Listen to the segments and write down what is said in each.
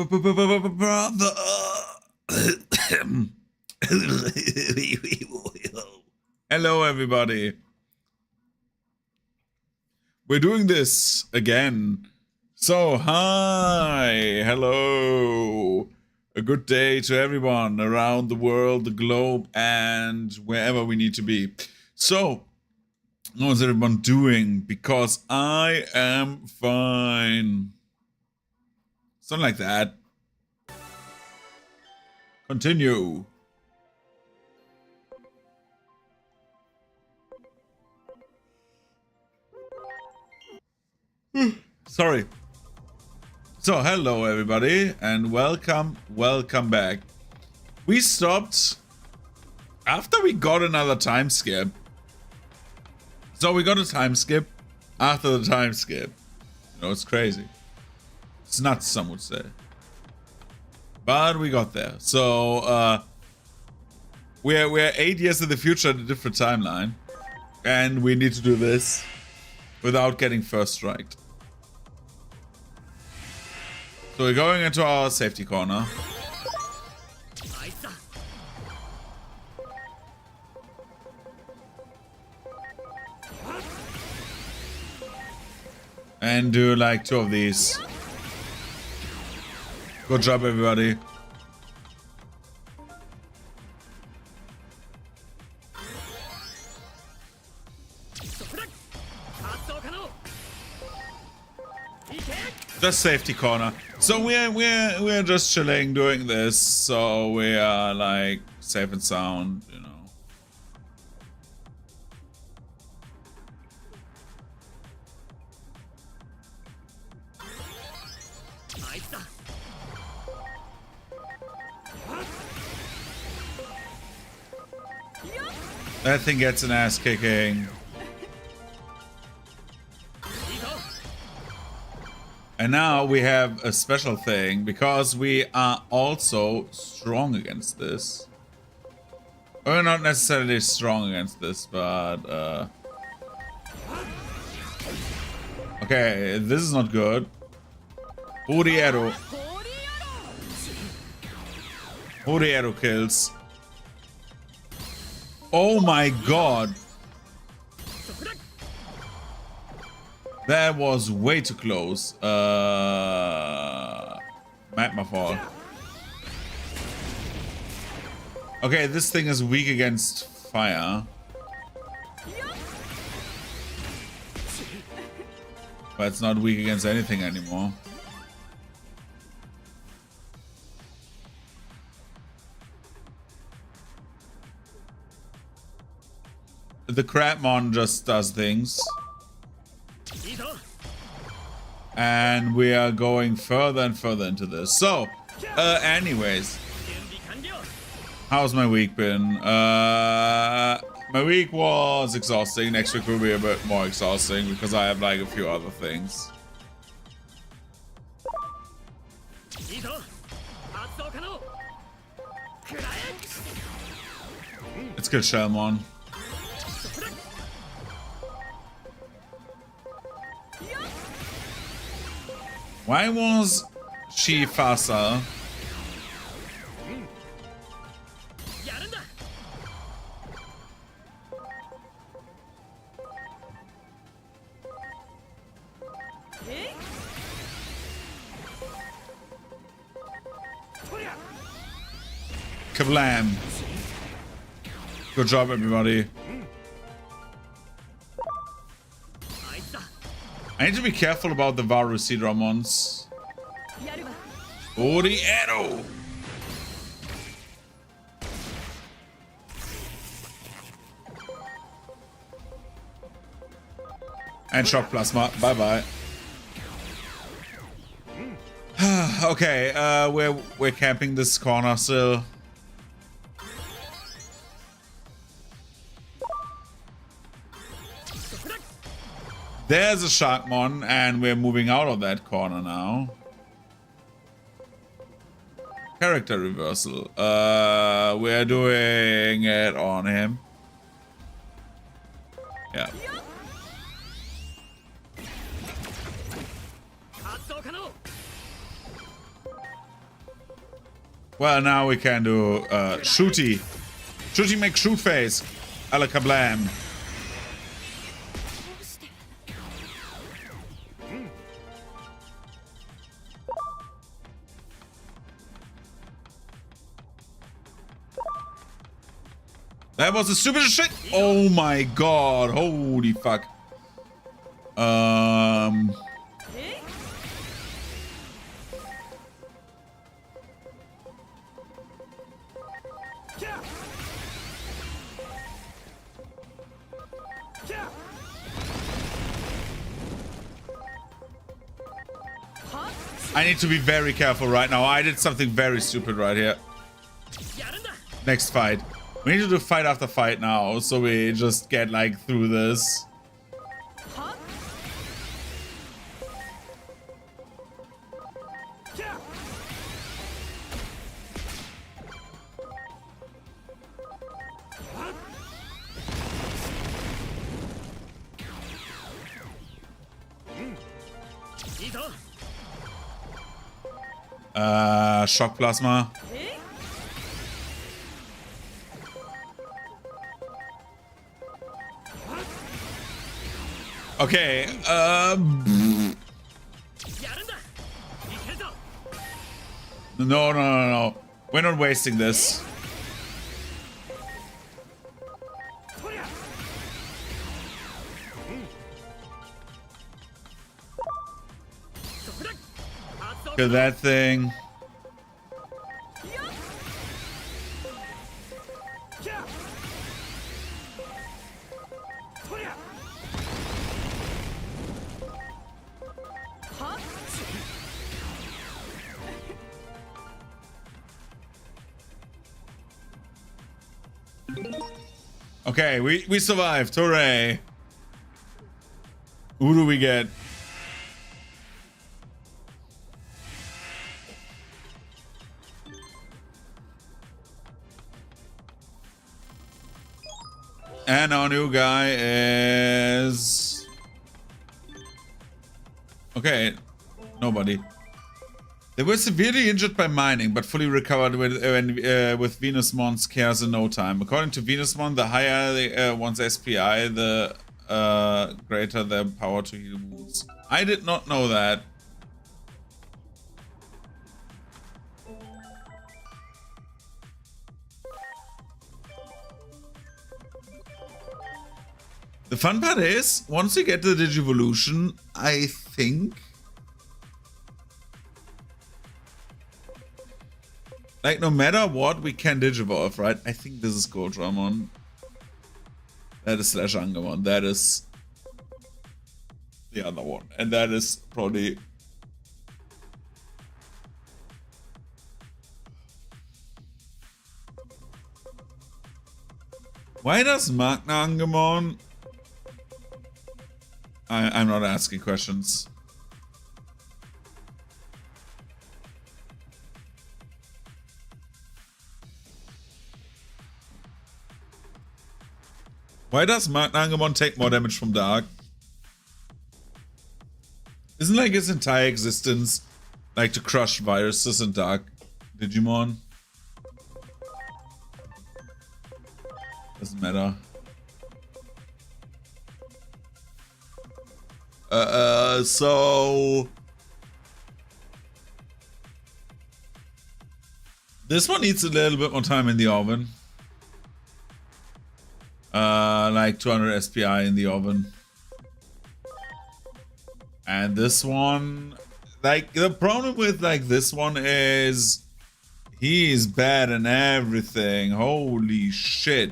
Brother. Hello, everybody. We're doing this again. So, hi, hello. A good day to everyone around the world, the globe, and wherever we need to be. So, how's everyone doing? Because I am fine. Something like that. Continue. Sorry. So, hello everybody, and welcome back. We stopped after we got another time skip. So we got a time skip after the time skip. You know, it's crazy. It's nuts, some would say. But we got there. So, we're 8 years in the future in a different timeline. And we need to do this without getting first striked. So we're going into our safety corner. And do like 2 of these. Good job, everybody. Just safety corner. So we're just chilling doing this, so we are like safe and sound, you know. That thing gets an ass kicking. And now we have a special thing because we are also strong against this. We're not necessarily strong against this, but okay, this is not good. Horiero. Horiero kills. Oh my god. That was way too close. Magma fall. Okay, this thing is weak against fire. But it's not weak against anything anymore. The Crabmon just does things. And we are going further and further into this. So, anyways. How's my week been? My week was exhausting. Next week will be a bit more exhausting because I have like a few other things. Let's kill Shellmon. Why was she faster? Kablam! Good job, everybody. I need to be careful about the Varusidramons. Oh, the arrow! And shock plasma. Bye bye. Okay, we're camping this corner still. There's a Sharkmon, and we're moving out of that corner now. Character reversal. We're doing it on him. Yeah. Well, now we can do shooty. Shooty make shoot face. Alakablam. That was the stupidest shit. Oh my god. Holy fuck. I need to be very careful right now. I did something very stupid right here. Next fight. We need to do fight after fight now, so we just get like through this. Shock plasma. Okay, No. We're not wasting this. Look at that thing. Okay, we survived. Hooray. Who do we get? And our new guy is... Okay, nobody. They were severely injured by mining, but fully recovered with Venusmon's cares in no time. According to Venusmon, the higher one's SPI, the greater their power to heal wounds. I did not know that. The fun part is, once you get the Digivolution, I think... Like, no matter what, we can Digivolve, right? I think this is Goldramon. That is Slash Angemon. That is... the other one. And that is probably... Why does Magna Angemon... I'm not asking questions. Why does Magna Angemon take more damage from Dark? Isn't like his entire existence like to crush viruses in Dark Digimon? Doesn't matter. So this one needs a little bit more time in the oven. Like 200 SPI in the oven. And this one, like the problem with like this one is he is bad in everything. Holy shit.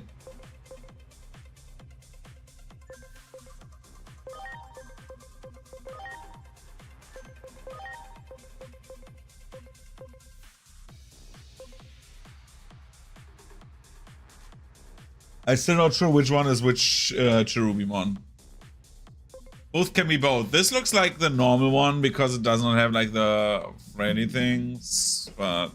I'm still not sure which one is which Cherubimon. Both can be both. This looks like the normal one because it does not have like the friendly things, but...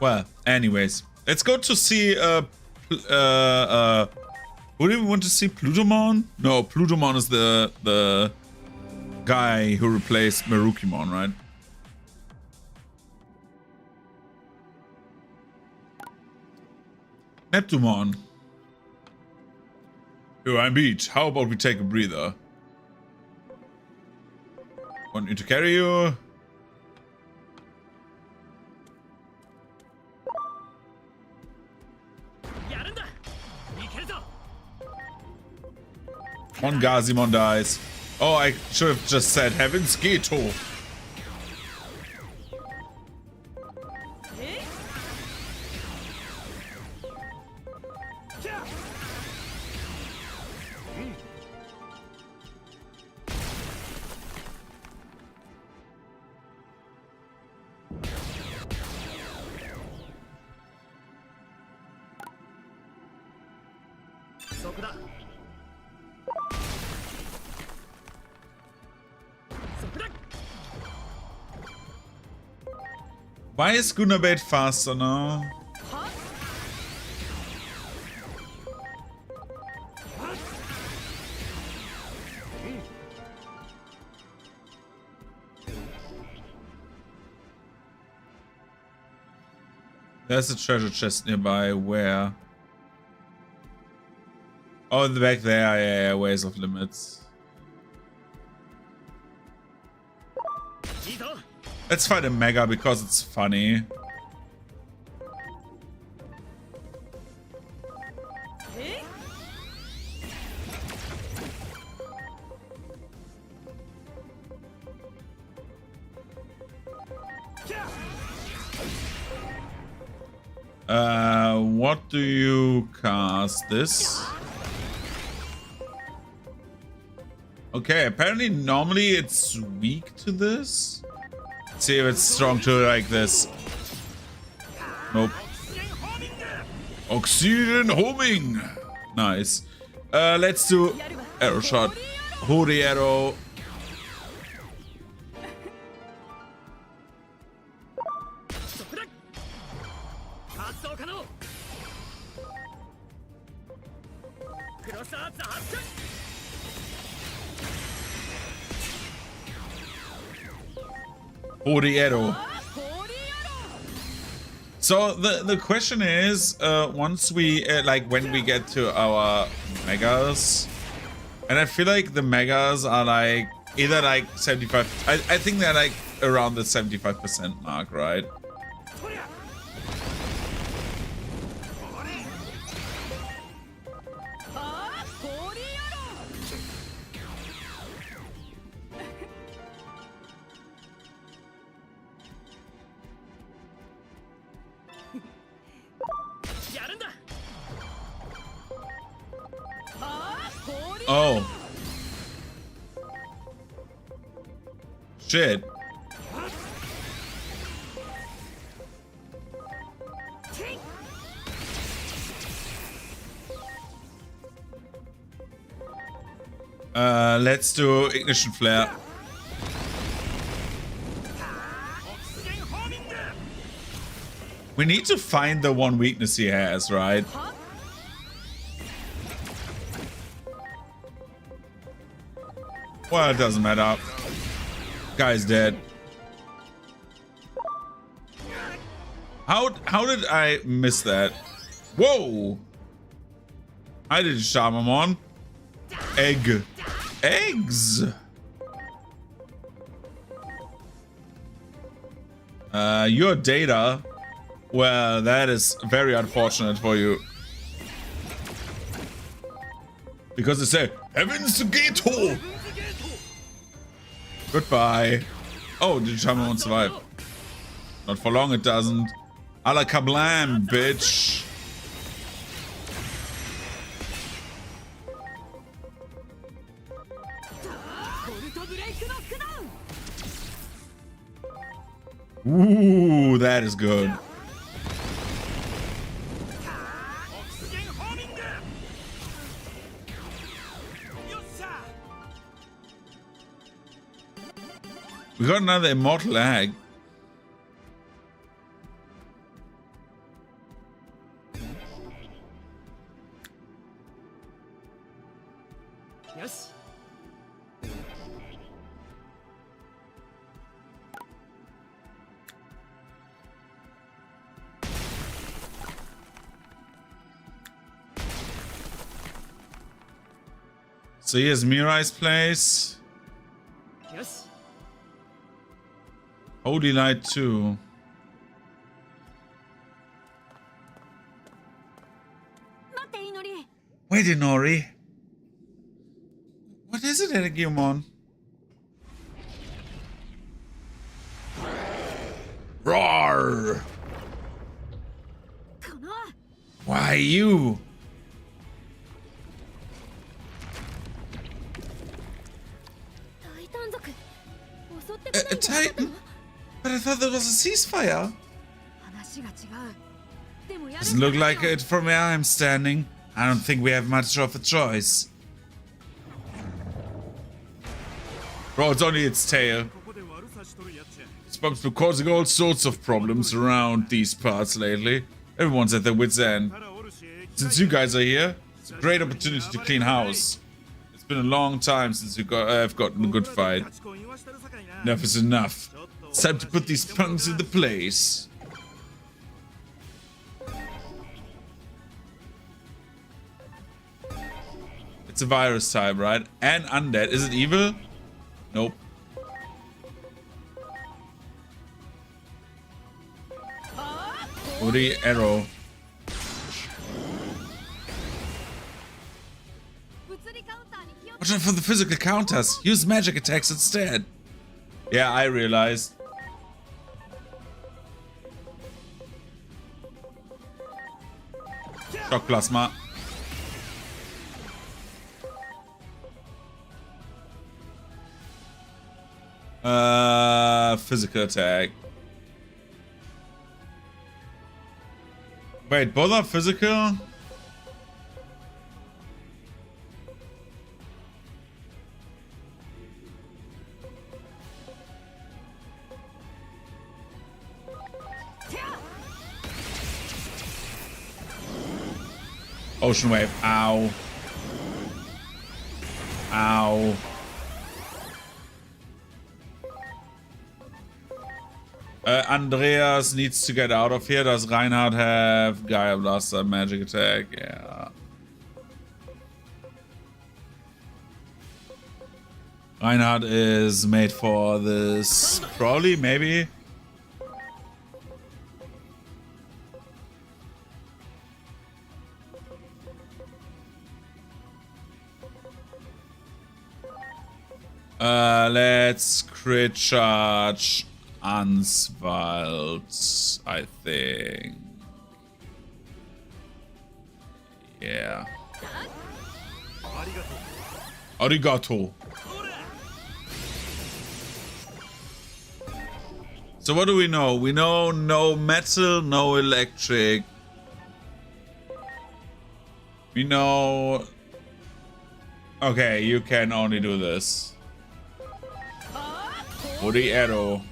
Well, anyways. Let's go to see, who do we want to see? Plutomon? No, Plutomon is the guy who replaced Merukimon, right? Neptumon. Yo, I'm beat. How about we take a breather? Want me to carry you? One Gazimon dies. Oh, I should have just said Heaven's Ghetto. Why is Gunabait faster now? There's a treasure chest nearby. Where? Oh, in the back there. Yeah, Ways of Limits. Let's fight a Mega because it's funny. What do you cast? This? Okay, apparently normally it's weak to this. Let's see if it's strong to like this. Nope. Oxygen homing. Nice. Let's do arrow shot. Hori arrow. Hori arrow. So the question is, once we like when we get to our megas, and I feel like the megas are like either like 75. I think they're like around the 75% mark, right? Oh. Shit. Let's do Ignition Flare. We need to find the one weakness he has, right? Well, it doesn't matter. Guy's dead. How did I miss that? Whoa! I did Shamamon. Egg. Eggs! Your data. Well, that is very unfortunate for you. Because it said, Heaven's Ghetto! Goodbye. Oh, did Shamamon survive? Not for long, it doesn't. A la kablam, bitch. Ooh, that is good. We got another immortal egg. So here's Mirai's place. Holy Light 2. Wait, Inori. What is it, Digimon? Roar! Why you? A Titan? But I thought there was a ceasefire. Doesn't look like it from where I'm standing. I don't think we have much of a choice. Bro, it's only its tail. It's been causing all sorts of problems around these parts lately. Everyone's at their wit's end. Since you guys are here, it's a great opportunity to clean house. It's been a long time since I've gotten a good fight. Enough is enough. It's time to put these punks into place. It's a virus type, right? And undead. Is it evil? Nope. Holy arrow. Watch out for the physical counters. Use magic attacks instead. Yeah, I realized. Shock plasma. Physical attack. Wait, both are physical? Ocean wave. Ow. Ow. Andreas needs to get out of here. Does Reinhard have Gaia Blaster magic attack? Yeah. Reinhard is made for this. Probably, maybe. Let's crit charge Answald, I think. Yeah. Arigato. So what do we know? We know no metal, no electric. We know... Okay, you can only do this. Woody arrow.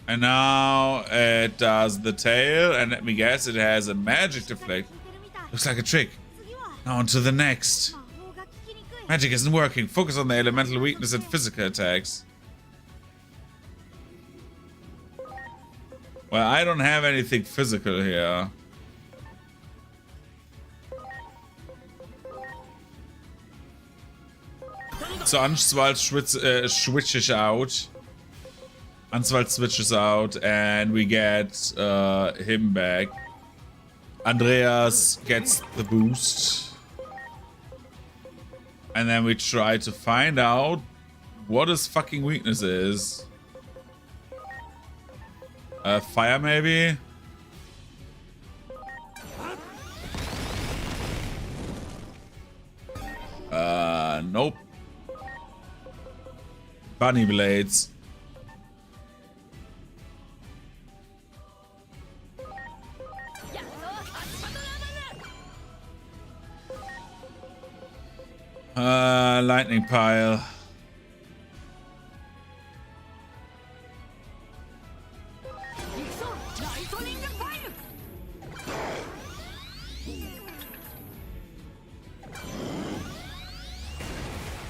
And now it does the tail, and let me guess, it has a magic deflect. Looks like a trick. Now on to the next. Magic isn't working. Focus on the elemental weakness and physical attacks. Well, I don't have anything physical here. So Answald switches out. Answald switches out and we get him back. Andreas gets the boost. And then we try to find out what his fucking weakness is. Fire maybe? Nope. Bunny blades. Lightning pile.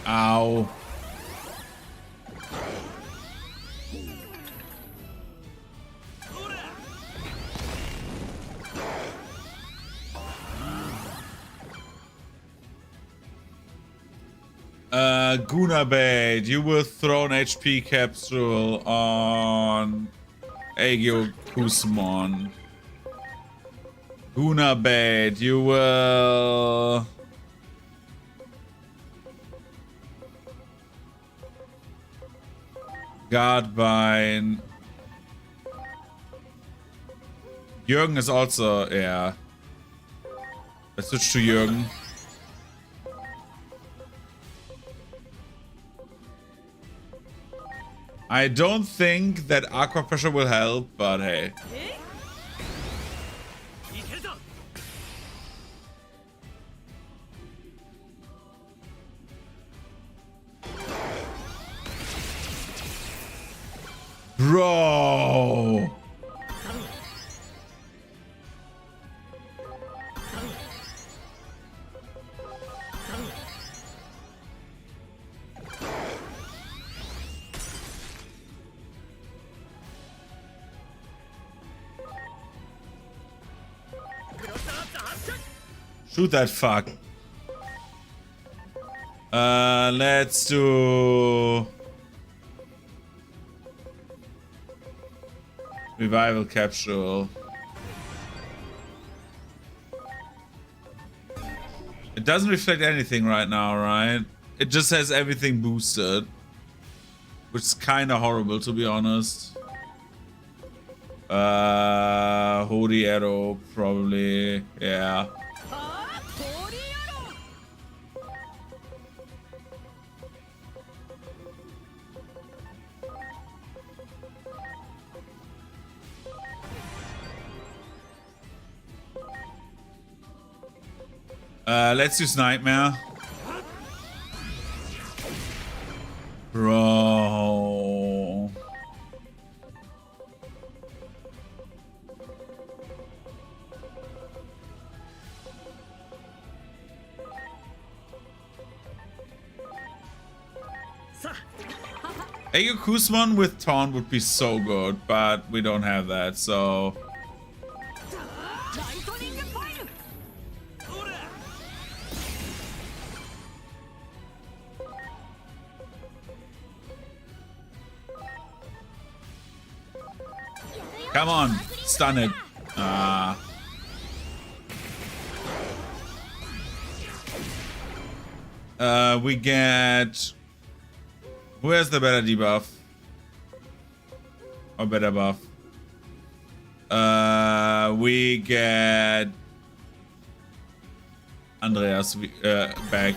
Ow. Gunabait, you will throw an HP capsule on Aegyo Kusmon. Gunabait, you will... Guardbind. Jürgen is also... yeah. Let's switch to Jürgen. I don't think that Aqua Pressure will help, but hey. Bro! Shoot that fuck. Let's do... Revival capsule. It doesn't reflect anything right now, right? It just has everything boosted. Which is kind of horrible, to be honest. Holy Arrow, probably. Yeah. Let's use Nightmare. Bro. Aegyo Kusmon with Taunt would be so good, but we don't have that, so... Come on, stun it. We get... Who has the better debuff? Or better buff? We get... Andreas back.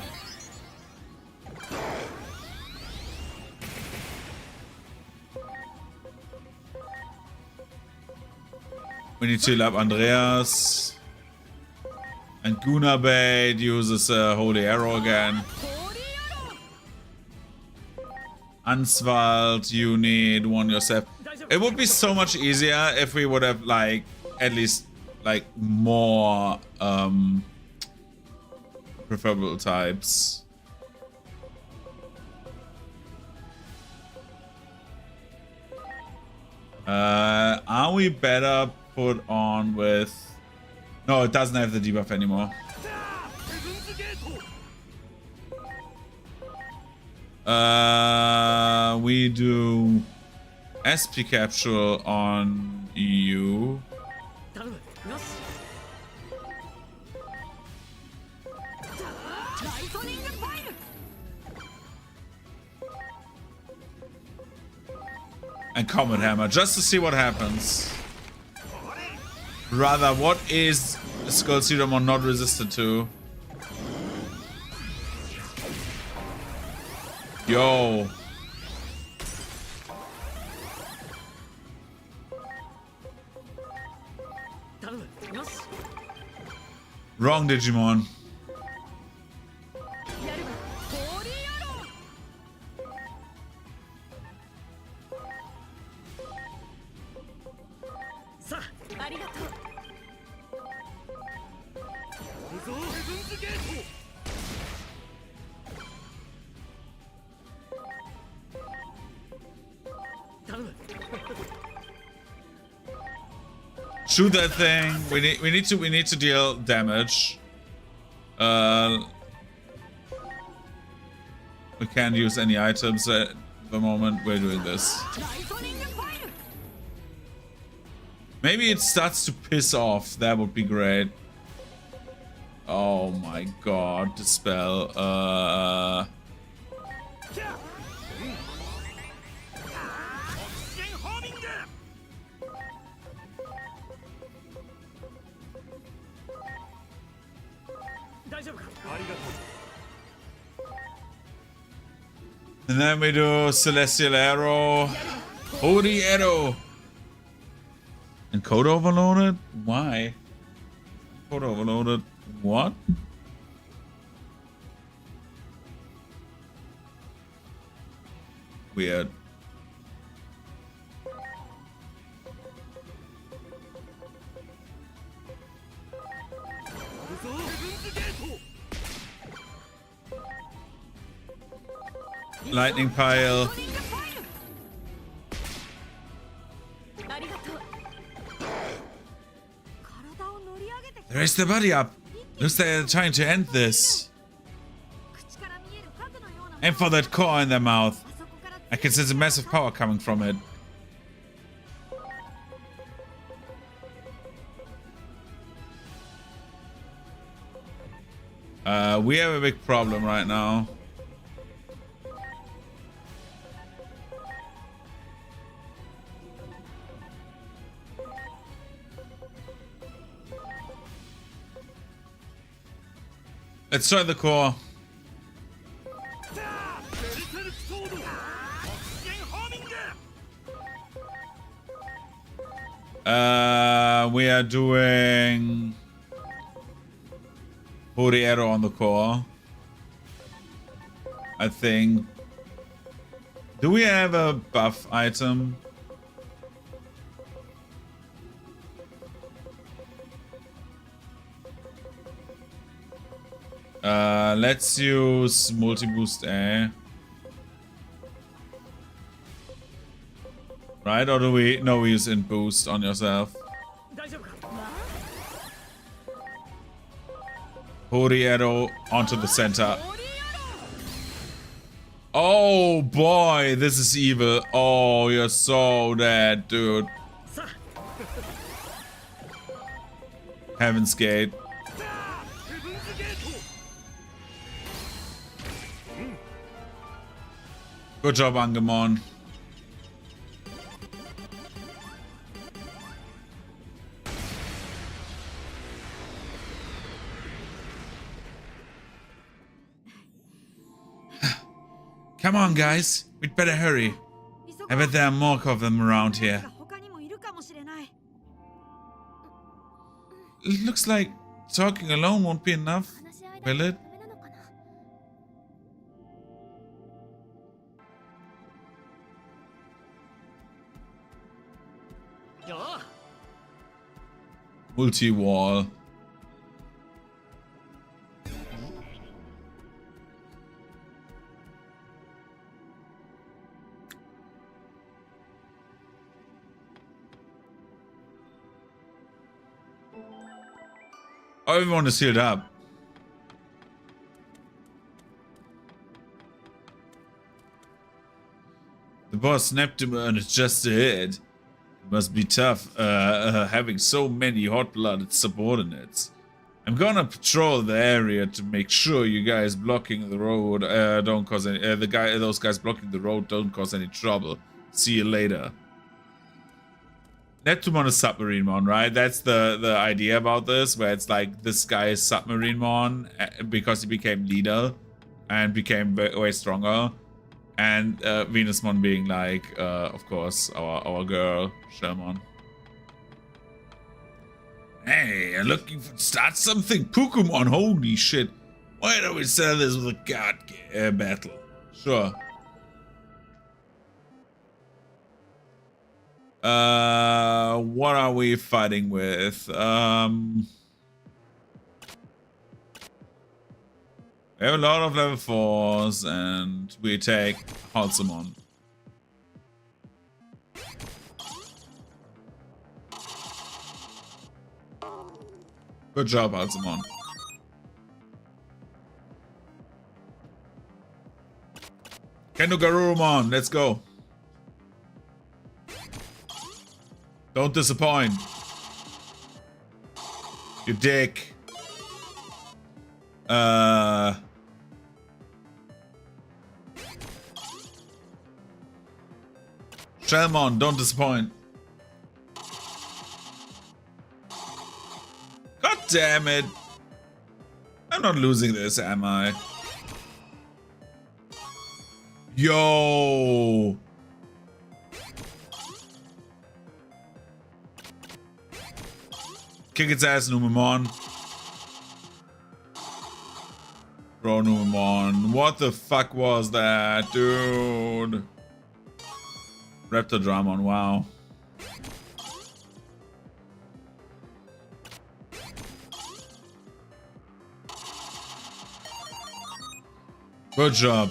We need to heal up Andreas. And Gunabait uses Holy Arrow again. Answald, you need one yourself. It would be so much easier if we would have, like, at least, like, more preferable types. Are we better put on with... No, it doesn't have the debuff anymore. We do SP capsule on you. And Comet Hammer, just to see what happens. Rather, what is Skull Ceramon not resistant to? Yo. Wrong Digimon. Shoot that thing. We need to deal damage. We can't use any items at the moment. We're doing this. Maybe it starts to piss off. That would be great. Oh my god, the spell. And then we do Celestial Arrow. Holy Arrow. And Code Overloaded? Why? Code Overloaded. What? Weird. Lightning Pile. Raise the body up. Looks like they're trying to end this. Aim for that core in their mouth. I can sense a massive power coming from it. We have a big problem right now. Let's try the core. We are doing Holy Arrow on the core. I think. Do we have a buff item? Let's use multi-boost A. Right, or do we... No, we use in boost on yourself. Holy Arrow onto the center. Oh boy, this is evil. Oh, you're so dead, dude. Heaven's Gate. Good job, Angemon. Come on, guys. We'd better hurry. I bet there are more of them around here. It looks like talking alone won't be enough, will it? Multi-wall. Oh, everyone is healed up. The boss Neptune is just ahead. It must be tough having so many hot-blooded subordinates. I'm gonna patrol the area to make sure you guys blocking the road don't cause any. Those guys blocking the road don't cause any trouble. See you later. Neptune is Submarine Mon, right? That's the idea about this, where it's like this guy is Submarine Mon because he became leader and became way stronger, and Venusmon being like, of course, our girl Shermon. Hey, I'm looking to start something Pokemon. Holy shit! Why don't we settle this with a card battle? Sure. What are we fighting with? We have a lot of level 4s, and we take Halsamon. Good job, Halsamon. Garurumon, let's go. Don't disappoint. You dick. Shellmon, don't disappoint. God damn it. I'm not losing this, am I? Yo. Kick its ass, Numemon. Bro, Numemon. What the fuck was that, dude? Raptor Dramon, wow. Good job.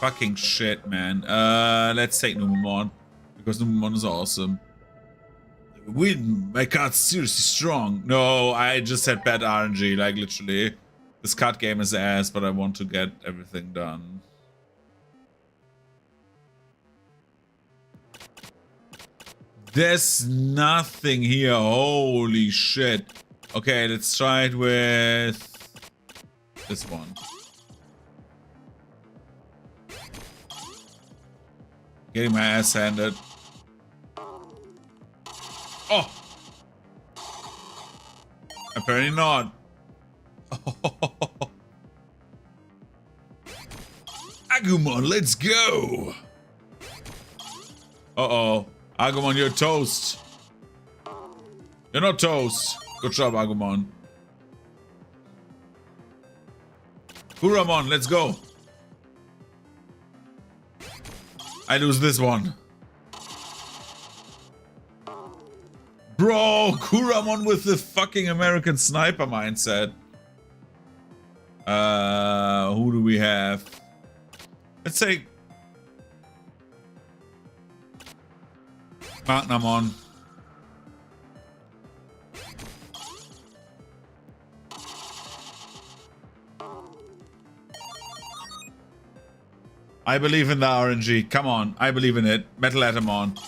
Fucking shit, man. Let's take Numemon. Because Numemon is awesome. Win! My card's seriously strong. No, I just had bad RNG, like literally. This card game is ass, but I want to get everything done. There's nothing here. Holy shit. Okay, let's try it with this one. Getting my ass handed. Oh! Apparently not. Agumon, let's go! Uh-oh. Agumon, you're toast. You're not toast. Good job, Agumon. Kuramon, let's go. I lose this one. Bro, Kuramon with the fucking American sniper mindset. Who do we have? Let's say Magnamon. I believe in the RNG. Come on, I believe in it. Metal Atomon.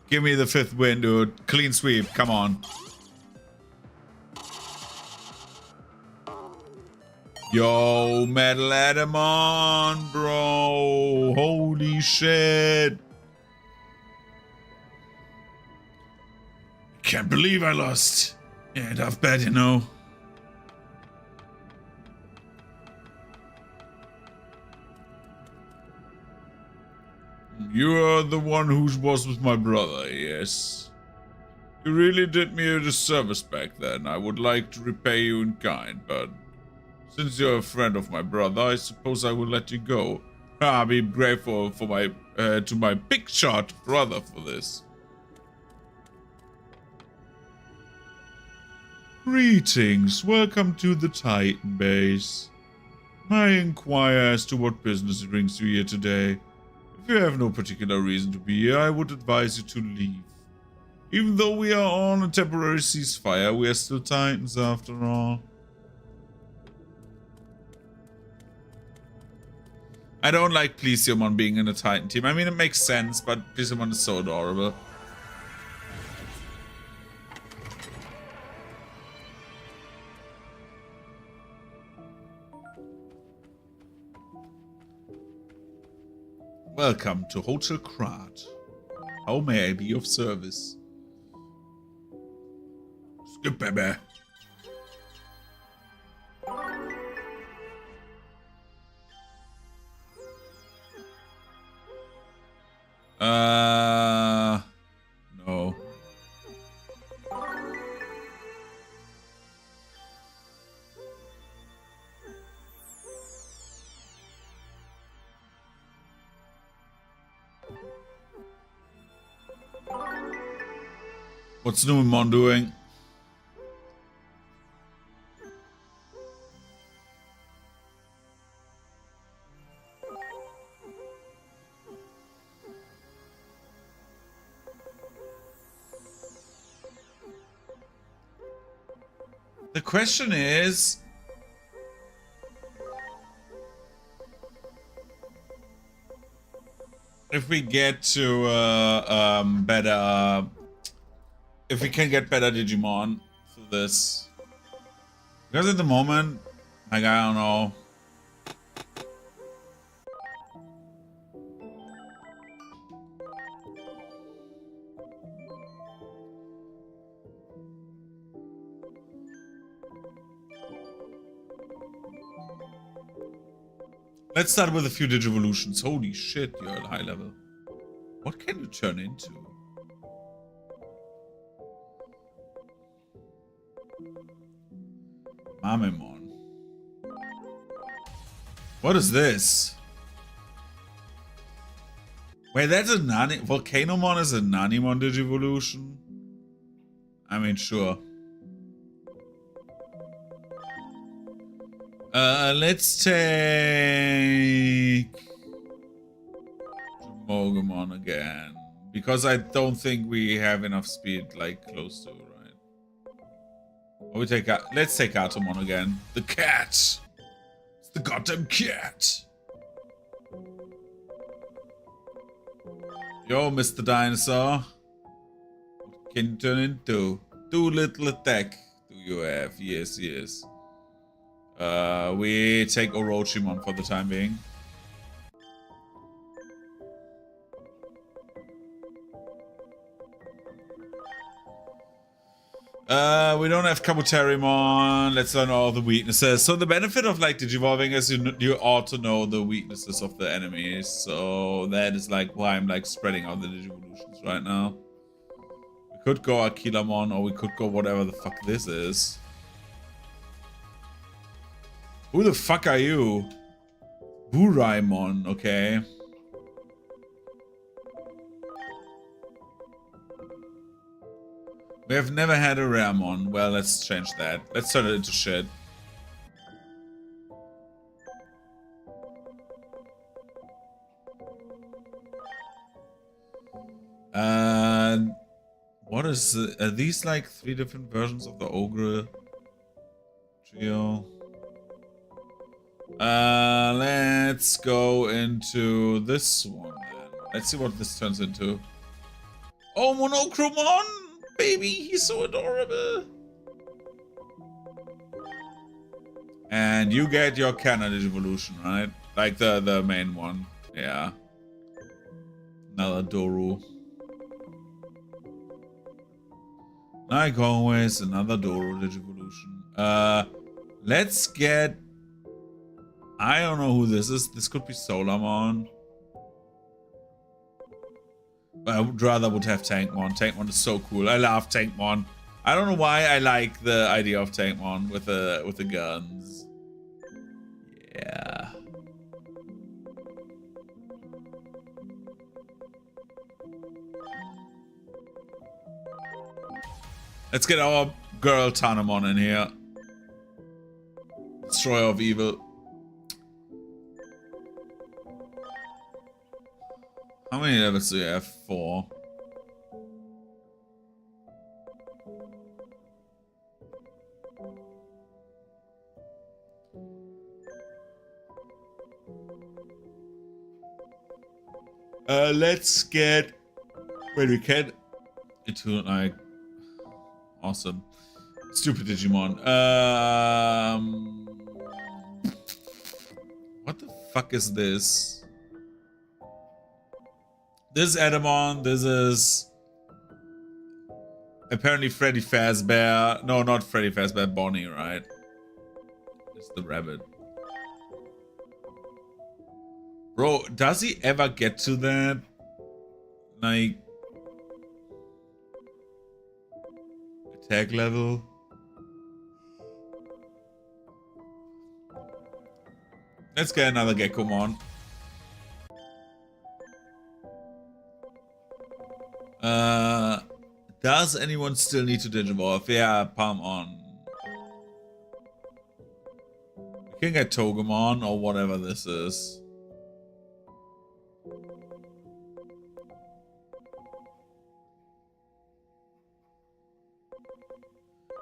Give me the 5th win, dude. Clean sweep. Come on. Yo, Metal Atomon, bro. Holy shit. Can't believe I lost. Yeah, tough bad, you know. You are the one who was with my brother, yes. You really did me a disservice back then. I would like to repay you in kind, but since you're a friend of my brother, I suppose I will let you go. I'll be grateful for my to my big shot brother for this. Greetings, welcome to the Titan base. May I inquire as to what business brings you here today? If you have no particular reason to be here, I would advise you to leave. Even though we are on a temporary ceasefire, we are still Titans after all. I don't like Plesiomon being in a Titan team. I mean, it makes sense, but Plesiomon is so adorable. Welcome to Hotel Krat. How may I be of service? Skip, baby. No. What's Numemon doing? The question is... if we get to better, if we can get better Digimon through this, because at the moment, like I don't know. Let's start with a few Digivolutions. Holy shit, you're at high level. What can you turn into? Mamemon. What is this? Wait, that's a Nani... Volcanomon is a Nanimon Digivolution? I mean, sure. Let's take... Mogamon again. Because I don't think we have enough speed, like, close to, right? Or we take... Let's take Atomon again. The cat! It's the goddamn cat! Yo, Mr. Dinosaur. What can you turn into? Too little attack do you have? Yes, yes. We take Orochimon for the time being. We don't have Kabuterimon. Let's learn all the weaknesses. So the benefit of like Digivolving is you ought to know the weaknesses of the enemies. So that is like why I'm like spreading out the Digivolutions right now. We could go Akilamon or we could go whatever the fuck this is. Who the fuck are you? Buraimon, okay. We have never had a Ramon. Well, let's change that. Let's turn it into shit. What is... are these like 3 different versions of the Ogre trio? Let's go into this one then. Let's see what this turns into. Oh, Monochromon! Baby, he's so adorable. And you get your Cannon Evolution, right? Like the main one. Yeah. Another Doru. Like always, another Doru Digivolution. Let's get... I don't know who this is. This could be Solarmon. But I would rather have Tankmon. Tankmon is so cool. I love Tankmon. I don't know why I like the idea of Tankmon with the guns. Yeah. Let's get our girl Tanamon in here. Destroyer of Evil. How many levels do you have? 4. Let's get... Wait, we can... Into, like... Awesome. Stupid Digimon. What the fuck is this? This is Edamon. This is... apparently Freddy Fazbear. No, not Freddy Fazbear. Bonnie, right? It's the rabbit. Bro, does he ever get to that? Like... attack level? Let's get another Gekkomon. Does anyone still need to Digivolve? Yeah, Palm on. We can get Togemon or whatever this is.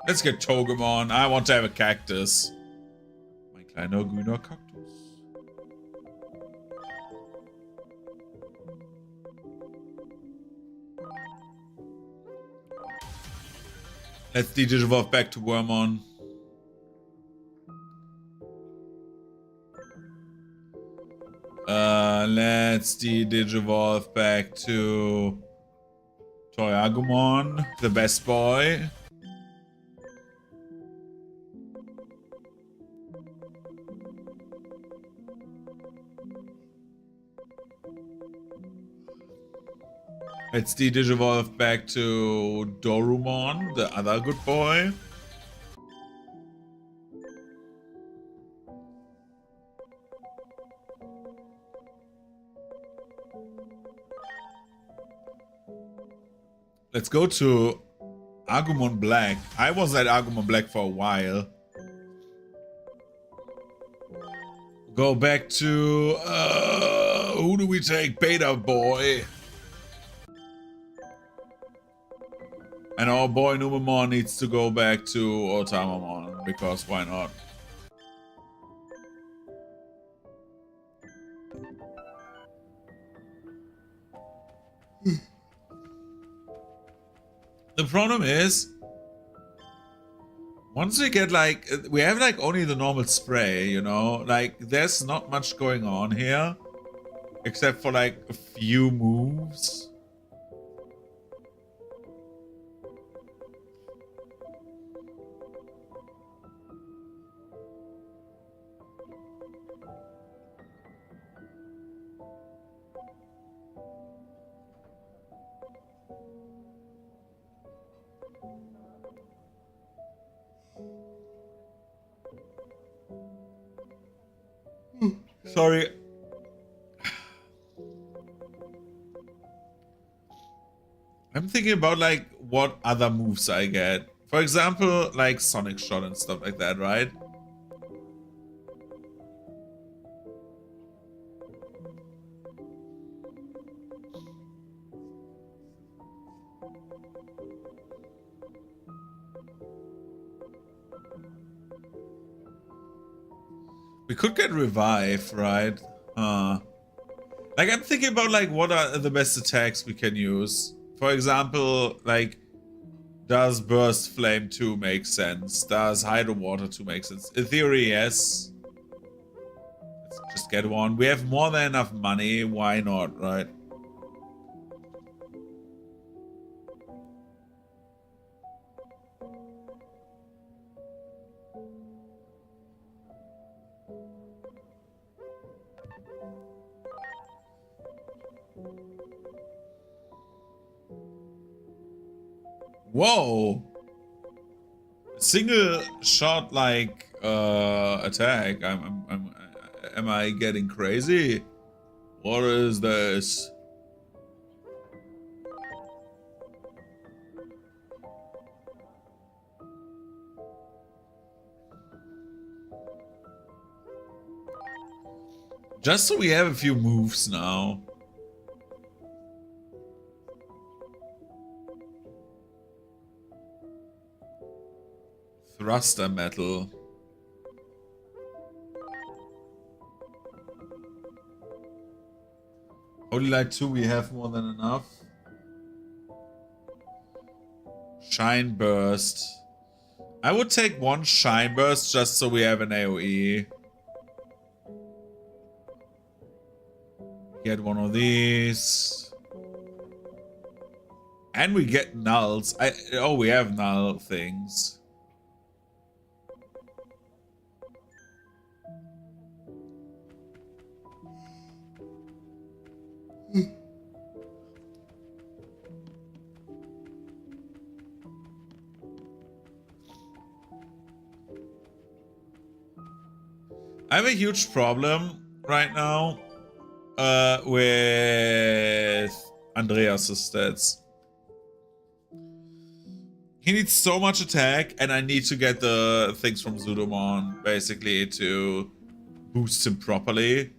Let's get Togemon. I want to have a cactus. Mein kleiner grüner Kaktus. Let's Digivolve back to Wormon. Let's Digivolve back to Toyagumon, the best boy. Let's Digivolve back to Dorumon, the other good boy. Let's go to Agumon Black. I was at Agumon Black for a while. Go back to... who do we take? Beta Boy. And our boy Numemon needs to go back to Otamamon, because why not? The problem is, once we get like, we have like only the normal spray, you know? Like, there's not much going on here, except for like a few moves. Sorry. I'm thinking about like what other moves I get. For example, like Sonic Shot and stuff like that, right? We could get Revive, right? Like, I'm thinking about, like, what are the best attacks we can use? For example, like, does Burst Flame 2 make sense? Does Hydro Water 2 make sense? In theory, yes. Let's just get one. We have more than enough money. Why not, right? Whoa! Single shot like attack. Am I getting crazy? What is this? Just so we have a few moves now. Thruster Metal. Only like 2, we have more than enough. Shine Burst. I would take one Shine Burst just so we have an AoE. Get one of these. And we get nulls. Oh, we have null things. I have a huge problem right now with Andreas' stats. He needs so much attack, and I need to get the things from Zudomon, basically, to boost him properly.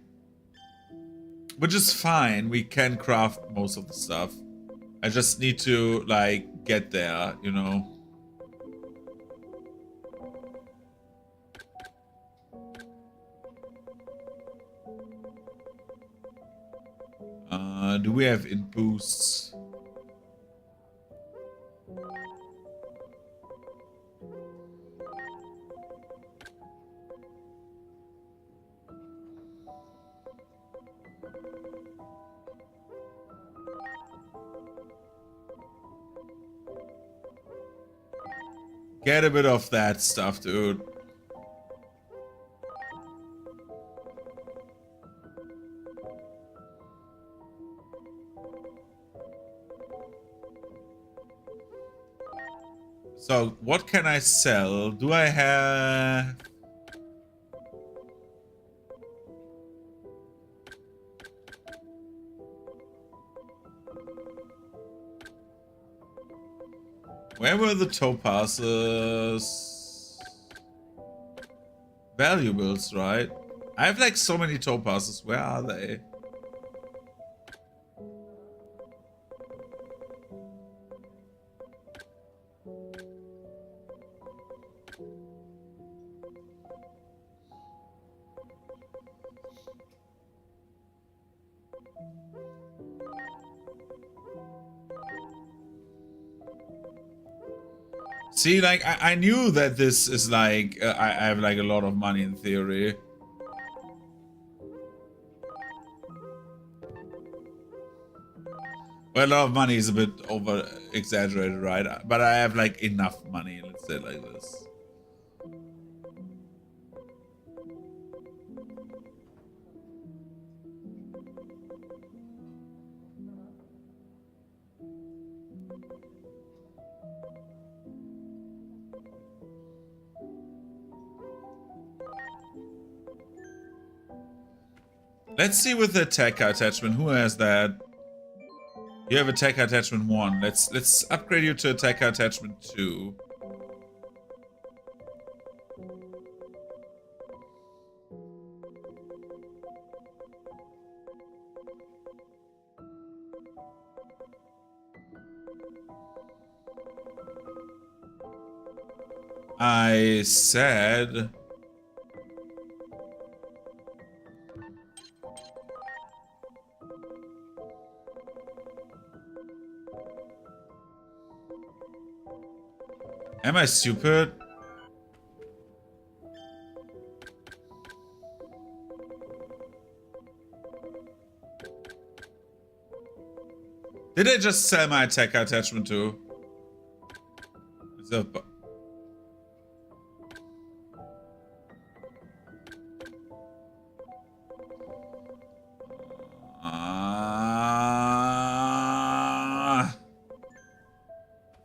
Which is fine, we can craft most of the stuff. I just need to, like, get there, you know? Do we have in boosts? Get a bit of that stuff, dude. So, what can I sell? Do I have... Where were the topazes? Valuables, right? I have like so many topazes. Where are they? See, like, I knew that this is like, I have like a lot of money in theory. Well, a lot of money is a bit over exaggerated, right? But I have like enough money, let's say it like this. Let's see with the attacker attachment. Who has that? You have attacker attachment 1. Let's upgrade you to attacker attachment 2. I said... Am I stupid? Did I just sell my attacker attachment too?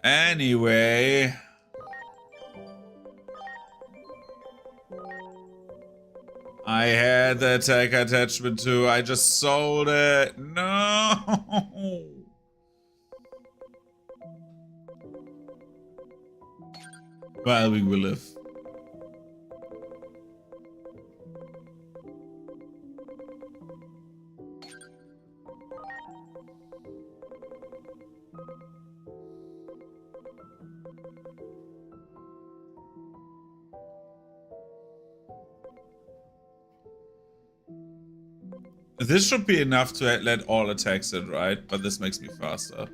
Anyway. I had the attacker attachment too. I just sold it. No. Well, we will live. This should be enough to let all attacks in, right? But this makes me faster.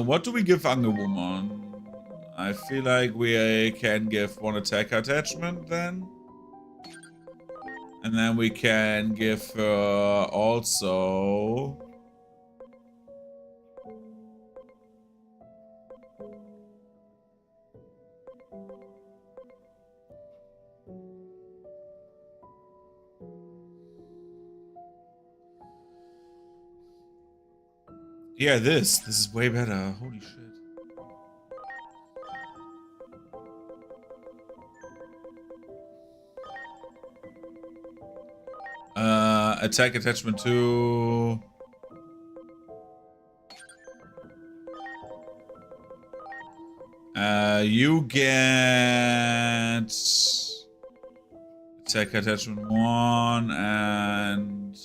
What do we give Angewoman? I feel like we can give one attack attachment then. And then we can give her also... Yeah, this is way better. Holy shit. Attack attachment 2. You get attack attachment 1 and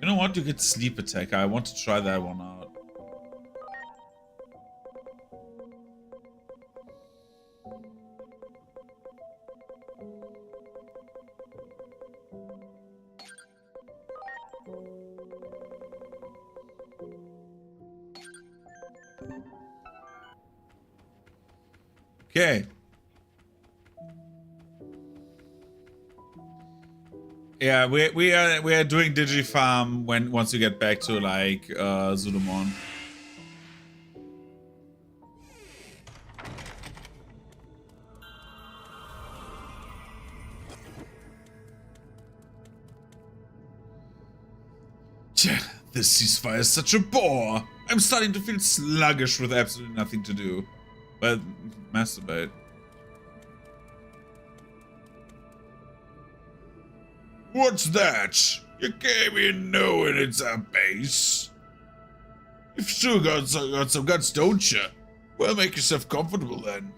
you know what? You get sleep attack. I want to try that one out. Okay. Yeah, we are doing Digifarm once you get back to like Zulumon. This ceasefire is such a bore. I'm starting to feel sluggish with absolutely nothing to do. But masturbate. What's that? You came in knowing it's a base. You've still got some guts, don't you? Well, make yourself comfortable then.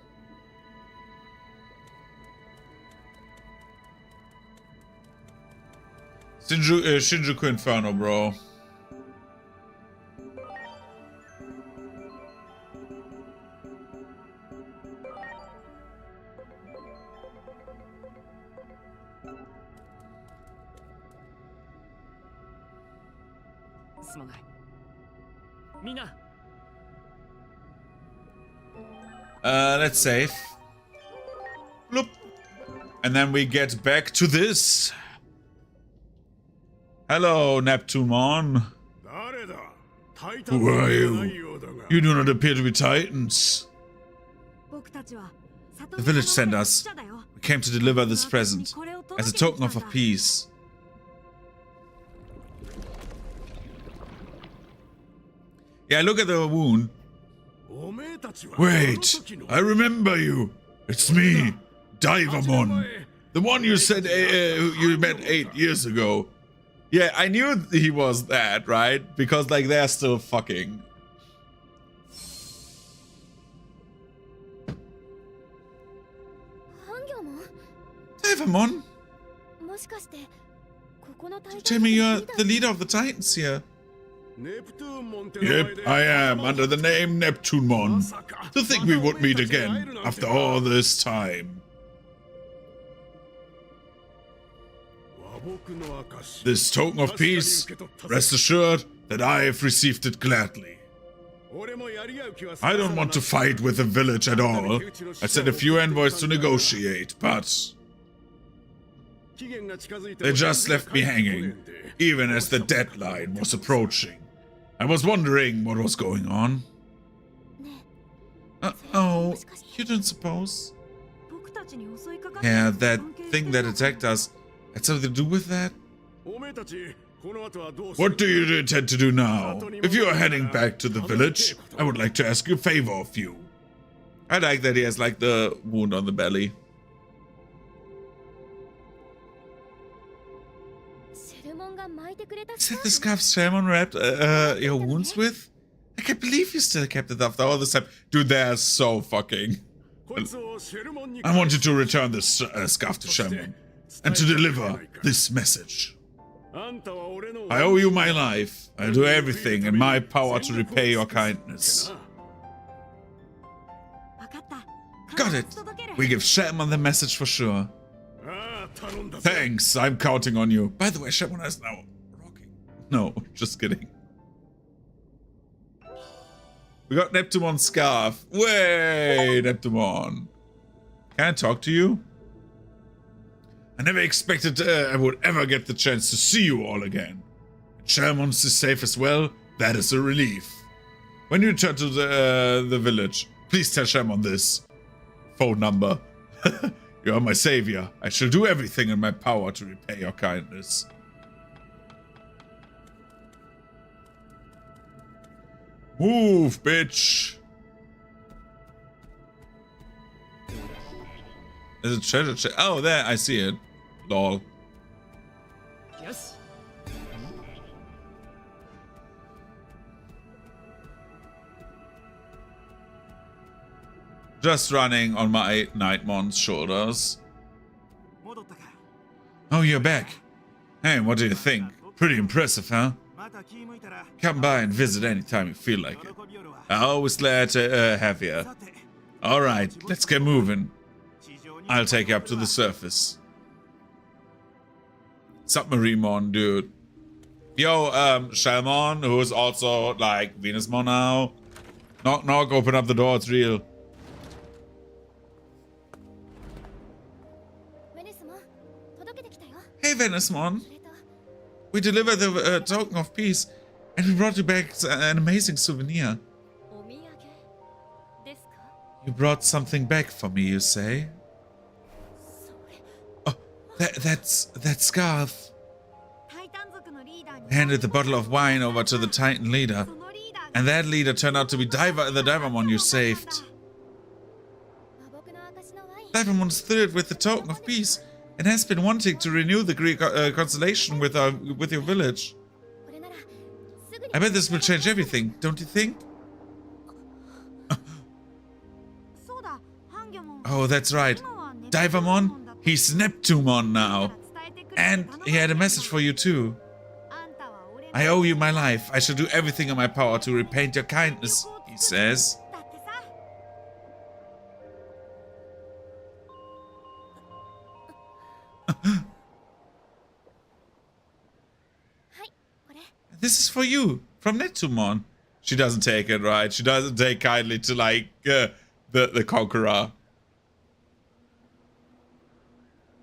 Shinjuku Inferno, bro. Let's save. Bloop. And then we get back to this. Hello, Neptunemon. Who are you? You do not appear to be Titans. The village sent us. We came to deliver this present as a token of peace. Yeah, look at the wound. Wait, I remember you. It's me, Digimon. The one you said you met 8 years ago. Yeah, I knew he was that, right? Because, like, they're still fucking. Digimon? Tell me you're the leader of the Titans here. Yep, I am, under the name Neptunemon. To think we would meet again, after all this time. This token of peace, rest assured that I have received it gladly. I don't want to fight with the village at all. I sent a few envoys to negotiate, but they just left me hanging, even as the deadline was approaching. I was wondering what was going on. Oh, you don't suppose? Yeah, that thing that attacked us had something to do with that? What do you intend to do now? If you are heading back to the village, I would like to ask you a favor of you. I like that he has like the wound on the belly. Is that the scarf Sherman wrapped your wounds with? I can't believe you still kept it after all this time. Dude, they are so fucking... I want you to return this scarf to Sherman and to deliver this message. I owe you my life. I'll do everything in my power to repay your kindness. Got it. We give Sherman the message for sure. Thanks, I'm counting on you. By the way, Sherman is now rocking. No, just kidding. We got Neptunemon's scarf. Way, Neptunemon. Can I talk to you? I never expected I would ever get the chance to see you all again. Sherman's is safe as well. That is a relief. When you return to the village, please tell Sherman this. Phone number. You are my savior. I shall do everything in my power to repay your kindness. Move, bitch. There's a treasure chest. Oh, there, I see it. Lol. Yes. Just running on my Nightmon's shoulders. Oh, you're back. Hey, what do you think? Pretty impressive, huh? Come by and visit anytime you feel like it. I'm always glad to have you. Alright, let's get moving. I'll take you up to the surface. Submarinemon, dude. Yo, Shellmon, who is also, like, Venusmon now. Knock, knock, open up the door, it's real. Hey, Venismon. We delivered the token of peace, and we brought you back an amazing souvenir. You brought something back for me, you say? Oh, that's that scarf. I handed the bottle of wine over to the Titan leader, and that leader turned out to be the Divamon you saved. Divamon's thrilled with the token of peace and has been wanting to renew the Greek constellation with your village. I bet this will change everything, don't you think? Oh, that's right. Divamon, he's Neptunemon now. And he had a message for you too. I owe you my life. I shall do everything in my power to repaint your kindness, he says. This is for you, from Neptunemon. She doesn't take it, right? She doesn't take kindly to, like, the Conqueror.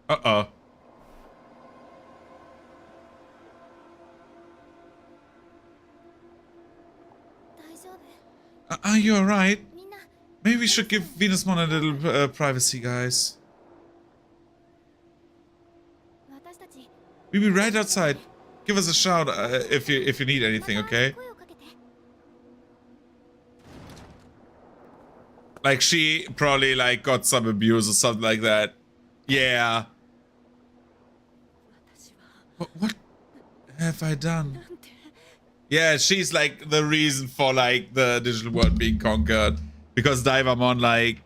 Uh-oh. Are you alright? Maybe we should give Venusmon a little privacy, guys. We'll be right outside. Give us a shout if you need anything, okay? Like, she probably, like, got some abuse or something like that. Yeah. What have I done? Yeah, she's, like, the reason for, like, the digital world being conquered. Because Divamon, like,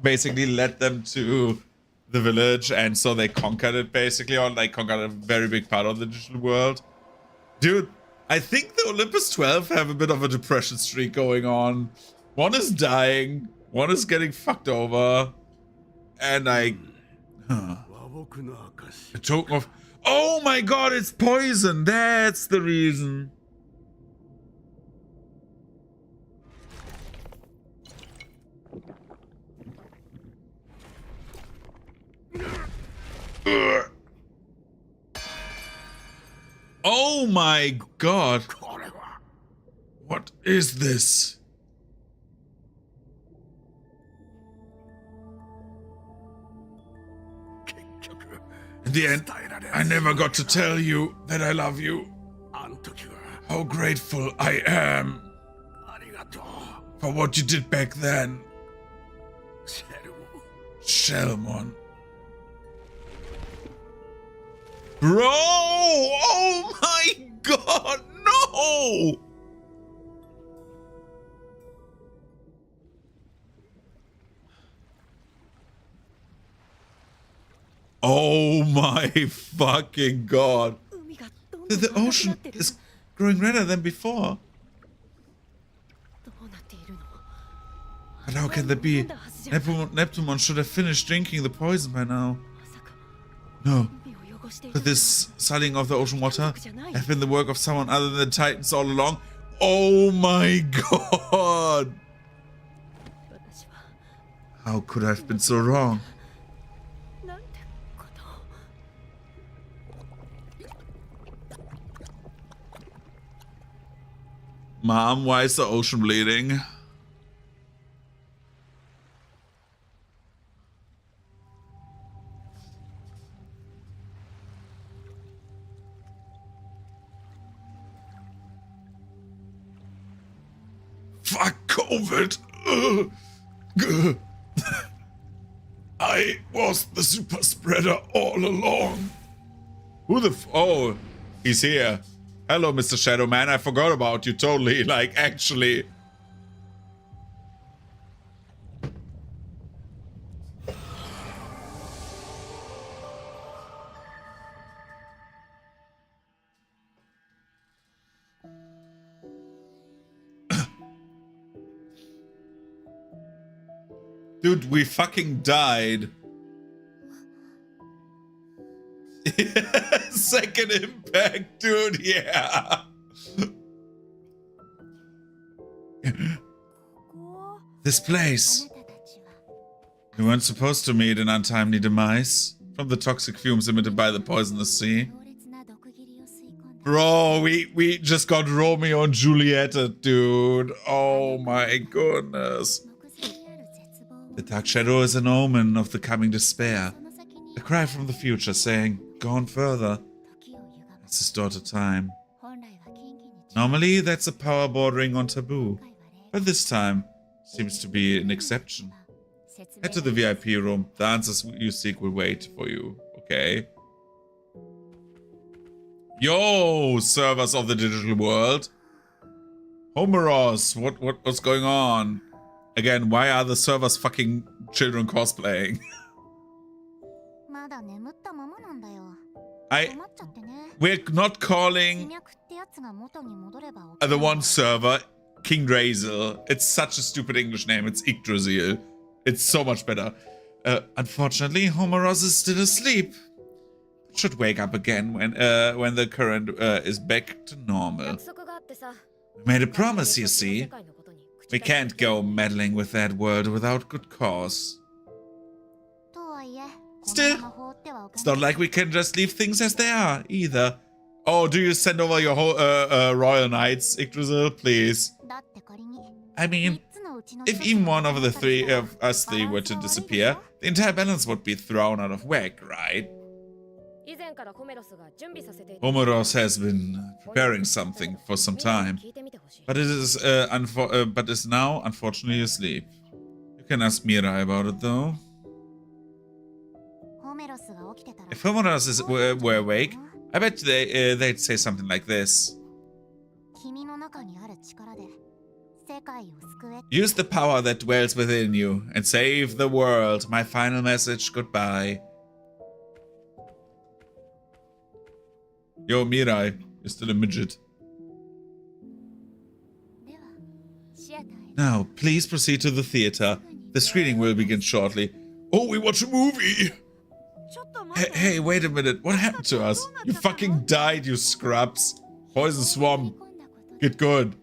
basically led them to the village, and so they conquered it, basically, or, like, conquered a very big part of the digital world. Dude, I think the Olympus 12 have a bit of a depression streak going on. One is dying, one is getting fucked over, and like, a token of, oh my god, it's poison, that's the reason. Oh my god. What is this? In the end, I never got to tell you that I love you. How grateful I am for what you did back then. Shelmon. Bro! Oh my god, no! Oh my fucking god. The ocean is growing redder than before. But how can that be? Neptunemon should have finished drinking the poison by now. No. Could this sullying of the ocean water have been the work of someone other than the Titans all along? Oh my god! How could I have been so wrong? Mom, why is the ocean bleeding? Fuck COVID! I was the super spreader all along. Who the oh, he's here. Hello, Mr. Shadow Man. I forgot about you totally. Like, actually. Dude, we fucking died. Second impact, dude, yeah. This place. We weren't supposed to meet an untimely demise. from the toxic fumes emitted by the poisonous sea. Bro, we just got Romeo and Juliet, dude. Oh my goodness. The dark shadow is an omen of the coming despair. A cry from the future saying, go on further. It's distorted time. Normally, that's a power bordering on taboo. But this time, seems to be an exception. Head to the VIP room. The answers you seek will wait for you. Okay. Yo, servers of the digital world. Homeros, what's going on? Again, why are the servers fucking children cosplaying? We're not calling the one server King Drazel. It's such a stupid English name. It's Yggdrasil. It's so much better. Unfortunately, Homeros is still asleep. Should wake up again when the current is back to normal. We made a promise, you see. We can't go meddling with that world without good cause. Still, it's not like we can just leave things as they are, either. Oh, do you send over your whole royal knights, Yggdrasil, please? I mean, if even one of the three of us three were to disappear, the entire balance would be thrown out of whack, right? Homeros has been preparing something for some time, but is now unfortunately asleep. You can ask Mirai about it, though. If Homeros were awake, I bet they'd say something like this. Use the power that dwells within you and save the world. My final message, goodbye. Yo, Mirai, you're still a midget. Now, please proceed to the theater. The screening will begin shortly. Oh, we watch a movie! Hey, wait a minute. What happened to us? You fucking died, you scrubs. Poison swamp. Get good.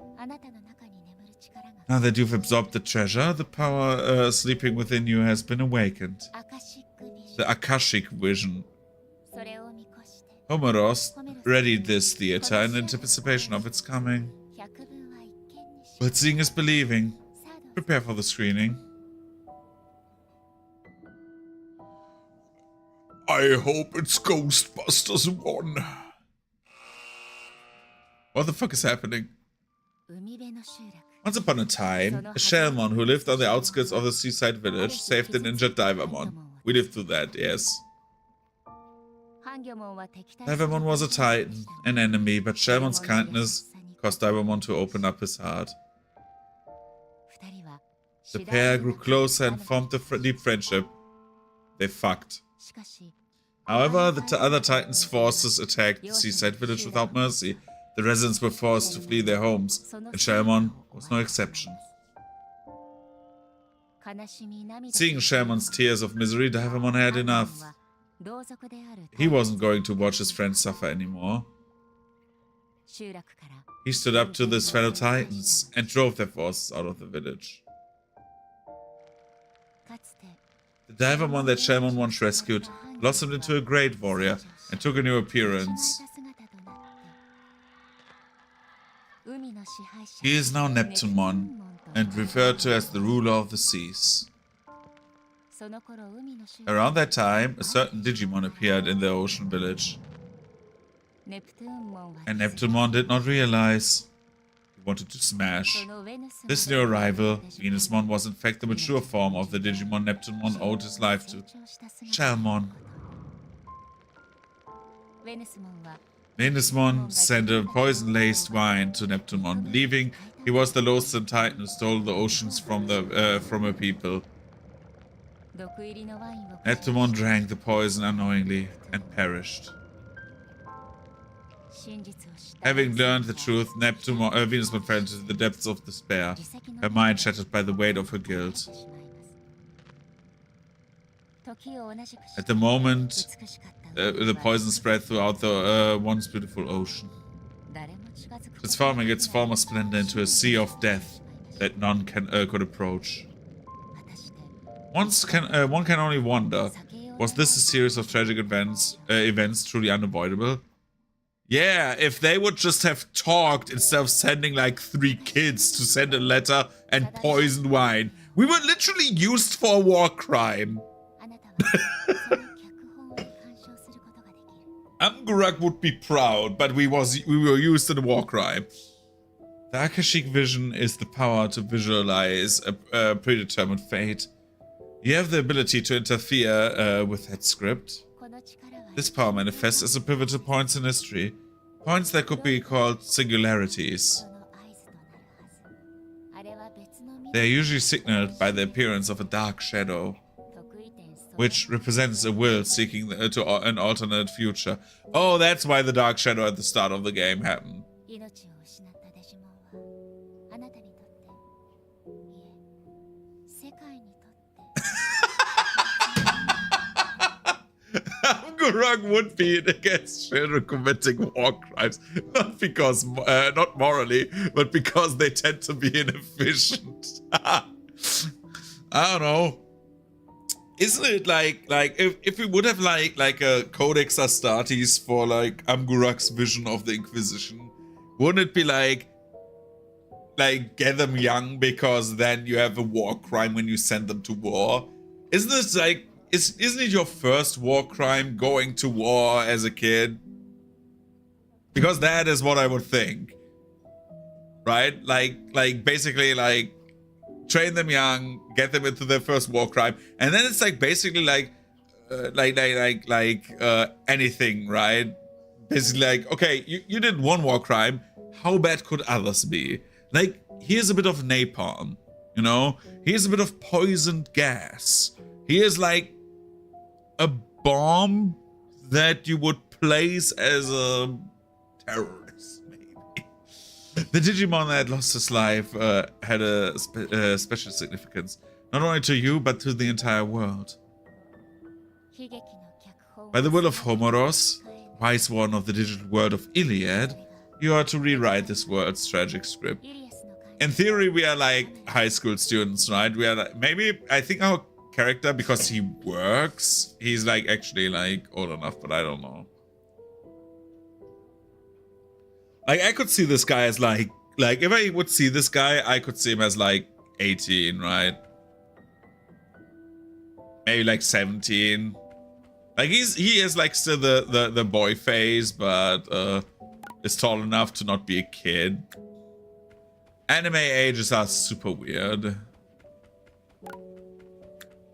Now that you've absorbed the treasure, the power sleeping within you has been awakened. The Akashic vision. Homeros readied this theater in anticipation of its coming. But seeing is believing. Prepare for the screening. I hope it's Ghostbusters 1. What the fuck is happening? Once upon a time, a Shellmon who lived on the outskirts of the seaside village saved an injured Divermon. We lived through that, yes. Divermon was a titan, an enemy, but Shellmon's kindness caused Divermon to open up his heart. The pair grew closer and formed a deep friendship. They fucked. However, the other Titans' forces attacked the seaside village without mercy. The residents were forced to flee their homes, and Shellmon was no exception. Seeing Shellmon's tears of misery, Divermon had enough. He wasn't going to watch his friends suffer anymore. He stood up to his fellow Titans and drove their forces out of the village. The Divermon that Shellmon once rescued blossomed into a great warrior and took a new appearance. He is now Neptunemon and referred to as the ruler of the seas. Around that time, a certain Digimon appeared in the ocean village. And Neptunemon did not realize. He wanted to smash. This new arrival, Venusmon, was in fact the mature form of the Digimon Neptunemon owed his life to, Shellmon. Venusmon sent a poison-laced wine to Neptunemon, believing he was the loathsome titan who stole the oceans from her people. Neptunemon drank the poison unknowingly and perished. Having learned the truth, Venusmon fell into the depths of despair, her mind shattered by the weight of her guilt. At the moment, the poison spread throughout the once beautiful ocean, transforming its former splendor into a sea of death that none could approach. One can only wonder, Was this a series of tragic events truly unavoidable? Yeah, if they would just have talked instead of sending like 3 kids to send a letter and poisoned wine. We were literally used for a war crime. Amgurak would be proud, but we were used in a war crime. The Akashic vision is the power to visualize a predetermined fate. You have the ability to interfere with that script. This power manifests as a pivotal points in history. Points that could be called singularities. They are usually signaled by the appearance of a dark shadow, which represents a will seeking an alternate future. Oh, that's why the dark shadow at the start of the game happened. Amgurak would be against children committing war crimes, not morally, but because they tend to be inefficient. I don't know. Isn't it like if we would have like a Codex Astartes for like Amgurak's vision of the Inquisition, wouldn't it be like get them young because then you have a war crime when you send them to war? Isn't this like isn't it your first war crime going to war as a kid? Because that is what I would think. Right? Like basically like train them young, get them into their first war crime, and then it's like basically like anything, right? Basically like, okay, you did one war crime, how bad could others be? Like, here's a bit of napalm, you know? Here's a bit of poisoned gas. Here's like a bomb that you would place as a terrorist, maybe. The Digimon that lost his life had a special significance, not only to you, but to the entire world. By the will of Homoros, wise one of the digital world of Iliad, you are to rewrite this world's tragic script. In theory, we are like high school students, right? We are like, maybe, I think our character, because he works, he's like actually like old enough, but I don't know. Like, I could see this guy as like if I would see this guy, I could see him as like 18, right? Maybe like 17. Like he is like still the boy phase, but is tall enough to not be a kid. Anime ages are super weird.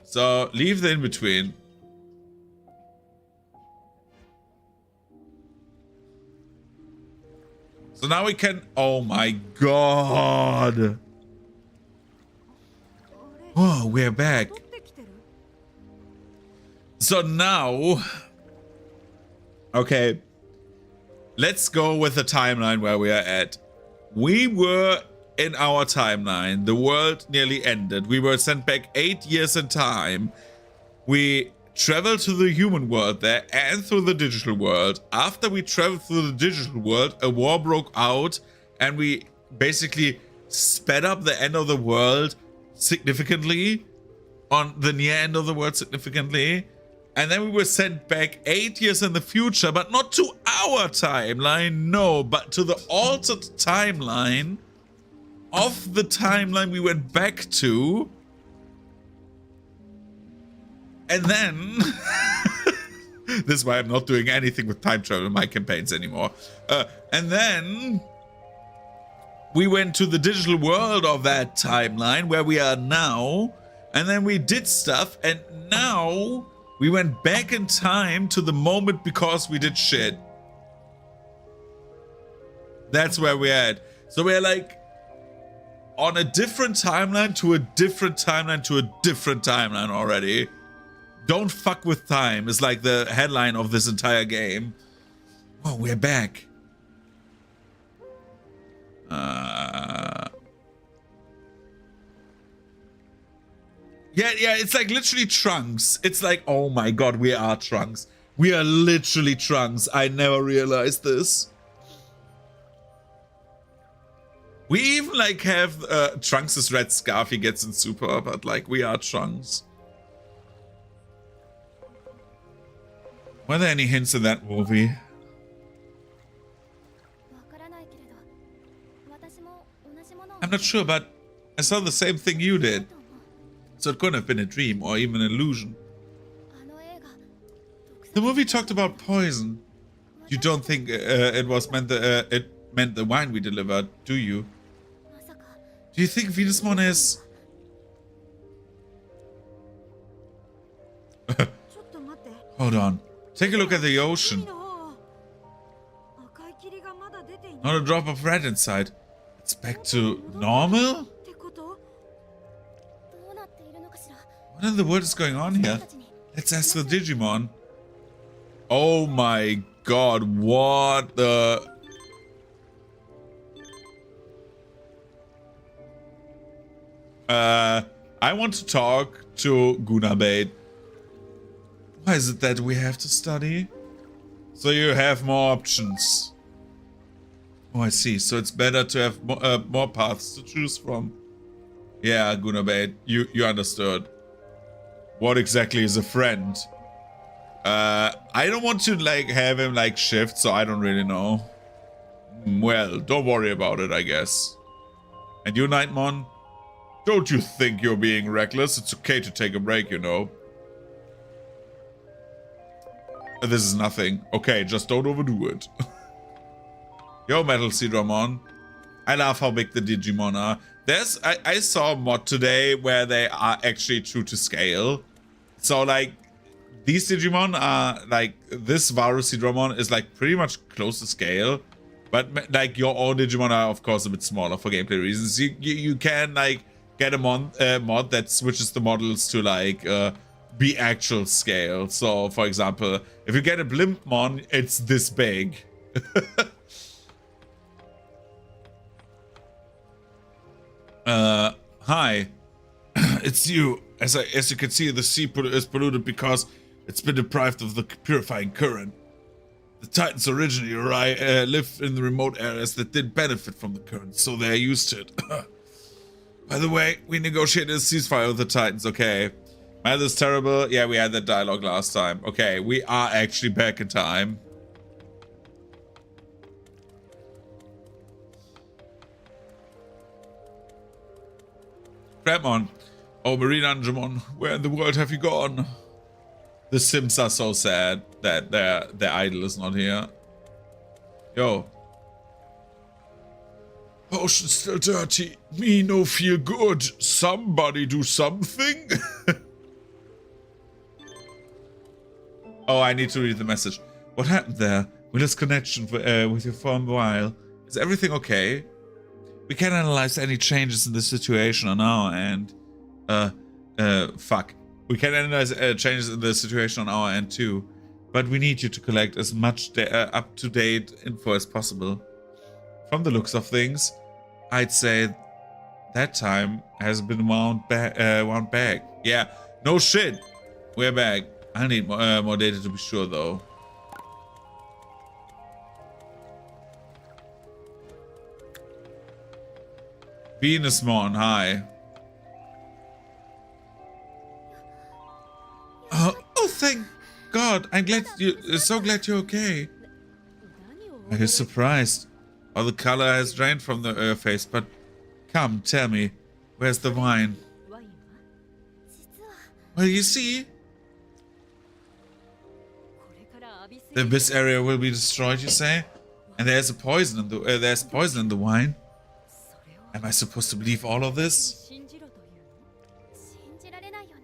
So leave the in-between. So now we can, oh my god. Oh, we're back. So now, okay, let's go with the timeline where we are at. We were in our timeline. The world nearly ended. We were sent back 8 years in time. We traveled to the human world there and through the digital world. After we traveled through the digital world, a war broke out and we basically sped up the end of the world significantly, on the near end of the world significantly. And then we were sent back 8 years in the future, but not to our timeline, no, but to the altered timeline of the timeline we went back to. And then this is why I'm not doing anything with time travel in my campaigns anymore. And then we went to the digital world of that timeline where we are now. And then we did stuff. And now we went back in time to the moment because we did shit. That's where we're at. So we're like on a different timeline to a different timeline to a different timeline already. Don't fuck with time is like the headline of this entire game. Oh, we're back. Yeah, it's like literally Trunks. It's like, oh my god, we are Trunks. We are literally Trunks. I never realized this. We even like have Trunks' red scarf he gets in Super, but like we are Trunks. Were there any hints in that movie? I'm not sure, but I saw the same thing you did. So it couldn't have been a dream or even an illusion. The movie talked about poison. You don't think it meant the wine we delivered, do you? Do you think Venusmon is... Hold on. Take a look at the ocean. Not a drop of red inside. It's back to normal? What in the world is going on here? Let's ask the Digimon. Oh my god, what the... I want to talk to Gunabate. Why is it that we have to study? So you have more options. Oh, I see. So it's better to have more paths to choose from. Yeah, Gunabate, you understood. What exactly is a friend? I don't want to like have him like shift, so I don't really know. Well, don't worry about it, I guess. And you, Nightmon? Don't you think you're being reckless? It's okay to take a break, you know. This is nothing. Okay, just don't overdo it. Yo, Metal Seedramon. I love how big the Digimon are. I saw a mod today where they are actually true to scale. So, like, these Digimon are, like, this Varus Seedramon is, like, pretty much close to scale. But, like, your own Digimon are, of course, a bit smaller for gameplay reasons. You can, like, get a mod that switches the models to, like, be actual scale. So, for example, if you get a Blimpmon, it's this big. Hi. It's you. As you can see, the sea is polluted because it's been deprived of the purifying current. The Titans originally lived in the remote areas that did benefit from the current, so they're used to it. By the way, we negotiated a ceasefire with the Titans, okay. Man, this is terrible. Yeah, we had that dialogue last time. Okay, we are actually back in time. Crabmon. Oh, Marina Angemon, where in the world have you gone? The Sims are so sad that their idol is not here. Yo. Ocean's still dirty. Me no feel good. Somebody do something? Oh, I need to read the message. What happened there? We lost connection with you for a while. Is everything okay? We can analyze any changes in the situation on our end. Fuck. We can analyze changes in the situation on our end too. But we need you to collect as much up-to-date info as possible. From the looks of things, I'd say that time has been wound back. Yeah, no shit. We're back. I need more data to be sure, though. Venusmon, hi. Oh, thank God! I'm so glad you're okay. I was surprised. All the color has drained from your face, but come, tell me, where's the wine? Well, you see, the abyss area will be destroyed, you say, and there's poison in the wine. Am I supposed to believe all of this?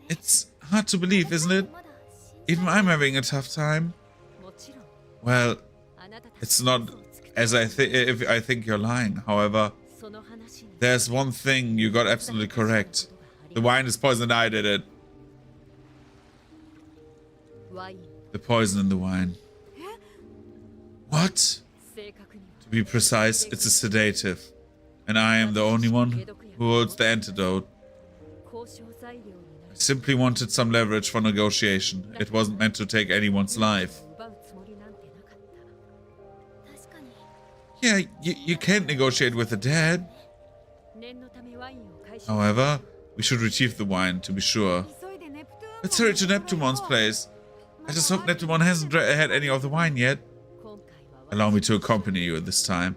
It's hard to believe, isn't it? Even I'm having a tough time. Well, it's not as I think you're lying. However, there's one thing you got absolutely correct. The wine is poisoned. I did it. The poison in the wine. What? To be precise, it's a sedative. And I am the only one who holds the antidote. I simply wanted some leverage for negotiation. It wasn't meant to take anyone's life. Yeah, you can't negotiate with the dead. However, we should retrieve the wine, to be sure. Let's hurry to Neptumon's place. I just hope Digimon hasn't had any of the wine yet. Allow me to accompany you this time.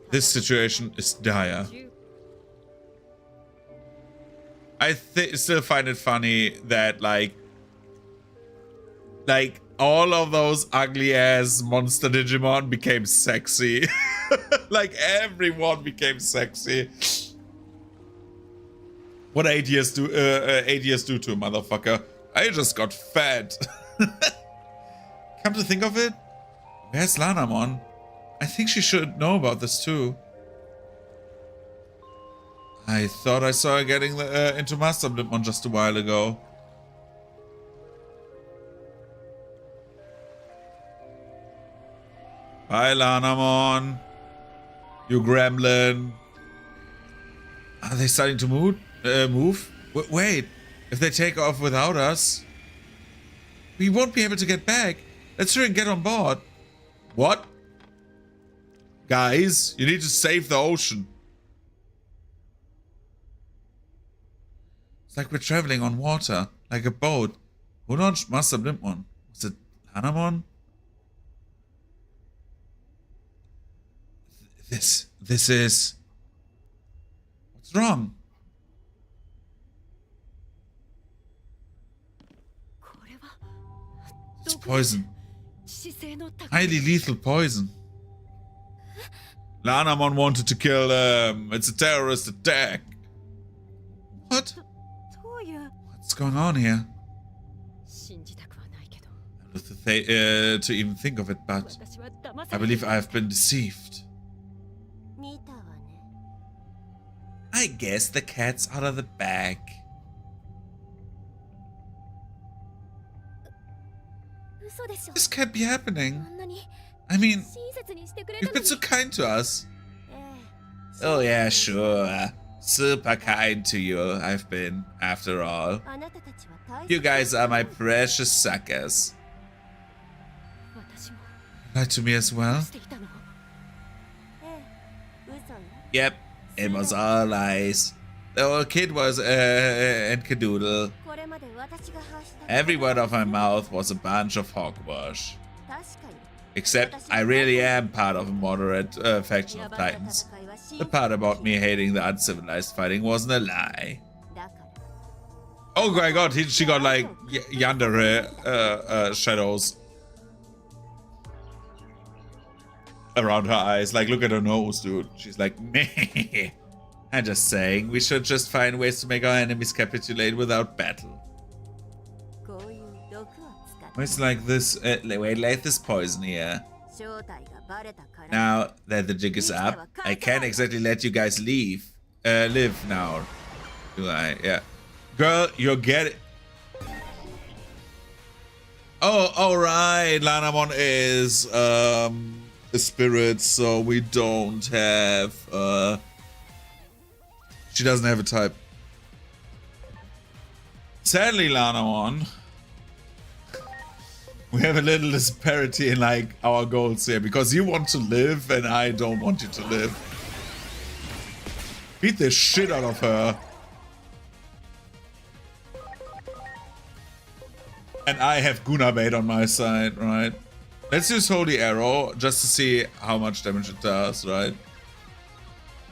This situation is dire. I still find it funny that like all of those ugly ass monster Digimon became sexy. Like everyone became sexy. What 8 years do 8 years do to a motherfucker? I just got fat. Come to think of it, where's Lanamon? I think she should know about this too. I thought I saw her getting into Master Blipmon just a while ago. Bye, Lanamon. You gremlin. Are they starting to move? Wait, if they take off without us, we won't be able to get back. Let's try and get on board. What? Guys, you need to save the ocean. It's like we're traveling on water, like a boat. Who launched Master Blipmon? Was it Hanamon? This is... What's wrong? It's poison. Highly lethal poison. Lanamon wanted to kill them. It's a terrorist attack. What? What's going on here? To even think of it, but I believe I have been deceived. I guess the cat's out of the bag. This can't be happening. I mean, you've been so kind to us. Oh yeah, sure. Super kind to you, I've been, after all. You guys are my precious suckers. Lied to me as well? Yep, it was all lies. The old kid was and Cadoodle. Every word of my mouth was a bunch of hogwash. Except I really am part of a moderate faction of Titans. The part about me hating the uncivilized fighting wasn't a lie. Oh my god, she got like yandere shadows around her eyes. Like, look at her nose, dude. She's like, meh. I'm just saying, we should just find ways to make our enemies capitulate without battle. It's like this, wait, like this poison here. Now that the jig is up, I can't exactly let you guys live now. Do I? Yeah. Girl, you'll get it. Oh, alright. Lanamon is a spirit, so we don't have she doesn't have a type. Sadly, Lanamon, we have a little disparity in like our goals here, because you want to live and I don't want you to live. Beat the shit out of her. And I have Gunabait on my side, right? Let's use Holy Arrow just to see how much damage it does, right?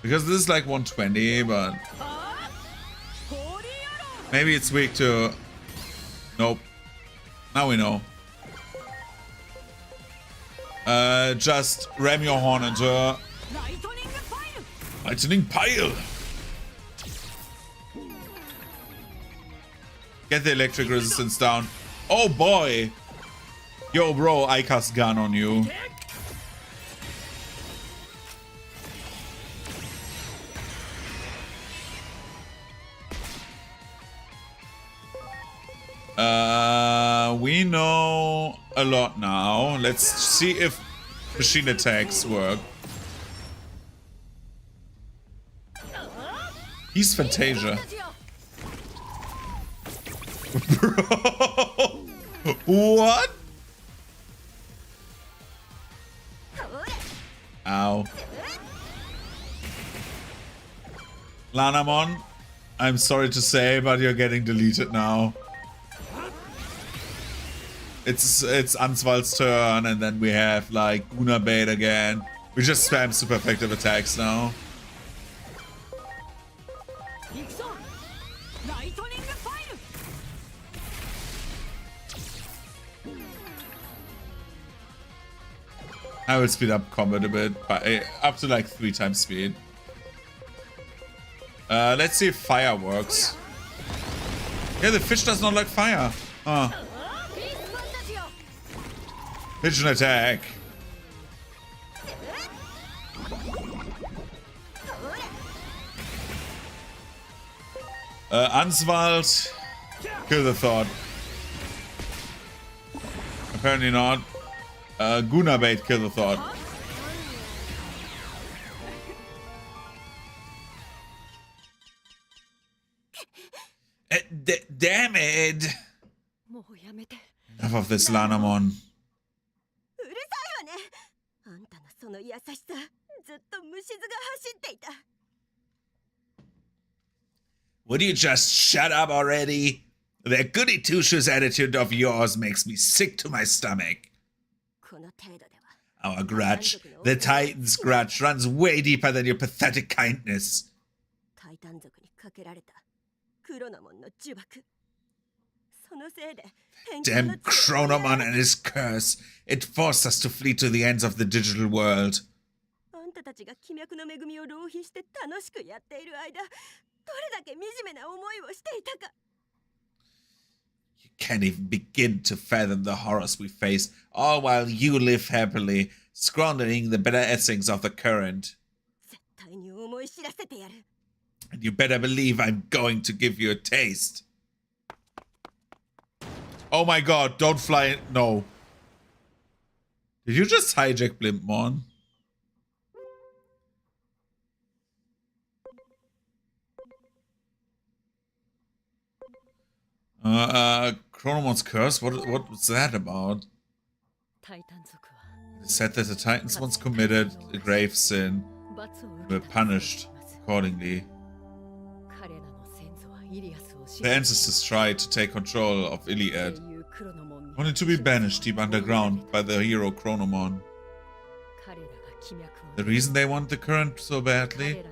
Because this is like 120, but maybe it's weak to... Nope. Now we know. Just ram your horn into her. Lightning Pile! Get the electric resistance down. Oh boy! Yo bro, I cast gun on you. We know a lot now. Let's see if machine attacks work. He's Fantasia. Bro! What? Ow. Lanamon, I'm sorry to say, but you're getting deleted now. It's Answald's turn, and then we have like Guna bait again. We just spam super effective attacks now. I will speed up combat a bit, but up to like 3 times speed. Let's see if fire works. Yeah, the fish does not like fire. Huh. Pigeon attack. Answald, kill the thought. Apparently not. Guna bait, kill the thought. Damn it! Enough of this, Lanamon. Would you just shut up already? That goody two-shoes attitude of yours makes me sick to my stomach. Our grudge, the Titan's grudge, runs way deeper than your pathetic kindness. Damn Chronomon and his curse. It forced us to flee to the ends of the digital world. You can't even begin to fathom the horrors we face, all while you live happily, squandering the better essence of the current. And you better believe I'm going to give you a taste. Oh my god, don't fly. No. Did you just hijack Blimpmon? Chronomon's curse? What was that about? It said that the Titans once committed a grave sin were punished accordingly. The ancestors tried to take control of Iliad, only to be banished deep underground by the hero Chronomon. The reason they want the current so badly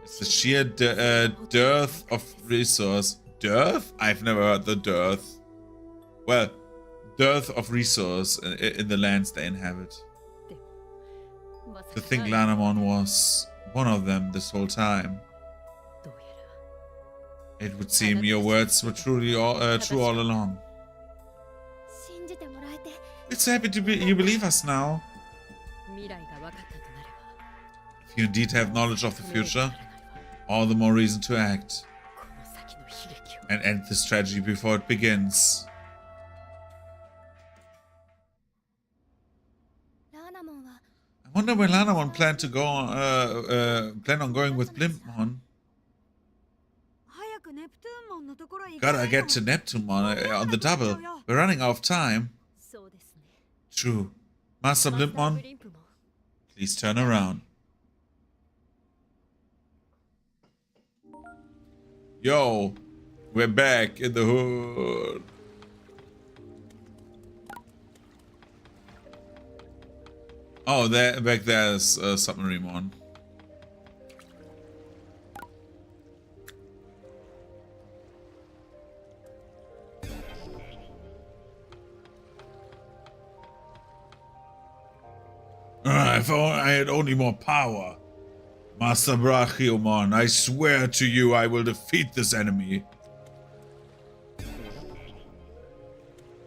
is the sheer dearth of resource. Dearth? I've never heard the dearth. Well, dearth of resource in the lands they inhabit. To think Lanamon was one of them this whole time. It would seem your words were truly true all along. It's happy to be you believe us now. If you indeed have knowledge of the future, all the more reason to act. And end this tragedy before it begins. I wonder where Lanamon planned to go plan on going with Blimpmon. Gotta get to Neptunemon on the double. We're running out of time. True. Master Blimpmon, please turn around. Yo, we're back in the hood. Oh, there, back there's Submarimon. If I had only more power. Master Brachiomon, I swear to you I will defeat this enemy.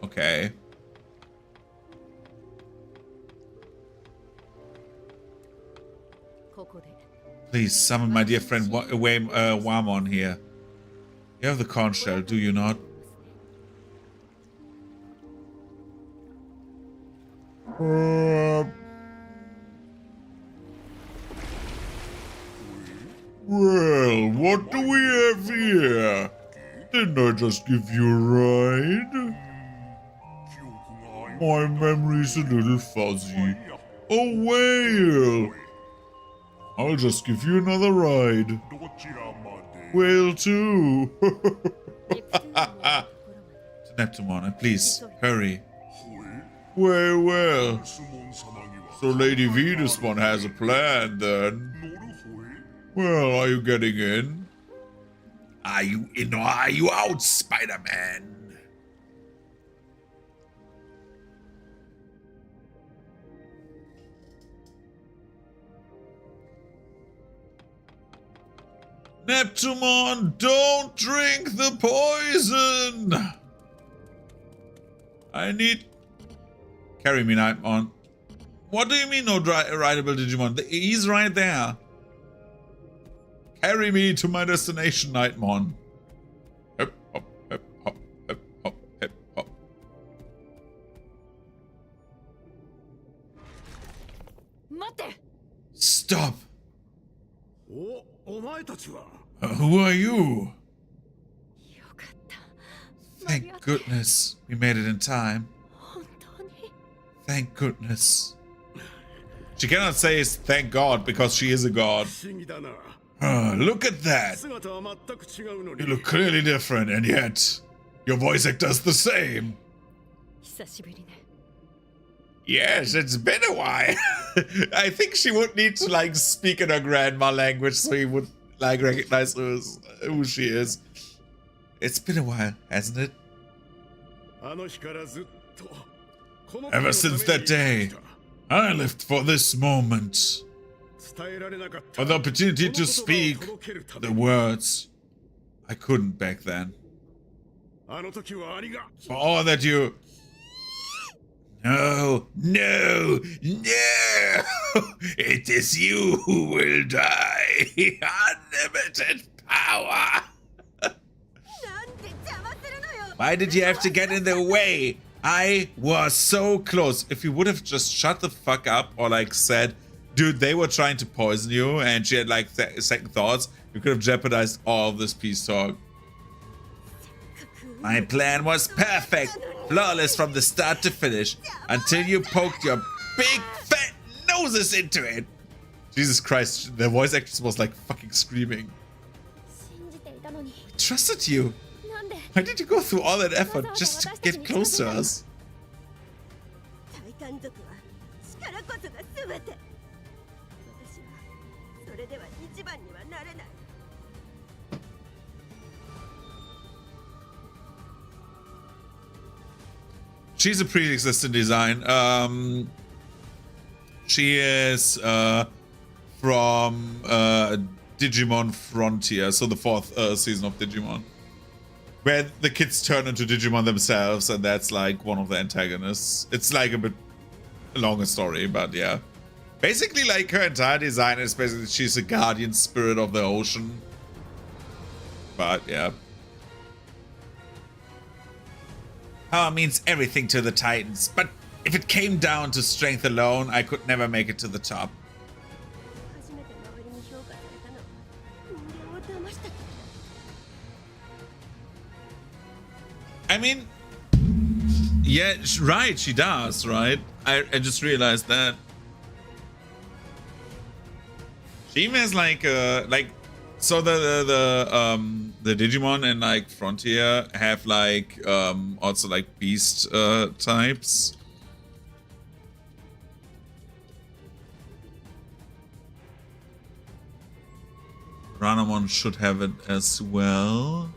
Okay. Please summon my dear friend Wamon here. You have the conch shell, do you not? Well, what do we have here? Didn't I just give you a ride? My memory's a little fuzzy. Oh, whale! I'll just give you another ride. Whale too! To Neptunemon, please, hurry. Well, well. So Lady Venusmon has a plan then. Well, are you getting in? Are you in or are you out, Spider-Man? Neptumon, don't drink the poison! I need... Carry me, Nightmon. What do you mean no rideable Digimon? He's right there. Carry me to my destination, Nightmon. Hip, hop, hip, hop, hip, hop, hip, hop. Stop! Who are you? Thank goodness we made it in time. Thank goodness. She cannot say thank God because she is a god. Look at that! You look clearly different, and yet your voice actor's the same. Yes, it's been a while. I think she would need to like speak in her grandma language so he would like recognize who she is. It's been a while, hasn't it? Ever since that day, I lived for this moment. For the opportunity to speak the words I couldn't back then. For all that you... No, no, no! It is you who will die! Unlimited power! Why did you have to get in the way? I was so close. If you would have just shut the fuck up or like said, dude, they were trying to poison you and she had like second thoughts, you could have jeopardized all of this peace talk. My plan was perfect, flawless from the start to finish, until you poked your big fat noses into it. Jesus Christ, the voice actress was like fucking screaming. I trusted you. Why did you go through all that effort just to get close to us? She's a pre-existing design. She is from Digimon Frontier, so the 4th season of Digimon, where the kids turn into Digimon themselves, and that's like one of the antagonists. It's like a bit longer story, but yeah. Basically, like her entire design is basically she's a guardian spirit of the ocean. But yeah. Power means everything to the Titans, but if it came down to strength alone, I could never make it to the top. I mean, yeah, right, she does, right? I just realized that. She even has like so the Digimon and like Frontier have like also like beast types. Ranamon should have it as well.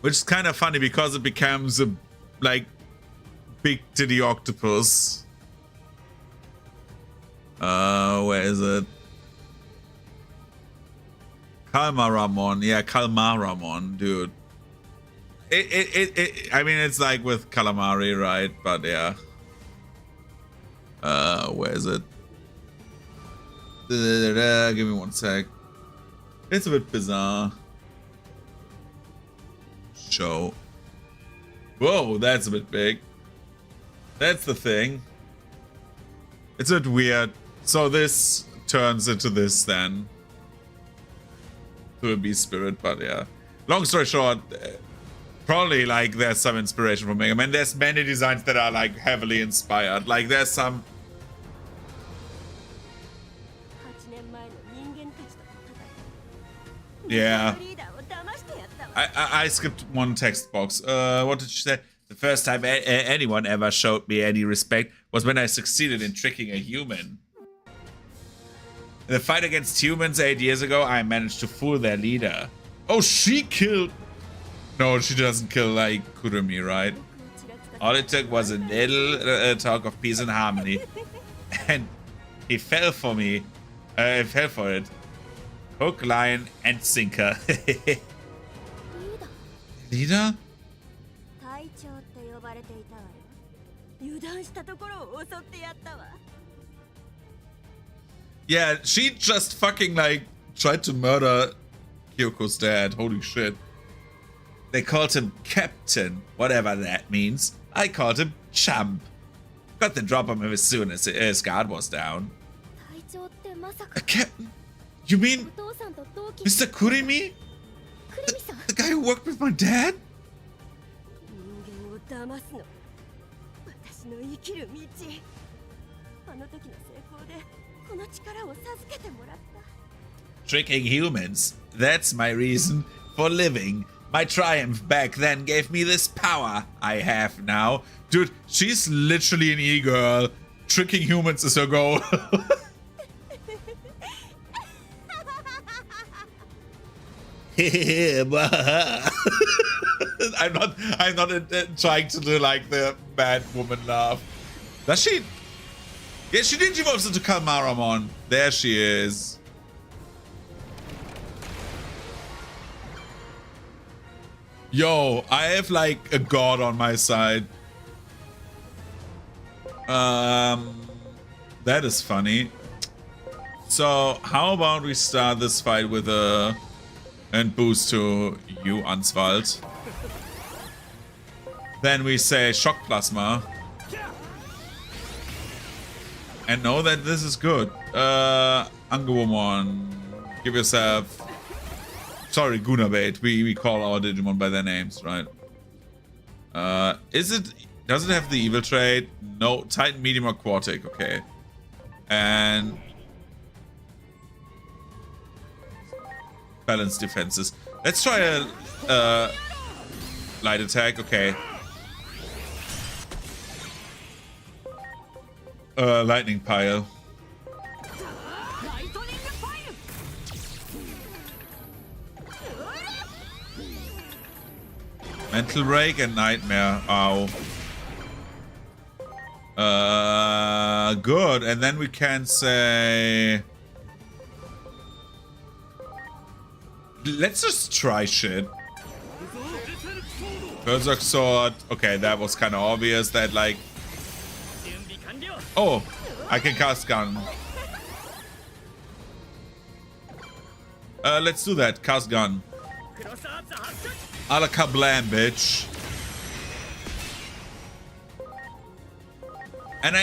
Which is kind of funny because it becomes a like big titty octopus. Where is it? Kalmaramon, yeah, Kalmaramon, dude. I mean, it's like with calamari, right? But yeah. Where is it? Give me one sec. It's a bit bizarre. Show. Whoa, that's a bit big. That's the thing. It's a bit weird. So this turns into this then. To a beast spirit, but yeah. Long story short, probably like there's some inspiration from Mega Man. There's many designs that are like heavily inspired. Like there's some. Yeah. I skipped one text box. What did she say? The first time anyone ever showed me any respect was when I succeeded in tricking a human. In the fight against humans 8 years ago, I managed to fool their leader. Oh, she killed... No, she doesn't kill, like, Kurumi, right? All it took was a little talk of peace and harmony. And he fell for me. I fell for it. Hook, line, and sinker. Leader? Yeah, she just fucking, like, tried to murder Kyoko's dad. Holy shit. They called him Captain, whatever that means. I called him Champ. Got the drop on him as soon as his guard was down. A captain? You mean Mr. Kurimi? The guy who worked with my dad? Tricking humans. That's my reason for living. My triumph back then gave me this power I have now. Dude, she's literally an e-girl. Tricking humans is her goal. I'm not trying to do like the bad woman laugh. Does she? Yeah, she did evolve into Kalmaramon. There she is. Yo, I have like a god on my side. That is funny. So how about we start this fight with a and boost to you, Answald. Then we say shock plasma. And know that this is good. Angewomon, give yourself. Sorry, Gunabait. We call our Digimon by their names, right? Does it have the evil trait? No. Titan, medium, or aquatic. Okay. And balance defenses. Let's try a light attack. Okay. Lightning pile. Mental Rake and Nightmare. Ow. Good. And then we can say... Let's just try shit. Berserk Sword. Okay, that was kind of obvious that, like... Oh, I can cast Gun. Let's do that. Cast Gun. A la kablam, bitch. And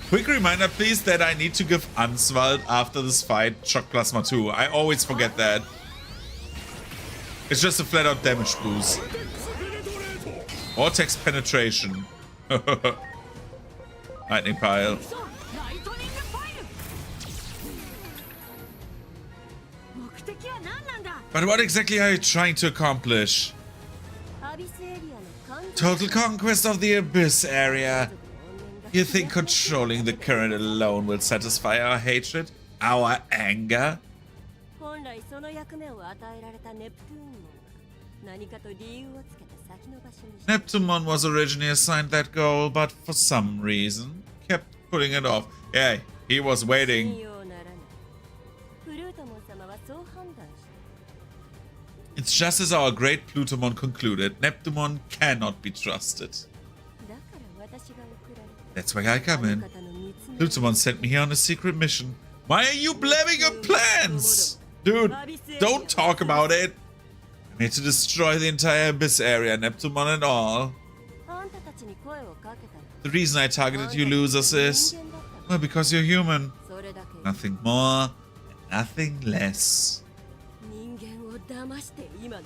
quick reminder, please, that I need to give Answald after this fight Shock Plasma 2. I always forget that. It's just a flat-out damage boost. Vortex penetration. Lightning pile. But what exactly are you trying to accomplish? Total conquest of the Abyss area. You think controlling the current alone will satisfy our hatred? Our anger? Neptunemon was originally assigned that goal, but for some reason kept putting it off. Yeah, he was waiting. It's just as our great Plutomon concluded. Neptunemon cannot be trusted. That's where I come in. Plutomon sent me here on a secret mission. Why are you blabbing your plans? Dude, don't talk about it. I'm here to destroy the entire Abyss area, Neptunemon and all. The reason I targeted you losers is... well, because you're human. Nothing more, nothing less.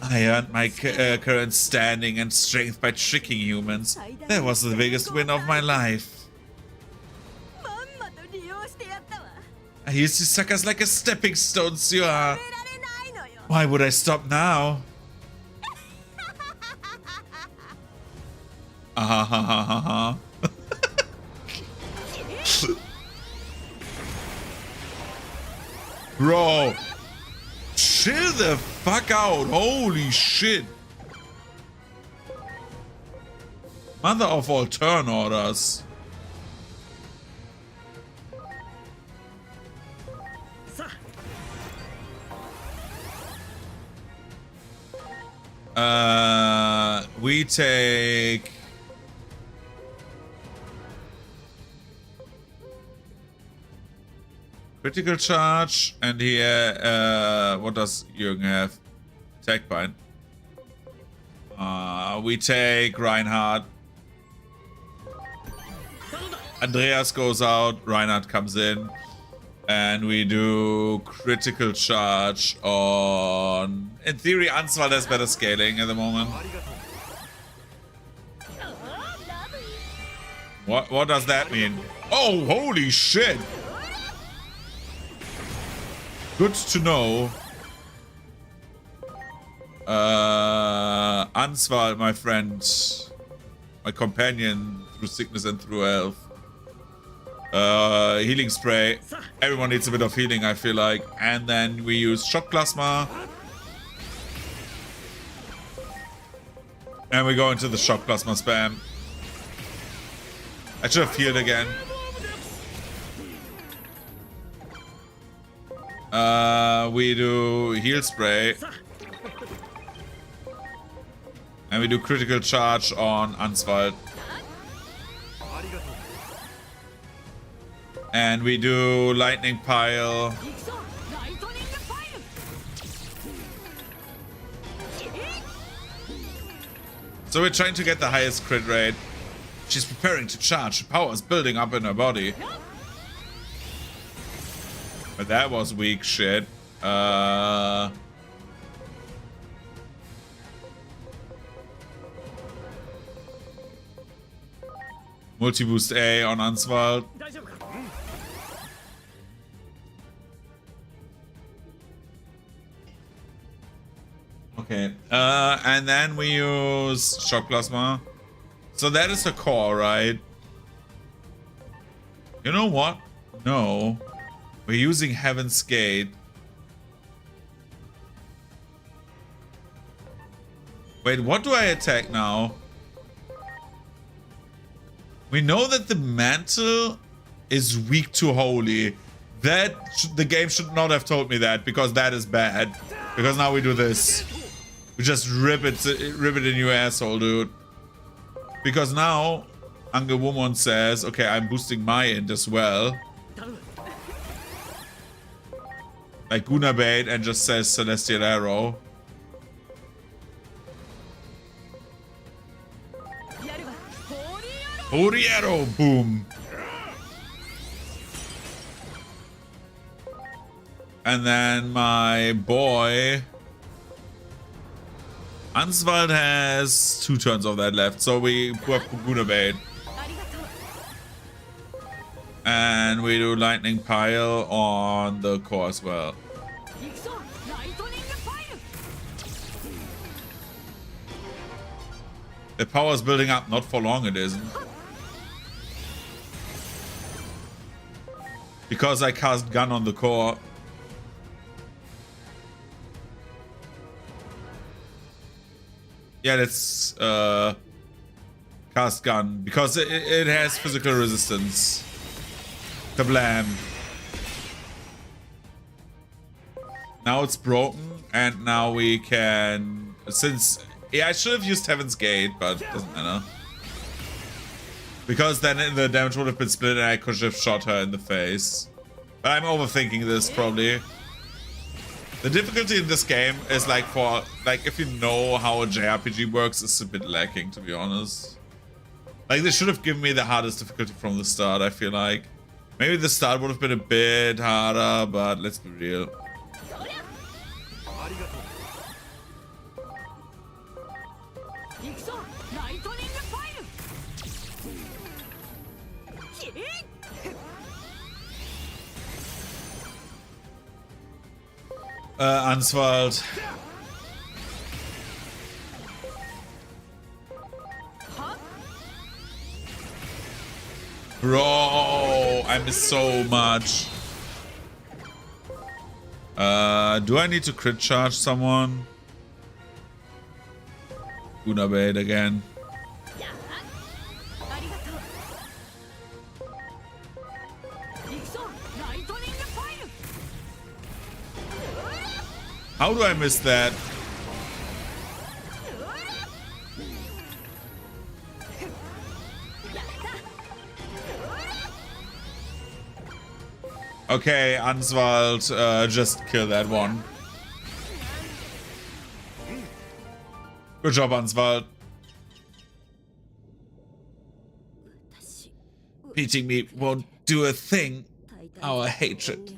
I earned my current standing and strength by tricking humans. That was the biggest win of my life. I used these suckers like a stepping stone, you are. Why would I stop now? Ahahaha. Bro, chill the fuck out. Holy shit. Mother of all turn orders. We take critical charge, and here, what does Jürgen have? Attack bind. We take Reinhardt. Andreas goes out, Reinhardt comes in, and we do critical charge on... In theory, Answald has better scaling at the moment. What does that mean? Oh, holy shit! Good to know. Answald, my friend, my companion through sickness and through health. Healing spray. Everyone needs a bit of healing, I feel like. And then we use shock plasma. And we go into the shock plasma spam. I should have healed again. We do heal spray. And we do critical charge on Answald. And we do lightning pile. So we're trying to get the highest crit rate. She's preparing to charge. Power is building up in her body. But that was weak shit. Multi-boost A on Answald. Okay. And then we use shock plasma. So that is the core, right? You know what? No. We're using Heaven's Gate. Wait, what do I attack now? We know that the mantle is weak to holy. That the game should not have told me that, because that is bad. Because now we do this. We just rip it in your asshole, dude. Because now Angelwoman says, okay, I'm boosting my int as well. Like Gunabait, and just says Celestial Arrow. Holy Arrow, boom. And then my boy Answald has 2 turns of that left, so we have Gunabait. And we do Lightning Pile on the core as well. The power is building up, not for long it isn't. Because I cast Gun on the core. Yeah, let's cast Gun, because it has physical resistance. Kablam. Now it's broken, and now we can... Since... Yeah, I should have used Heaven's Gate, but it doesn't matter. Because then the damage would have been split and I could have shot her in the face. But I'm overthinking this, probably. The difficulty in this game is like if you know how a JRPG works, it's a bit lacking, to be honest. Like, they should have given me the hardest difficulty from the start, I feel like. Maybe the start would have been a bit harder, but let's be real. Answald. Bro, I miss so much. Do I need to crit charge someone? Una bait again. How do I miss that? Okay, Answald, just kill that one. Good job, Answald. Beating me won't do a thing. Our hatred,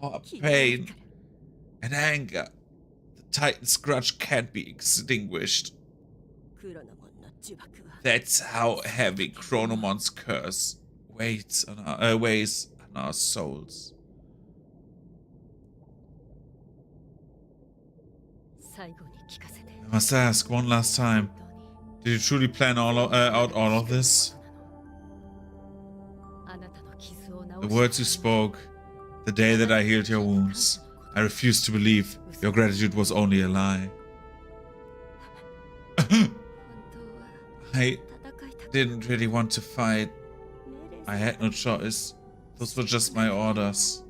our pain, and anger. The Titan's grudge can't be extinguished. That's how heavy Chronomon's curse weighs on our souls. I must ask one last time. Did you truly plan out all of this? The words you spoke, the day that I healed your wounds, I refuse to believe your gratitude was only a lie. I didn't really want to fight. I had no choice. Those were just my orders.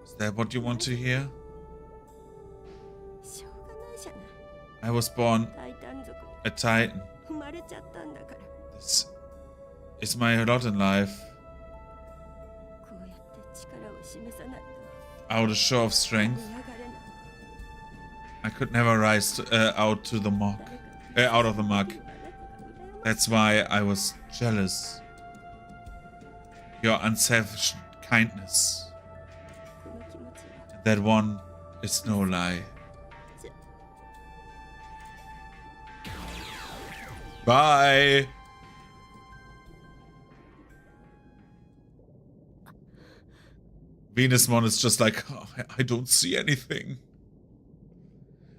Is that what you want to hear? I was born a Titan. This is my lot in life. Out a show of strength. I could never rise out of the muck. That's why I was jealous. Your unselfish kindness. That one is no lie. Bye. Venusmon is just like, oh, I don't see anything.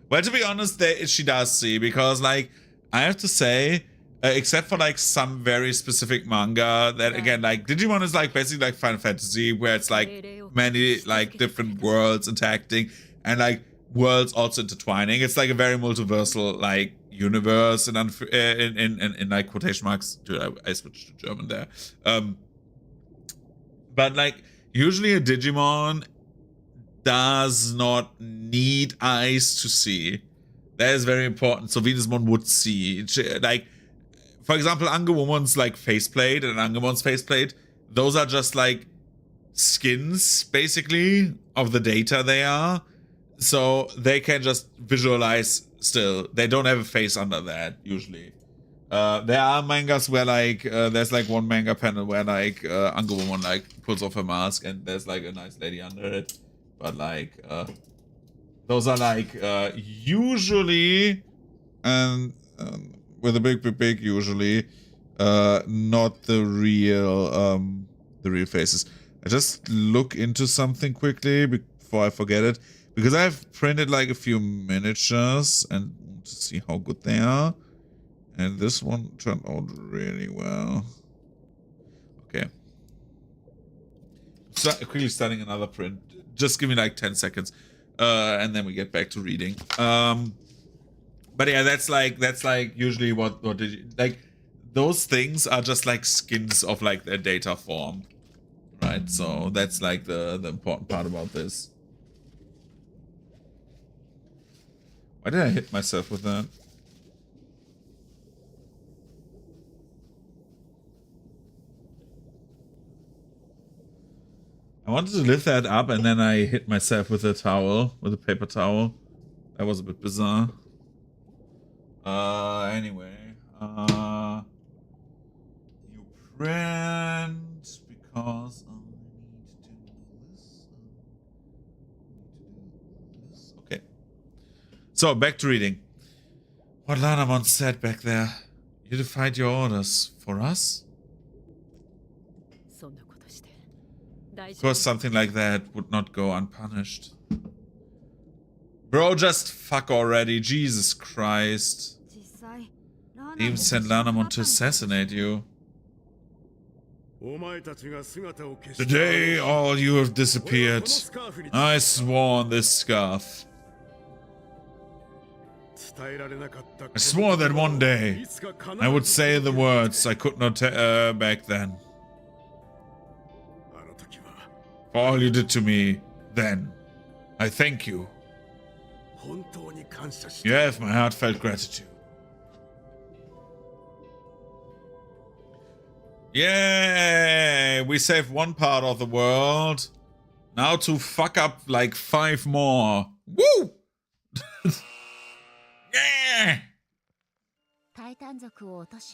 Well, to be honest, she does see, because, like, I have to say, except for, like, some very specific manga that, again, like, Digimon is, like, basically like Final Fantasy, where it's, like, many, like, different worlds interacting, and, like, worlds also intertwining. It's, like, a very multiversal, like, universe, and in like, quotation marks. Dude, I switched to German there. But, like, usually a Digimon does not need eyes to see. That is very important. So Venusmon would see. Like, for example, Angewomon's like faceplate and Angemon's faceplate, those are just like skins, basically, of the data they are. So they can just visualize still. They don't have a face under that, usually. There are mangas where, like, there's, like, one manga panel where, like, Angewomon, like, pulls off her mask and there's, like, a nice lady under it. But, like, those are, like, usually, and with a big usually, not the real faces. I just look into something quickly before I forget it, because I've printed, like, a few miniatures and to see how good they are. And this one turned out really well. Okay. So, quickly starting another print. Just give me like 10 seconds. And then we get back to reading. But yeah, that's like usually what did you, like, those things are just like skins of like their data form. Right? So that's like the important part about this. Why did I hit myself with that? I wanted to lift that up and then I hit myself with a towel, with a paper towel. That was a bit bizarre. Anyway. New print, because I need to do this. Okay. So, back to reading. What Lanamon said back there. You defied your orders. For us? Of course, something like that would not go unpunished. Bro, just fuck already. Jesus Christ. They even sent Lanamon to assassinate you. Today, all you have disappeared. I swore on this scarf. I swore that one day I would say the words I could not back then. For all you did to me then, I thank you. You have my heartfelt gratitude. Yay! We saved one part of the world. Now to fuck up like 5 more. Woo! Yeah!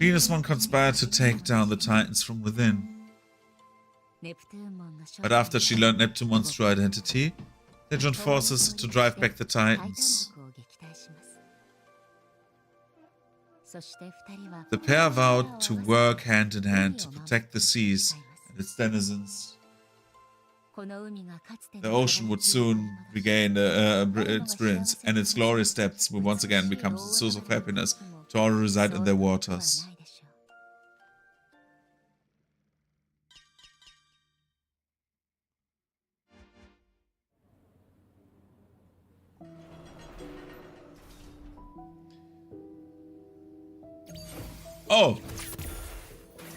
Venusmon conspired to take down the Titans from within. But after she learned Neptunemon's true identity, they joined forces to drive back the Titans. The pair vowed to work hand in hand to protect the seas and its denizens. The ocean would soon regain its brilliance, and its glorious depths will once again become a source of happiness to all who reside in their waters. Oh!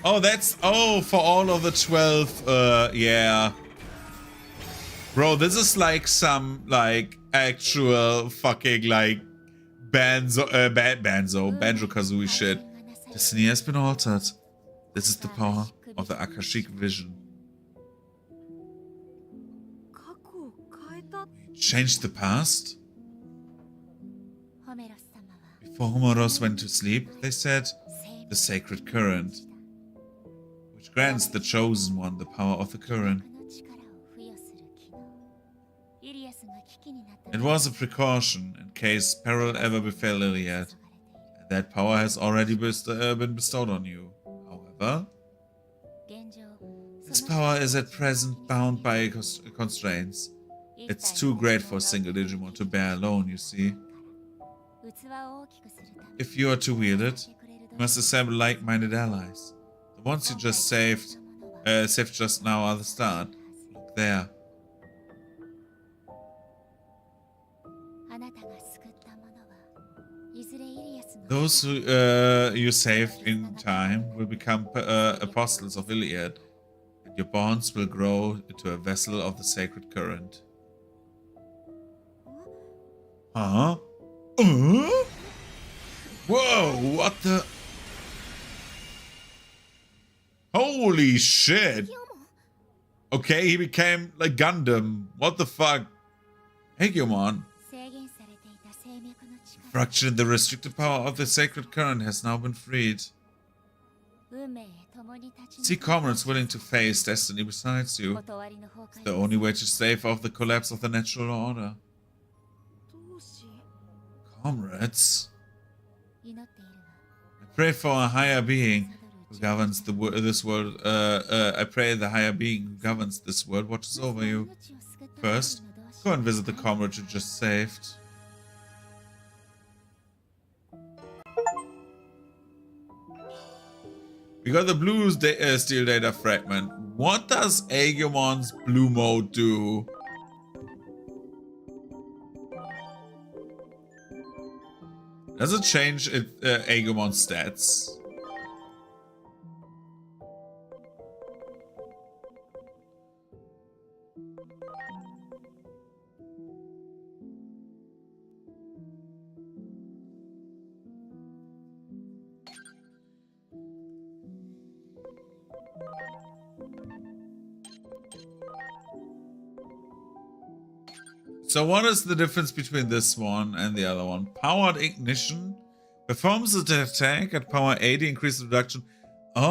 Oh, that's... Oh, for all of the 12, yeah. Bro, this is like some, like, actual fucking, like, Banjo-Kazooie shit. Destiny has been altered. This is the power of the Akashic vision. Change the past? Before Homeros went to sleep, they said, the sacred current, which grants the chosen one the power of the current. It was a precaution in case peril ever befell Iliad, and that power has already been bestowed on you. However, this power is at present bound by constraints. It's too great for a single Digimon to bear alone, you see. If you are to wield it, you must assemble like-minded allies. The ones you just saved just now are the start. Look there. Those who you saved in time will become apostles of Iliad, and your bonds will grow into a vessel of the sacred current. Huh? Whoa, what the... Holy shit! Okay, he became like Gundam. What the fuck? Digimon. Fractured in the restricted power of the sacred current has now been freed. See comrades willing to face destiny besides you. It's the only way to stave off the collapse of the natural order. Comrades? I pray for a higher being who governs this world. I pray the higher being who governs this world watches over you. First, go and visit the comrade you just saved. We got the blue steel data fragment. What does Aegomon's blue mode do? Does it change Aegomon's stats? So what is the difference between this one and the other one? Powered ignition performs the attack at power 80, increases reduction. Oh.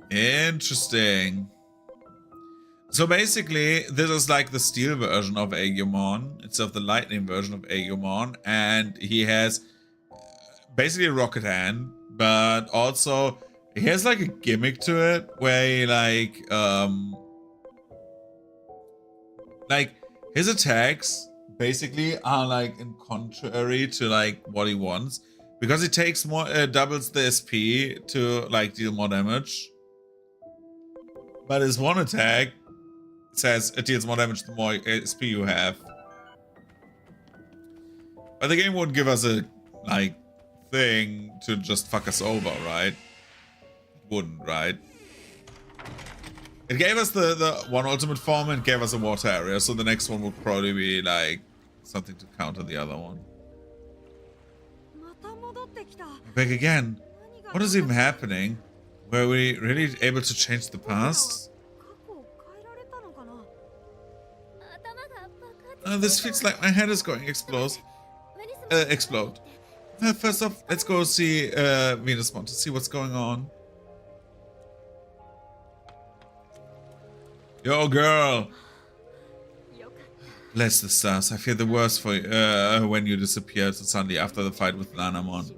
Interesting. So basically, this is like the steel version of Aegomon instead of the lightning version of Aegomon, and he has basically a rocket hand, but also He has like a gimmick to it where he like his attacks basically are like in contrary to like what he wants, because he takes more doubles the SP to like deal more damage. But his one attack says it deals more damage the more SP you have. But the game wouldn't give us a like thing to just fuck us over, right? It wouldn't, right? It gave us the one ultimate form and gave us a water area, so the next one would probably be like something to counter the other one. Back again. What is even happening? Were we really able to change the past? This feels like my head is going to explode. First off, let's go see Venusmon to see what's going on. Yo, girl. Bless the stars. I fear the worst for when you disappeared so suddenly after the fight with Lanamon.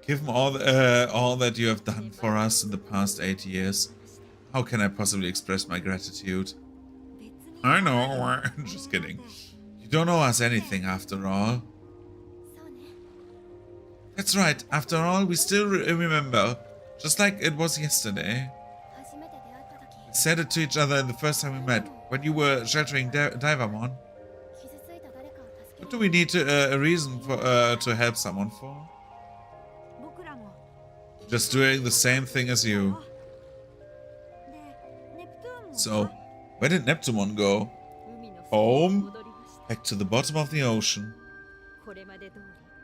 Given all that you have done for us in the past 8 years, how can I possibly express my gratitude? I know. Just kidding. You don't owe us anything after all. That's right. After all, we still remember. Just like it was yesterday. We said it to each other the first time we met, when you were sheltering Digimon. What do we need a reason for to help someone for? Just doing the same thing as you. So, where did Neptune go? Home? Back to the bottom of the ocean.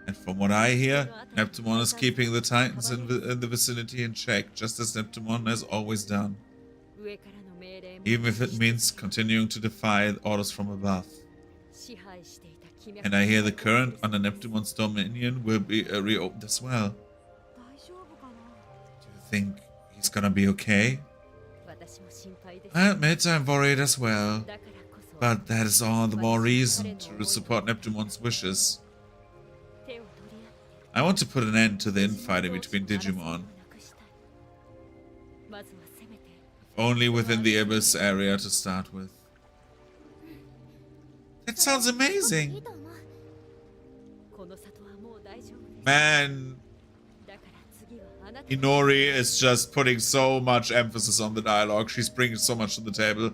And from what I hear, Neptune is keeping the Titans in the vicinity in check, just as Neptune has always done. Even if it means continuing to defy orders from above. And I hear the current under Neptune's dominion will be reopened as well. Do you think he's gonna be okay? I admit I'm worried as well. But that is all the more reason to support Neptune's wishes. I want to put an end to the infighting between Digimon. If only within the Abyss area to start with. That sounds amazing! Man, Inori is just putting so much emphasis on the dialogue. She's bringing so much to the table.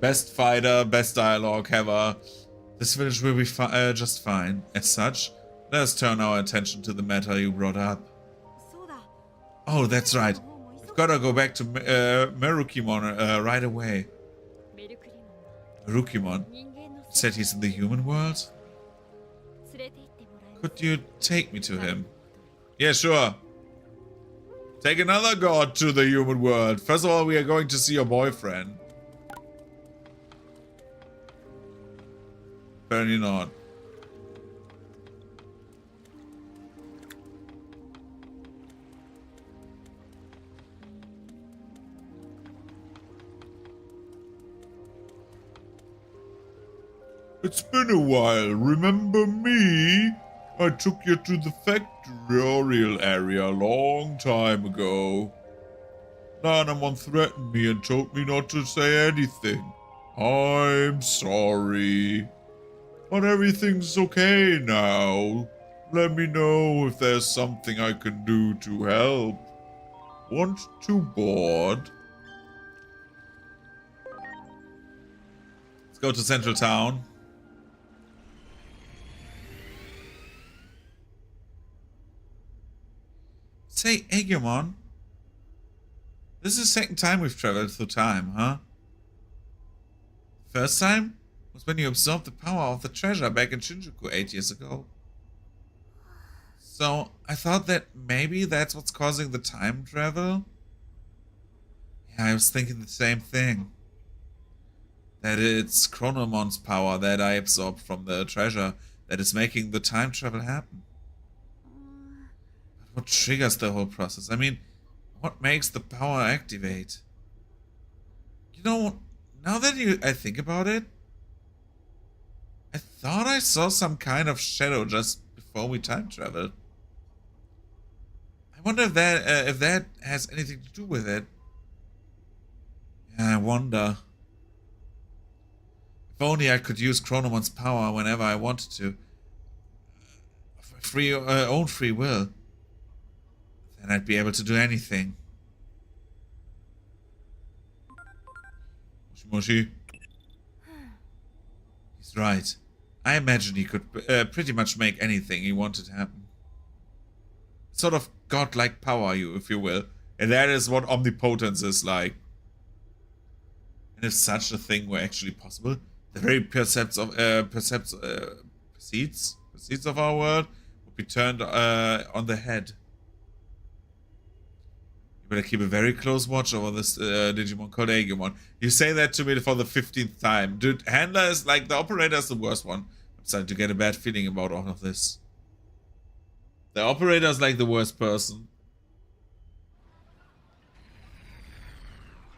Best fighter, best dialogue ever. This village will be just fine. As such, let us turn our attention to the matter you brought up. Oh, that's right. We've got to go back to Merukimon right away. Merukimon? Said he's in the human world? Could you take me to him? Yeah, sure. Take another god to the human world. First of all, we are going to see your boyfriend. Apparently not. It's been a while, remember me? I took you to the factorial area a long time ago. Nanamon threatened me and told me not to say anything. I'm sorry. But everything's okay now. Let me know if there's something I can do to help. Want to board? Let's go to Central Town. Say, Agumon, this is the second time we've traveled through time, huh? First time was when you absorbed the power of the treasure back in Shinjuku 8 years ago. So, I thought that maybe that's what's causing the time travel? Yeah, I was thinking the same thing. That it's Chronomon's power that I absorbed from the treasure that is making the time travel happen. What triggers the whole process? I mean, what makes the power activate? You know, now that I think about it, I thought I saw some kind of shadow just before we time traveled. wonder if that has anything to do with it. Yeah, I wonder. If only I could use Chronomon's power whenever I wanted to. Own free will. Then I'd be able to do anything. Moshi Moshi. He's right. I imagine he could pretty much make anything he wanted to happen. Sort of godlike power, if you will. And that is what omnipotence is like. And if such a thing were actually possible, the very percepts of perceits of our world would be turned on the head. You better keep a very close watch over this Digimon called Agumon. You say that to me for the 15th time. Dude, Handler is like, the operator is the worst one. I'm starting to get a bad feeling about all of this. The operator is like the worst person.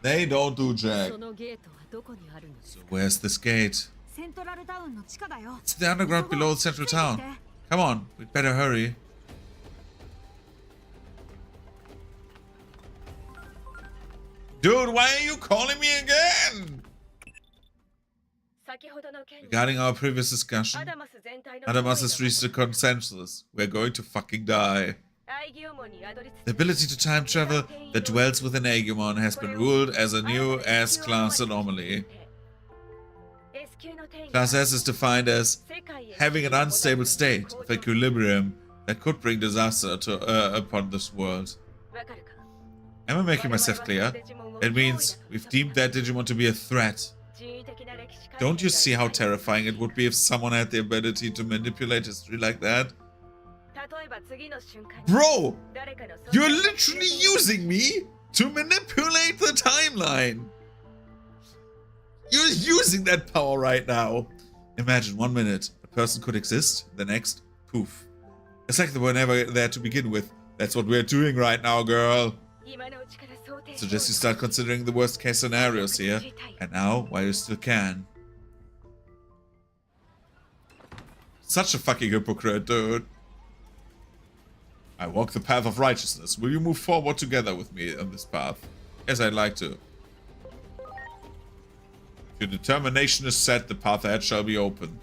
They don't do jack. So where's this gate? It's the underground below central town. Come on, we'd better hurry. Dude, why are you calling me again? Regarding our previous discussion, Adamas has reached a consensus. We're going to fucking die. The ability to time travel that dwells within Agumon has been ruled as a new S-class anomaly. Class S is defined as having an unstable state of equilibrium that could bring disaster upon this world. Am I making myself clear? It means we've deemed that Digimon to be a threat. Don't you see how terrifying it would be if someone had the ability to manipulate history like that? Bro! You're literally using me to manipulate the timeline! You're using that power right now! Imagine 1 minute, a person could exist, the next, poof. It's like they were never there to begin with. That's what we're doing right now, girl. Suggest you start considering the worst case scenarios here. And now, while you still can. Such a fucking hypocrite, dude. I walk the path of righteousness. Will you move forward together with me on this path? Yes, I'd like to. If your determination is set, the path ahead shall be open.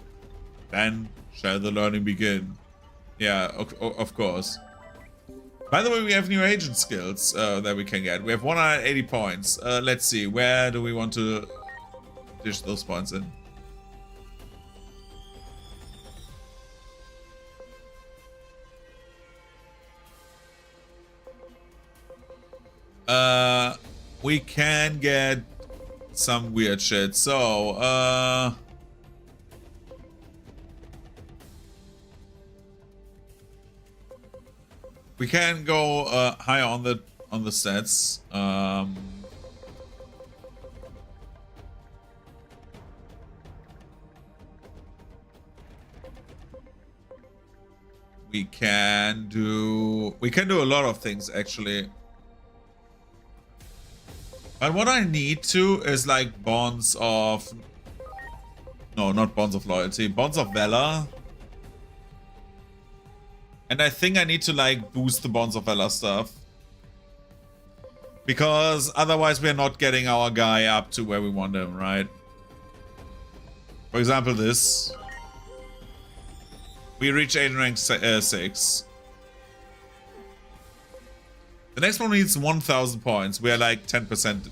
Then shall the learning begin. Yeah, of course. By the way, we have new agent skills that we can get. We have 180 points. Let's see, where do we want to dish those points in? We can get some weird shit. So, we can go higher on the stats. We can do a lot of things actually. But what I need to is like bonds of... No, not bonds of loyalty. Bonds of valor. And I think I need to like boost the bonds of valor stuff. Because otherwise we're not getting our guy up to where we want him, right? For example, this. We reach Agent rank 6. The next one needs 1,000 points. We are like 10%,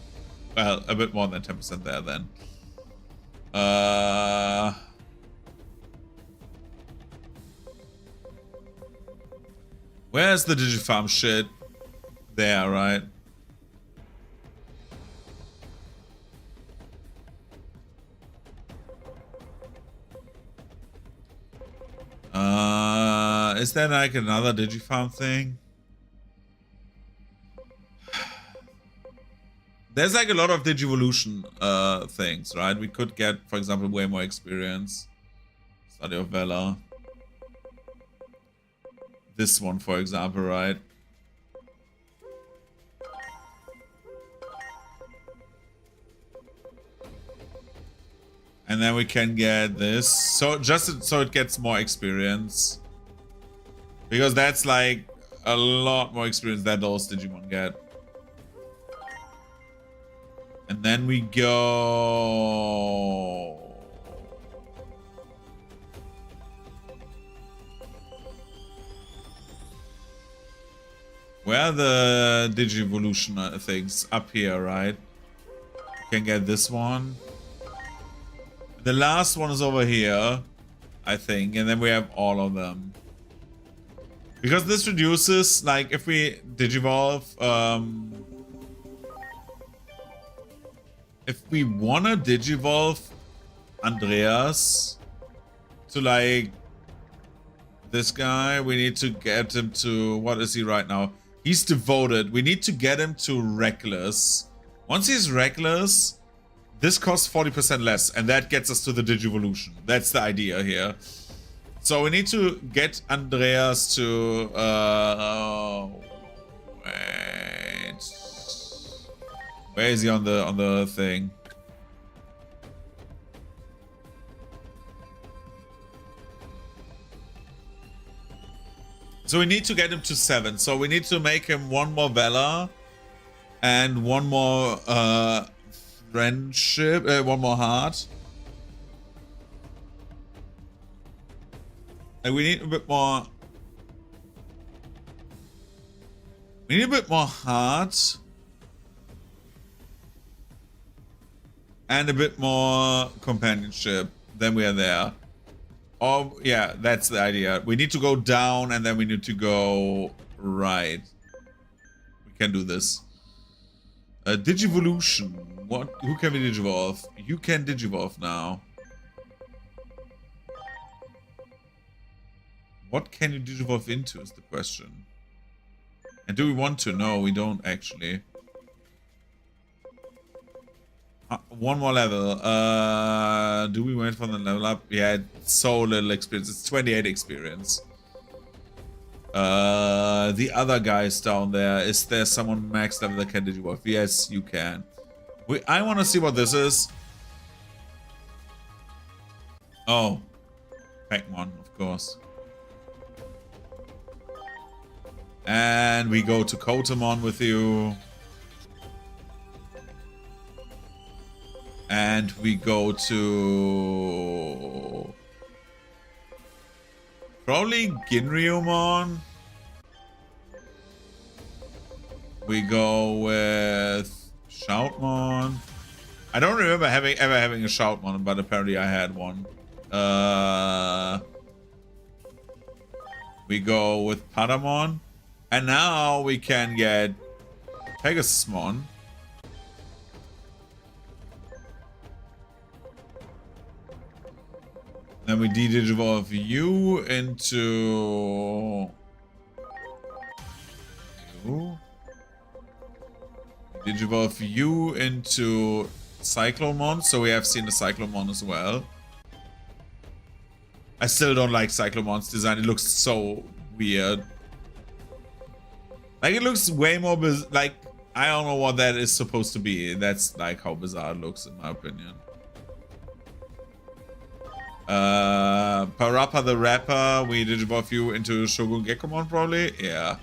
well, a bit more than 10% there then. Where's the Digifarm shit? There, right? Is there like another Digifarm thing? There's like a lot of Digivolution things, right? We could get, for example, way more experience. Study of Valor. This one, for example, right? And then we can get this. So just so it gets more experience. Because that's like a lot more experience than those Digimon get. And then we go... Where are the Digivolution things? Up here, right? You can get this one. The last one is over here, I think. And then we have all of them. Because this reduces, like, if we Digivolve, if we wanna Digivolve Andreas to, like, this guy, we need to get him to, what is he right now? He's devoted. We need to get him to reckless. Once he's reckless, this costs 40% less, and that gets us to the Digivolution. That's the idea here. So we need to get Andreas to wait. Where is he on the thing? So we need to get him to 7. So we need to make him one more Valor and one more friendship, one more heart. And we need a bit more. We need a bit more heart. And a bit more companionship. Then we are there. Oh, yeah, that's the idea. We need to go down and then we need to go right. We can do this. Digivolution. What? Who can we Digivolve? You can Digivolve now. What can you Digivolve into is the question. And do we want to? No, we don't actually. One more level. Do we wait for the level up? Yeah, it's so little experience. It's 28 experience. The other guys down there. Is there someone maxed level that can Digivolve? Yes, you can. I want to see what this is. Oh. Pac-Man, of course. And we go to Kotamon with you. And we go to... probably Ginryumon. We go with Shoutmon. I don't remember ever having a Shoutmon, but apparently I had one. We go with Patamon. And now we can get Pegasusmon. Then we de-digivolve you into... you. Digivolve you into Cyclomon, so we have seen the Cyclomon as well. I still don't like Cyclomon's design, it looks so weird. Like, it looks way more like, I don't know what that is supposed to be. That's like how bizarre it looks, in my opinion. Parappa the Rapper, we Digivolve you into Shogun Gekomon, probably? Yeah.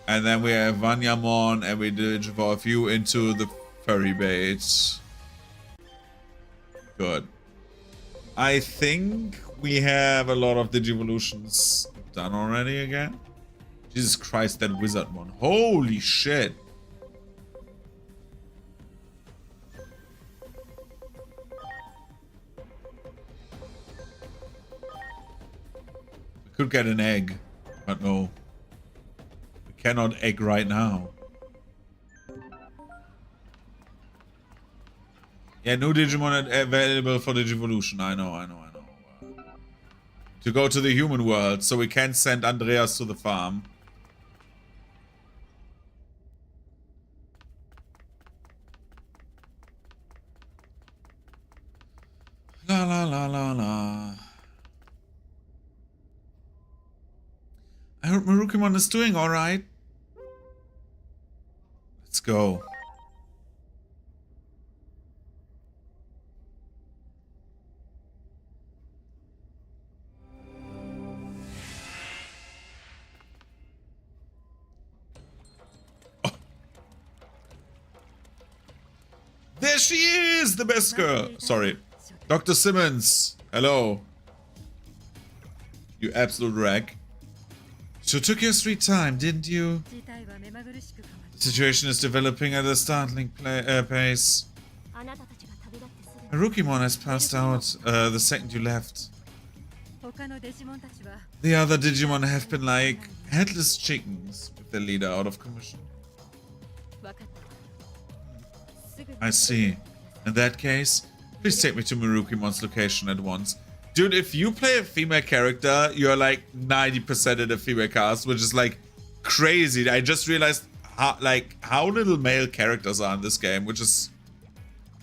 And then we have Vanyamon, and we Digivolve you into the Furry Bait. Good. I think we have a lot of Digivolutions done already again. Jesus Christ, that Wizardmon. Holy shit. We could get an egg, but no. We cannot egg right now. Yeah, new Digimon available for Digivolution. I know. To go to the human world, so we can send Andreas to the farm. La la la la la. I hope Marukimon is doing alright. Let's go. there she is, the best girl. Sorry. Dr. Simmons. Hello. You absolute wreck. So took your sweet time, didn't you? The situation is developing at a startling pace. Marukimon has passed out the second you left. The other Digimon have been like headless chickens with their leader out of commission. I see. In that case, please take me to Marukimon's location at once. Dude, if you play a female character, you're like 90% in a female cast, which is like crazy. I just realized how little male characters are in this game, which is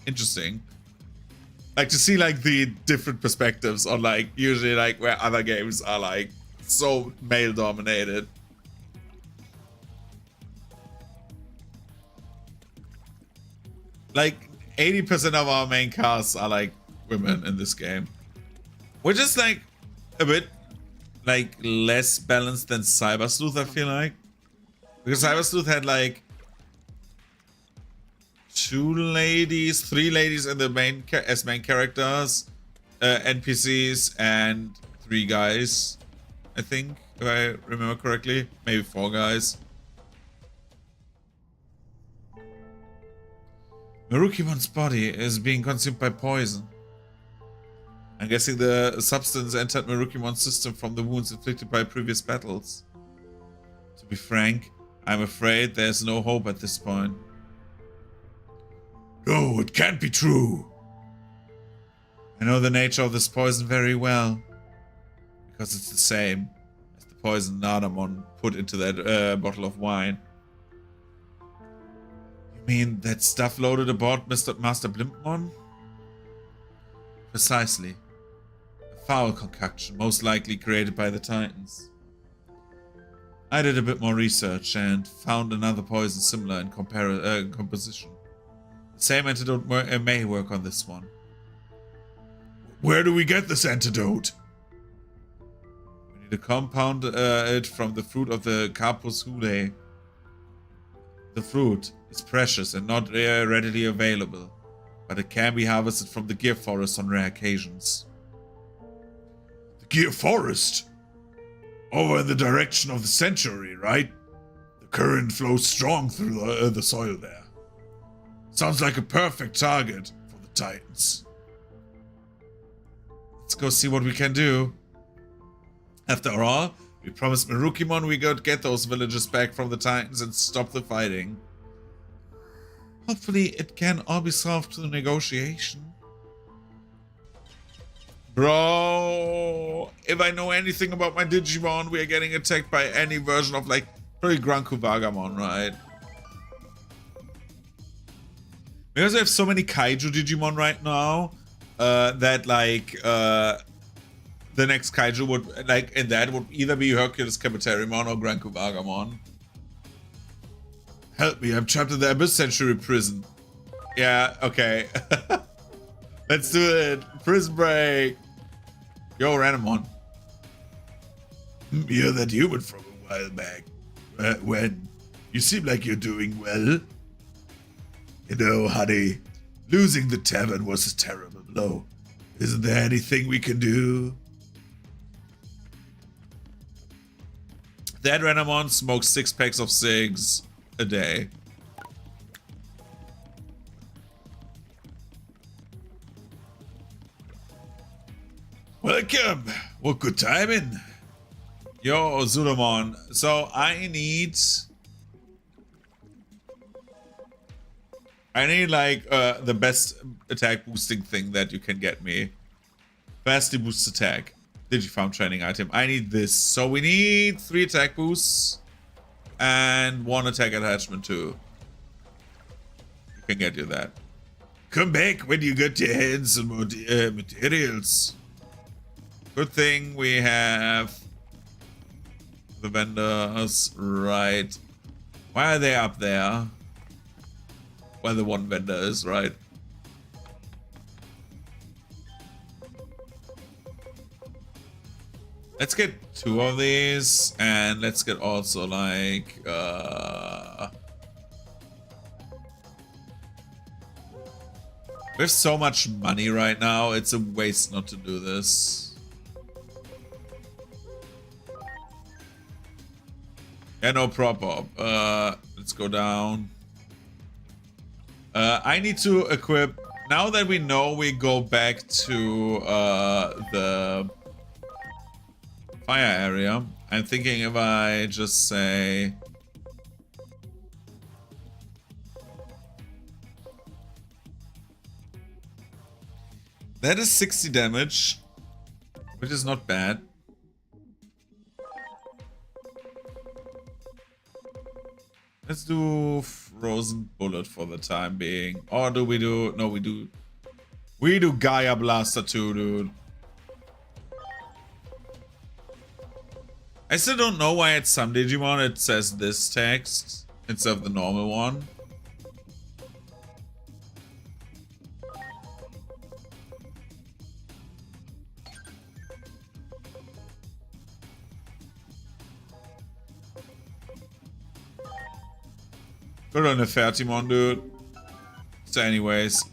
interesting. Like to see like the different perspectives on like usually like where other games are like so male dominated. Like 80% of our main casts are like women in this game. Which is like a bit like less balanced than Cyber Sleuth, I feel like. Because Cyber Sleuth had like 3 ladies in the main characters, NPCs, and 3 guys, I think, if I remember correctly. Maybe 4 guys. Marukimon's body is being consumed by poison. I'm guessing the substance entered Marukimon's system from the wounds inflicted by previous battles. To be frank, I'm afraid there's no hope at this point. No, it can't be true. I know the nature of this poison very well. Because it's the same as the poison Nadamon put into that bottle of wine. You mean that stuff loaded aboard Master Blimpmon? Precisely. Foul concoction, most likely created by the Titans. I did a bit more research and found another poison similar in composition. The same antidote may work on this one. Where do we get this antidote? We need to compound it from the fruit of the Carpus Hule. The fruit is precious and not readily available, but it can be harvested from the Gear Forest on rare occasions. Gear Forest? Over in the direction of the Sanctuary, right? The current flows strong through the soil there. Sounds like a perfect target for the Titans. Let's go see what we can do. After all, we promised Marukimon we could get those villagers back from the Titans and stop the fighting. Hopefully it can all be solved through negotiation. Bro, if I know anything about my Digimon, we are getting attacked by any version of like probably Granku Vagamon, right? Because I have so many Kaiju Digimon right now, that like the next Kaiju would like in that would either be Hercules Kabuterimon or Granku Vagamon. Help me, I'm trapped in the Abyss Sanctuary prison. Yeah, okay. Let's do it. Prison break. Yo, Randomon. You're that human from a while back. When? You seem like you're doing well. You know, honey, losing the tavern was a terrible blow. Isn't there anything we can do? That Randomon smokes 6 packs of cigs a day. Welcome! What good timing! Yo, Zulomon. So I need like the best attack boosting thing that you can get me. Vastly boosts attack. Digifarm training item. I need this. So we need 3 attack boosts and 1 attack attachment too. We can get you that. Come back when you get your hands on more materials. Good thing we have the vendors right. Why are they up there? Well, the one vendor is right. Let's get 2 of these, and let's get also like We have so much money right now, it's a waste not to do this. Yeah, no prop-up. Let's go down. I need to equip... Now that we know we go back to the fire area, I'm thinking if I just say... That is 60 damage, which is not bad. Let's do Frozen Bullet for the time being. Or do we do... No, we do... We do Gaia Blaster too, dude. I still don't know why at some Digimon it says this text instead of the normal one. Good on the Fertimon, dude. So anyways,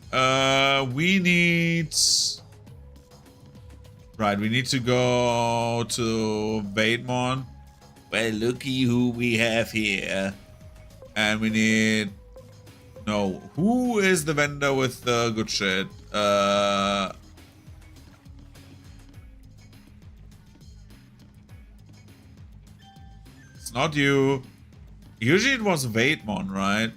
we need... Right, we need to go to Vaidmon. Well, looky who we have here. And we need... No, who is the vendor with the good shit? It's not you. Usually it was Vaidmon, right?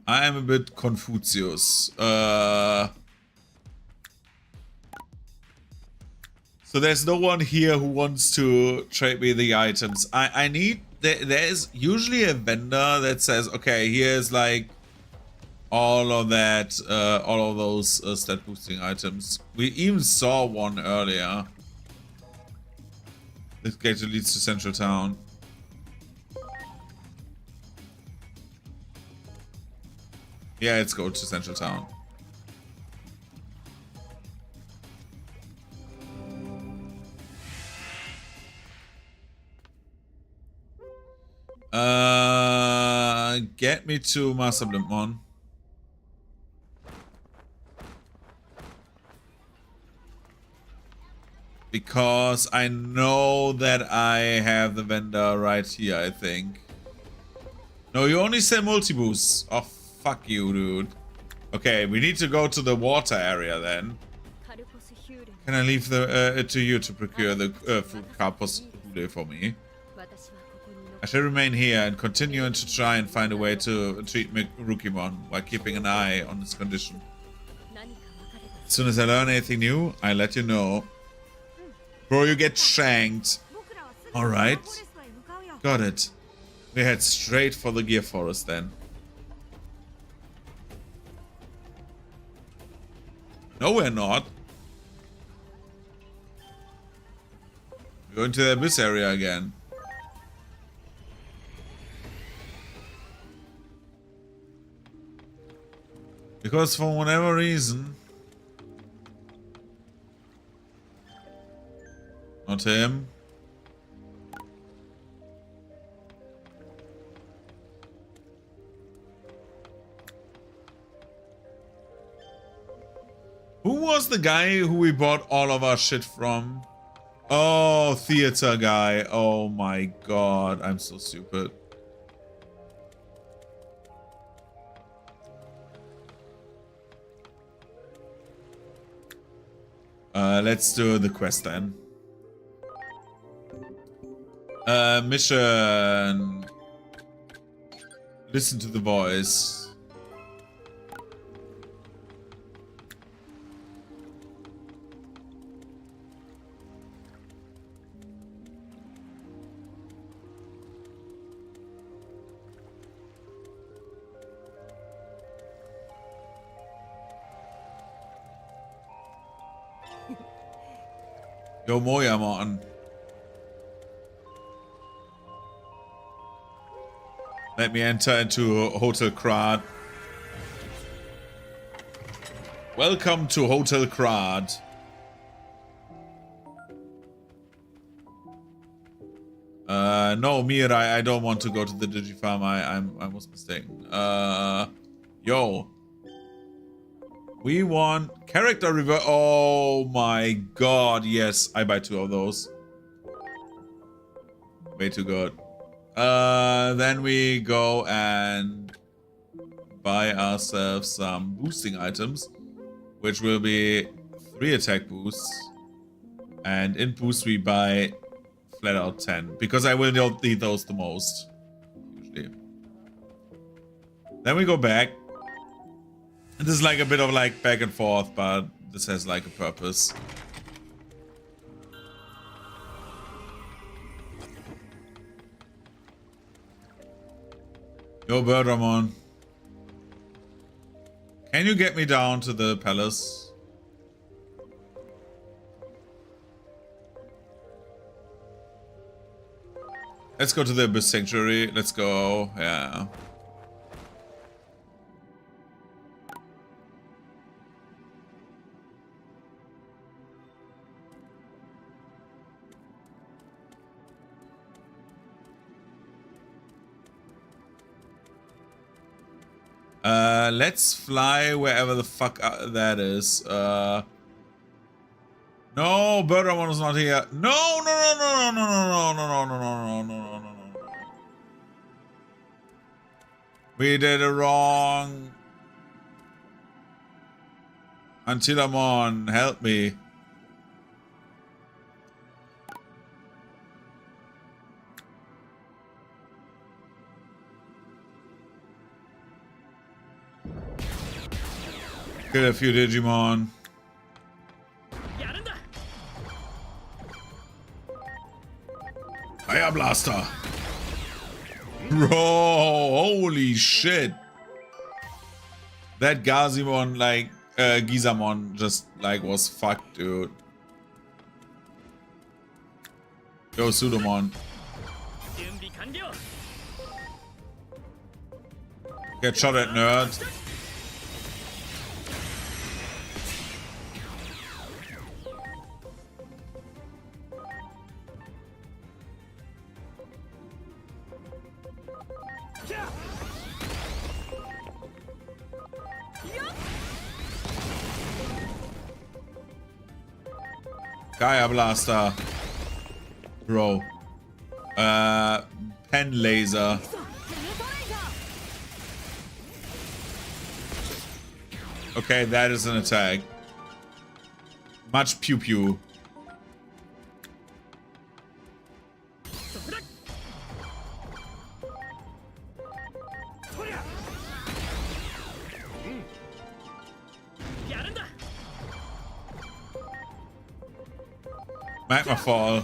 I am a bit Confucius. So there's no one here who wants to trade me the items. I need... There is usually a vendor that says, okay, here's like all of that, all of those stat boosting items. We even saw one earlier. This gate leads to Central Town. Yeah, let's go to Central Town. Get me to Master Blimpmon. Because I know that I have the vendor right here, I think. No, you only sell multi-boosts. Oh, fuck you, dude. Okay, we need to go to the water area then. Can I leave it to you to procure the food Carpus Hude for me? I shall remain here and continue to try and find a way to treat Rukimon while keeping an eye on his condition. As soon as I learn anything new, I'll let you know. Bro, you get shanked. Alright. Got it. We head straight for the Gear Forest then. No, we're not. We're going to the Abyss area again. Because for whatever reason... Not him. Who was the guy who we bought all of our shit from? Oh, theater guy. Oh my god, I'm so stupid. Let's do the quest then. Mission. Listen to the voice. Yo, Moyamon. Let me enter into Hotel Krad. Welcome to Hotel Krad. No, Mirai, I don't want to go to the Digifarm. I was mistaken. Yo. We want character reverse. Oh my god, yes. I buy 2 of those. Way too good. Then we go and buy ourselves some boosting items, which will be 3 attack boosts. And in boost we buy flat out 10, because I will need those the most, usually. Then we go back. This is like a bit of like back and forth, but this has like a purpose. Yo, Birdramon. Can you get me down to the palace? Let's go to the Abyss Sanctuary. Let's go. Yeah. Let's fly wherever the fuck that is. No, Birdramon is not here. No, no, no, no, no, no, no, no, no, no, no, no, no, no. We did it wrong. Antilamon, help me. Kill a few Digimon. Fire Blaster. Bro, holy shit. That Gazimon, like, Gizamon just, like, was fucked, dude. Yo, Pseudomon. Get shot at, nerd. Fire Blaster. Bro. Pen Laser. Okay, that is an attack. Much pew pew. Magma Fall.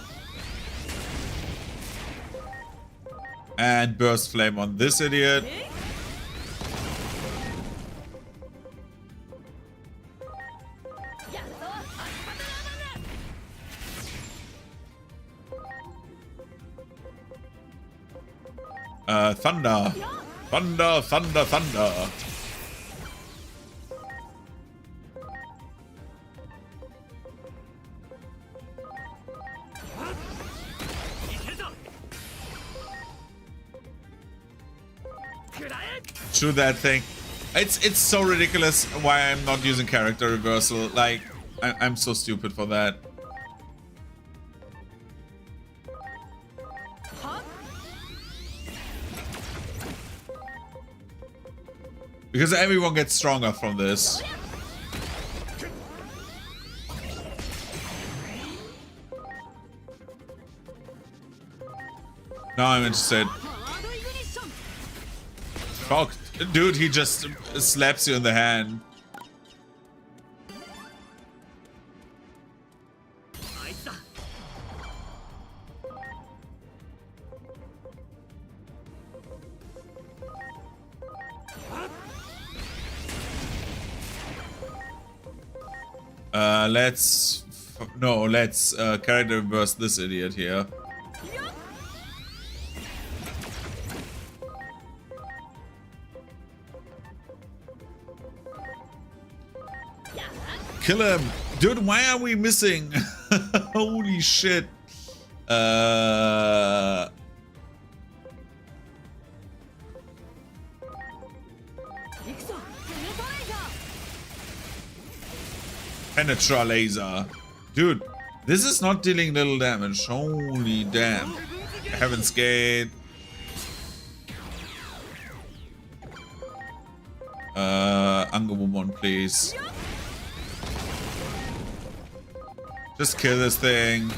And Burst Flame on this idiot. Thunder. Thunder, thunder, thunder. Shoot that thing. It's so ridiculous why I'm not using character reversal. Like, I'm so stupid for that. Because everyone gets stronger from this. Now I'm interested. Fuck. Dude, he just slaps you in the hand. Let's character reverse this idiot here. Kill him. Dude, why are we missing? Holy shit. Penetra laser. Dude, this is not dealing little damage. Holy damn. Heaven's Gate. Angewomon, please. Just kill this thing.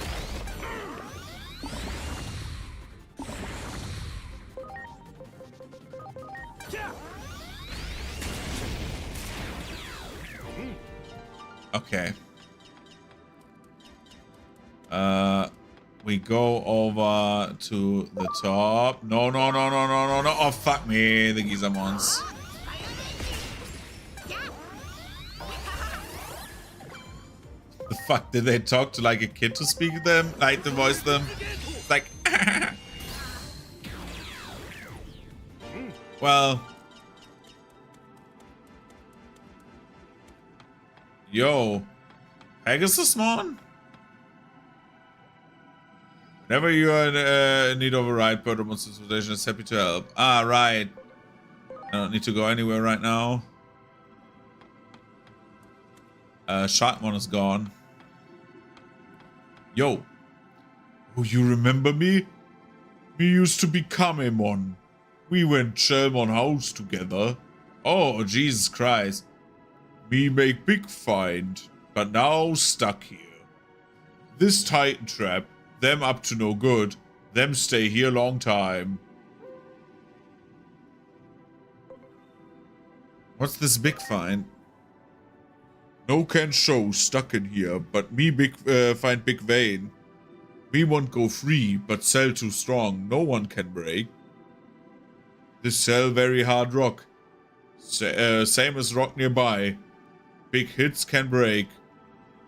Okay. We go over to the top. No, no, no, no, no, no, no. Oh, fuck me. The Gizamons. The fuck? Did they talk to like a kid to speak to them? Like to voice them? Like... Well... Yo. Pegasusmon? Whenever you are in need of a ride, Pokemon Civilization is happy to help. Ah, right. I don't need to go anywhere right now. Sharkmon is gone. Yo. Oh, you remember me? We used to be Kamemon. We went Shellmon house together. Oh, Jesus Christ. Me make big find, but now stuck here. This Titan trap, them up to no good, them stay here long time. What's this big find? No can show stuck in here, but me find big vein. Me won't go free, but cell too strong, no one can break. This cell very hard rock. Same as rock nearby. Big hits can break.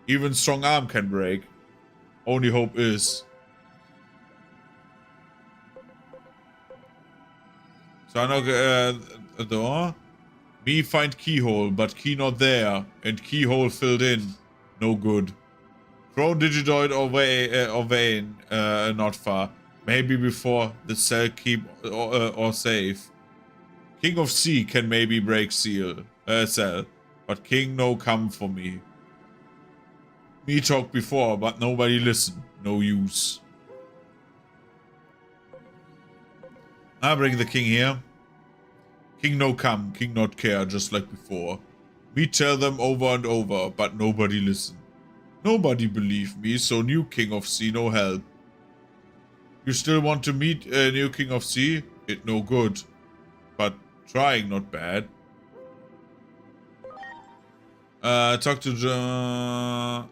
Even strong arm can break. Only hope is. So I know a door. Me find keyhole, but key not there. And keyhole filled in. No good. Throw Digitoid or vein, not far. Maybe before the cell keep or save. King of Sea can maybe break cell. But King no come for me. Me talk before, but nobody listen. No use. I bring the King here. King no come, King not care, just like before. Me tell them over and over, but nobody listen. Nobody believe me, so new King of Sea no help. You still want to meet a new King of Sea? It no good. But trying not bad. Talk to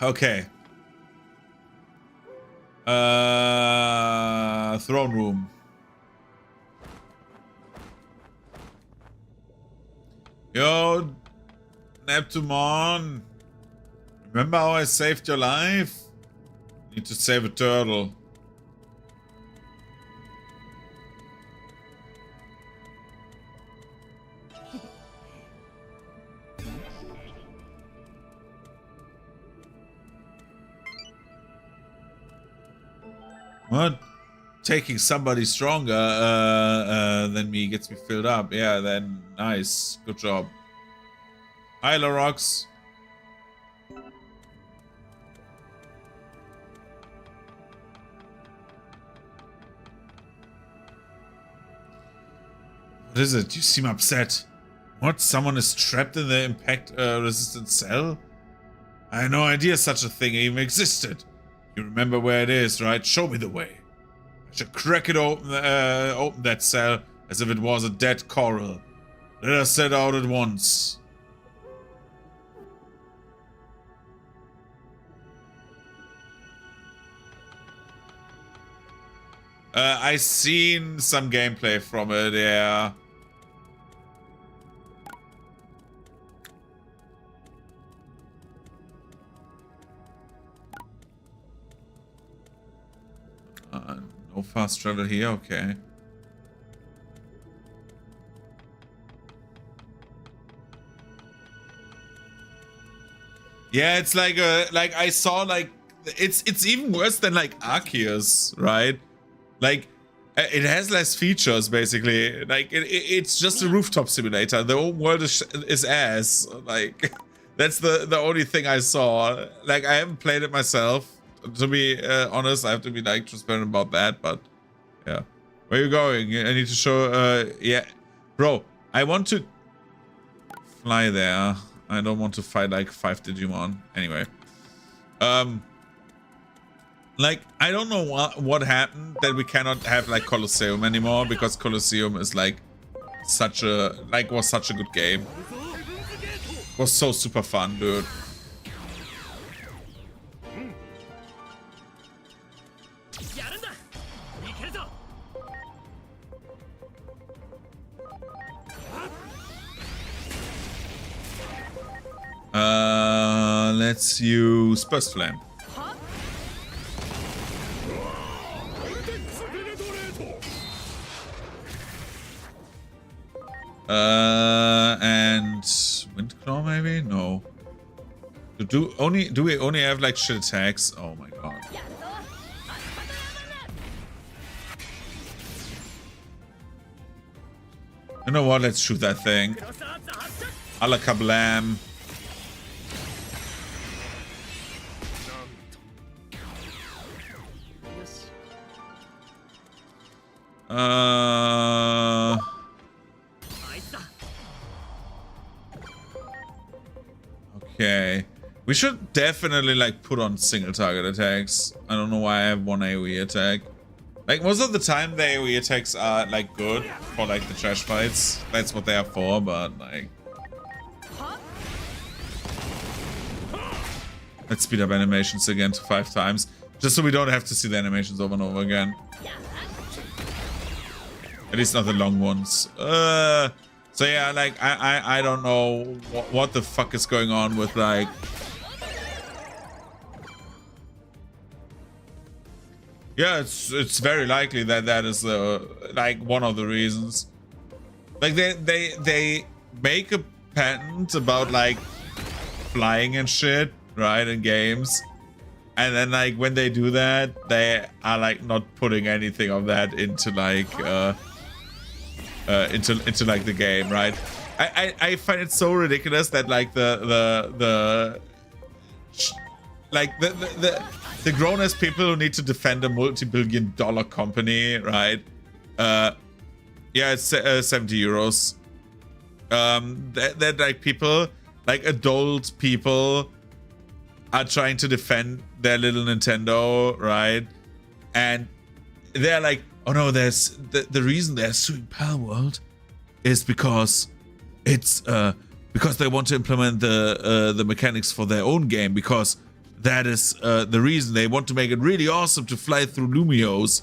okay. Throne room. Yo, Neptumon. Remember how I saved your life? Need to save a turtle. What? Taking somebody stronger than me gets me filled up. Yeah, then nice. Good job. Hi, Larox. What is it? You seem upset. What? Someone is trapped in the impact-resistant cell? I had no idea such a thing even existed. You remember where it is, right? Show me the way. I should crack it open, open that cell as if it was a dead coral. Let us set out at once. I seen some gameplay from it, yeah. No fast travel here, okay. Yeah, it's like I saw like it's even worse than like Arceus, right? Like it has less features basically. Like it's just a rooftop simulator. The whole world is ass. Like that's the only thing I saw. Like I haven't played it myself. To be honest, I have to be like transparent about that. But yeah, where are you going? I need to show. Yeah, bro, I want to fly there. I don't want to fight like 5 Digimon. Anyway. Like, I don't know what happened that we cannot have like Colosseum anymore, because Colosseum is like such a, like was such a good game. Was so super fun, dude. Let's use Burst Flame. And Windclaw maybe? No. Do we only have like shit attacks? Oh my god. You know what? Let's shoot that thing. A la kablam. Okay. We should definitely like put on single target attacks. I don't know why I have one AoE attack. Like most of the time the AoE attacks are like good for like the trash fights. That's what they are for, but like... Let's speed up animations again to 5 times. Just so we don't have to see the animations over and over again. At least not the long ones. So yeah, like I don't know what the fuck is going on with like... Yeah, it's very likely that that is like one of the reasons. Like they make a patent about like flying and shit, right, in games. And then like when they do that, they are like not putting anything of that into like into like the game, right? I find it so ridiculous that like the grown-ass people who need to defend a multi-billion-dollar company, right? Yeah, it's 70 euros. That like people, like adult people, are trying to defend their little Nintendo, right? And they're like, oh no, there's the reason they're suing Palworld is because it's because they want to implement the mechanics for their own game, because that is the reason they want to make it really awesome to fly through Lumios.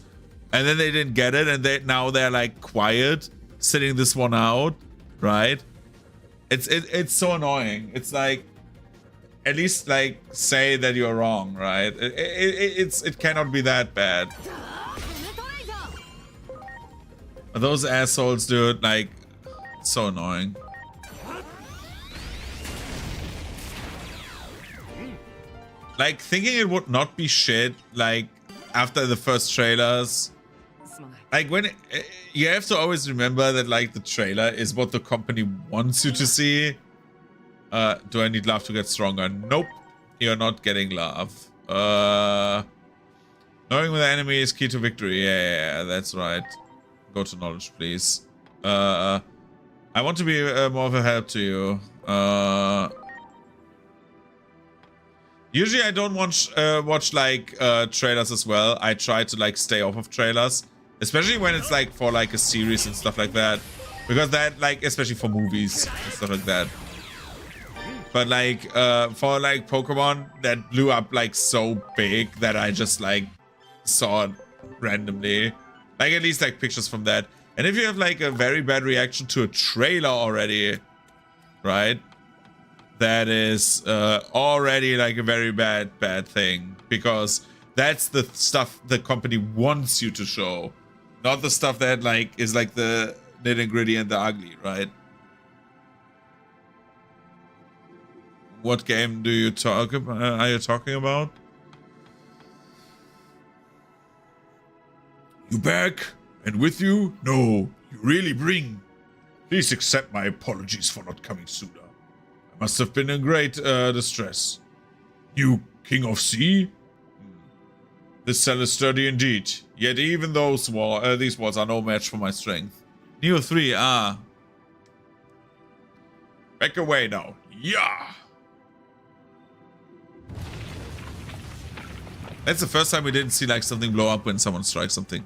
And then they didn't get it, and now they're like quiet, sitting this one out, right? It's so annoying. It's like, at least like say that you're wrong, right? It cannot be that bad. Those assholes, dude, like, it's so annoying. Like, thinking it would not be shit, like, after the first trailers. Like, when you have to always remember that, like, the trailer is what the company wants you to see. Do I need love to get stronger? Nope. You're not getting love. Knowing when the enemy is key to victory. Yeah, that's right. Go to knowledge, please. I want to be more of a help to you. Usually I don't watch like trailers as well. I try to like stay off of trailers, especially when it's like for like a series and stuff like that, because that, like, especially for movies and stuff like that. But like for like Pokemon, that blew up like so big that I just like saw it randomly. Like at least like pictures from that. And if you have like a very bad reaction to a trailer already, right? That is already like a very bad thing, because That's the stuff the company wants you to show, not the stuff that like is like the nitty gritty and the ugly, right? What game do you talk about? Are you talking about? You back? And with you? No, you really bring. Please accept my apologies for not coming sooner. I must have been in great distress. You King of Sea? This cell is sturdy indeed. Yet even these walls are no match for my strength. Neo 3, back away now. Yeah! That's the first time we didn't see like something blow up when someone strikes something.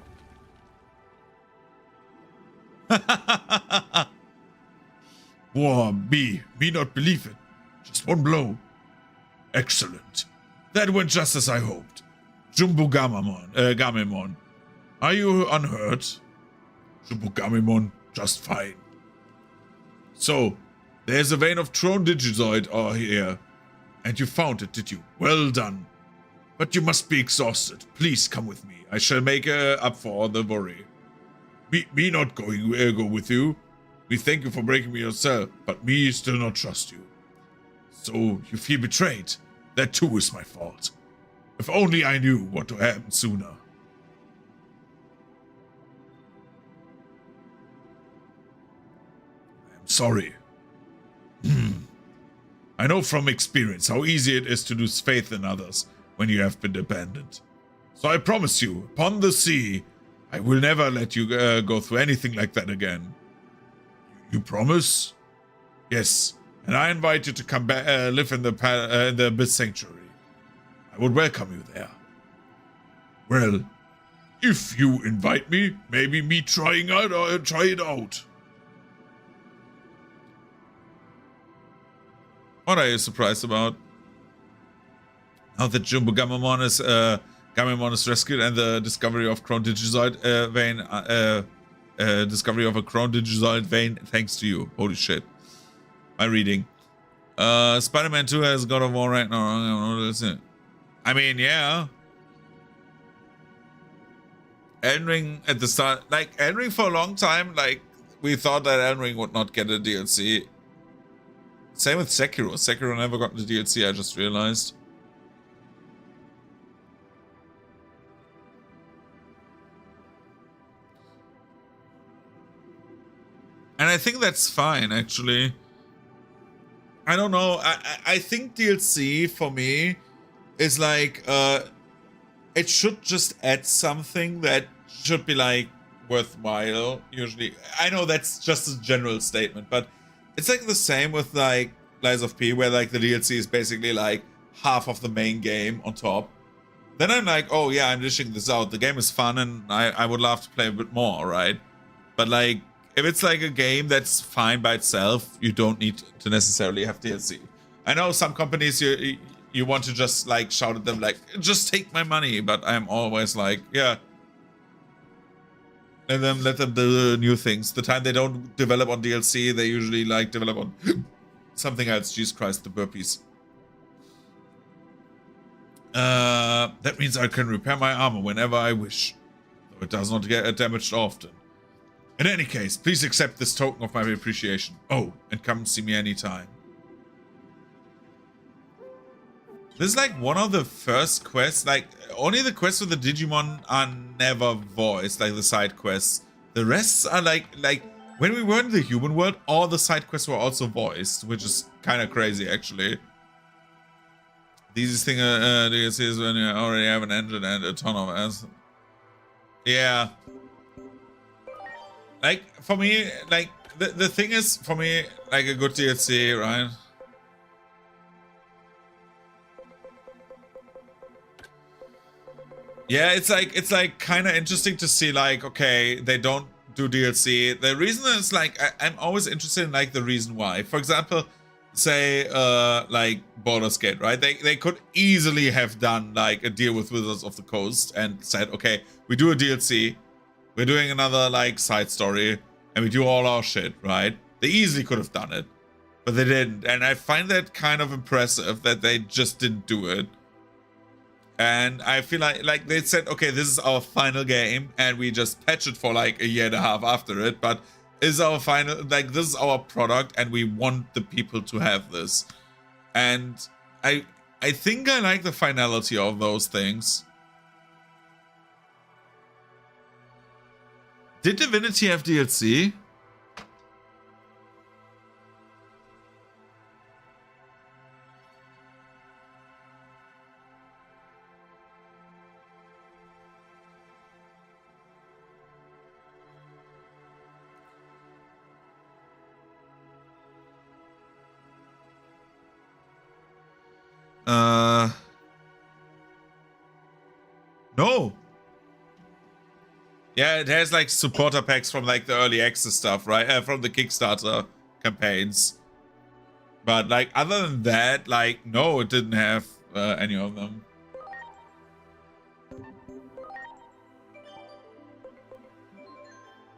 Whoa, me not believe it. Just one blow. Excellent. That went just as I hoped. Jumbo Gamemon. Are you unhurt? Jumbo Gamemon, just fine. So, there's a vein of Throne Digizoid here. And you found it, did you? Well done. But you must be exhausted. Please come with me. I shall make up for all the worry. Me not go with you. We thank you for breaking me yourself, but me still not trust you. So you feel betrayed. That too is my fault. If only I knew what to happen sooner. I'm sorry. I know from experience how easy it is to lose faith in others when you have been abandoned. So I promise you, upon the sea, I will never let you go through anything like that again. You promise? Yes, and I invite you to come back, live in the Abyss Sanctuary. I would welcome you there. Well, if you invite me, maybe me try it out. What are you surprised about? Now that Jumbo Gamemon is rescued and the discovery of Chrome Digizoid vein, discovery of a Chrome Digizoid vein, thanks to you. Holy shit. My reading. Spider-Man 2 has God of War right now. I mean, yeah. Elden Ring at the start, like Elden Ring for a long time, like we thought that Elden Ring would not get a DLC. Same with Sekiro. Sekiro never got the DLC, I just realized. And I think that's fine, actually. I don't know. I think DLC for me is like, it should just add something that should be like worthwhile, usually. I know that's just a general statement, but it's like the same with like Lies of P, where like the DLC is basically like half of the main game on top. Then I'm like, oh yeah, I'm dishing this out. The game is fun and I would love to play a bit more, right? But like, if it's like a game that's fine by itself, you don't need to necessarily have DLC. I know some companies you want to just like shout at them like, just take my money, but I'm always like, yeah. Let them do new things. The time they don't develop on DLC, they usually like develop on something else. Jesus Christ, the burpees. That means I can repair my armor whenever I wish, though it does not get damaged often. In any case, please accept this token of my appreciation. Oh, and come see me anytime. This is like one of the first quests, like only the quests with the Digimon are never voiced, like the side quests. The rest are like when we were in the human world, all the side quests were also voiced, which is kind of crazy actually. The easiest thing is when you already have an engine and a ton of ass. Yeah. Like, for me, like, the thing is, for me, like, a good DLC, right? Yeah, it's like kind of interesting to see, like, okay, they don't do DLC. The reason is, like, I'm always interested in, like, the reason why. For example, say, like, Baldur's Gate, right? They could easily have done, like, a deal with Wizards of the Coast and said, okay, we do a DLC. We're doing another, like, side story, and we do all our shit, right? They easily could have done it, but they didn't. And I find that kind of impressive that they just didn't do it. And I feel like they said, okay, this is our final game, and we just patch it for like a year and a half after it, but is our final, like, this is our product, and we want the people to have this. And I think I like the finality of those things. Did Divinity have DLC? No. Yeah, it has like supporter packs from like the early access stuff, right? From the Kickstarter campaigns. But like other than that, like no, it didn't have any of them.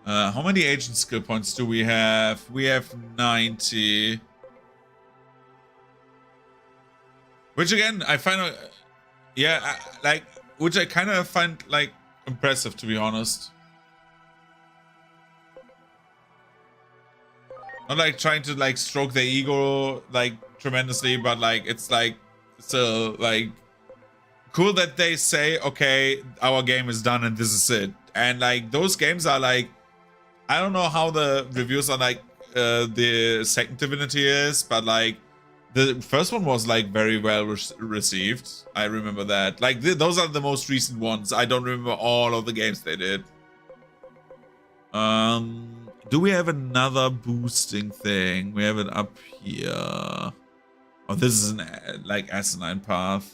How many agent skill points do we have? We have 90. Which again, I find, yeah, like, which I kind of find like impressive, to be honest. Not like trying to like stroke their ego like tremendously, but like it's like still like cool that they say, okay, our game is done and this is it. And like those games are like, I don't know how the reviews on like the second Divinity is, but like the first one was like very well received. I remember that. Like those are the most recent ones. I don't remember all of the games they did. Do we have another boosting thing? We have it up here. Oh, this is an like asinine path.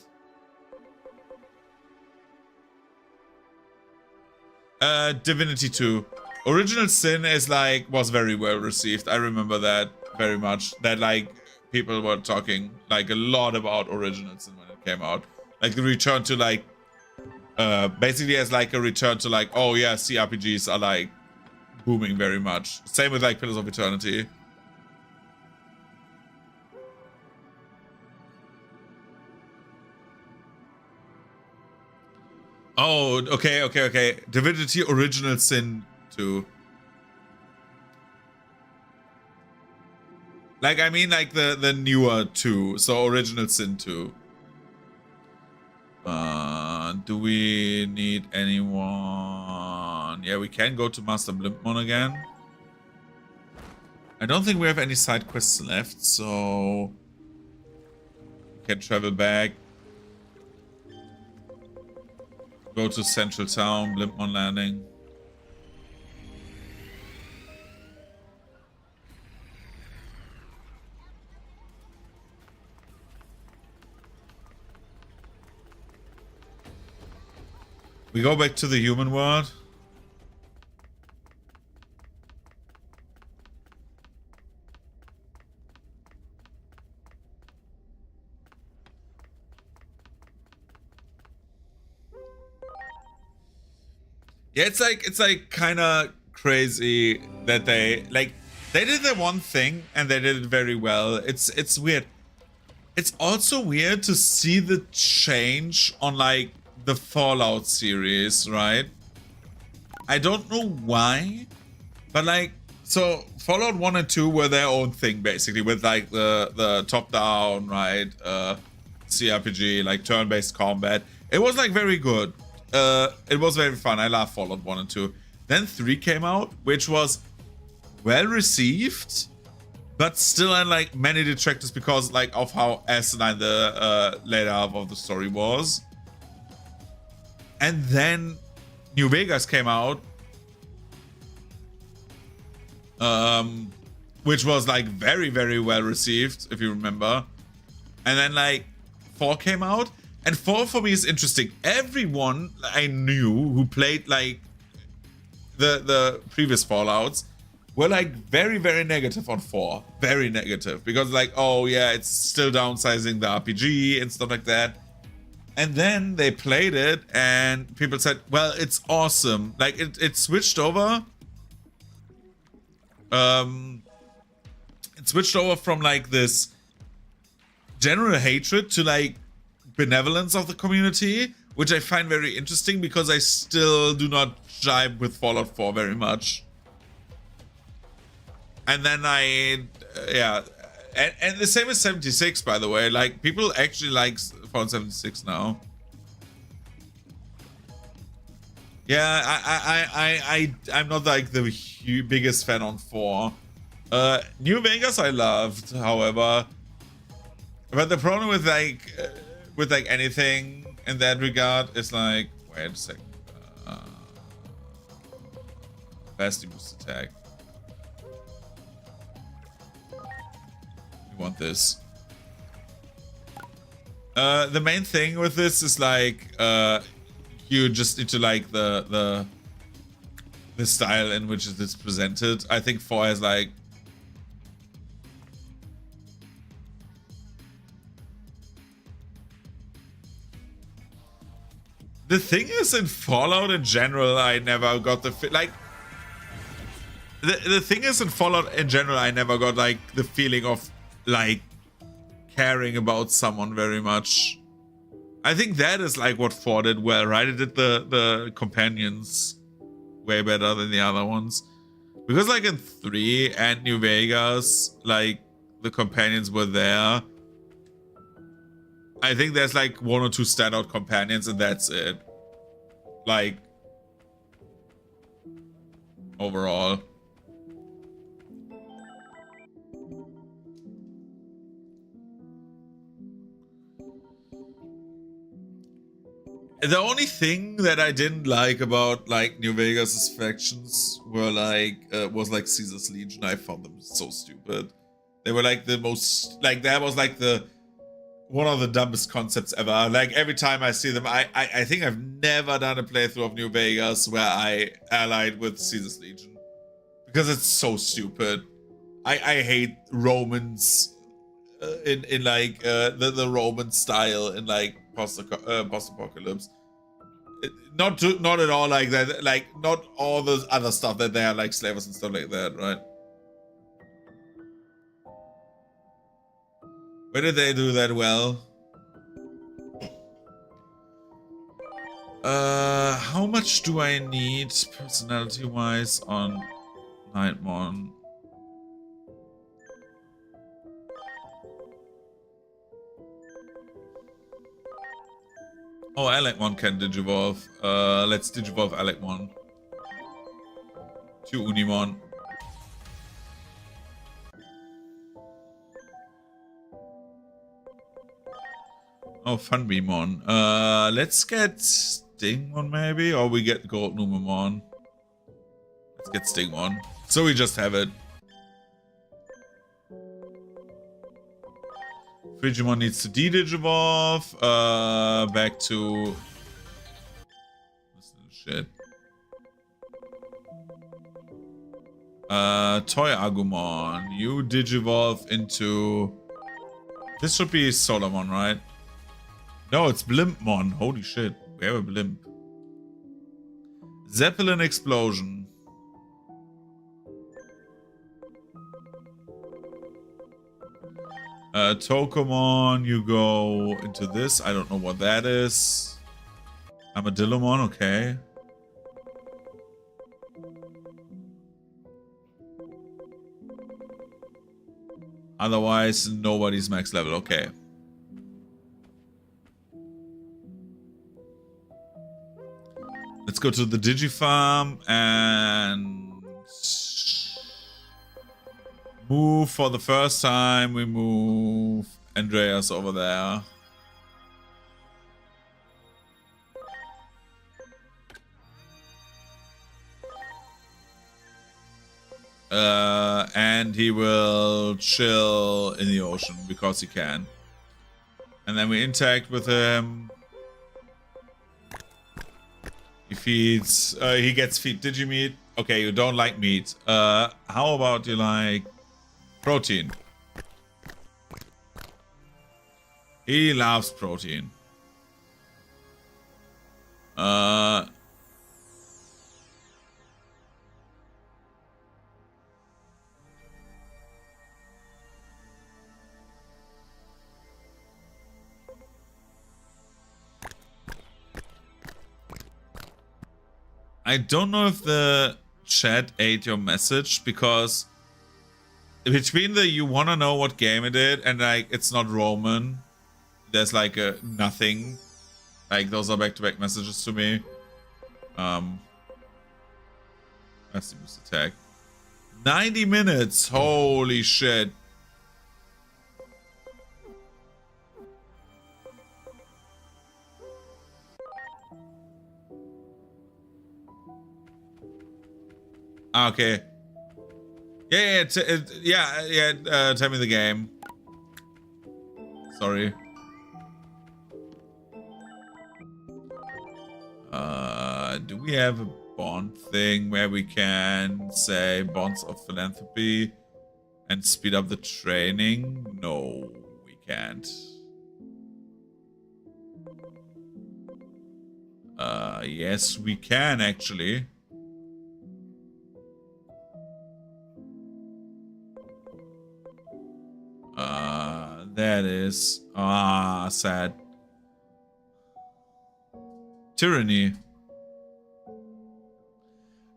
Divinity 2. Original Sin is like was very well received. I remember that very much. That like people were talking like a lot about Original Sin when it came out. Like the return to like basically as like a return to like, oh yeah, CRPGs are like booming very much. Same with like Pillars of Eternity. Oh, okay. Divinity Original Sin 2. Like, I mean, like the newer 2. So Original Sin 2. Do we need anyone? Yeah, we can go to Master Blimpmon again. I don't think we have any side quests left, so we can travel back. Go to Central Town, Blimpmon Landing. We go back to the human world. Yeah, it's like kind of crazy that they did the one thing and they did it very well. It's weird. It's also weird to see the change on like the Fallout series, right? I don't know why, but like, so Fallout 1 and 2 were their own thing basically, with like the top down, right, CRPG, like turn-based combat. It was like very good. It was very fun. I love Fallout 1 and 2. Then 3 came out, which was well received, but still had like many detractors because like of how asinine the later half of the story was. And then New Vegas came out, which was like very, very well received, if you remember. And then like 4 came out, and 4 for me is interesting. Everyone I knew who played like the previous Fallouts were like very, very negative on 4. Very negative, because like, oh yeah, it's still downsizing the RPG and stuff like that. And then they played it and people said, well, it's awesome. Like it switched over. It switched over from like this general hatred to like benevolence of the community, which I find very interesting because I still do not jive with Fallout 4 very much. And then yeah, and the same as 76, by the way. Like, people actually like Fallout 76 now. Yeah, I'm not like the biggest fan on 4. New Vegas I loved, however. But the problem with like anything in that regard is like, wait a second. Fast boost attack. Want this. The main thing with this is like you just need to like the style in which it is presented. I think 4 has like the thing is, in Fallout in general, I never got the like the thing is, in Fallout in general, I never got like the feeling of like caring about someone very much. I think that is like what 4 did well, right? It did the companions way better than the other ones. Because like in 3 and New Vegas, like the companions were there. I think there's like 1 or 2 standout companions and that's it. Like, overall. The only thing that I didn't like about like New Vegas's factions were like was like Caesar's Legion. I found them so stupid. They were like the most like that was like the one of the dumbest concepts ever. Like every time I see them, I think I've never done a playthrough of New Vegas where I allied with Caesar's Legion because it's so stupid. I hate Romans in like the Roman style in like post-apocalypse. Not at all like that. Like not all the other stuff that they are like slavers and stuff like that, right? Where did they do that well? How much do I need personality-wise on Nightmon? Oh, Alecmon can digivolve. Let's digivolve Alecmon to Unimon. Oh, Funbemon. Let's get Stingmon maybe, or we get Gold Numamon. Let's get Stingmon. So we just have it. Frigimon needs to de-digivolve. Back to this little shit. Toy Agumon. You digivolve into. This should be Solomon, right? No, it's Blimpmon. Holy shit. We have a Blimp. Zeppelin Explosion. Tokomon, you go into this. I don't know what that is. Armadillomon, okay. Otherwise, nobody's max level. Okay. Let's go to the Digifarm and move for the first time. We move Andreas over there. And he will chill in the ocean because he can. And then we interact with him. He feeds. He gets feed Digimeat. Okay, you don't like meat. How about you like protein? He loves protein. I don't know if the chat ate your message, because between the you wanna know what game it is and like it's not Roman, there's like a nothing. Like those are back-to-back messages to me. That's the boost attack. 90 minutes. Holy shit. Okay. Yeah. Tell me the game. Sorry. Do we have a bond thing where we can say bonds of philanthropy and speed up the training? No, we can't. Yes, we can actually. That is sad. Tyranny.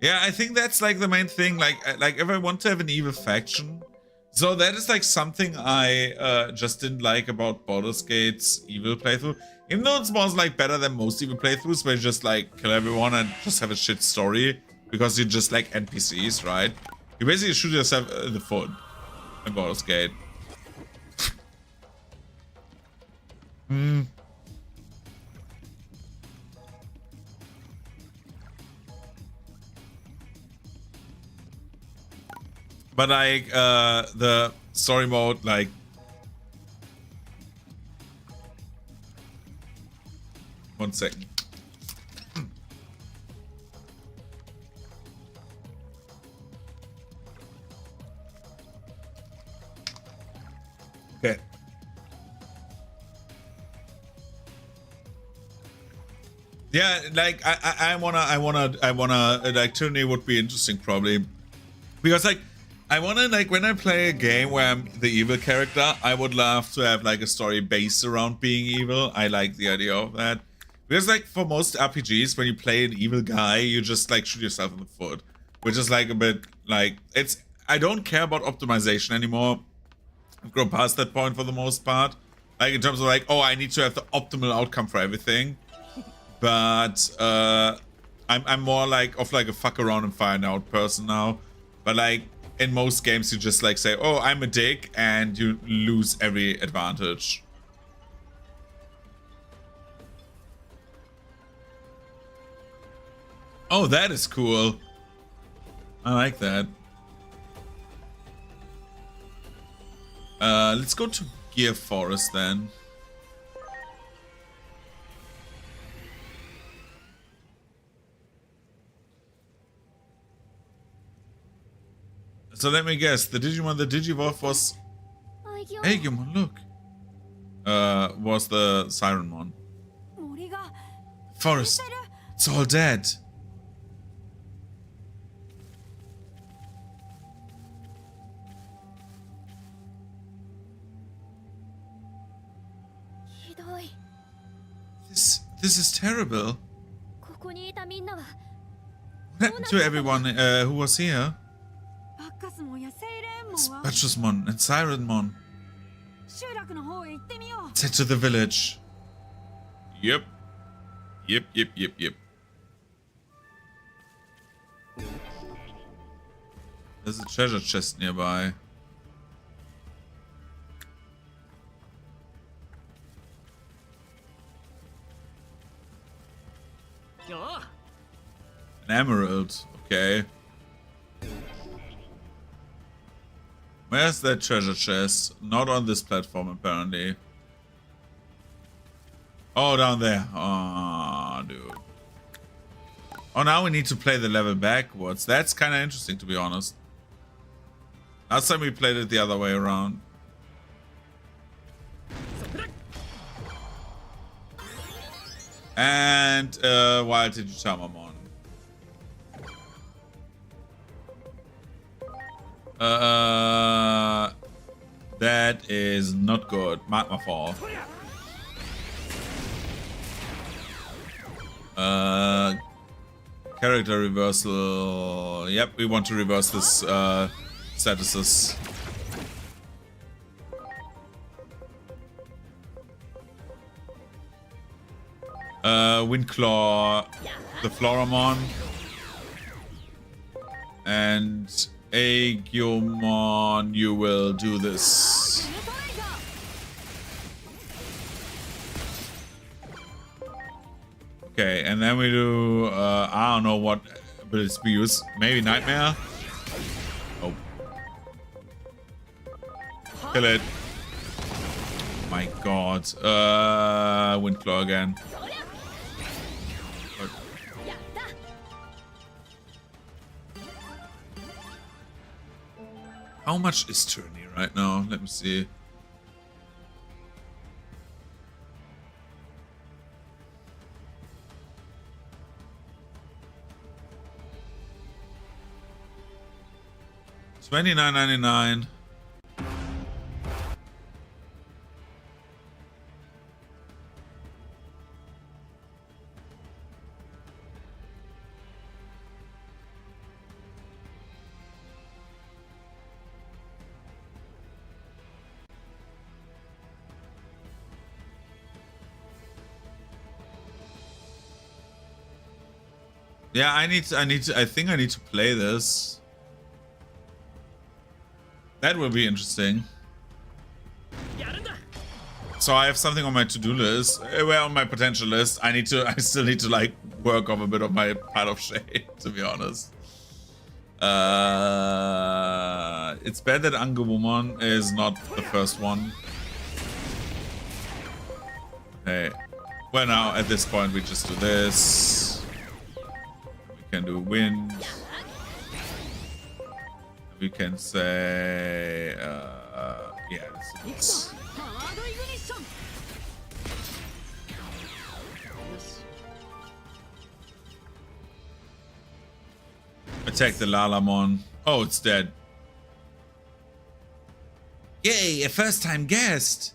Yeah, I think that's like the main thing. Like if I want to have an evil faction, so that is like something I just didn't like about Baldur's Gate's evil playthrough. Even though it's more like better than most evil playthroughs, where you just like kill everyone and just have a shit story because you're just like NPCs, right? You basically shoot yourself in the foot in Baldur's Gate. But like the story mode, like one second. Okay. Yeah, like I wanna like Tyranny would be interesting probably, because like I wanna, like, when I play a game where I'm the evil character, I would love to have like a story based around being evil. I like the idea of that, because like for most RPGs, when you play an evil guy, you just like shoot yourself in the foot, which is like a bit like, it's, I don't care about optimization anymore. I've grown past that point for the most part, like in terms of like, oh, I need to have the optimal outcome for everything. But I'm more like of like a fuck around and find out person now. But like in most games, you just like say, oh, I'm a dick, and you lose every advantage. Oh, that is cool. I like that. Let's go to Gear Forest then. So let me guess, the Digimon, the Digivolve was... Digimon, look! Was the Sirenmon. Forest, it's all dead. This is terrible. What happened to everyone who was here? Spatchusmon and Sirenmon. Let's head to the village. Yep. There's a treasure chest nearby. An emerald, okay. Where's that treasure chest? Not on this platform, apparently. Oh, down there. Oh, dude. Oh, now we need to play the level backwards. That's kind of interesting, to be honest. Last time we played it the other way around. And Wild Digitamamon. That is not good. Magma Fall. Character reversal. Yep, we want to reverse this statuses. Windclaw, the Floramon, and Agiomon, you will do this. Okay, and then we do, I don't know what abilities we use. Maybe Nightmare? Oh. Kill it. Oh my god. Windclaw again. How much is Tyranny right now? Let me see. $29.99. Yeah, I think I need to play this. That will be interesting. So I have something on my to-do list. Well, on my potential list. I still need to like work on a bit of my pile of shade, to be honest. It's bad that Angewomon is not the first one. Okay. Well, now at this point we just do this. We can do wind. We can say, yeah, this. Attack the Lalamon. Oh, it's dead. Yay, a first-time guest.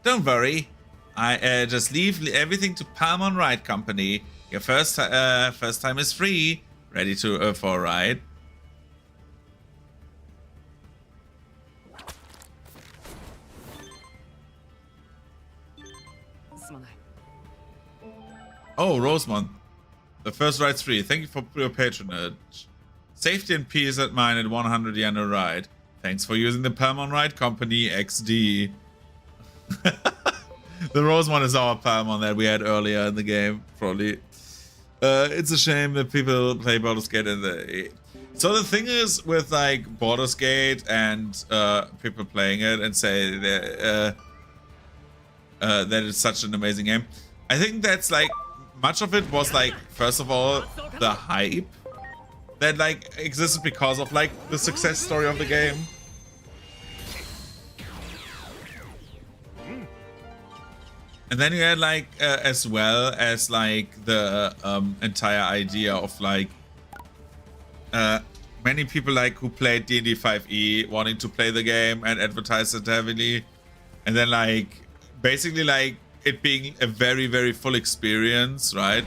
Don't worry. I just leave everything to Palmon Ride Company. Your first time is free. Ready to for a ride. Oh, Rosemont. The first ride's free. Thank you for your patronage. Safety and peace at mine at 100 yen a ride. Thanks for using the Palmon Ride Company XD. The Rosemont is our Palmon that we had earlier in the game, probably. It's a shame that people play Baldur's Gate in the... So the thing is with like Baldur's Gate and people playing it and say that it's such an amazing game. I think that's like much of it was like, first of all, the hype that like existed because of like the success story of the game. And then you had like as well as like the entire idea of like many people like who played D&D 5e wanting to play the game and advertise it heavily, and then like basically like it being a very, very full experience, right?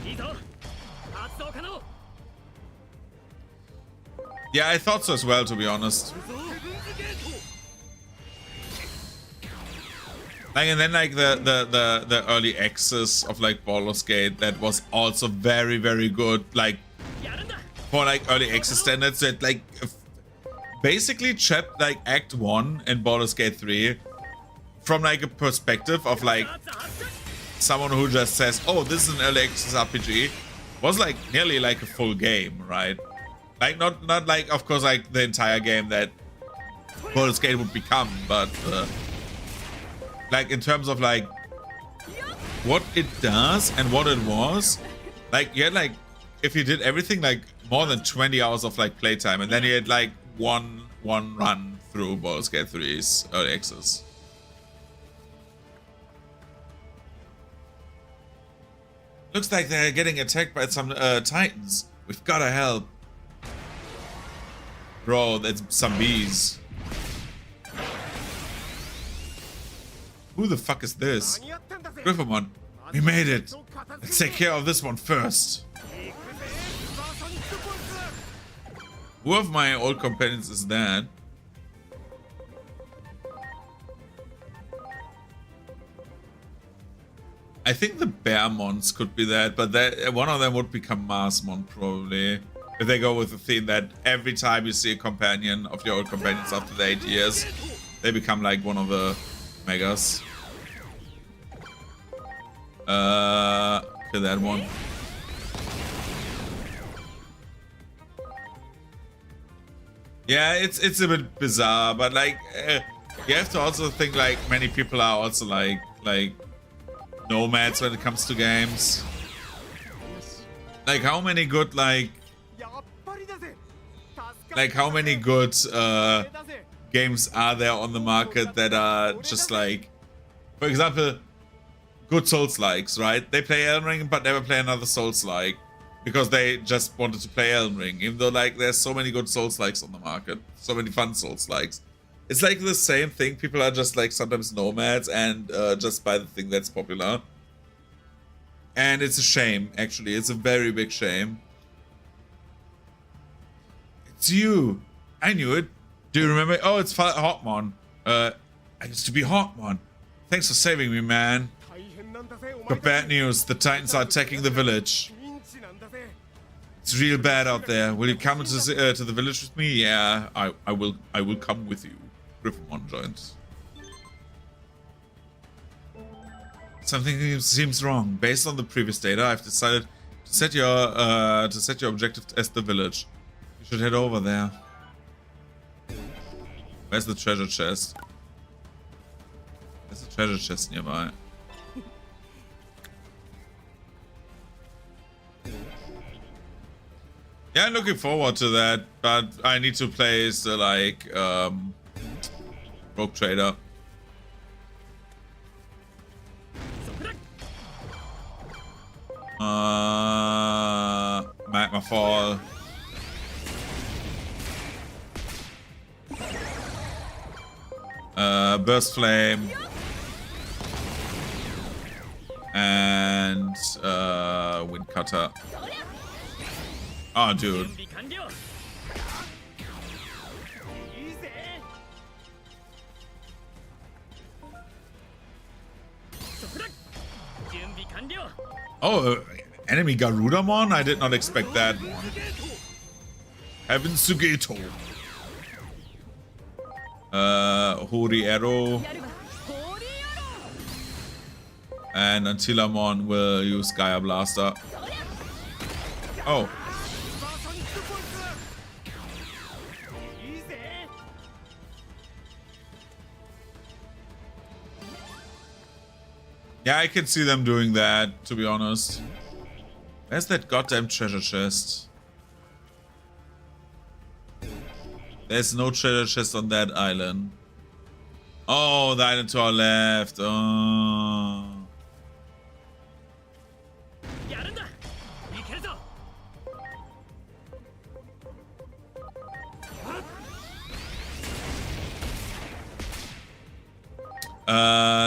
Yeah, I thought so as well, to be honest. Like, and then like the early access of like Baldur's Gate that was also very, very good, like for like early access standards, that like basically trapped like Act 1 in Baldur's Gate 3 from like a perspective of like someone who just says, oh, this is an early access RPG, was like nearly like a full game, right? Like not like, of course, like the entire game that Baldur's Gate would become, but like in terms of like what it does and what it was, like you had like, if you did everything, like more than 20 hours of like playtime, and then you had like one run through Baldur's Gate 3's early access. Looks like they're getting attacked by some titans. We've gotta help. Bro, that's some bees. Who the fuck is this? Griffamon, we made it. Let's take care of this one first. Who of my old companions is that? I think the Bearmons could be that, but one of them would become Marsmon probably. If they go with the theme that every time you see a companion of your old companions after the 8 years, they become like one of the megas. Kill that one. Yeah, it's a bit bizarre, but like you have to also think like many people are also like nomads when it comes to games. Like how many good how many good games are there on the market that are just like, for example, good Souls-likes, right? They play Elden Ring but never play another Souls-like because they just wanted to play Elden Ring, even though like there's so many good Souls-likes on the market, so many fun Souls-likes. It's like the same thing. People are just like sometimes nomads and just buy the thing that's popular. And it's a shame, actually. It's a very big shame. It's you. I knew it. Do you remember? Oh, it's Hawkmon. I used to be Hawkmon. Thanks for saving me, man. Got bad news. The Titans are attacking the village. It's real bad out there. Will you come to the village with me? Yeah, I will come with you. Griffmon joins. Something seems wrong. Based on the previous data, I've decided to set your objective as the village. You should head over there. Where's the treasure chest? There's a treasure chest nearby. Yeah, I'm looking forward to that, but I need to place the Rogue Trader. Magma Fall. Burst Flame. And Wind Cutter. Oh, dude. Oh, enemy Garudamon? I did not expect that. Heaven Sugeto. Hori Arrow. And Antilamon will use Gaia Blaster. Oh. Yeah, I can see them doing that, to be honest. Where's that goddamn treasure chest? There's no treasure chest on that island. Oh, the island to our left. Oh.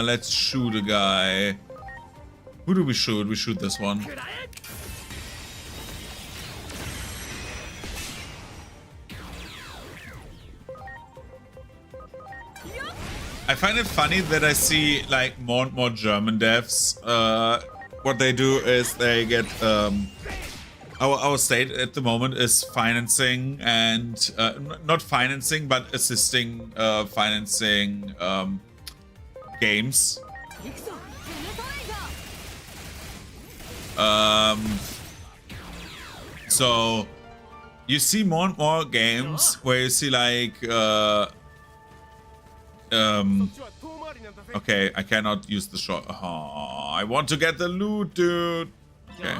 Let's shoot a guy. Who do we shoot? We shoot this one. I find it funny that I see like more and more German devs. What they do is they get our state at the moment is financing and not financing but assisting financing games. So you see more and more games where you see like okay, I cannot use the shot. Oh, I want to get the loot, dude. Okay,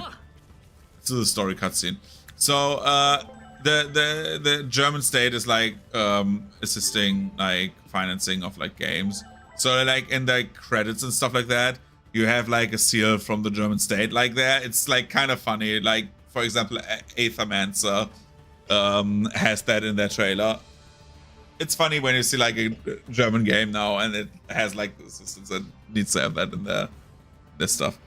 let's do the story cutscene. So the German state is like assisting like financing of like games. So like in the credits and stuff like that, you have like a seal from the German state like there. It's like kind of funny. Like for example, Aethermancer has that in their trailer. It's funny when you see like a German game now and it has like the assistance that needs to have that in there. This stuff.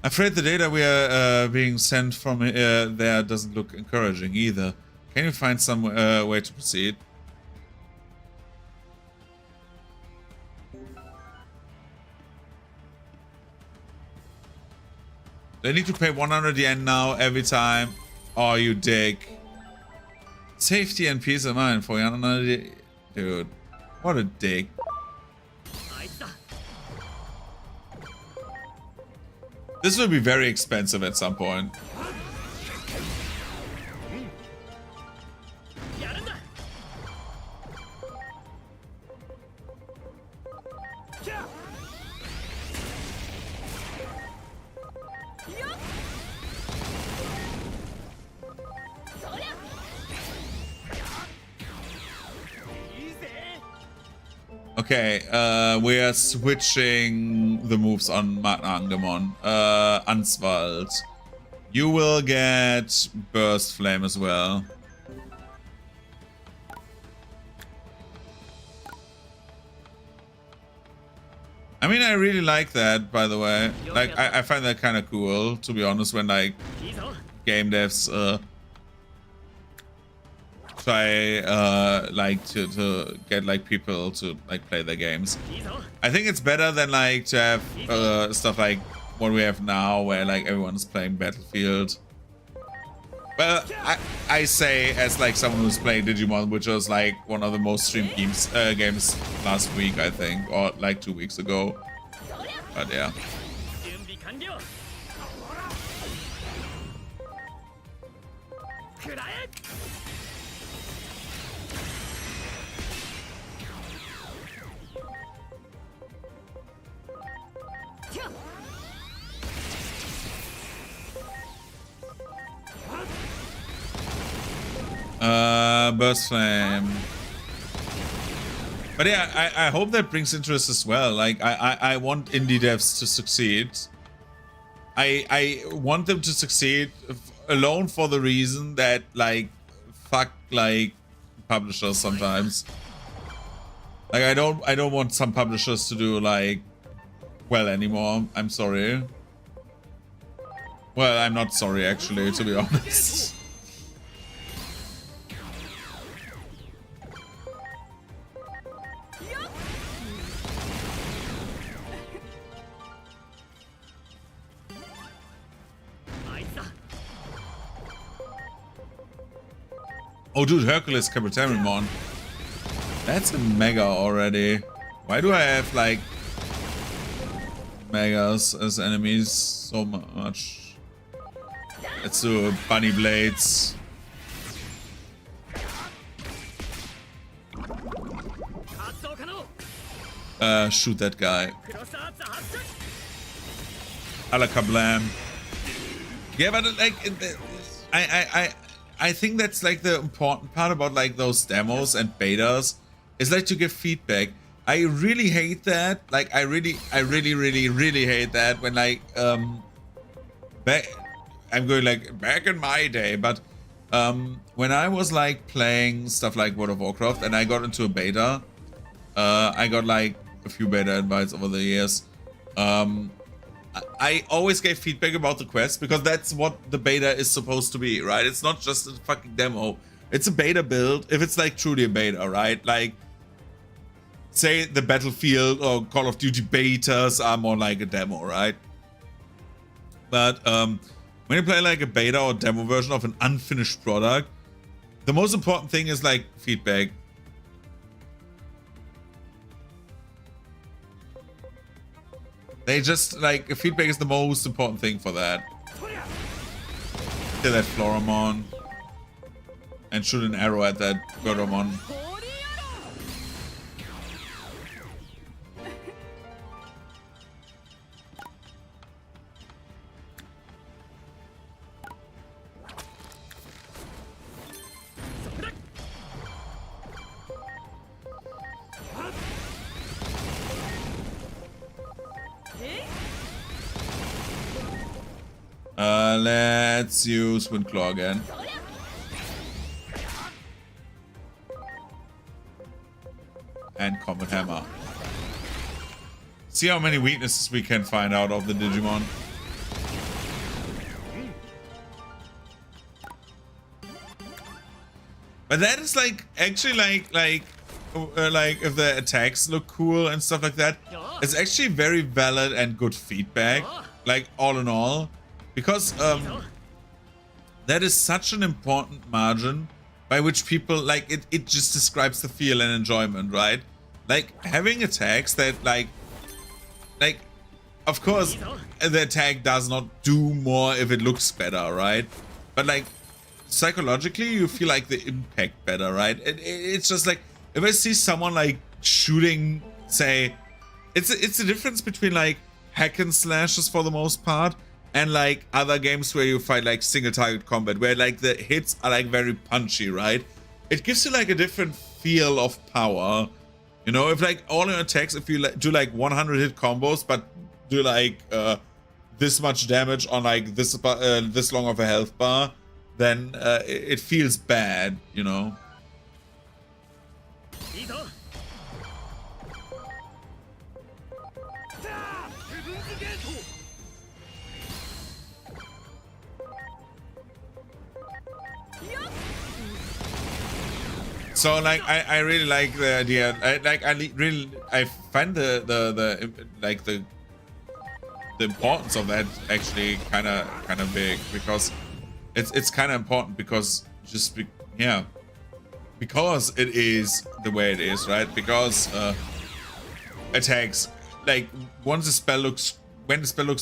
I'm afraid the data we are being sent from there doesn't look encouraging either. Can you find some way to proceed? They need to pay 100 yen now every time. Oh, you dick. Safety and peace of mind for 100. Dude, what a dick. This will be very expensive at some point. Okay, we are switching the moves on Magnangemon. Answald. You will get Burst Flame as well. I mean, I really like that, by the way. Like, I find that kind of cool, to be honest, when, like, game devs, try like to get like people to like play their games. I think it's better than like to have stuff like what we have now, where like everyone's playing Battlefield. Well, I say as like someone who's playing Digimon, which was like one of the most streamed games last week, I think, or like 2 weeks ago. But yeah. Burst Flame. But yeah, I hope that brings interest as well. Like, I want indie devs to succeed. I want them to succeed alone for the reason that, like, fuck, like, publishers sometimes. Like, I don't want some publishers to do, like, well anymore. I'm sorry. Well, I'm not sorry, actually, to be honest. Oh, dude, Hercules Capitaminmon. That's a mega already. Why do I have, like, megas as enemies so much? Let's do Bunny Blades. Shoot that guy. Ala kablam. Yeah, but like, I think that's like the important part about like those demos and betas is like to give feedback. I really hate that. Like, I really hate that when like I'm going like back in my day, but when I was like playing stuff like World of Warcraft and I got into a beta, I got like a few beta invites over the years. I always gave feedback about the quest because that's what the beta is supposed to be, right? It's not just a fucking demo. It's a beta build, if it's like truly a beta, right? Like, say the Battlefield or Call of Duty betas are more like a demo, right? But when you play like a beta or demo version of an unfinished product, the most important thing is like feedback. They just, like, feedback is the most important thing for that. Kill that Floramon. And shoot an arrow at that Gordamon. Let's use Windclaw again. And Comet Hammer. See how many weaknesses we can find out of the Digimon. But that is like actually like if the attacks look cool and stuff like that, it's actually very valid and good feedback. Like all in all, because that is such an important margin by which people like it just describes the feel and enjoyment, right? Like having attacks that like of course the attack does not do more if it looks better, right? But like psychologically you feel like the impact better, right? It's just like if I see someone like shooting, say, it's a difference between like hack and slashes for the most part and like other games where you fight like single target combat where like the hits are like very punchy, right? It gives you like a different feel of power, you know. If like all your attacks, if you like, do like 100 hit combos but do like this much damage on like this long of a health bar, then it feels bad, you know. So like I really like the idea. I find the importance of that actually kind of big, because it's kind of important because because it is the way it is, right? Because attacks, like when the spell looks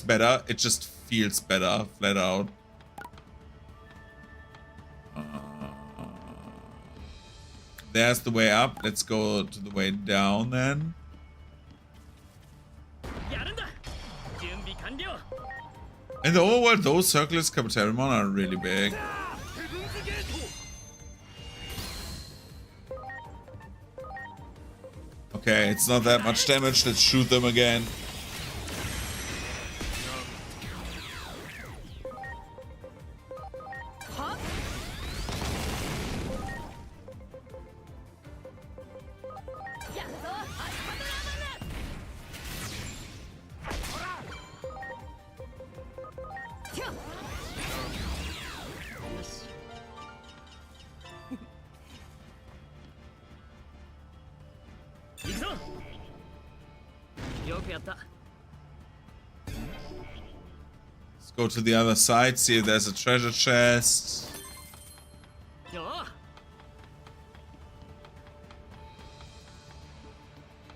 better, it just feels better flat out. There's the way up. Let's go to the way down then. In the overworld, those circles Digimon are really big. Okay, it's not that much damage. Let's shoot them again. Let's go to the other side, see if there's a treasure chest.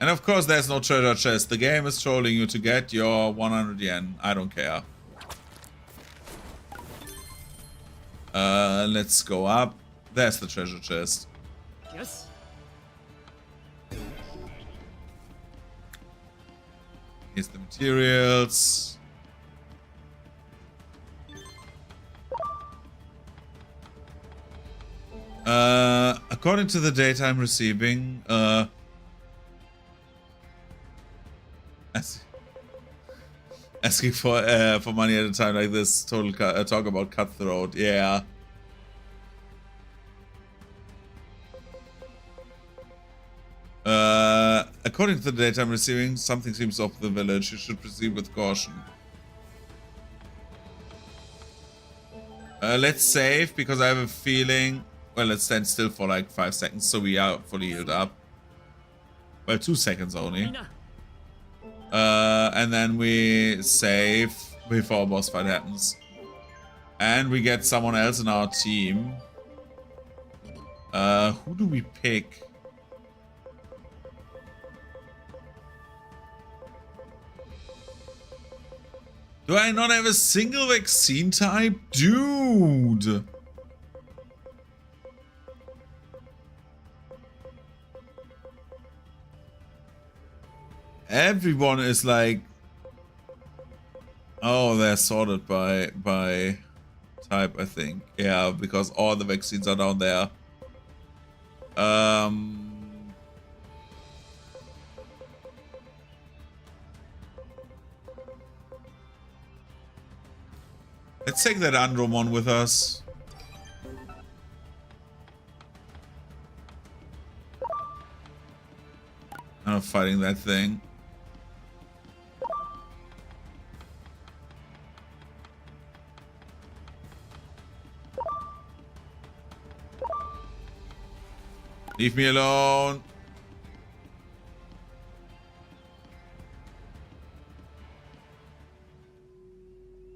And of course there's no treasure chest. The game is trolling you to get your 100 yen. I don't care. Let's go up. There's the treasure chest. Yes. Here's the materials. According to the data I'm receiving, asking for money at a time like this, total talk about cutthroat. Yeah. According to the data I'm receiving, something seems off the village. You should proceed with caution. Let's save, because I have a feeling... Well, let's stand still for like 5 seconds, so we are fully healed up. Well, 2 seconds only. And then we save before boss fight happens. And we get someone else in our team. Who do we pick? Do I not have a single vaccine type? Dude! Everyone is like... Oh, they're sorted by type, I think. Yeah, because all the vaccines are down there. Let's take that Andromon with us. I'm not fighting that thing. Leave me alone.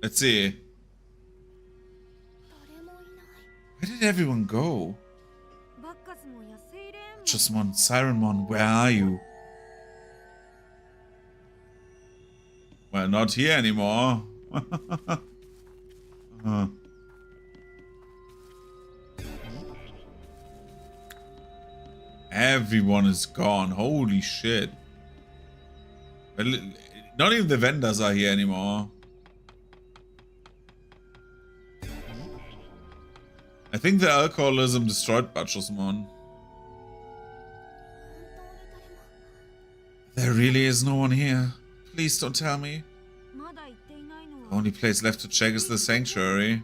Let's see. Where did everyone go? Butchersmon, Sirenmon, where are you? Well, not here anymore. Everyone is gone. Holy shit. Well, not even the vendors are here anymore. I think the alcoholism destroyed Butchersmon. There really is no one here. Please don't tell me. The only place left to check is the sanctuary.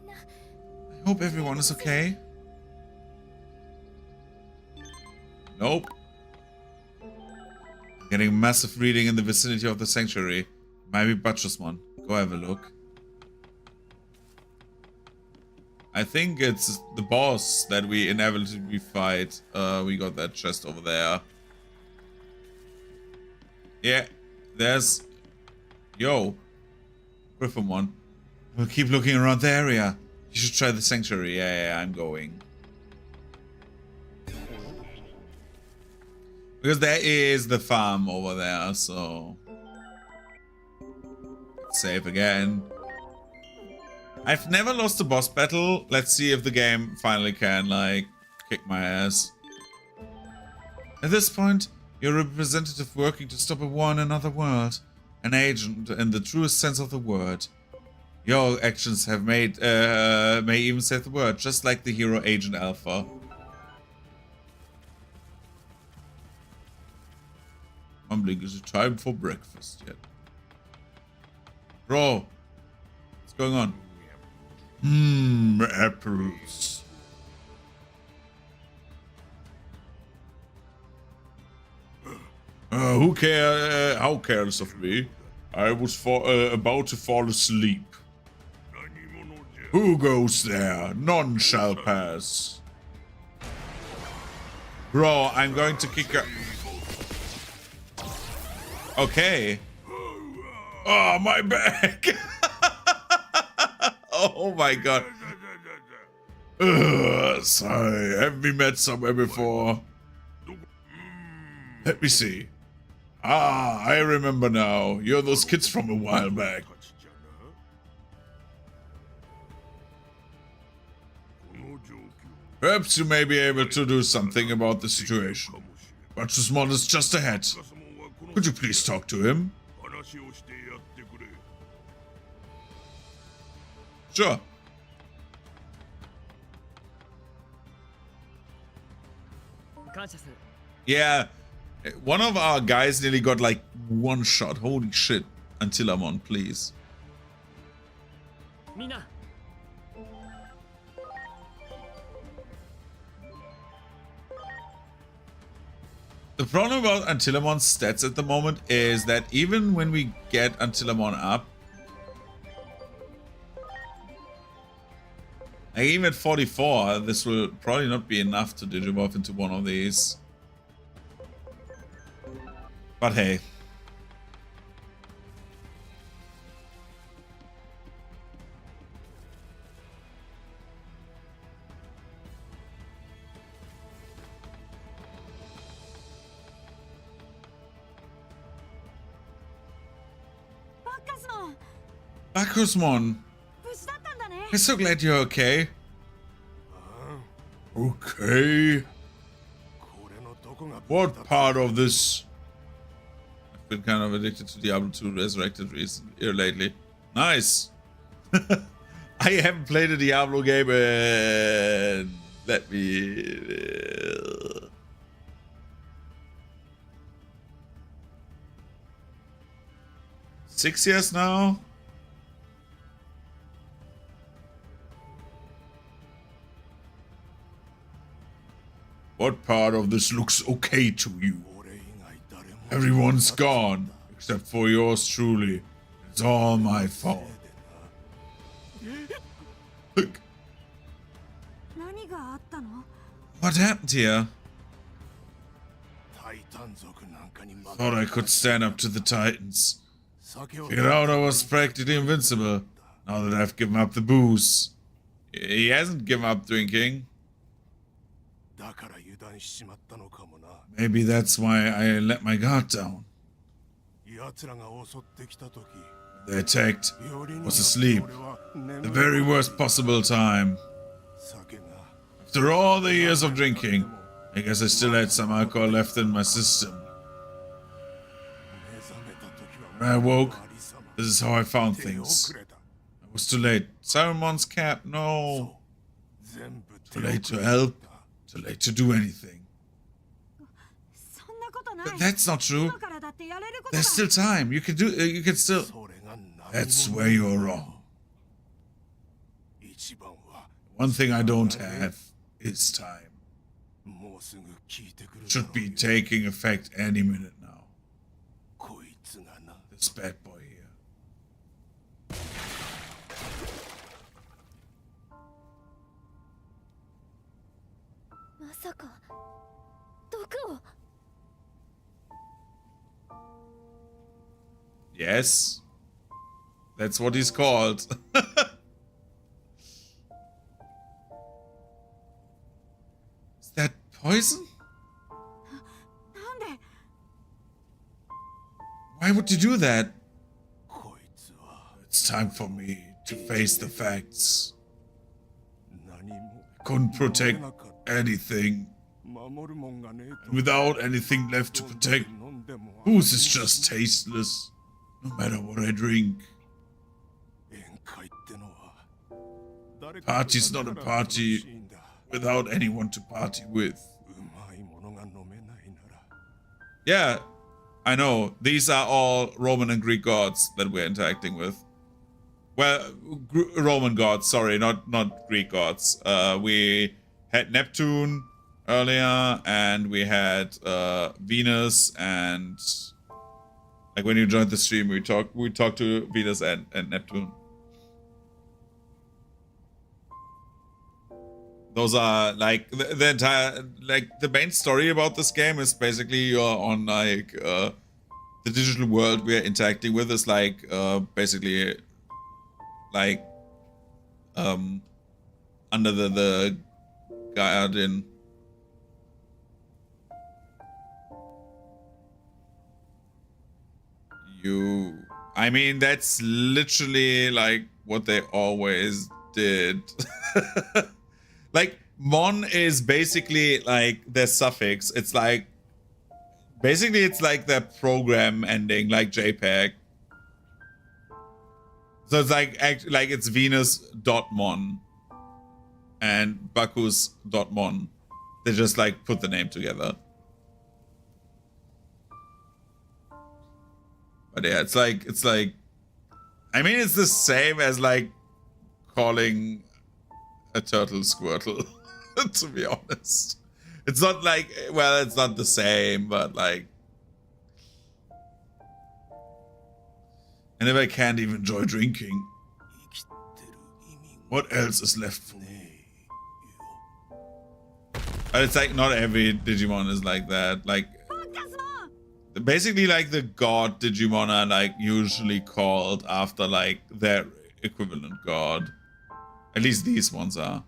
I hope everyone is okay. Nope. I'm getting a massive reading in the vicinity of the sanctuary. Might be Butchersmon. Go have a look. I think it's the boss that we inevitably fight. We got that chest over there. Yeah, there's... Yo. Griffon. We'll keep looking around the area. You should try the sanctuary. Yeah, I'm going. Because there is the farm over there, so... Save again. I've never lost a boss battle. Let's see if the game finally can, like, kick my ass. At this point, you're a representative working to stop a war in another world. An agent in the truest sense of the word. Your actions have may even save the world, just like the hero Agent Alpha. Mumbling, is it time for breakfast yet? Bro, what's going on? Apples. Who cares? How careless of me. I was about to fall asleep. Who goes there? None shall pass. Bro, I'm going to kick her. Okay. Oh, my back. Oh my god. Sorry, have we met somewhere before? Let me see. Ah, I remember now. You're those kids from a while back. Perhaps you may be able to do something about the situation. Butchersmon is just ahead. Could you please talk to him? Sure. Yeah, one of our guys nearly got like one shot. Holy shit. Antilamon, please. Mina. The problem about Antilamon's stats at the moment is that even when we get Antilamon up, like even at 44, this will probably not be enough to Digimorph into one of these. But hey. Butchersmon! I'm so glad you're okay. Okay. What part of this? I've been kind of addicted to Diablo 2 Resurrected here lately. Nice. I haven't played a Diablo game in... Let me... 6 years now? What part of this looks okay to you? Everyone's gone, except for yours truly. It's all my fault. Look. What happened here? Thought I could stand up to the Titans. Figured out I was practically invincible. Now that I've given up the booze. He hasn't given up drinking. Maybe that's why I let my guard down. They attacked. Was asleep. The very worst possible time. After all the years of drinking, I guess I still had some alcohol left in my system. When I awoke, this is how I found things. I was too late. Saramon's cap, no. Too late to help, too late to do anything. But that's not true. There's still time. You can still... That's where you're wrong. One thing I don't have is time. Should be taking effect any minute now. This bad boy here. Yes. That's what he's called. Is that poison? Why would you do that? It's time for me to face the facts. I couldn't protect anything. And without anything left to protect, booze is just tasteless, no matter what I drink. Party's not a party without anyone to party with. Yeah, I know. These are all Roman and Greek gods that we're interacting with. Well, Roman gods, sorry, not Greek gods. We had Neptune earlier, and we had Venus, and like when you joined the stream, we talked to Venus and Neptune. Those are like the entire, like the main story about this game is basically you're on like the digital world we're interacting with is like basically like under the garden. I mean, that's literally like what they always did. Like, mon is basically like their suffix. It's like, basically it's like their program ending, like JPEG. So it's like it's Venus.mon and Bacchus.mon. They just like put the name together. But yeah, it's like, I mean, it's the same as like calling a turtle Squirtle, to be honest. It's not like, well, it's not the same, but like... And if I can't even enjoy drinking, what else is left for me? But it's like, not every Digimon is like that. Like, basically like the god Digimon are like usually called after like their equivalent god. At least these ones are.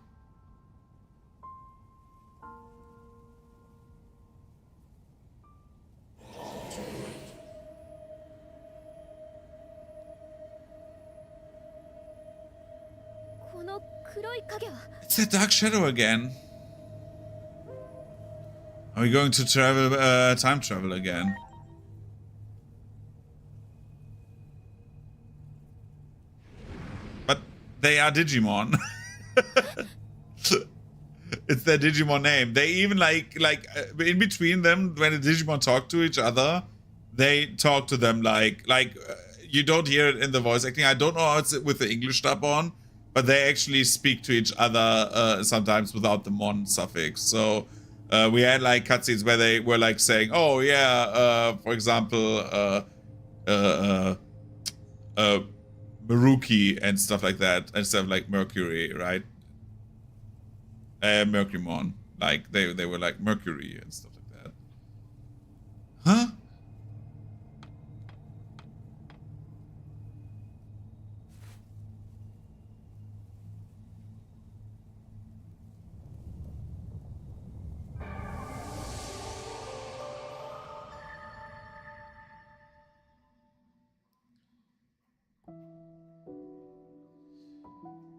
It's that dark shadow again. Are we going to travel, time travel again? But they are Digimon. It's their Digimon name. They even like in between them, when the Digimon talk to each other, they talk to them like you don't hear it in the voice acting. I don't know how it's with the English dub on, but they actually speak to each other sometimes without the mon suffix. So we had like cutscenes where they were like saying, "Oh yeah," for example, Maruki and stuff like that, instead of like Mercury, right? Mercurymon, Like they were like Mercury and stuff like that. Huh?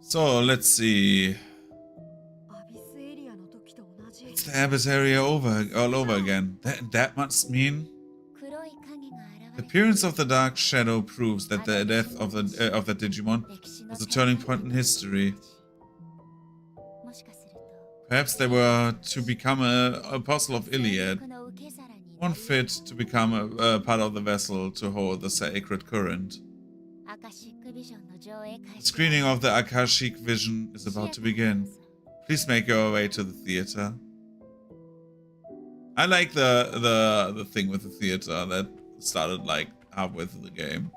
So let's see. It's the Abyss area all over again. That must mean the appearance of the Dark Shadow proves that the death of the Digimon was a turning point in history. Perhaps they were to become an apostle of Iliad, one fit to become a part of the vessel to hold the sacred current. The screening of the Akashic Vision is about to begin. Please make your way to the theater. I like the thing with the theater that started like halfway through the game.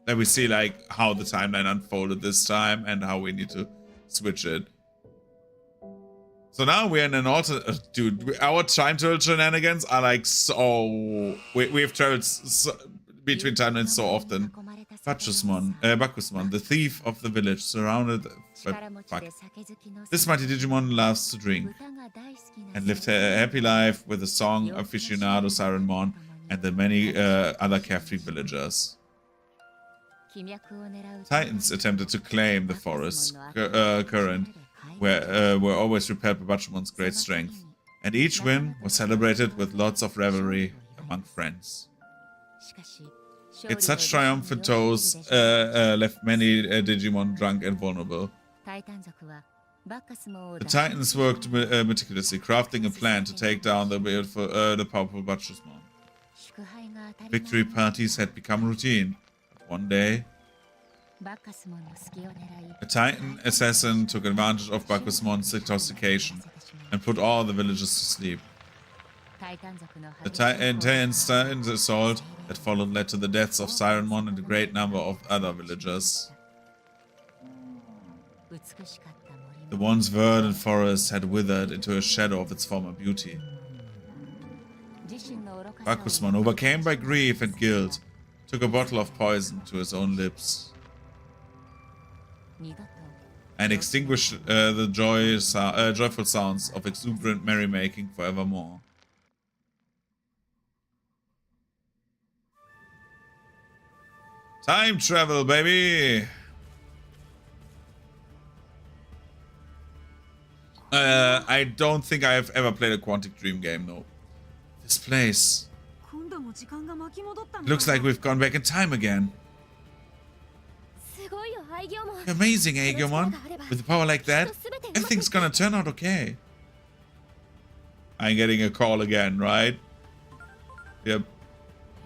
That we see like how the timeline unfolded this time and how we need to switch it. So now we're in an alternate... Dude, our time travel shenanigans are like so... We've traveled between timelines so often. Bacchusmon, the thief of the village, surrounded by... Fuck. This mighty Digimon loves to drink and lived a happy life with a song aficionado Sirenmon and the many other carefree villagers. Titans attempted to claim the forest current, were always repelled by Bachumon's great strength, and each win was celebrated with lots of revelry among friends. Yet such triumphant toes left many Digimon drunk and vulnerable. The Titans worked meticulously, crafting a plan to take down the powerful Bacchusmon. Victory parties had become routine, but one day, a Titan assassin took advantage of Bacchusmon's intoxication and put all the villagers to sleep. The intense assault that followed led to the deaths of Sirenmon and a great number of other villagers. The once verdant forest had withered into a shadow of its former beauty. Bacchusmon, overcome by grief and guilt, took a bottle of poison to his own lips and extinguished the joyful sounds of exuberant merrymaking forevermore. Time travel, baby! I don't think I have ever played a Quantic Dream game, though. This place. It looks like we've gone back in time again. Amazing, Aegomon. With a power like that, everything's gonna turn out okay. I'm getting a call again, right? Yep.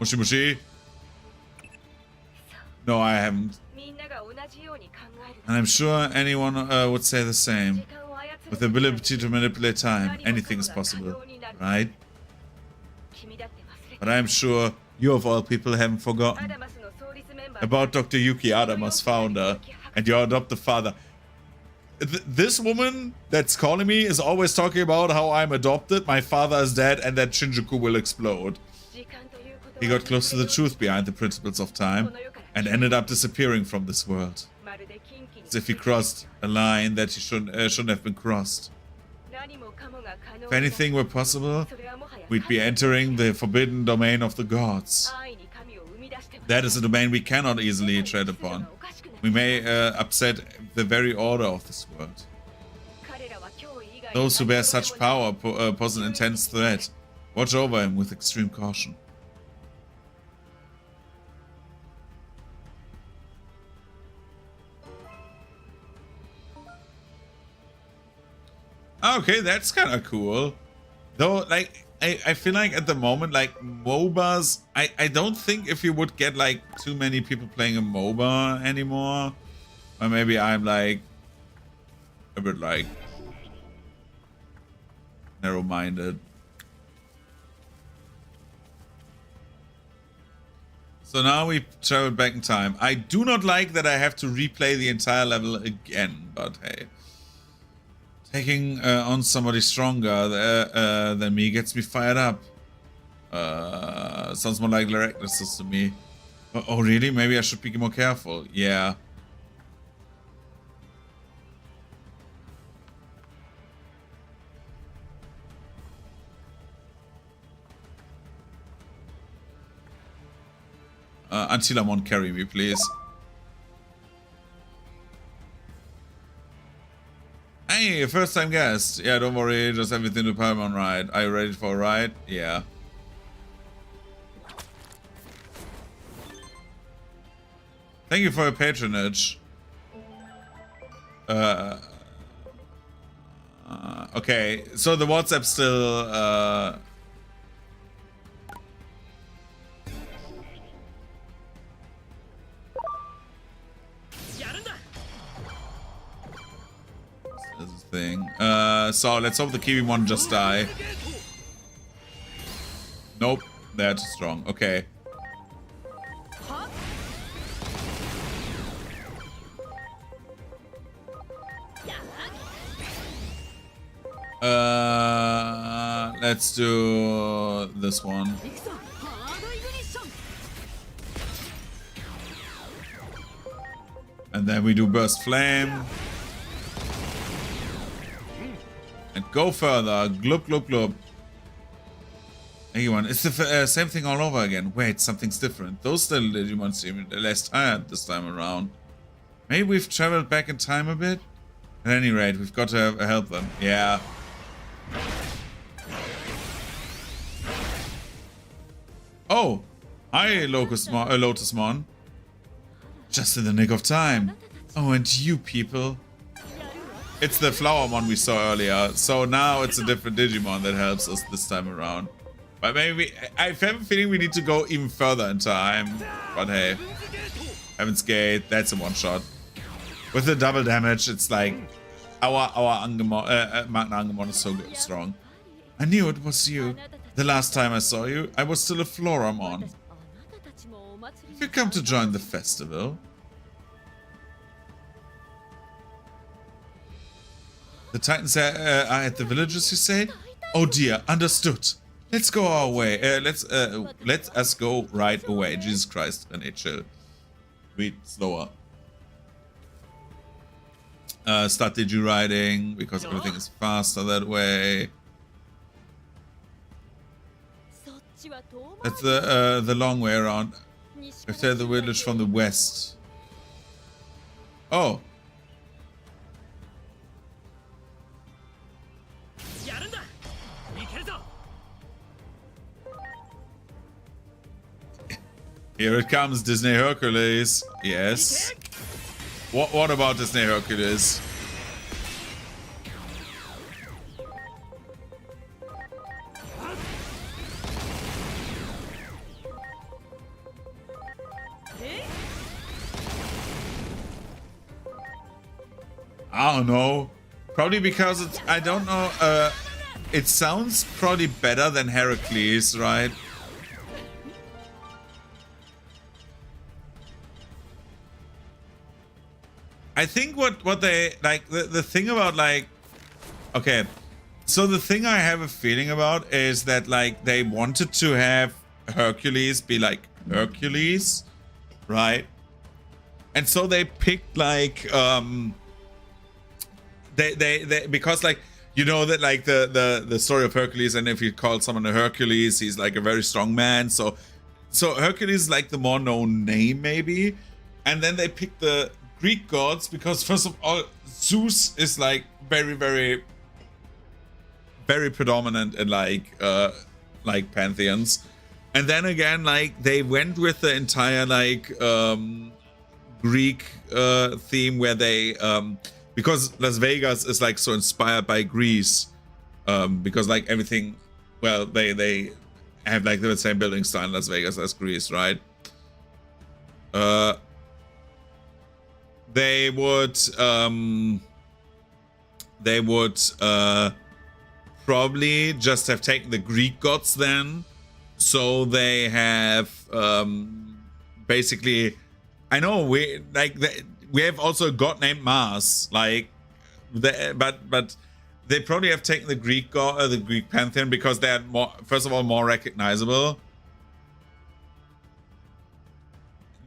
Mushi Mushi? No, I haven't. And I'm sure anyone would say the same. With the ability to manipulate time, anything is possible, right? But I'm sure you of all people haven't forgotten about Dr. Yuki Adamas, founder, and your adoptive father. This woman that's calling me is always talking about how I'm adopted, my father is dead, and that Shinjuku will explode. He got close to the truth behind the principles of time and ended up disappearing from this world. As if he crossed a line that he shouldn't have been crossed. If anything were possible, we'd be entering the forbidden domain of the gods. That is a domain we cannot easily tread upon. We may upset the very order of this world. Those who bear such power pose an intense threat. Watch over him with extreme caution. Okay, that's kind of cool. Though, like, I feel like at the moment, like, MOBAs, I don't think if you would get, like, too many people playing a MOBA anymore. Or maybe I'm, like, a bit, like, narrow-minded. So now we traveled back in time. I do not like that I have to replay the entire level again, but hey. Taking on somebody stronger than me gets me fired up. Sounds more like recklessness to me. Oh, really? Maybe I should be more careful. Yeah. Antilamon, carry me, please. Hey, first time guest. Yeah, don't worry, just everything to Paimon ride. Are you ready for a ride? Yeah. Thank you for your patronage. Okay, so the WhatsApp still is a thing. So let's hope the Kiwi one just die. Nope, they're too strong. Okay. Let's do this one. And then we do Burst Flame. And go further. Glub, glub, glub. Anyone? It's the same thing all over again. Wait, something's different. Those little Digimon seem less tired this time around. Maybe we've traveled back in time a bit? At any rate, we've got to help them. Yeah. Oh! Hi, Lotusmon. Just in the nick of time. Oh, and you people. It's the Flowermon we saw earlier. So now it's a different Digimon that helps us this time around. But maybe... I have a feeling we need to go even further in time. But hey. Heaven's Gate, that's a one-shot. With the double damage, it's like... Our Magna Angemon is so good, strong. I knew it was you. The last time I saw you, I was still a Floramon. Have you come to join the festival? The Titans are at the villages, you say? Oh dear, understood. Let's go our way. Let us go right away. Jesus Christ, René, chill. Read slower. Start Digi riding because everything is faster that way. That's the long way around. After the village from the west. Oh. Here it comes, Disney Hercules. Yes. What about Disney Hercules? I don't know. Probably because it's... I don't know. It sounds probably better than Heracles, right? I think what they... Like, the thing about, like... Okay. So the thing I have a feeling about is that, like, they wanted to have Hercules be like Hercules, right? And so they picked, like... They because, like, you know that, like, the story of Hercules, and if you call someone a Hercules, he's like a very strong man. So Hercules is like the more known name, maybe. And then they picked the Greek gods because, first of all, Zeus is like very, very, very predominant in like pantheons. And then again, like, they went with the entire like Greek theme where they because Las Vegas is like so inspired by Greece, because like everything, well, they have like the same building style in Las Vegas as Greece, right? They would probably just have taken the Greek gods then, so they have basically, I know we have also a god named Mars, like, but they probably have taken the Greek god, the Greek pantheon, because they're more, first of all, more recognizable.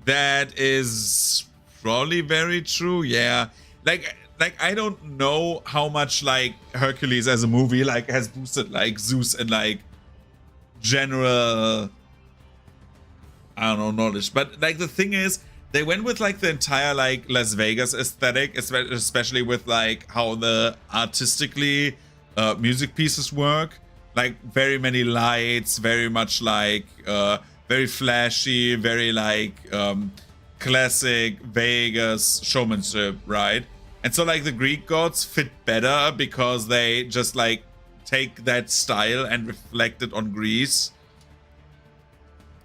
That is probably very true. Yeah, like I don't know how much like Hercules as a movie like has boosted like Zeus and like general, I don't know, knowledge. But like the thing is, they went with like the entire like Las Vegas aesthetic, especially with like how the artistically music pieces work. Like very many lights, very much like very flashy, very like classic Vegas showmanship, right? And so like the Greek gods fit better because they just like take that style and reflect it on Greece.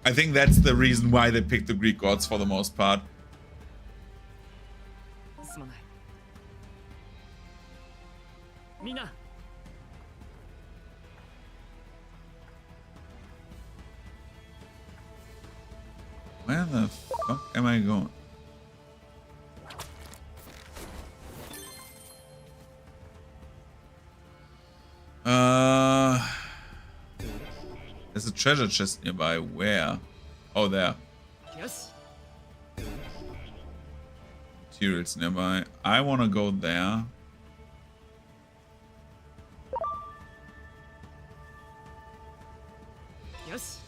I think that's the reason why they picked the Greek gods for the most part. Mina. Where the fuck am I going? There's a treasure chest nearby. Where? Oh, there. Yes. Materials nearby. I want to go there. Yes.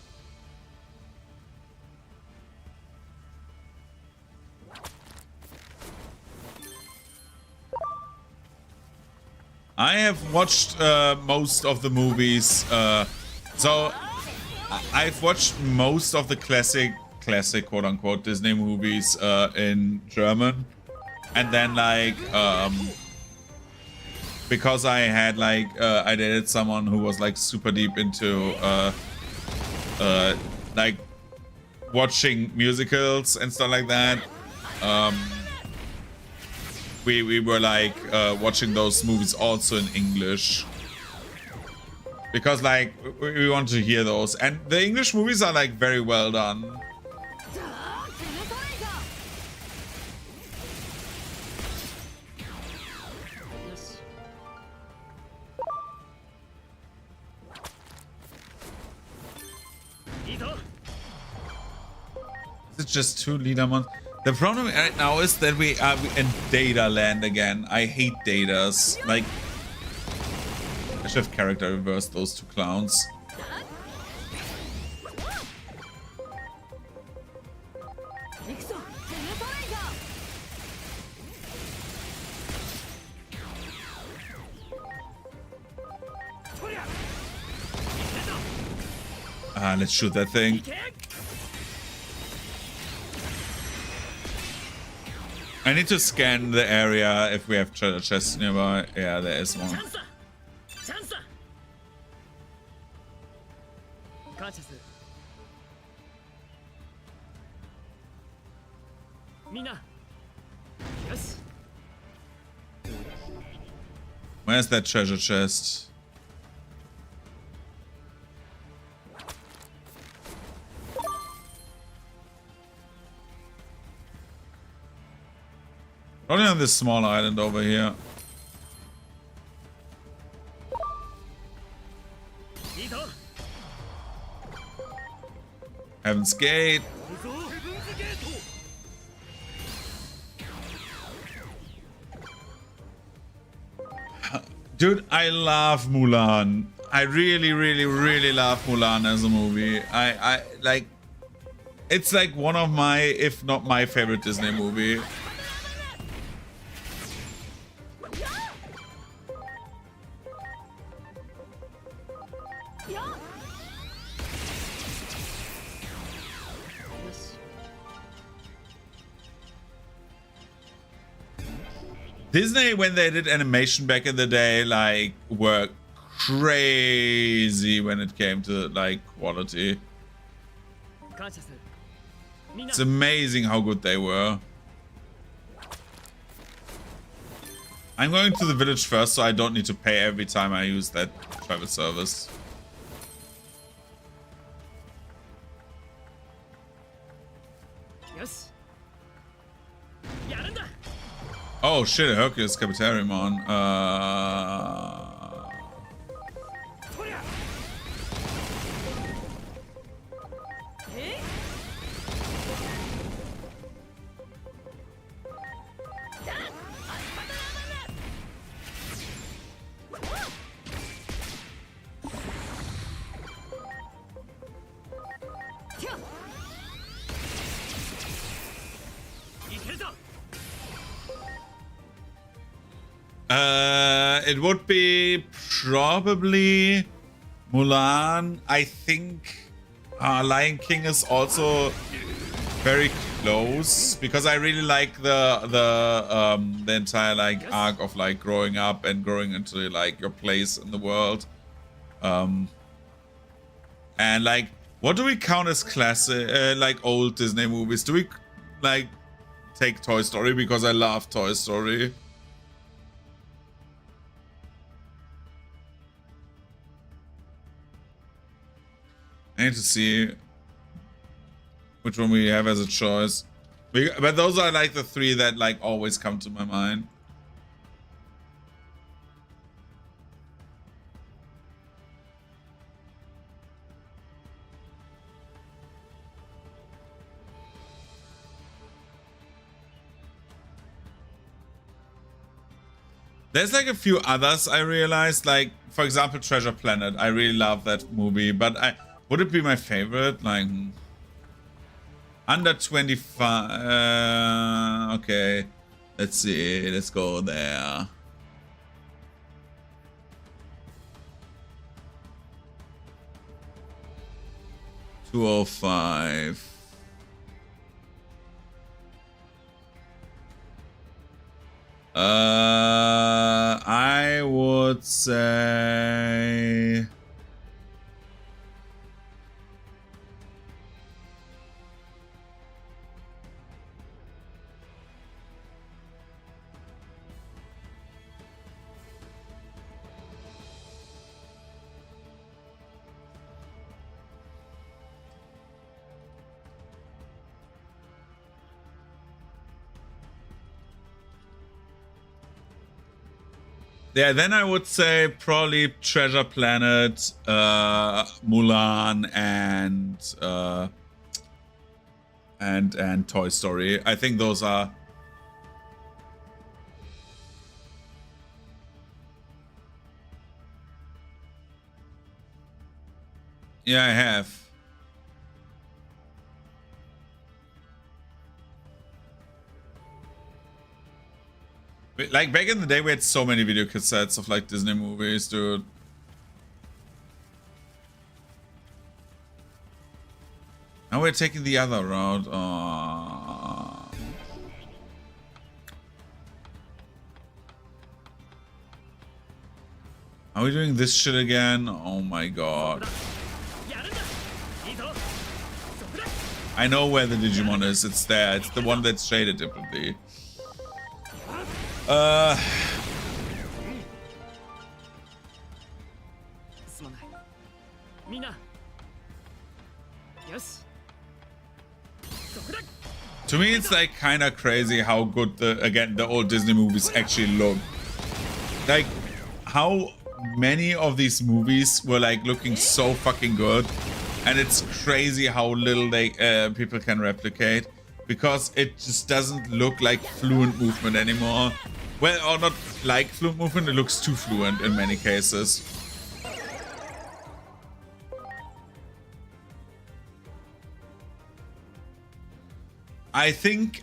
I have watched most of the movies. So I've watched most of the classic quote unquote Disney movies in German, and then like because I had like I dated someone who was like super deep into like watching musicals and stuff like that. We were like watching those movies also in English, because like we want to hear those, and the English movies are like very well done. Is it just 2 leader months? The problem right now is that we are in data land again. I hate datas. Like, I should have character reversed those 2 clowns. Let's shoot that thing. I need to scan the area if we have treasure chests nearby. Yeah, there is one. Where's that treasure chest? Probably on this small island over here. Heaven's Gate. Dude, I love Mulan. I really, really, really love Mulan as a movie. I like, it's like one of my, if not my favorite Disney movie. Disney, when they did animation back in the day, like, were crazy when it came to, like, quality. It's amazing how good they were. I'm going to the village first, so I don't need to pay every time I use that travel service. Yes. Oh shit, Hercules Capitarimon. It would be probably Mulan. I think Lion King is also very close because I really like the entire like arc of like growing up and growing into like your place in the world. And like, what do we count as classic, like old Disney movies? Do we like take Toy Story because I love Toy Story? I need to see which one we have as a choice. But those are like the three that like always come to my mind. There's like a few others I realized, like for example Treasure Planet. I really love that movie, but would it be my favorite? Like under 25. Okay, let's see. Let's go there. $205. I would say yeah, then I would say probably Treasure Planet, Mulan, and Toy Story. I think those are. Yeah, I have. Like back in the day, we had so many video cassettes of like Disney movies, dude. Now we're taking the other route. Are we doing this shit again? Oh my god. I know where the Digimon is. It's there. It's the one that's shaded differently. To me, it's like kind of crazy how good the old Disney movies actually look. Like how many of these movies were like looking so fucking good, and it's crazy how little they people can replicate because it just doesn't look like fluent movement anymore. Well, or not like fluent movement, it looks too fluent in many cases. I think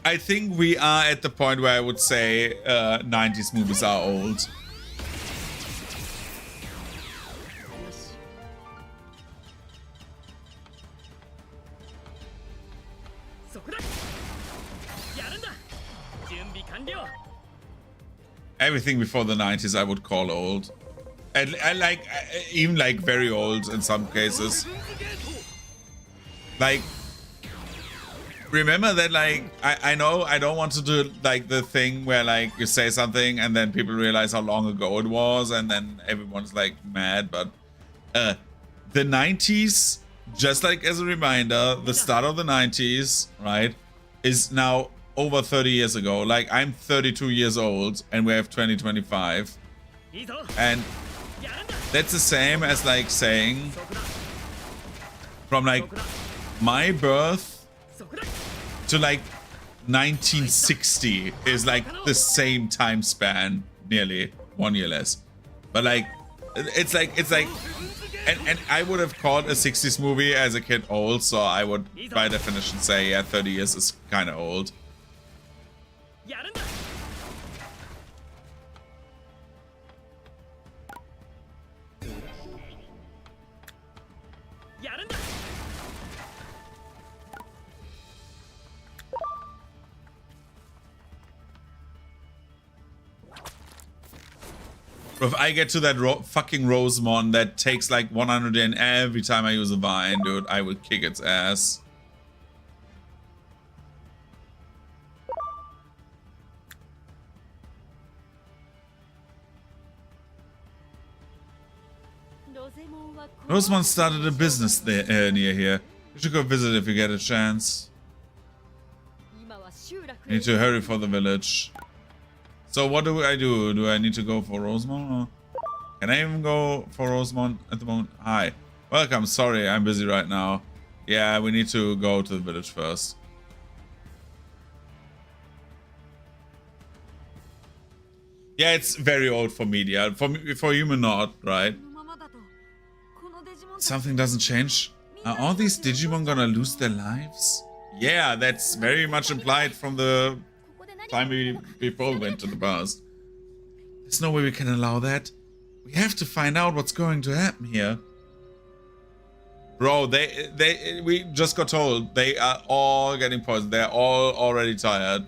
we are at the point where I would say 90s movies are old. Everything before the 90s I would call old. And I like even like very old in some cases. Like remember that like I know I don't want to do like the thing where like you say something and then people realize how long ago it was and then everyone's like mad, but the 90s, just like as a reminder, the start of the 90s, right, is now over 30 years ago. Like I'm 32 years old and we have 2025, and that's the same as like saying from like my birth to like 1960 is like the same time span, nearly 1 year less. But like it's like and I would have called a 60s movie as a kid old, so I would by definition say yeah, 30 years is kind of old. Bro, if I get to that fucking Rosemon that takes like 100 in every time I use a vine, dude, I will kick its ass. Rosemon started a business there, near here. You should go visit if you get a chance. Need to hurry for the village. So what do I do? Do I need to go for Rosemon? Or can I even go for Rosemon at the moment? Hi. Welcome. Sorry, I'm busy right now. Yeah, we need to go to the village first. Yeah, it's very old for media. For human not, right? Something doesn't change. Are all these Digimon gonna lose their lives? Yeah, that's very much implied from the time before we went to the past. There's no way we can allow that. We have to find out what's going to happen here. Bro, we just got told they are all getting poisoned. They're all already tired.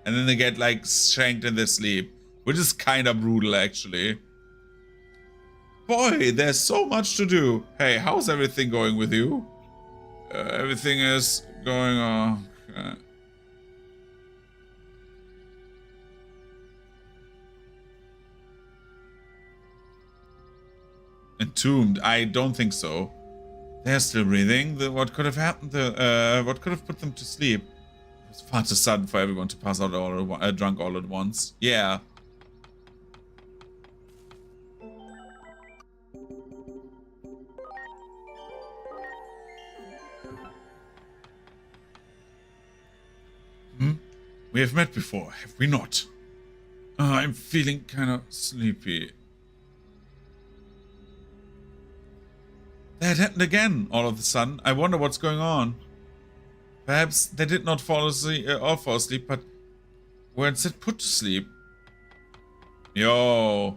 And then they get like shanked in their sleep. Which is kind of brutal actually. Boy, there's so much to do. Hey, how's everything going with you? Everything is going on. Entombed? I don't think so. They're still breathing. What could have happened? What could have put them to sleep? It was far too sudden for everyone to pass out drunk all at once. Yeah. We have met before, have we not? I'm feeling kind of sleepy. That happened again, all of a sudden. I wonder what's going on. Perhaps they did not fall asleep, but were instead put to sleep. Yo.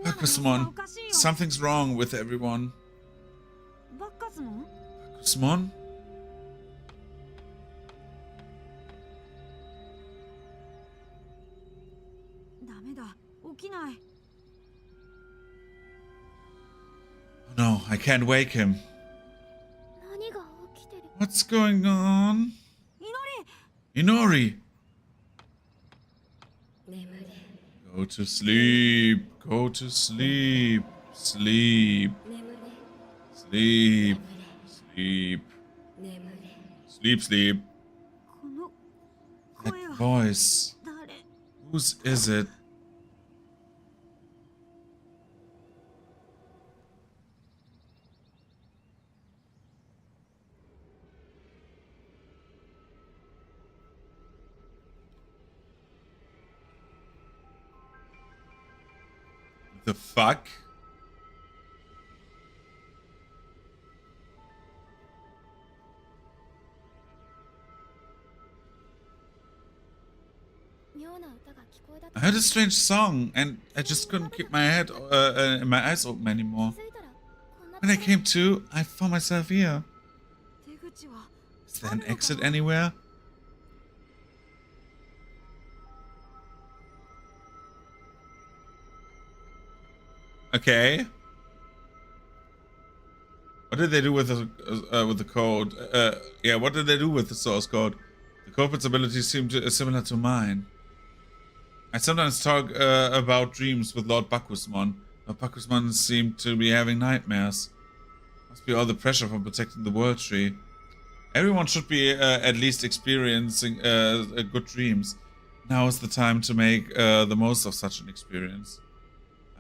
Bakusmon, something's wrong with everyone. Bakusmon? Oh no, I can't wake him. What's going on? Inori! Go to sleep. Go to sleep. Sleep. Sleep. Sleep. Sleep, sleep. That voice. Whose is it? The fuck? I heard a strange song and I just couldn't keep my head my eyes open anymore. When I came to, I found myself here. Is there an exit anywhere? Okay. What did they do with the code? Yeah, what did they do with the source code? The culprit's abilities seem similar to mine. I sometimes talk about dreams with Lord Bakusmon. Lord Bakusmon seemed to be having nightmares. Must be all the pressure from protecting the World Tree. Everyone should be at least experiencing good dreams. Now is the time to make the most of such an experience.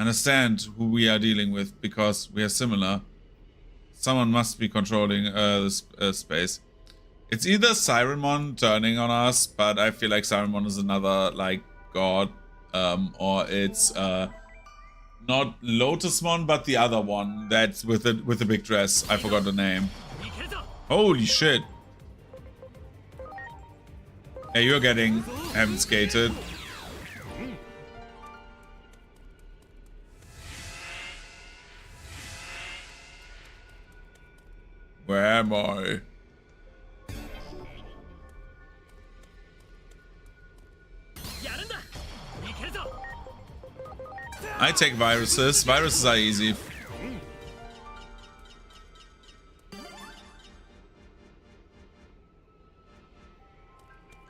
Understand who we are dealing with, because we are similar. Someone must be controlling this space. It's either Sirenmon turning on us, but I feel like Sirenmon is another, like, god. Or it's not Lotusmon, but the other one that's with the big dress. I forgot the name. Holy shit. Hey, you're getting skated. I take viruses. Viruses are easy.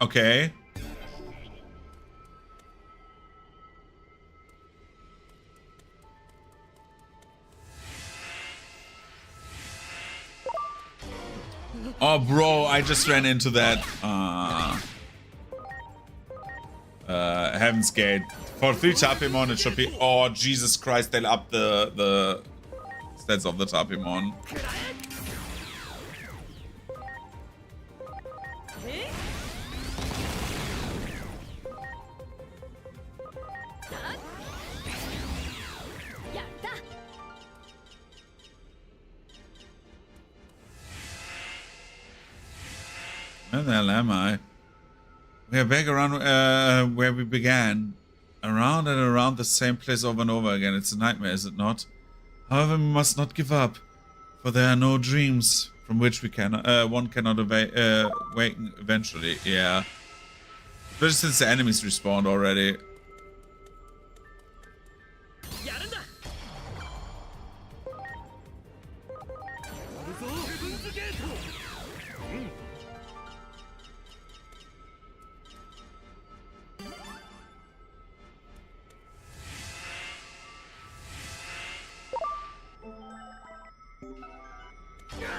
Okay. Oh, bro, I just ran into that. Heaven's Gate. For 3 Tapimon, it should be... Oh, Jesus Christ, they'll up the stats of the Tapimon. Where the hell am I? We are back around where we began. Around and around the same place over and over again. It's a nightmare, is it not? However, we must not give up. For there are no dreams from which we cannot, one cannot awaken eventually. Yeah. Especially since the enemies respawned already.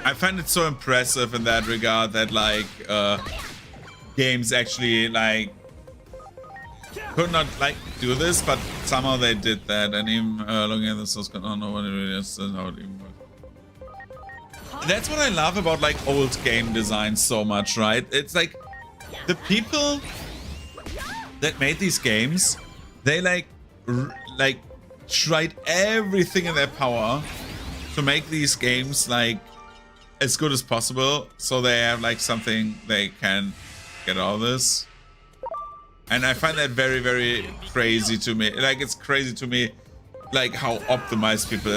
I find it so impressive in that regard that like games actually like could not like do this, but somehow they did that. And even looking at the source code, I don't know what it really is and how it even works. That's what I love about like old game design so much, right? It's like the people that made these games, they like tried everything in their power to make these games like as good as possible, so they have like something they can get out of this. And I find that very, very crazy to me. Like, it's crazy to me, like how optimized people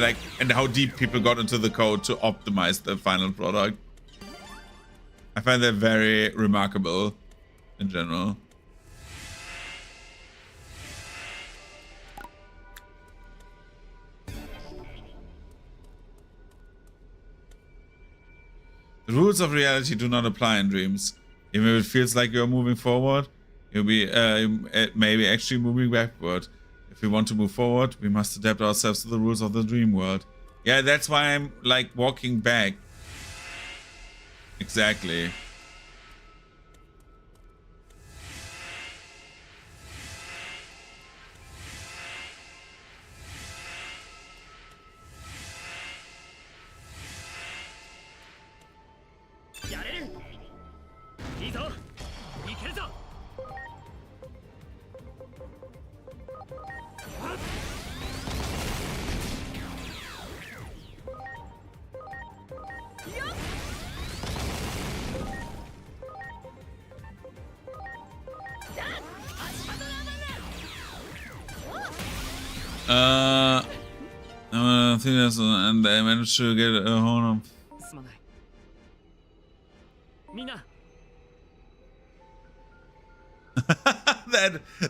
like, and how deep people got into the code to optimize the final product. I find that very remarkable in general. The rules of reality do not apply in dreams. Even if it feels like you're moving forward, you'll be maybe actually moving backward. If we want to move forward, we must adapt ourselves to the rules of the dream world. Yeah, that's why I'm like walking back. Exactly. I think that's and I managed to get a hold of.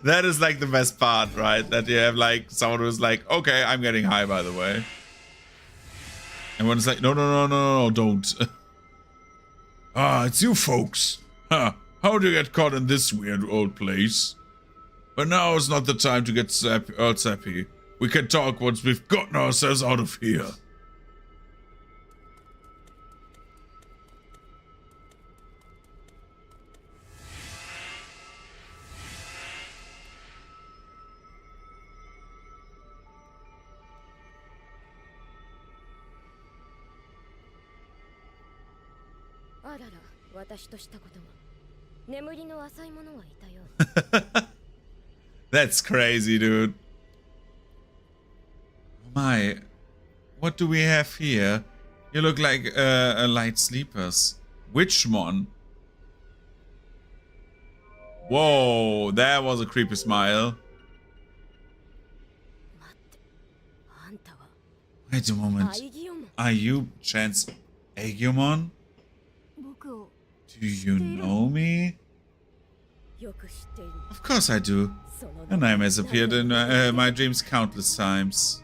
that is like the best part, right? That you have like someone who's like, okay, I'm getting high, by the way. And one's like, no, don't. Ah, it's you folks. Huh. How'd you get caught in this weird old place? But now is not the time to get sappy. We can talk once we've gotten ourselves out of here. That's crazy, dude. My, what do we have here? You look like a light sleepers. Which one? Whoa, that was a creepy smile. Wait a moment. Are you Chance Agumon? Do you know me? Of course I do. Her name has appeared in my dreams countless times.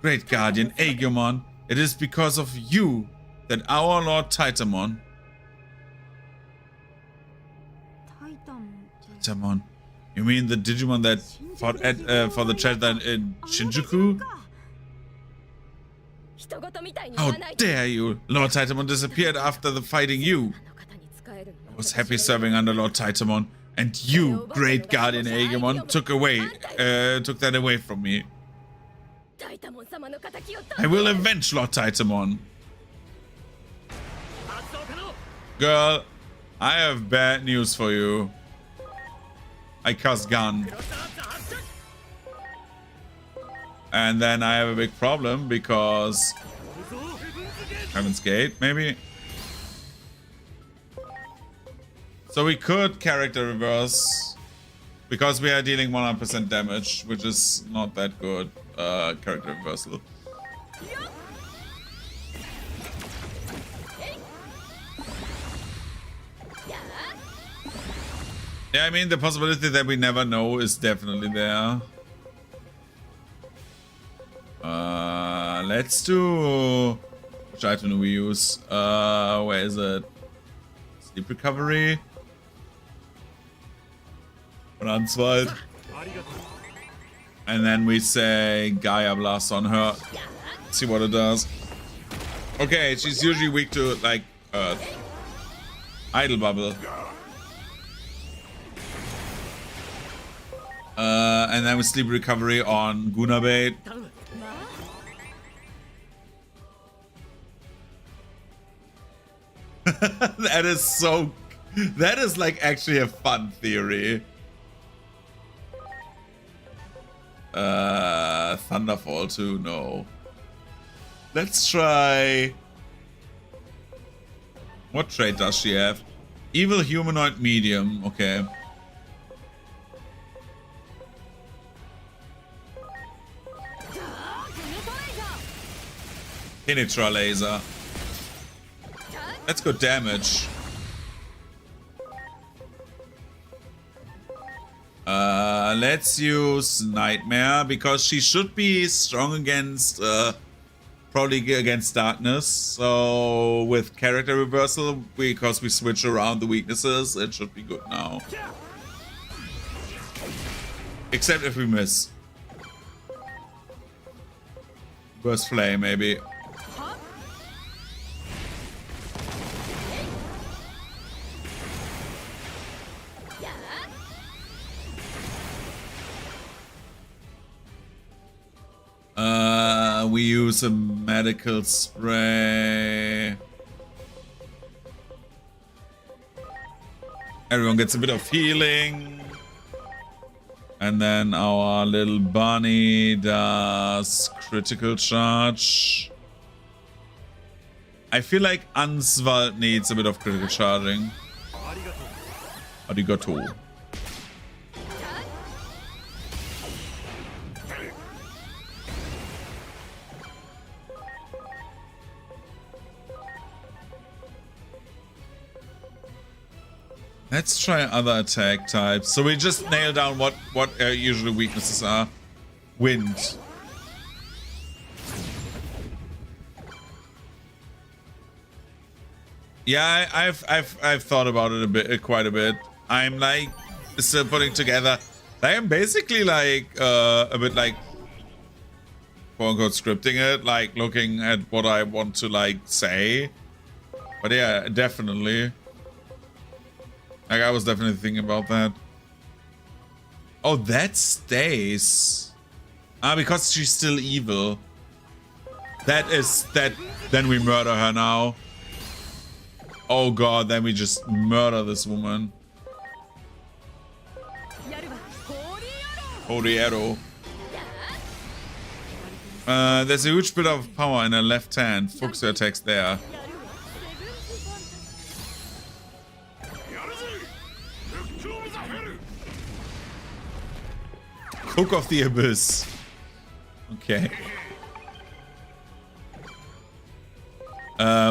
Great Guardian Aegomon, it is because of you that our Lord Titamon. Titamon? You mean the Digimon that fought for the shelter in Shinjuku? How dare you! Lord Titamon disappeared after the fighting you. I was happy serving under Lord Titamon, and you, Great Guardian Aegomon, took that away from me. I will avenge Lord Titamon. Girl, I have bad news for you. I cast gun. And then I have a big problem because Heaven's Gate, maybe? So we could character reverse because we are dealing 100% damage, which is not that good. Character reversal. Yeah, I mean, the possibility that we never know is definitely there. Let's do... Which item do we use? Where is it? Sleep recovery. Ranswald. And then we say Gaia Blast on her. See what it does. Okay, she's usually weak to, like, Earth. Idle Bubble. And then we sleep recovery on Gunabate. That is so... That is like actually a fun theory. Thunderfall too, no. Let's try... What trait does she have? Evil Humanoid Medium, okay. Penetra Laser. That's good damage. Let's use Nightmare because she should be strong against probably against darkness. So with character reversal, because we switch around the weaknesses, it should be good now. Except if we miss. Burst Flame maybe. We use a medical spray. Everyone gets a bit of healing. And then our little bunny does critical charge. I feel like Answald needs a bit of critical charging. Arigato. Let's try other attack types. So we just nail down what usually weaknesses are. Wind. Yeah, I've thought about it a bit, quite a bit. I'm like still putting together. I am basically like a bit like quote unquote scripting it, like looking at what I want to like say. But yeah, definitely. Like, I was definitely thinking about that. Oh, that stays. Ah, because she's still evil. That is... that... Then we murder her now. Oh god, then we just murder this woman. Holy arrow. There's a huge bit of power in her left hand. Focus your attacks there. Cook of the Abyss. Okay.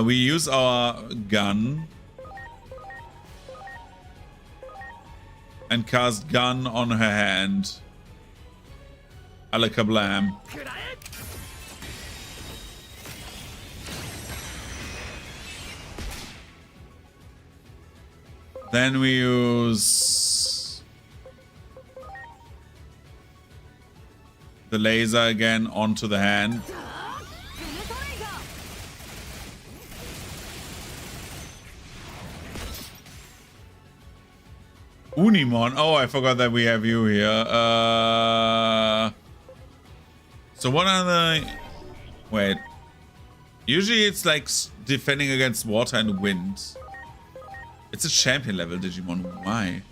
We use our gun. and cast gun on her hand. Alakablam. Then we use the laser again onto the hand. Unimon. Oh, I forgot that we have you here. So what are the... Wait. Usually it's like defending against water and wind. It's a champion level Digimon. Why?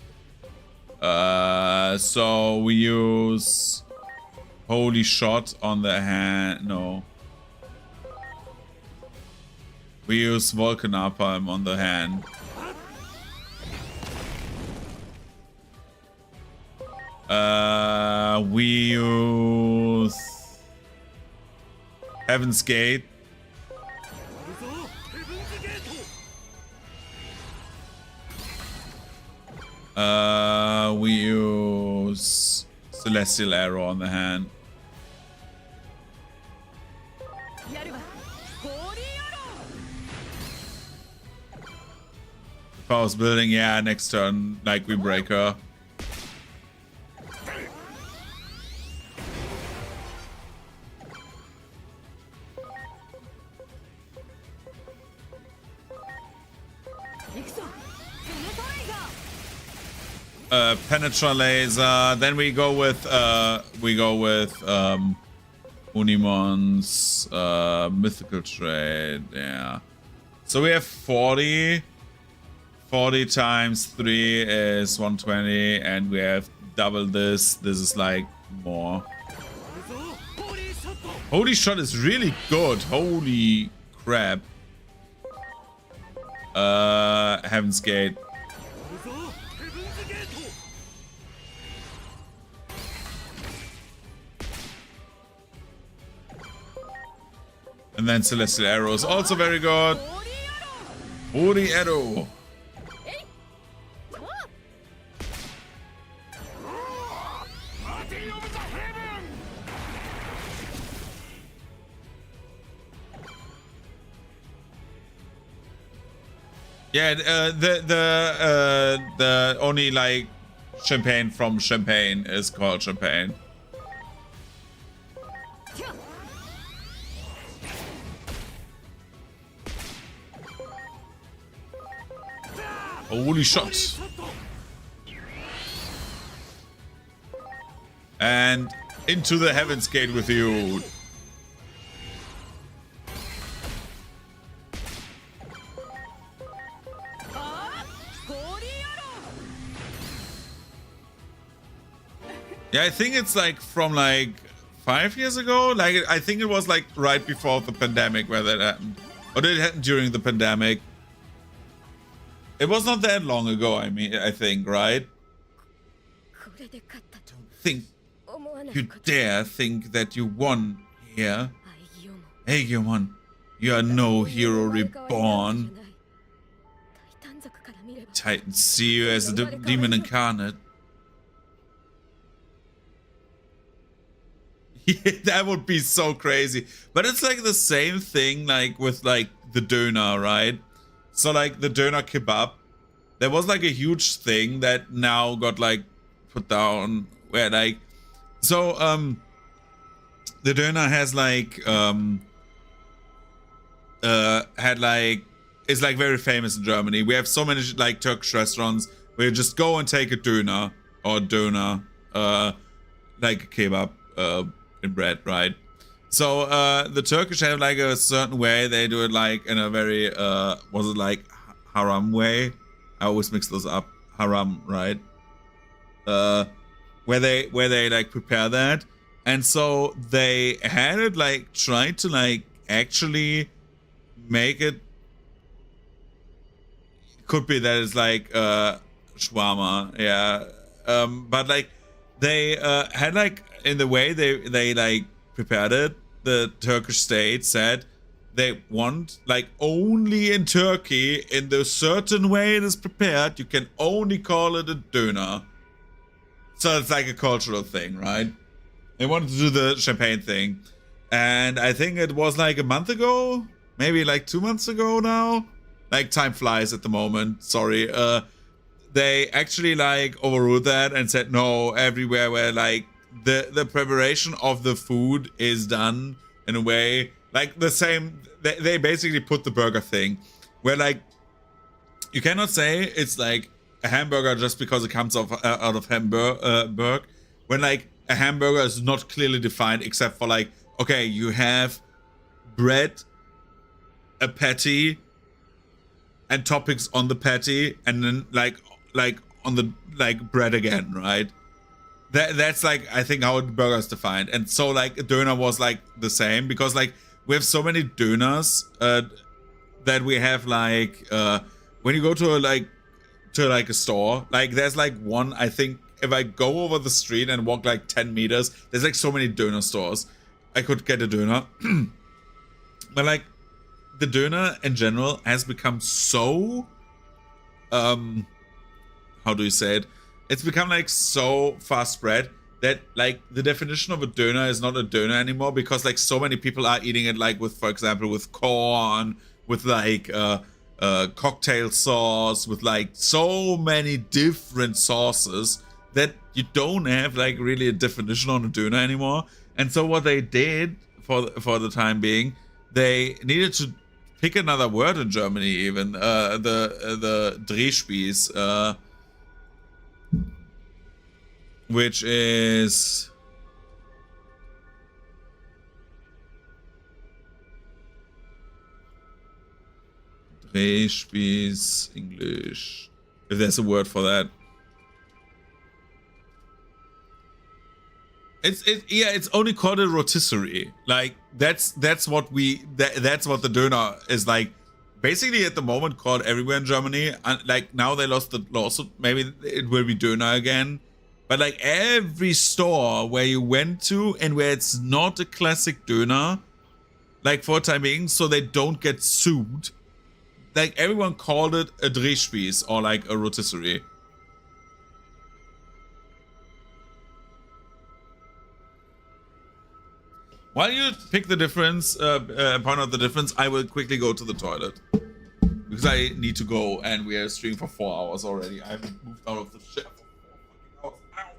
So we use Holy Shot on the hand. No. We use Volcanar Palm on the hand. We use Heaven's Gate. We use Celestial Arrow on the hand. Power's building, yeah, next turn, like we break her. Penetra laser. Then we go with Unimon's mythical trade. Yeah. So we have 40. 40 times 3 is 120, and we have double this. This is like more. Holy Shot is really good. Holy crap. Heaven's Gate. And then Celestial Arrow is also very good. Ori Arrow. Yeah, the only like champagne from Champagne is called Champagne. Holy Shot. And into the Heaven's Gate with you. Yeah, I think it's like from like 5 years ago. Like I think it was like right before the pandemic where that happened. Or did it happen during the pandemic? It was not that long ago, I think, right? Don't think you dare think that you won here. Digimon, you are no hero reborn. Titans see you as a demon incarnate. Yeah, that would be so crazy. But it's like the same thing like with like the doner, right? So like the doner kebab, there was like a huge thing that now got like put down where like, so the doner has like had like, is like very famous in Germany. We have so many like Turkish restaurants where you just go and take a doner or doner, like a kebab in bread, right? So the Turkish have like a certain way they do it, like in a very was it like haram way? I always mix those up. Haram, right? Where they like prepare that, and so they had it like tried to like actually make it. Could be that it's like shawarma, yeah. But like they had like in the way they like prepared it, the Turkish state said they want like only in Turkey in the certain way it is prepared, you can only call it a doner. So it's like a cultural thing, right? They wanted to do the champagne thing. And I think it was like a month ago, maybe like 2 months ago now. Like time flies at the moment. Sorry. They actually like overruled that and said no, everywhere where like the preparation of the food is done in a way like the same. They basically put the burger thing where like you cannot say it's like a hamburger just because it comes out of Hamburg. When like a hamburger is not clearly defined except for like, okay, you have bread, a patty, and toppings on the patty, and then like on the like bread again, right? That's like I think how burger is defined. And so like a doner was like the same because like we have so many doners that we have like when you go to like a store, like there's like one, I think if I go over the street and walk like 10 meters, there's like so many doner stores. I could get a doner. But like the doner in general has become so how do you say it? It's become like so fast spread that like the definition of a doner is not a doner anymore because like so many people are eating it like with, for example, with corn, with like cocktail sauce, with like so many different sauces that you don't have like really a definition on a doner anymore. And so what they did for the time being, they needed to pick another word in Germany even the Drehspieß which is Drehspieß English. If there's a word for that. It's only called a rotisserie. Like that's what that's what the doner is like. Basically, at the moment, called everywhere in Germany. And like now they lost the lawsuit. Maybe it will be doner again. But like every store where you went to and where it's not a classic doner, like for time being, so they don't get sued. Like everyone called it a Drehspieß or like a rotisserie. While you pick the difference, point out the difference, I will quickly go to the toilet. Because I need to go and we are streaming for 4 hours already. I haven't moved out of the chair for 4 fucking hours. Ow!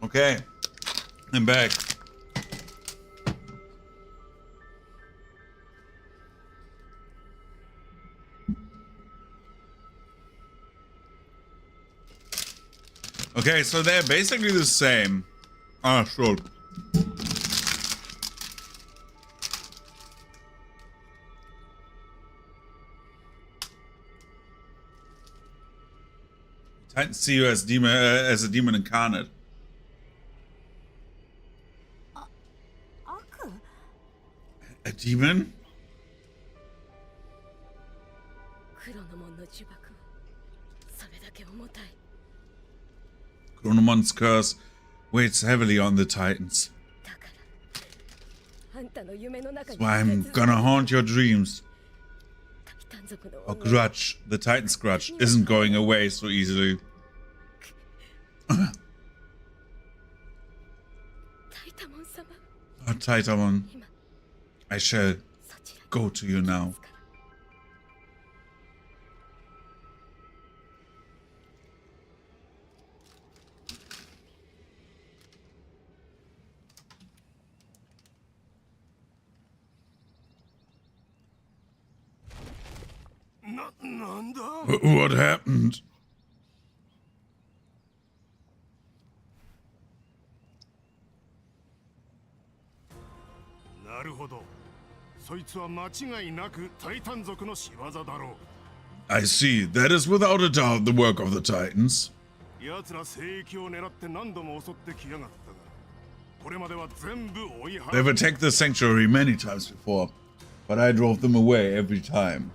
Okay, I'm back. Okay, so they're basically the same. Ah, sure. Titans see you as demon, as a demon incarnate. 悪 A demon? 黒の門の呪縛それだけ重たい Chronomon's curse weighs heavily on the Titans. だからあんたの夢の中 That's に why I'm gonna haunt your dreams. タイタン族の Our 女 grudge, the Titan's grudge, isn't going away so easily. タイタモン様 Oh, Titamon, 今 I shall そちらに go to you now. ですから なんだ What happened? なるほどそいつは間違いなくタイタン族の仕業だろ I see. That is without a doubt the work of the Titans. う奴ら聖域を狙って何度も襲ってきやがったがこれまでは全部追い They've 払う attacked the sanctuary many times before, but I drove them away every time.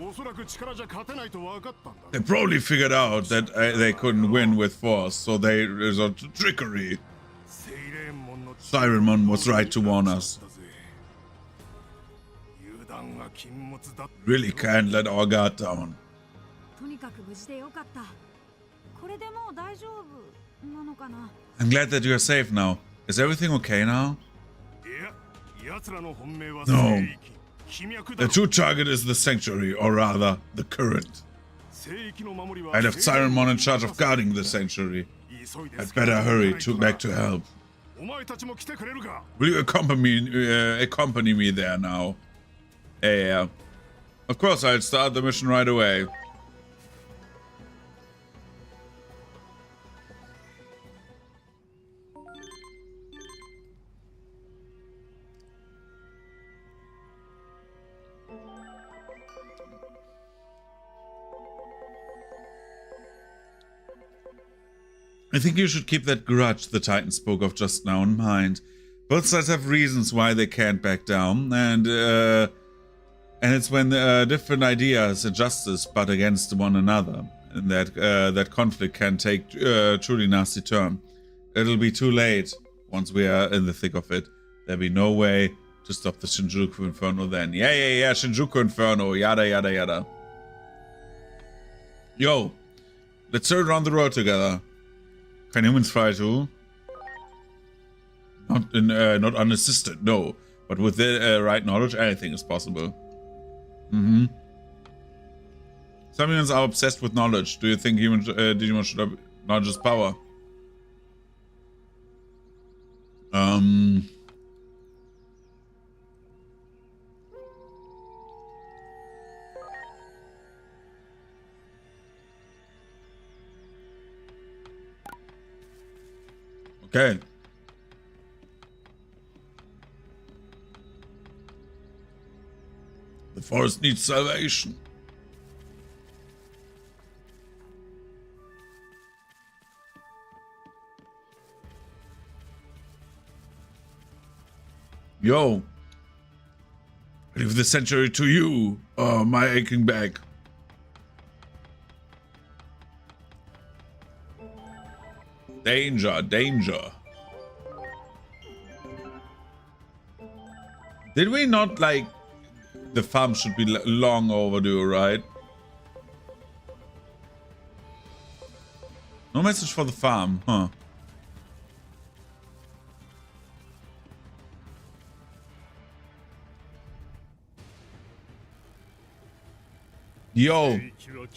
おそらく力じゃ勝てないと分かったんだ They probably figured out that they couldn't win with force, so they resort to trickery. セイレーン門の Sirenmon was right to warn us. 油断が禁物だ Really can't let our guard down. とにかく無事でよかったこれでもう大丈夫なのかな I'm glad that you're safe now. Is everything okay now? いや奴らの本命は No. 聖域飛脈だ The true target is the sanctuary, or rather, the current. 聖域の守りは I left Sirenmon in charge of guarding the sanctuary. 急いで I'd better hurry back to help. お前たちも来てくれるか Will you accompany me there now? Yeah. Of course, I'll start the mission right away. I think you should keep that grudge the Titan spoke of just now in mind. Both sides have reasons why they can't back down, and it's when different ideas and justice butt against one another, and that conflict can take a truly nasty turn. It'll be too late once we are in the thick of it. There'll be no way to stop the Shinjuku Inferno then. Yeah, Shinjuku Inferno, yada yada yada. Yo, let's turn around the road together. Can humans fly too? Not unassisted, no. But with the right knowledge, anything is possible. Some humans are obsessed with knowledge. Do you think Digimon should have knowledge's power? Okay. The forest needs salvation. Yo. I leave the sanctuary to you. Oh, my aching back. Danger, danger. Did we not, like... The farm should be long overdue, right? No message for the farm, huh? Yo,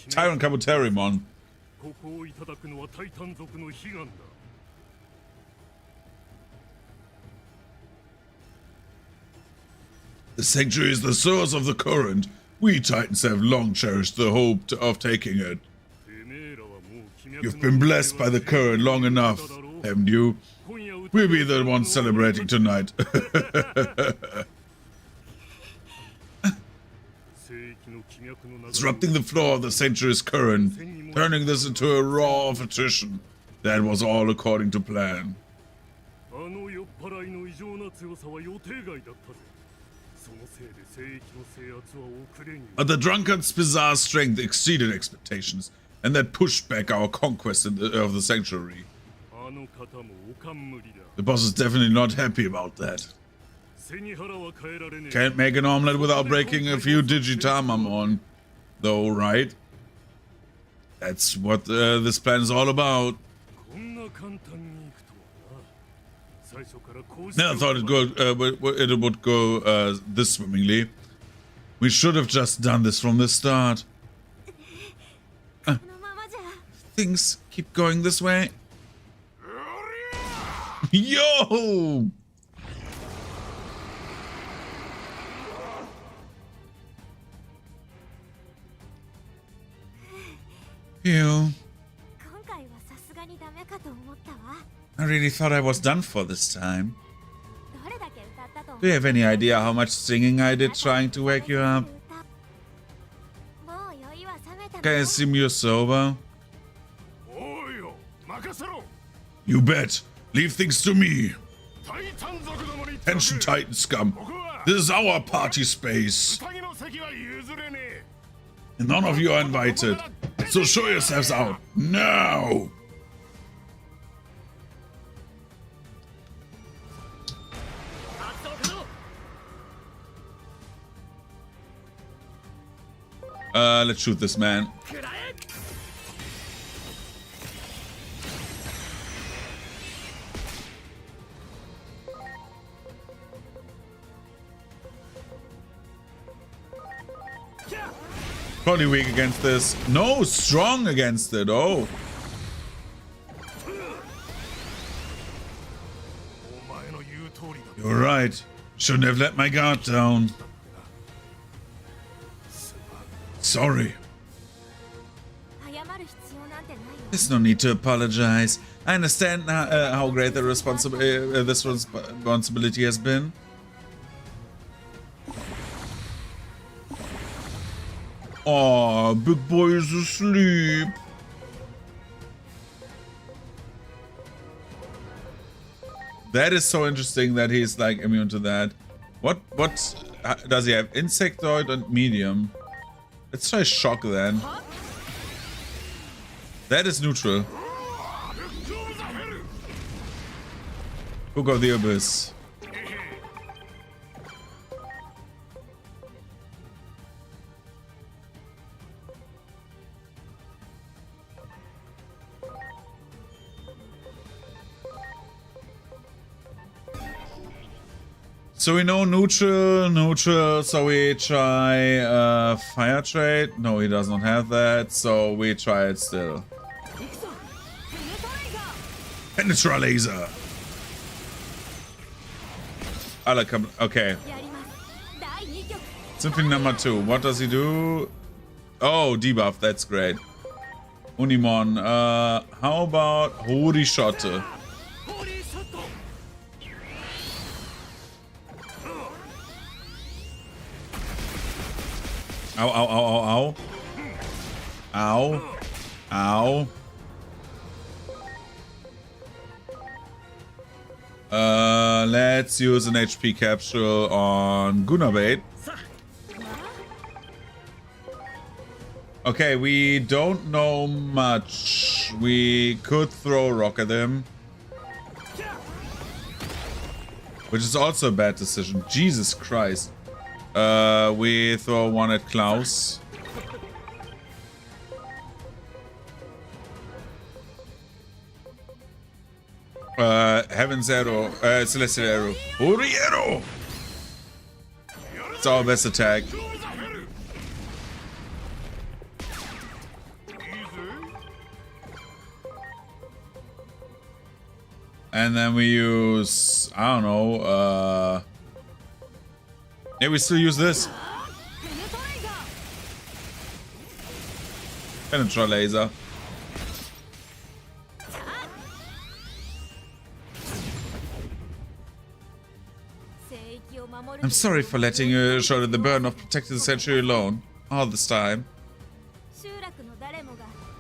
Tyrant Kabuterimon. ここをいただくのはタイタン族の悲願だ The sanctuary is the source of the current. We Titans have long cherished the hope of taking it. You've been blessed by the current long enough, haven't you? We'll be the ones celebrating tonight. Disrupting the flow of the sanctuary's current, turning this into a roar of attrition. That was all according to plan. But the drunkard's bizarre strength exceeded expectations, and that pushed back our conquest of the sanctuary. The boss is definitely not happy about that. Can't make an omelette without breaking a few Digitamon, though, right? That's what this plan is all about. Never thought it would go this swimmingly. We should have just done this from the start. Things keep going this way. Yo! Phew. I really thought I was done for this time. Do you have any idea how much singing I did trying to wake you up? Can I assume you're sober? You bet. Leave things to me. Attention, Titan scum. This is our party space. And none of you are invited. So show yourselves out. Now! Let's shoot this man. Probably weak against this. No, strong against it. Oh. You're right. Shouldn't have let my guard down. Sorry. There's no need to apologize. I understand how great the this responsibility has been. Oh, big boy is asleep. That is so interesting that he's like immune to that. What does he have? Insectoid and medium. Let's try shock then. That is neutral. Book of the Abyss. So we know neutral, so we try fire trade. No, he does not have that, so we try it still. Penetra laser. Okay. Symphony number 2. What does he do? Oh, debuff. That's great. Unimon. How about Horishotte? Ow, ow, ow, ow, ow. Ow. Ow. Let's use an HP capsule on Gunabate. Okay, we don't know much. We could throw a rock at him. Which is also a bad decision. Jesus Christ. We throw one at Klaus. Heaven's Arrow, Celestial Arrow. Hori Arrow! It's our best attack. And then we use, I don't know, Yeah, we still use this. Penetra laser. I'm sorry for letting you shoulder the burden of protecting the sanctuary alone all this time.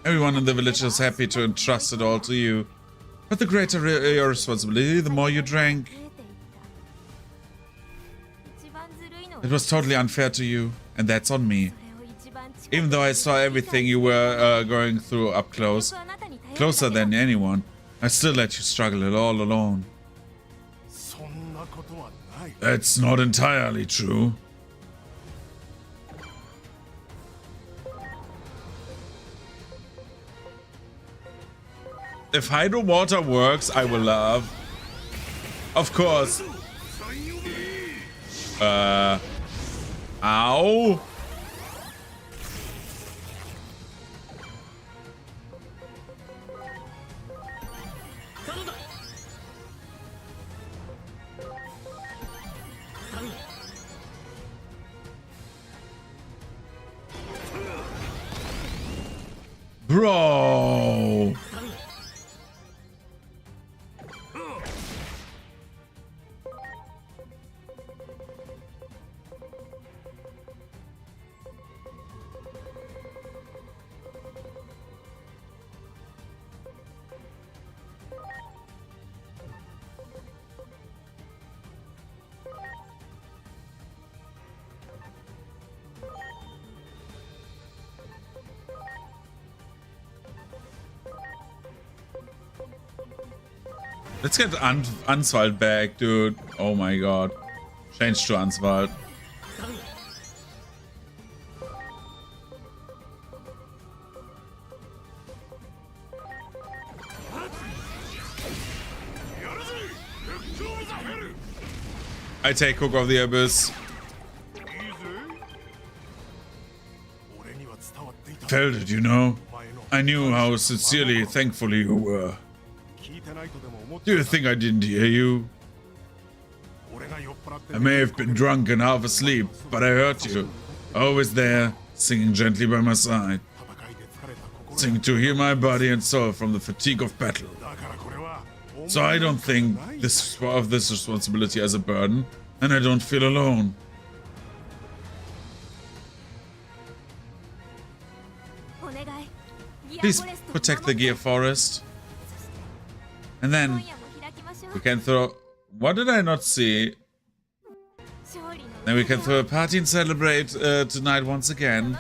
Everyone in the village is happy to entrust it all to you. But the greater your responsibility, the more you drank. It was totally unfair to you, and that's on me. Even though I saw everything you were going through up close, closer than anyone, I still let you struggle it all alone. That's not entirely true. If hydro water works, I will love. Of course. Ow. Bro. Let's get Answald back, dude. Oh my god. Change to Answald. I take Cook of the Abyss. Felt it, you know. I knew how sincerely thankful you were. Do you think I didn't hear you? I may have been drunk and half asleep, but I heard you. Always there, singing gently by my side. Singing to heal my body and soul from the fatigue of battle. So I don't think of this responsibility as a burden, and I don't feel alone. Please protect the Gear Forest. And then we can throw... What did I not see? Then we can throw a party and celebrate tonight once again.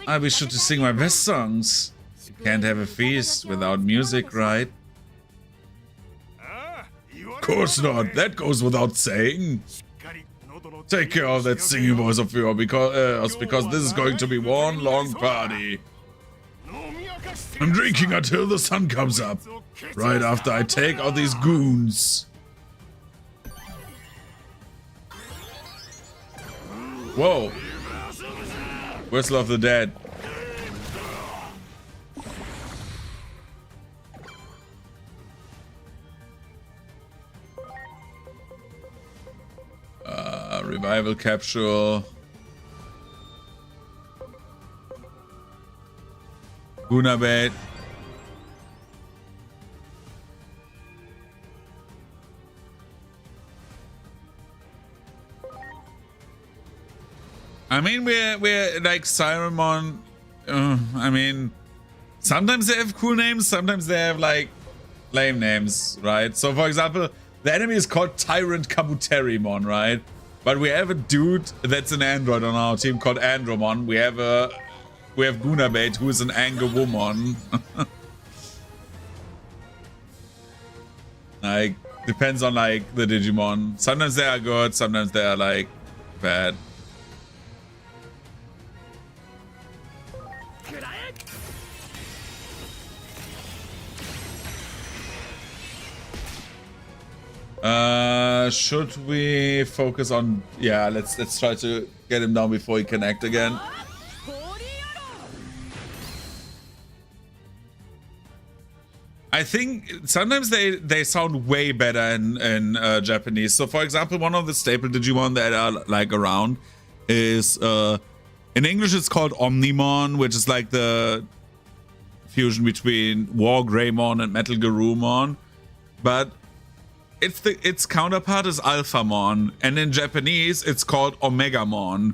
I'll be sure to sing my best songs. You can't have a feast without music, right? Of course not. That goes without saying. Take care of that singing voice of yours because this is going to be one long party. I'm drinking until the sun comes up, right after I take out these goons. Whoa. Whistle of the Dead. Revival capsule. Gunabait. I mean, we're like Cyremon. I mean, sometimes they have cool names, sometimes they have like lame names, right? So, for example, the enemy is called Tyrant Kabuterimon, right? But we have a dude that's an android on our team called Andromon. We have Gunabait, who is an anger woman. Like, depends on like the Digimon. Sometimes they are good, sometimes they are like bad. Should we focus on... Yeah, let's try to get him down before he can act again. I think sometimes they sound way better in Japanese. So for example, one of the staple Digimon that are like around is in English it's called Omnimon, which is like the fusion between War Greymon and Metal Garurumon, but its counterpart is Alphamon, and in Japanese it's called Omegamon,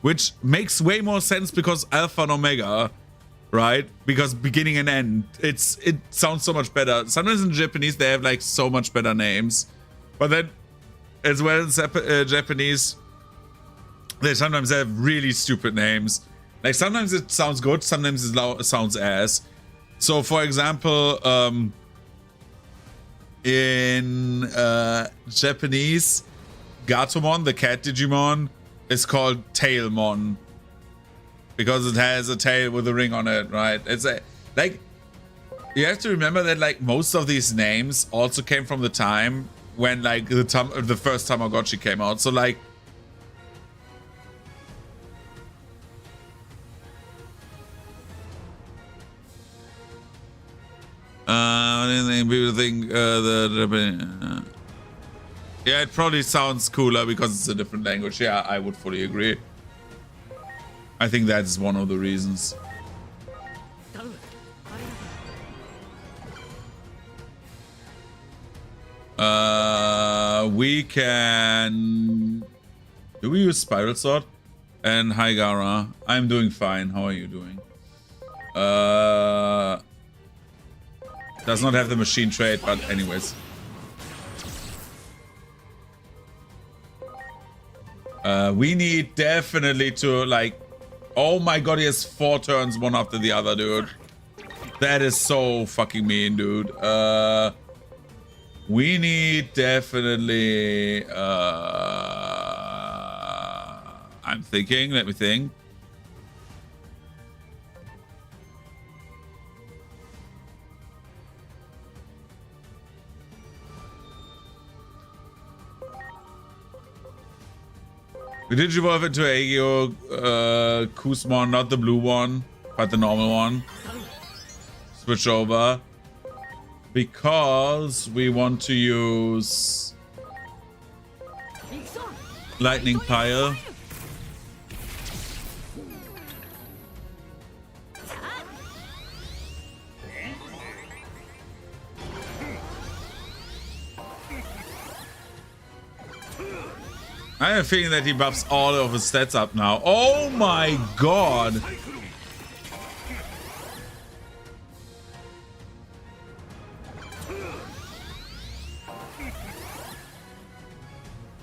which makes way more sense because Alpha and Omega, right? Because beginning and end, it sounds so much better. Sometimes in Japanese they have like so much better names, but then as well in Japanese they sometimes have really stupid names. Like sometimes it sounds good, sometimes it sounds ass. So for example, in Japanese, Gatomon, the cat Digimon, is called Tailmon because it has a tail with a ring on it, right? It's like you have to remember that like most of these names also came from the time when like the first Tamagotchi came out. So like people think yeah, it probably sounds cooler because it's a different language. Yeah, I would fully agree. I think that's one of the reasons. We can... Do we use Spiral Sword? And hi Gara, I'm doing fine. How are you doing? Does not have the machine trait, but anyways. We need definitely to like... Oh my god, he has 4 turns one after the other, dude. That is so fucking mean, dude. We need definitely... I'm thinking, let me think. We did evolve into Aegyo Kuzmon, not the blue one, but the normal one. Switch over. Because we want to use Lightning Pile. I have a feeling that he buffs all of his stats up now. Oh my god!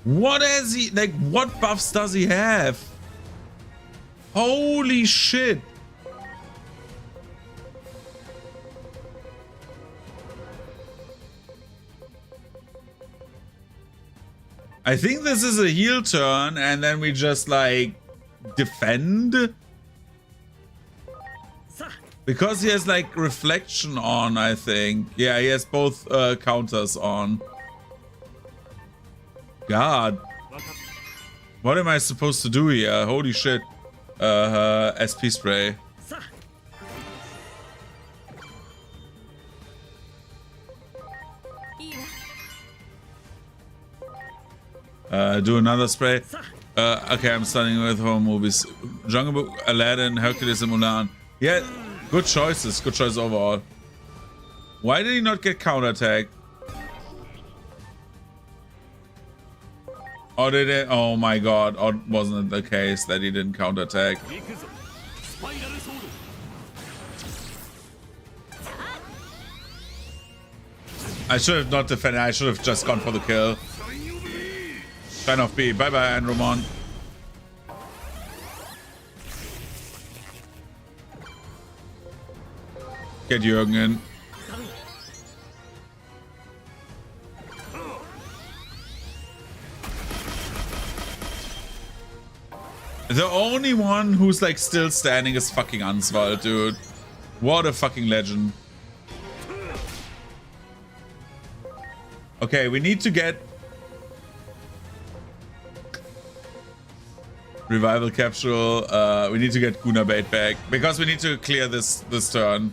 What is he, like, what buffs does he have? Holy shit! I think this is a heal turn and then we just like defend. Because he has like reflection on, I think. Yeah, he has both counters on. God. What am I supposed to do here? Holy shit. SP spray. Do another spray. Okay, I'm starting with horror movies. Jungle Book, Aladdin, Hercules, and Mulan. Yeah, good choices. Good choice overall. Why did he not get counterattack? Or did it? Oh my god. Or wasn't it the case that he didn't counterattack? I should have not defended. I should have just gone for the kill. Sign off B. Bye bye, Andromon. Get Jürgen in. The only one who's like still standing is fucking Answald, dude. What a fucking legend. Okay, we need to get revival capsule. We need to get Guna bait back because we need to clear this turn.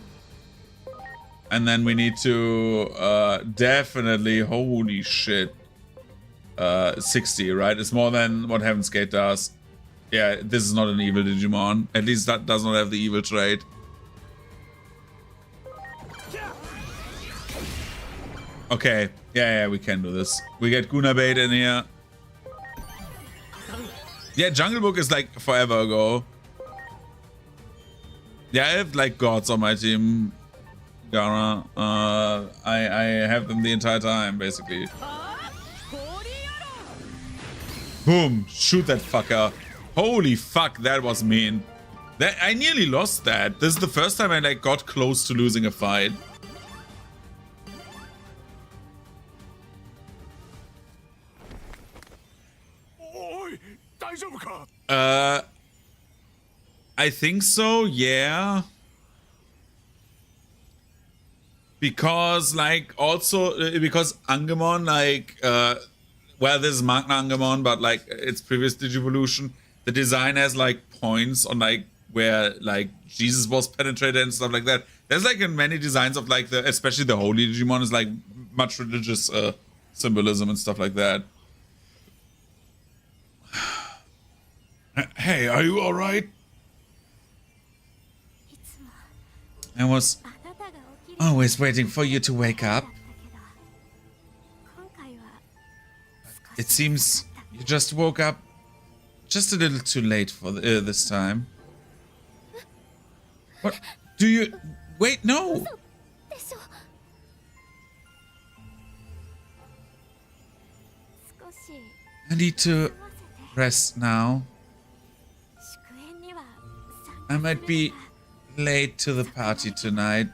And then we need to definitely, holy shit, 60, right? It's more than what Heaven's Gate does. Yeah, this is not an evil Digimon. At least that does not have the evil trait. Okay, yeah, we can do this. We get Guna Bait in here. Yeah, Jungle Book is like forever ago. Yeah, I have like gods on my team, Gara. I have them the entire time, basically. Boom! Shoot that fucker. Holy fuck, that was mean. I nearly lost that. This is the first time I like got close to losing a fight. I think so, yeah. Because, like, also, because Angemon, like, well, this is Magna Angemon, but, like, its previous Digivolution, the design has, like, points on, like, where, like, Jesus was penetrated and stuff like that. There's, like, in many designs of, like, especially the Holy Digimon is, like, much religious symbolism and stuff like that. Hey, are you alright? I was always waiting for you to wake up. It seems you just woke up just a little too late for this time. What? Do you... Wait, no! I need to rest now. I might be late to the party tonight.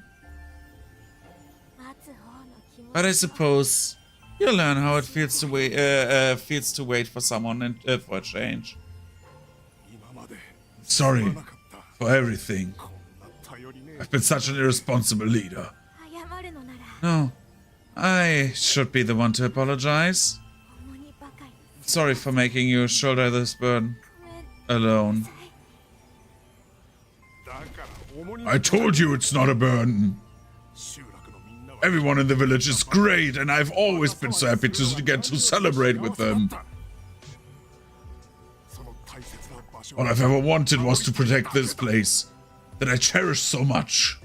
But I suppose you'll learn how it feels to wait for someone and for a change. Sorry for everything. I've been such an irresponsible leader. No, I should be the one to apologize. Sorry for making you shoulder this burden alone. I told you it's not a burden. Everyone in the village is great, and I've always been so happy to get to celebrate with them. All I've ever wanted was to protect this place that I cherish so much.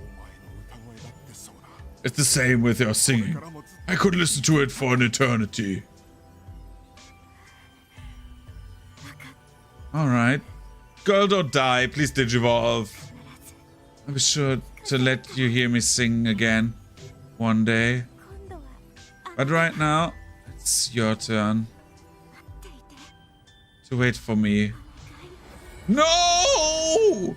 It's the same with your singing. I could listen to it for an eternity. Alright. Girl, don't die. Please digivolve. I'll be sure to let you hear me sing again one day. But right now, it's your turn to wait for me. No!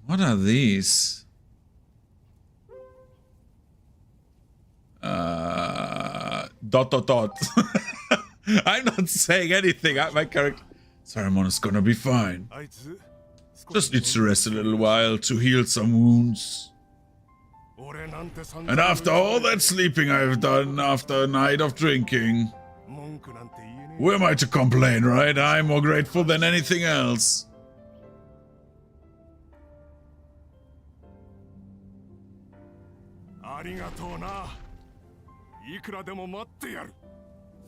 What are these? Dot. I'm not saying anything. My character... Saruman is gonna be fine. Just needs to rest a little while to heal some wounds. And after all that sleeping I've done after a night of drinking, who am I to complain, right? I'm more grateful than anything else.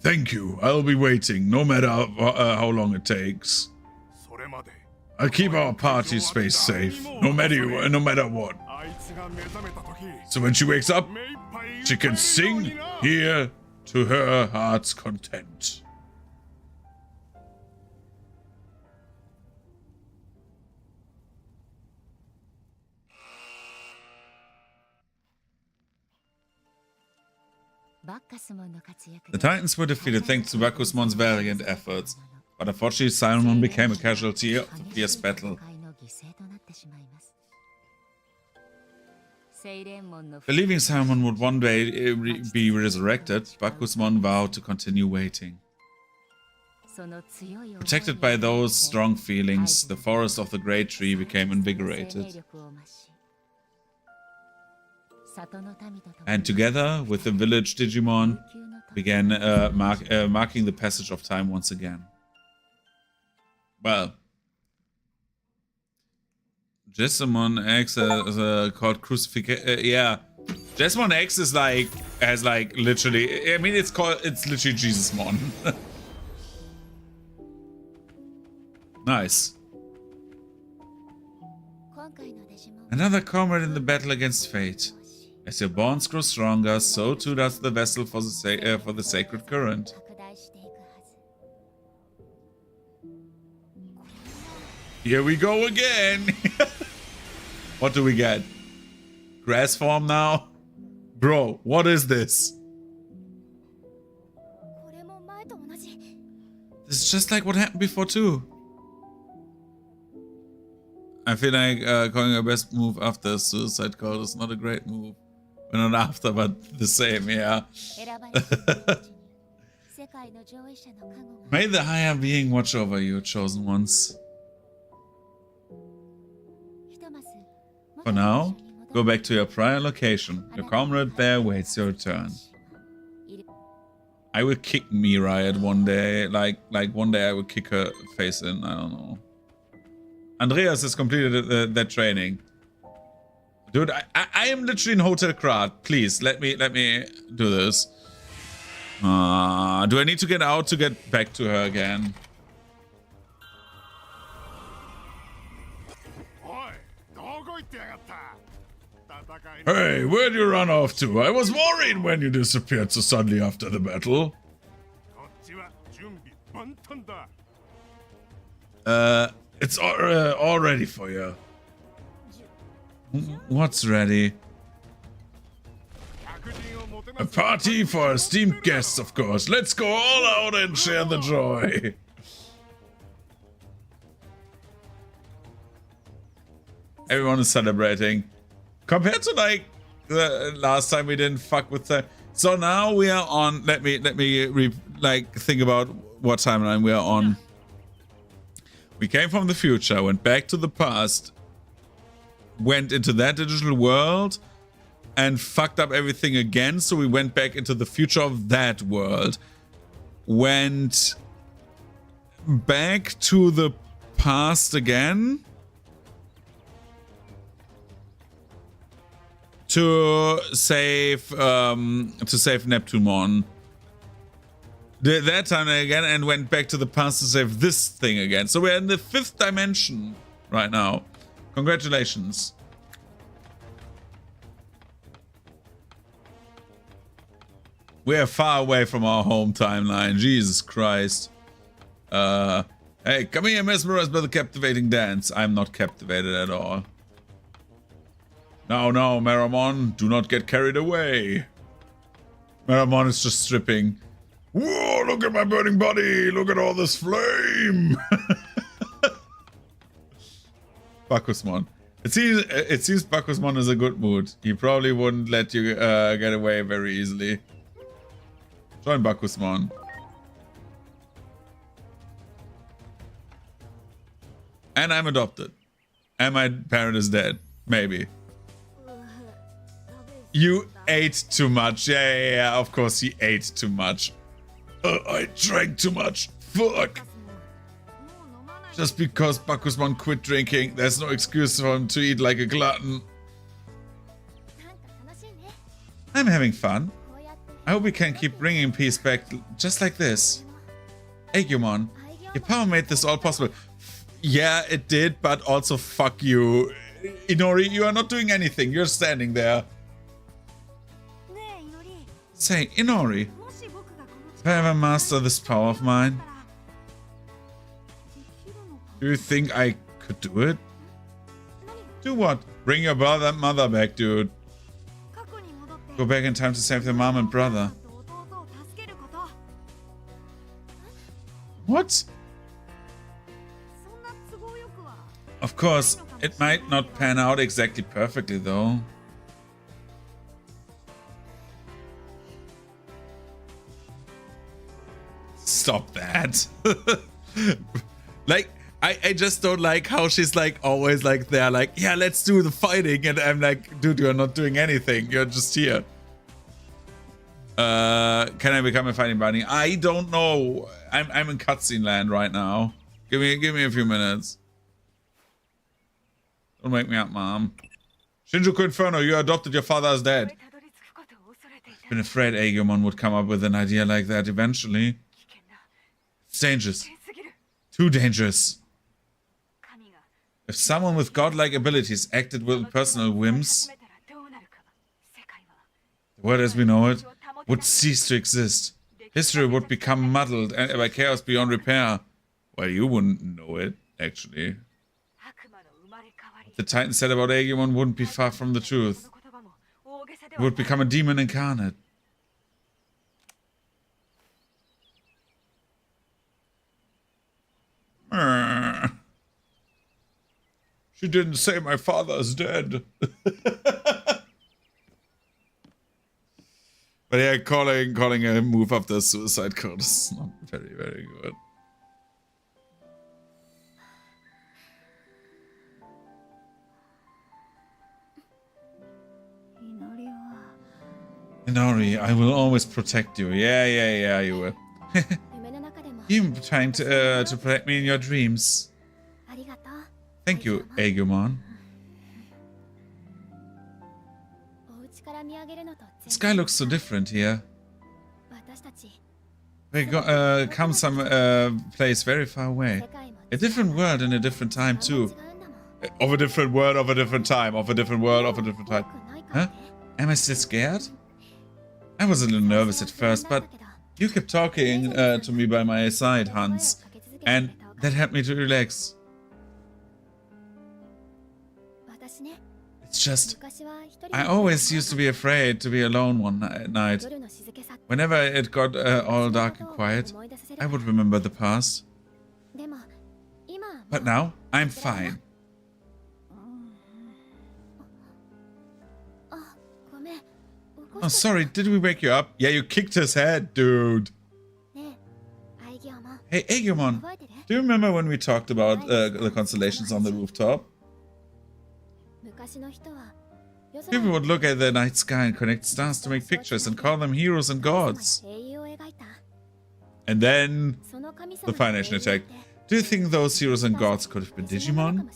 Thank you. I'll be waiting, no matter how long it takes. I'll keep our party space safe, no matter what. So when she wakes up, she can sing here to her heart's content. The Titans were defeated thanks to Bakusmon's valiant efforts, but unfortunately Saruman became a casualty of the fierce battle. Believing Saruman would one day be resurrected, Bakusmon vowed to continue waiting. Protected by those strong feelings, the forest of the Great Tree became invigorated. and together with the village Digimon began marking the passage of time once again. Well, Jessamon X is called crucifixion. Yeah, Jessamon X is has literally. I mean, it's literally Jesusmon. Nice. Another comrade in the battle against fate. As your bonds grow stronger, so too does the vessel for the sacred current. Here we go again. What do we get? Grass form now? Bro, what is this? This is just like what happened before too. I feel like calling our best move after a suicide call is not a great move. Well, not after, but the same, yeah. May the higher being watch over you, chosen ones. For now, go back to your prior location. Your comrade there waits your return. I will kick Mirai one day. Like one day I will kick her face in. I don't know. Andreas has completed that training. Dude, I am literally in Hotel Krat. Please, let me do this. Do I need to get out to get back to her again? Hey, where'd you run off to? I was worried when you disappeared so suddenly after the battle. It's all ready for you. What's ready? A party for esteemed guests, of course. Let's go all out and share the joy. Everyone is celebrating. Compared to like the last time we didn't fuck with the. So now we are on. Let me think about what timeline we are on. We came from the future, went back to the past, went into that digital world, and fucked up everything again. So we went back into the future of that world, went back to the past again. To save Neptunemon. Did that time again and went back to the past to save this thing again. So we're in the 5th dimension right now. Congratulations. We are far away from our home timeline. Jesus Christ. Hey, come here, mesmerized by the captivating dance. I'm not captivated at all. No, Meramon, do not get carried away. Meramon is just stripping. Whoa, look at my burning body. Look at all this flame. Bakusmon. It seems Bakusmon is a good mood. He probably wouldn't let you get away very easily. Join Bakusmon. And I'm adopted. And my parent is dead. Maybe. You ate too much. Yeah, of course he ate too much. I drank too much. Fuck. Just because Bakusmon quit drinking, there's no excuse for him to eat like a glutton. I'm having fun. I hope we can keep bringing peace back just like this. Agumon, your power made this all possible. Yeah, it did, but also fuck you. Inori, you are not doing anything. You're standing there. Say, Inori, if I ever master this power of mine, do you think I could do it? Do what? Bring your brother and mother back, dude. Go back in time to save their mom and brother. What? Of course, it might not pan out exactly perfectly, though. Stop that. Like, I just don't like how she's like always like there, like, yeah, let's do the fighting, and I'm like, dude, you're not doing anything. You're just here. Can I become a fighting bunny? I don't know. I'm in cutscene land right now. Give me a few minutes. Don't wake me up, Mom. Shinjuku Inferno, you adopted your father is dead. I've been afraid Agumon would come up with an idea like that eventually. It's dangerous. Too dangerous. If someone with godlike abilities acted with personal whims, the world as we know it would cease to exist. History would become muddled and by chaos beyond repair. Well, you wouldn't know it, actually. What the Titan said about Agumon wouldn't be far from the truth. He would become a demon incarnate. She didn't say my father is dead. But yeah, calling a move after a suicide code is not very, very good. Inori, I will always protect you. Yeah, you will. You've been trying to protect me in your dreams. Thank you, Agumon. The sky looks so different here. We come some place very far away. A different world in a different time too. Of a different world, of a different time, of a different world, of a different time. Huh? Am I still scared? I was a little nervous at first, but you kept talking to me by my side, Hans, and that helped me to relax. It's just, I always used to be afraid to be alone one night. Whenever it got all dark and quiet, I would remember the past. But now, I'm fine. Oh, sorry, did we wake you up? Yeah, you kicked his head, dude. Hey, Agumon, do you remember when we talked about the constellations on the rooftop? People would look at the night sky and connect stars to make pictures and call them heroes and gods. And then the Fire Nation attacked. Do you think those heroes and gods could have been Digimon?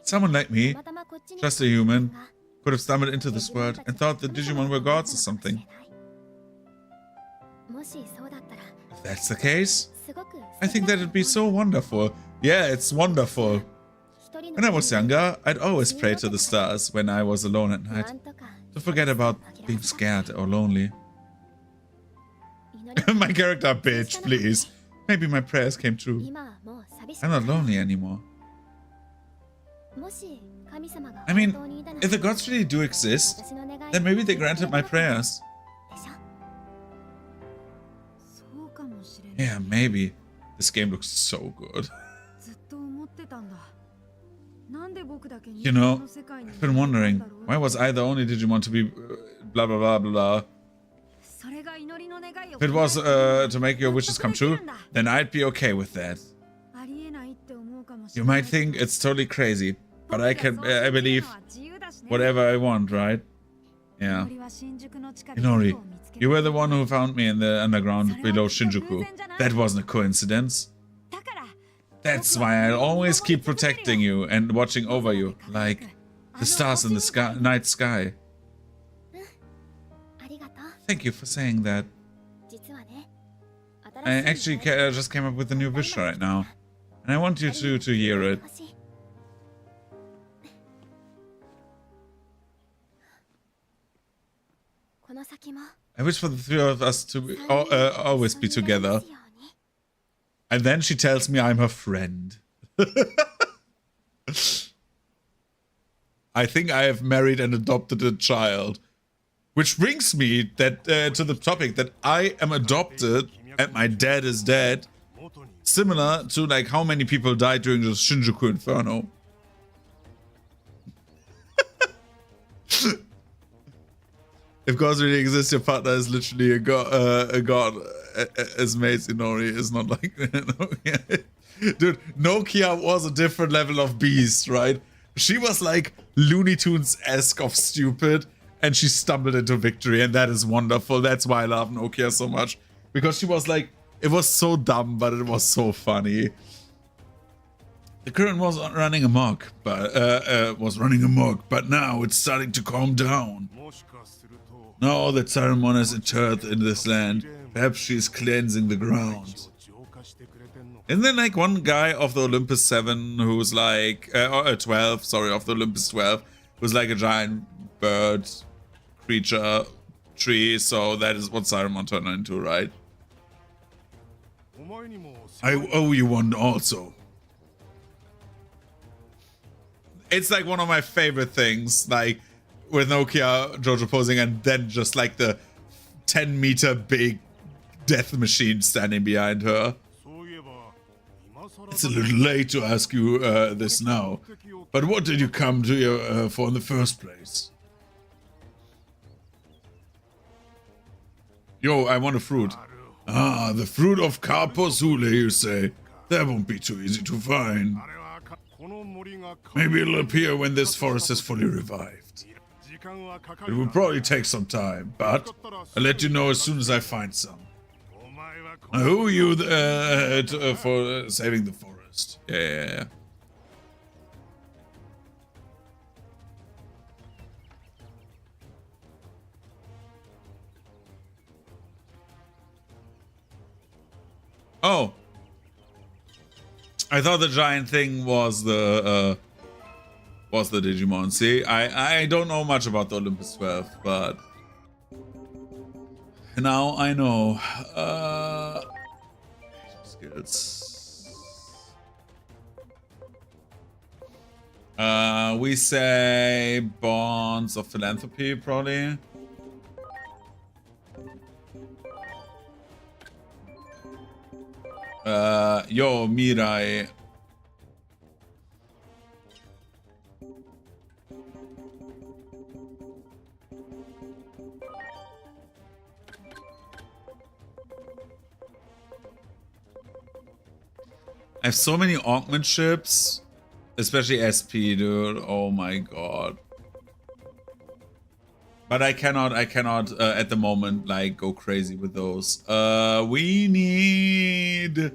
Someone like me, just a human, could have stumbled into this world and thought the Digimon were gods or something. If that's the case, I think that'd be so wonderful. Yeah, it's wonderful. When I was younger, I'd always pray to the stars when I was alone at night, to forget about being scared or lonely. My character bitch, please. Maybe my prayers came true. I'm not lonely anymore. I mean, if the gods really do exist, then maybe they granted my prayers. Yeah, maybe. This game looks so good. You know, I've been wondering, why was I the only Digimon to be blah blah blah blah blah? If it was to make your wishes come true, then I'd be okay with that. You might think it's totally crazy, but I believe whatever I want, right? Yeah. Inori, you were the one who found me in the underground below Shinjuku. That wasn't a coincidence. That's why I'll always keep protecting you and watching over you, like the stars in the night sky. Thank you for saying that. I actually just came up with a new wish right now, and I want you to hear it. I wish for the three of us to always be together. And then she tells me I'm her friend. I think I have married and adopted a child. Which brings me that to the topic that I am adopted and my dad is dead. Similar to like how many people died during the Shinjuku Inferno. if gods really exist, your partner is literally a god. As Maze Inori is not like Nokia. Dude, Nokia was a different level of beast, right? She was like Looney Tunes-esque of stupid, and she stumbled into victory, and that is wonderful. That's why I love Nokia so much. Because she was like, it was so dumb, but it was so funny. The current was running amok, but now it's starting to calm down. Now that Saruman is interred in this land, perhaps she is cleansing the ground. Isn't there like one guy of the Olympus 7 who's like, or 12, sorry, of the Olympus 12, who's like a giant bird creature tree, so that is what Saruman turned into, right? I owe you one also. It's like one of my favorite things, like with Nokia Jojo posing and then just like the 10-meter big death machine standing behind her. It's a little late to ask you this now, but what did you come to here for in the first place? Yo, I want a fruit. Ah, the fruit of Karposule, you say? That won't be too easy to find. Maybe it'll appear when this forest is fully revived. It will probably take some time, but I'll let you know as soon as I find some. I owe you for saving the forest. Yeah. Oh. I thought the giant thing was the Digimon. See, I don't know much about the Olympus 12, but now I know. Skills. We say bonds of philanthropy, probably. Yo, Mirai. I have so many augmentships, especially SP, dude. Oh my god. But I cannot at the moment like go crazy with those. We need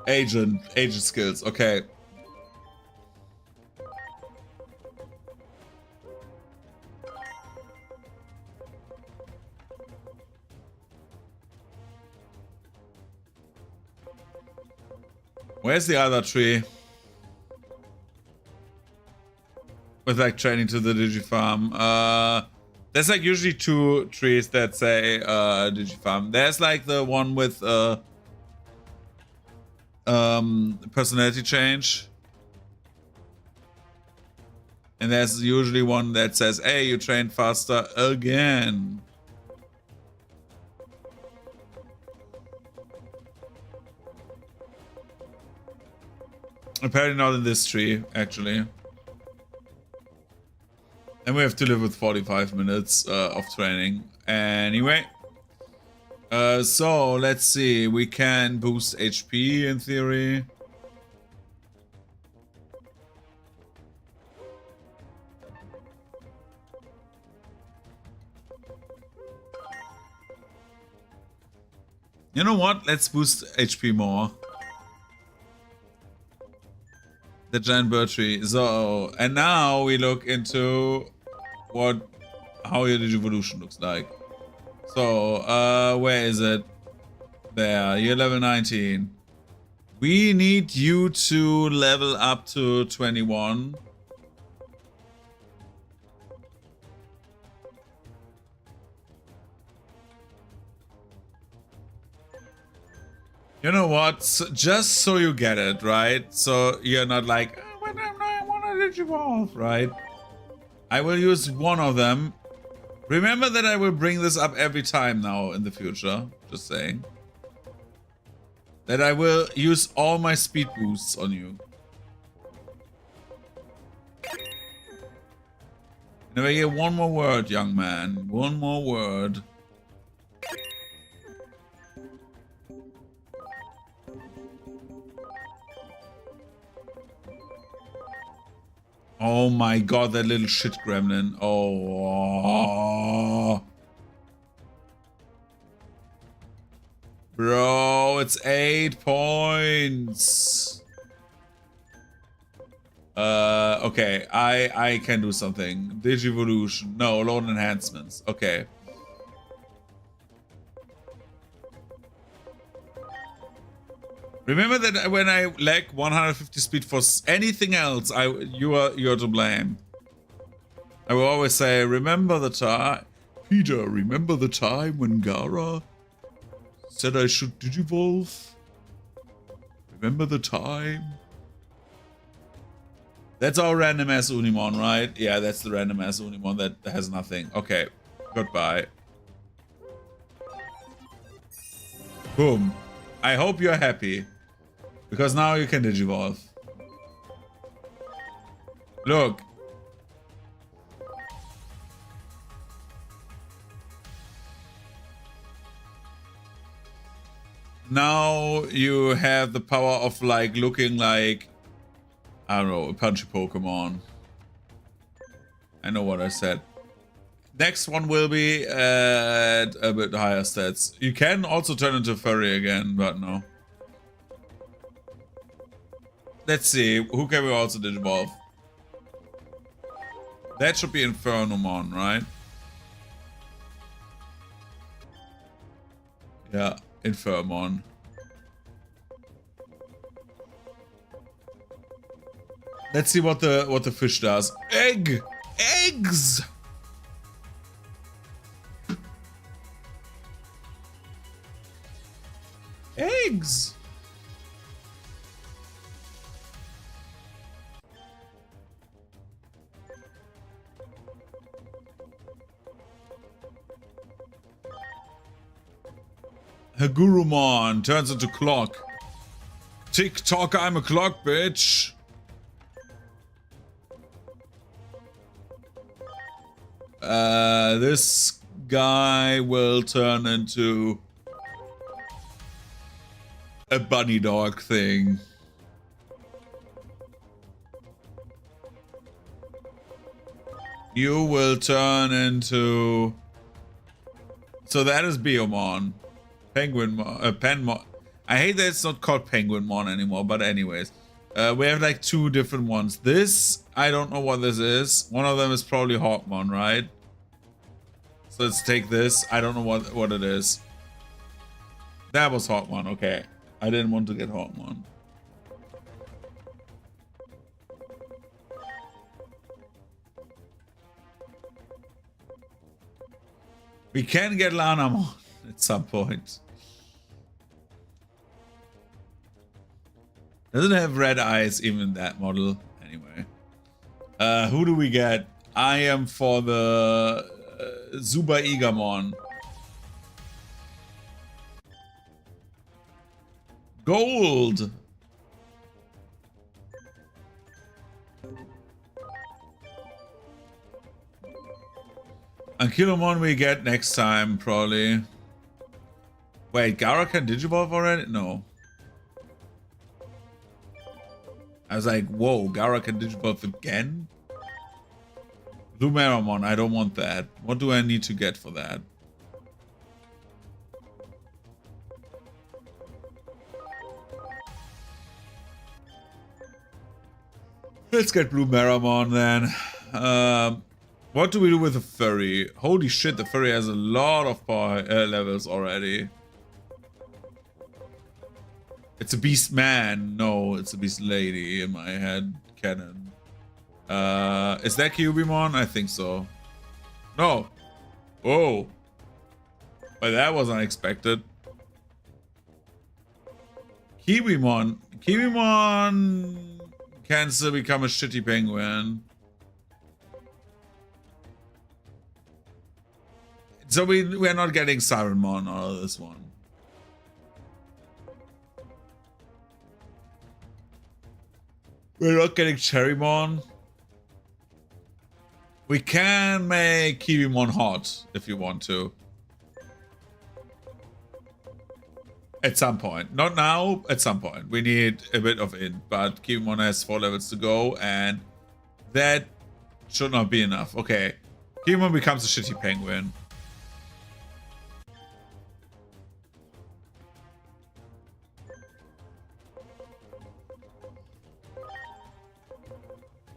agent skills. Okay. Where's the other tree? With like training to the Digifarm. There's like usually two trees that say Digifarm. There's like the one with personality change. And there's usually one that says, hey, you trained faster again. Apparently not in this tree, actually. And we have to live with 45 minutes of training. Anyway. So, let's see. We can boost HP in theory. You know what? Let's boost HP more. The giant bird tree. So, and now we look into how your Digivolution looks like. So, where is it? There, you're level 19. We need you to level up to 21. You know what? So, just so you get it, right? So you're not like, oh, but I want to Digivolve, right? I will use one of them. Remember that I will bring this up every time now in the future. Just saying. That I will use all my speed boosts on you. Now I get one more word, young man. One more word. Oh my god, that little shit gremlin. Oh. Bro, it's 8 points. Okay, I can do something. Digivolution. No, load enhancements. Okay. Remember that when I lack 150 speed for anything else, you're to blame. I will always say, remember the time, Peter. Remember the time when Gara said I should digivolve? Remember the time? That's our random ass Unimon, right? Yeah, that's the random ass Unimon that has nothing. Okay, goodbye. Boom. I hope you're happy. Because now you can digivolve. Look. Now you have the power of like looking like, I don't know, a punchy Pokemon. I know what I said. Next one will be at a bit higher stats. You can also turn into furry again, but no. Let's see, who can we also digivolve? That should be Infernomon, right? Yeah, Infermon. Let's see what the fish does. Egg! Eggs! Eggs! Hagurumon turns into clock. Tick tock, I'm a clock, bitch. This guy will turn into a bunny dog thing. You will turn into... So that is Biomon. Penmon. I hate that it's not called Penguinmon anymore, but anyways. We have like 2 different ones. This, I don't know what this is. One of them is probably Hawkmon, right? So let's take this. I don't know what it is. That was Hawkmon, okay. I didn't want to get Hawkmon. We can get Lanamon at some point. Doesn't have red eyes, even that model. Anyway. Who do we get? I am for the Zuba Igamon. Gold! Ankylomon we get next time, probably. Wait, Gara can Digivolve already? No. I was like, whoa, Gara can Digivolve again? Lumeramon, I don't want that. What do I need to get for that? Let's get Blue Meramon then. What do we do with the furry? Holy shit, the furry has a lot of power levels already. It's a beast man. No, it's a beast lady in my head canon. Is that Cubimon? I think so. No. Oh. But that was unexpected. Kiwimon. Kiwimon can still become a shitty penguin. So we're not getting Sirenmon out of this one. We're not getting Cherrymon. We can make Kiwimon hot if you want to. At some point. Not now, at some point. We need a bit of it, but Kiwimon has 4 levels to go, and that should not be enough. Okay. Kiwimon becomes a shitty penguin.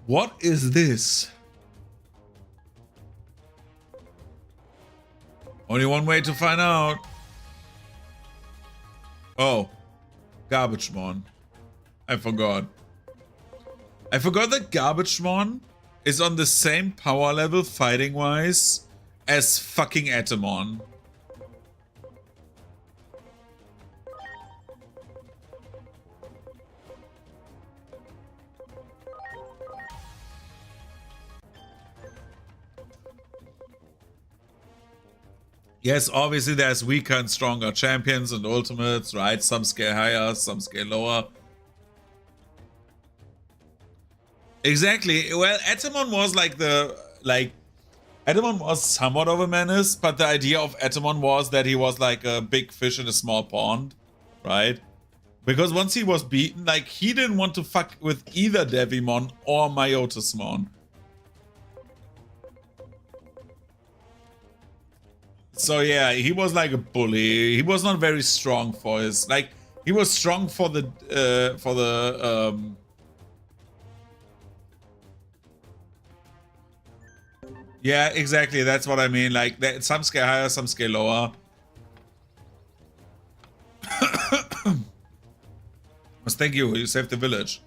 What is this? Only one way to find out. Oh. Garbagemon. I forgot. I forgot that Garbagemon is on the same power level fighting-wise as fucking Atomon. Yes, obviously there's weaker and stronger champions and ultimates, right? Some scale higher, some scale lower. Exactly. Well, Atomon was Atomon was somewhat of a menace, but the idea of Atomon was that he was like a big fish in a small pond, right? Because once he was beaten, like, he didn't want to fuck with either Devimon or Myotismon. So yeah, he was like a bully. He was not very strong for his, like, he was strong for the yeah, exactly, that's what I mean. Like, some scale higher, some scale lower. Must thank you, you saved the village.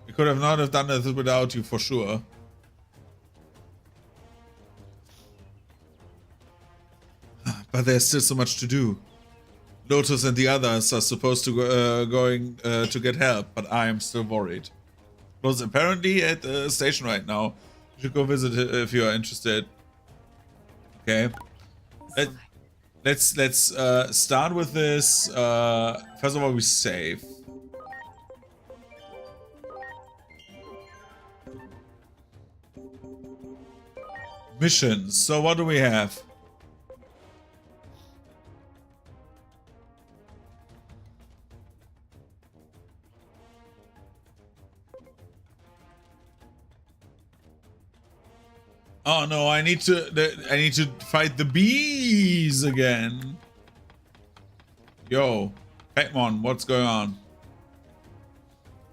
We could have not have done this without you for sure. But there's still so much to do. Lotus and the others are supposed to going to get help, but I am still worried. Lotus apparently at the station right now. You should go visit if you are interested. Okay. Let's start with this. First of all, we save. Missions. So what do we have? Oh no, I need to fight the bees again. Yo, Pac-Mon, what's going on?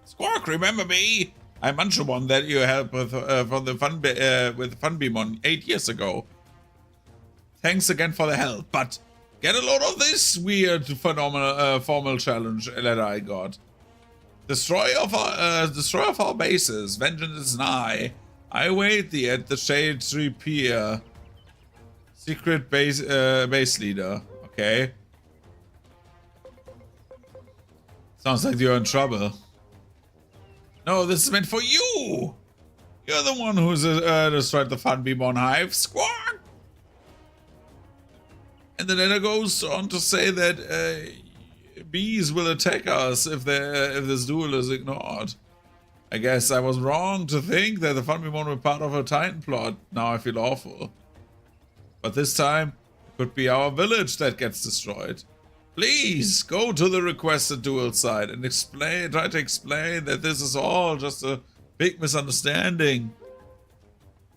Squawk, remember me? I'm Manchamon that you helped with for the with Funbeamon 8 years ago. Thanks again for the help, but get a load of this weird phenomenal formal challenge that I got. Destroy of our bases. Vengeance is nigh. I wait thee at the Shade Tree Pier. Secret base leader. Okay. Sounds like you're in trouble. No, this is meant for you. You're the one who's destroyed the Funbeamon hive. Squawk! And the letter goes on to say that bees will attack us if this duel is ignored. I guess I was wrong to think that the Funbeamon were part of a Titan plot. Now I feel awful. But this time, it could be our village that gets destroyed. Please, go to the requested duel site and try to explain that this is all just a big misunderstanding.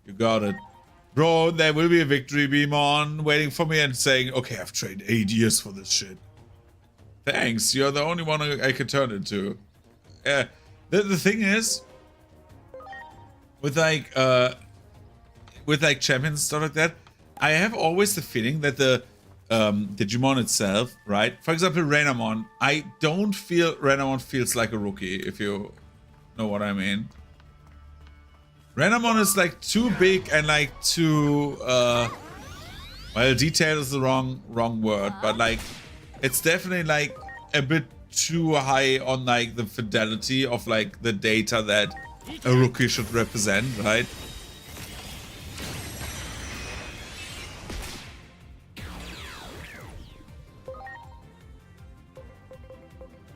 You got it. Bro, there will be a victory beam on, waiting for me and saying, okay, I've trained 8 years for this shit. Thanks, you're the only one I can turn it to. The thing is, with like champions and stuff like that, I have always the feeling that the Digimon itself, right? For example, Renamon, I don't feel Renamon feels like a rookie, if you know what I mean. Renamon is like too big and like too well, detailed is the wrong word, but like it's definitely like a bit too high on like the fidelity of like the data that a rookie should represent, right?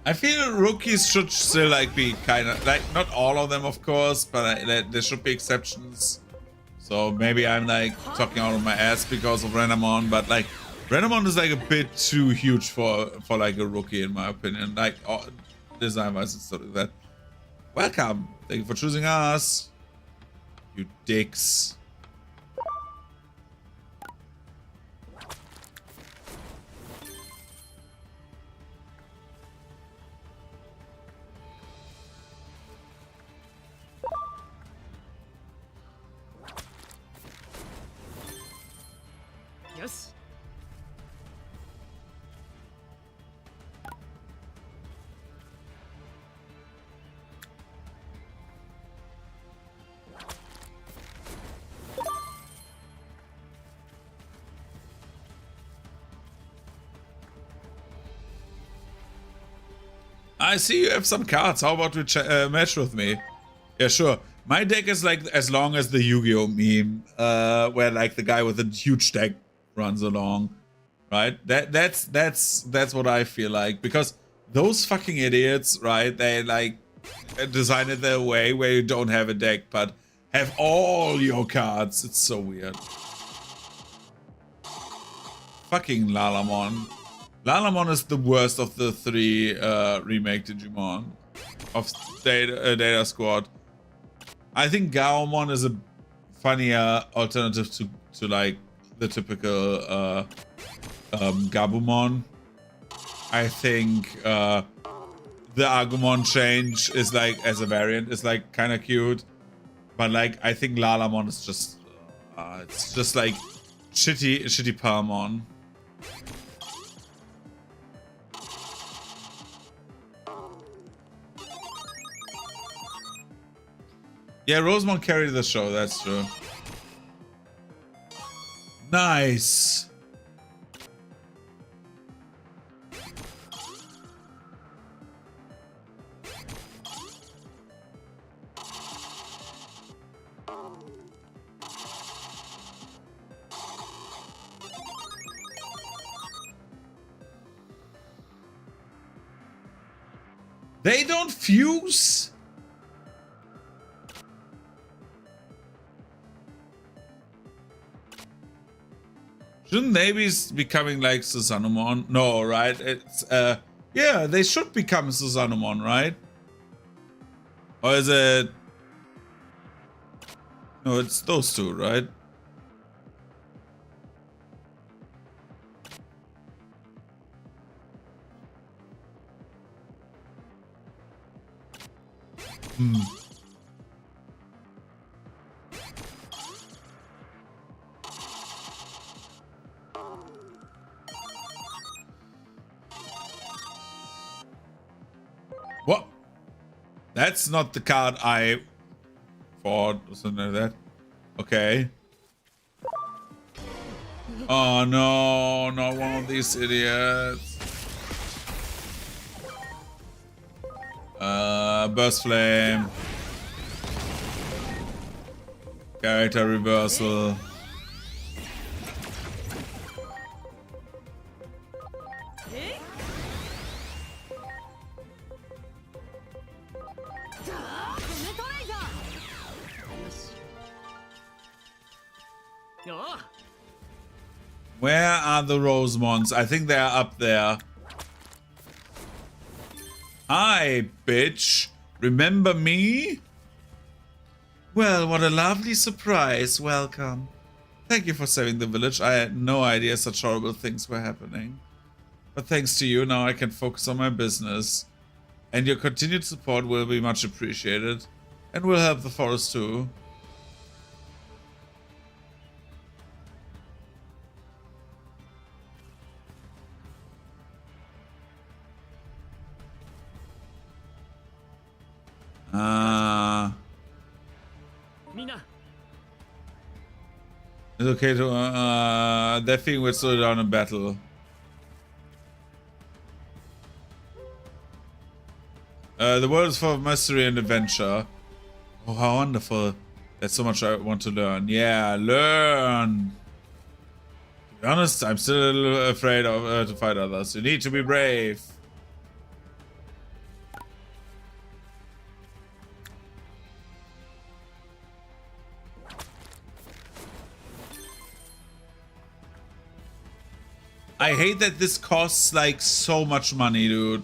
I feel rookies should still like be kind of like, not all of them of course, but there should be exceptions. So maybe I'm like talking out of my ass because of Renamon, but like Renamon is like a bit too huge for like a rookie in my opinion. Like design-wise, it's sort of that. Welcome. Thank you for choosing us. You dicks. Yes. I see you have some cards. How about we match with me? Yeah, sure. My deck is like as long as the Yu-Gi-Oh meme, where like the guy with a huge deck runs along, right? That's what I feel like, because those fucking idiots, right? They like design it their way where you don't have a deck but have all your cards. It's so weird. Fucking Lalamon. Lalamon is the worst of the three remake Digimon of Data Squad. I think Gaomon is a funnier alternative to like the typical Gabumon. I think the Agumon change is like, as a variant, is like kind of cute, but like I think Lalamon is just it's just like shitty Palmon. Yeah, Rosemont carried the show, that's true. Nice. They don't fuse? Shouldn't they be becoming like Susanumon? No, right? It's yeah, they should become Susanumon, right? Or is it? No, it's those two, right? Hmm. What? That's not the card I thought or something like that. Okay. Oh no, not one of these idiots. Burst Flame. Character reversal. Where are the Rosemons? I think they're up there. Hi, bitch. Remember me? Well, what a lovely surprise. Welcome. Thank you for saving the village. I had no idea such horrible things were happening. But thanks to you, now I can focus on my business. And your continued support will be much appreciated. And will help the forest too. It's okay to that thing will slow down in battle. The world is full of mystery and adventure. Oh, how wonderful. There's so much I want to learn. Yeah, learn. To be honest, I'm still a little afraid of to fight others. You need to be brave. I hate that this costs like so much money, dude.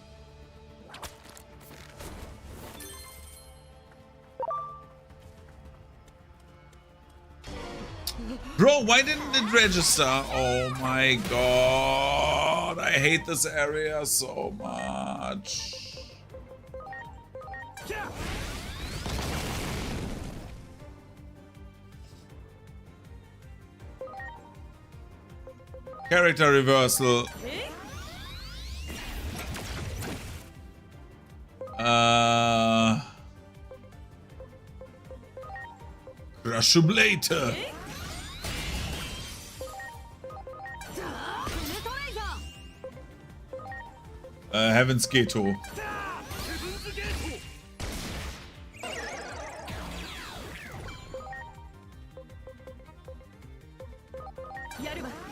Bro, why didn't it register? Oh my god. I hate this area so much. Character reversal. Crushable. Heaven's Gate.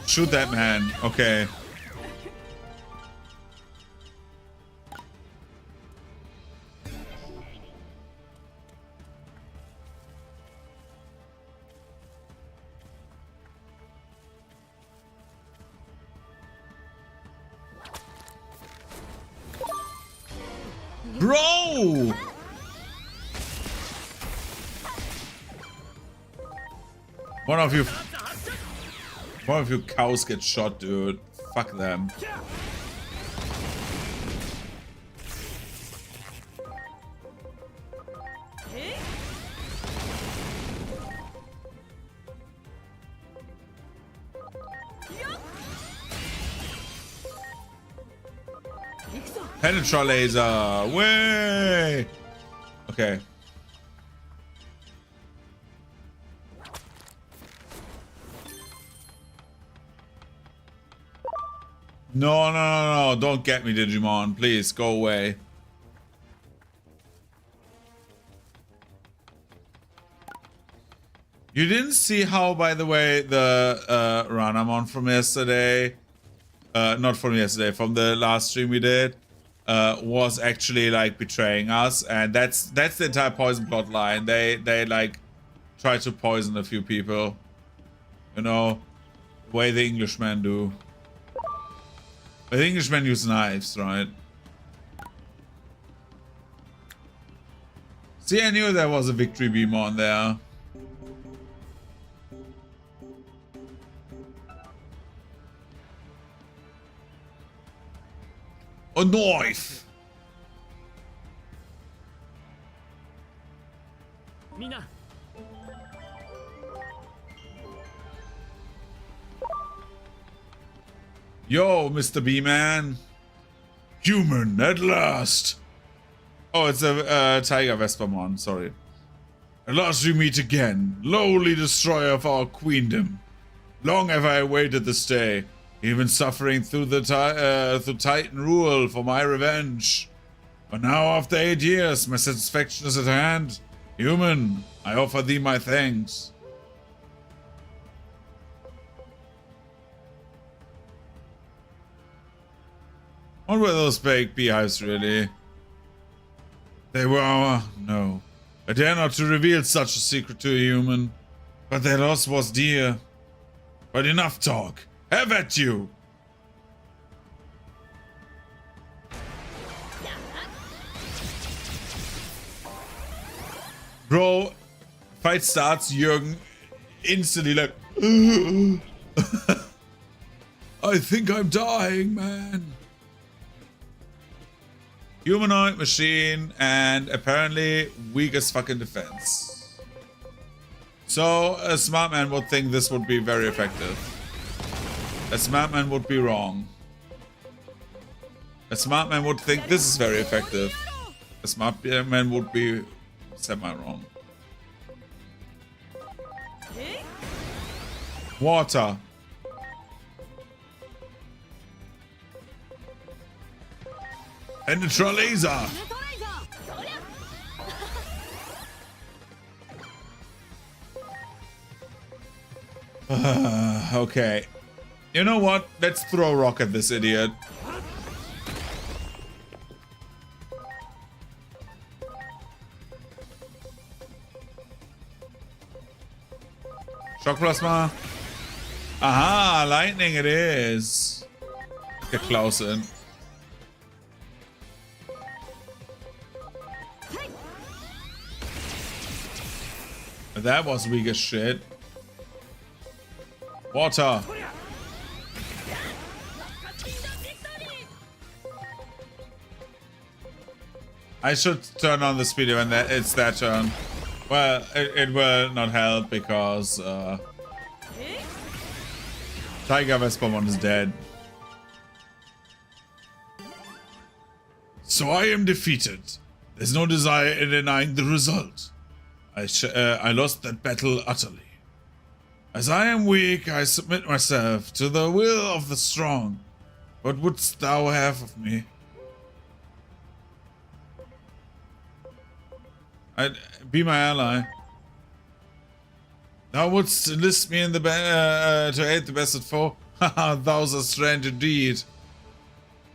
Shoot that man. Okay. Bro! One of you cows get shot, dude. Fuck them. Penetra laser. Way. Okay. No. Don't get me, Digimon. Please, go away. You didn't see how, by the way, the run I'm on from yesterday, not from yesterday, from the last stream we did, was actually like betraying us, and that's the entire poison plot line. They like try to poison a few people, you know, the way the Englishmen do. But the Englishmen use knives, right? See, I knew there was a victory beam on there. A knife! Mina. Yo, Mr. B-Man. Human, at last. Oh, it's a Tiger Vespermon, sorry. At last we meet again, lowly destroyer of our queendom. Long have I awaited this day, even suffering through the through Titan rule for my revenge. But now, after 8 years, my satisfaction is at hand. Human, I offer thee my thanks. What were those baked beehives, really? They were our... No. I dare not to reveal such a secret to a human. But their loss was dear. But enough talk. Have at you! Bro, fight starts, Jürgen instantly like... I think I'm dying, man. Humanoid, machine, and apparently weak as fucking defense. So a smart man would think this would be very effective. A smart man would be wrong. A smart man would think this is very effective. A smart man would be semi-wrong. Water. Penetra laser. Okay. You know what? Let's throw a rock at this idiot. Shock plasma. Aha, lightning it is. get Klaus in. That was weak as shit. Water. I should turn on the speed when it's that turn. Well, it will not help because Tiger Vespermon is dead. So I am defeated. There's no desire in denying the result. I lost that battle utterly. As I am weak, I submit myself to the will of the strong. What wouldst thou have of me? I'd be my ally. Thou wouldst enlist me in the to aid the best foe? Haha, thou's a strange indeed.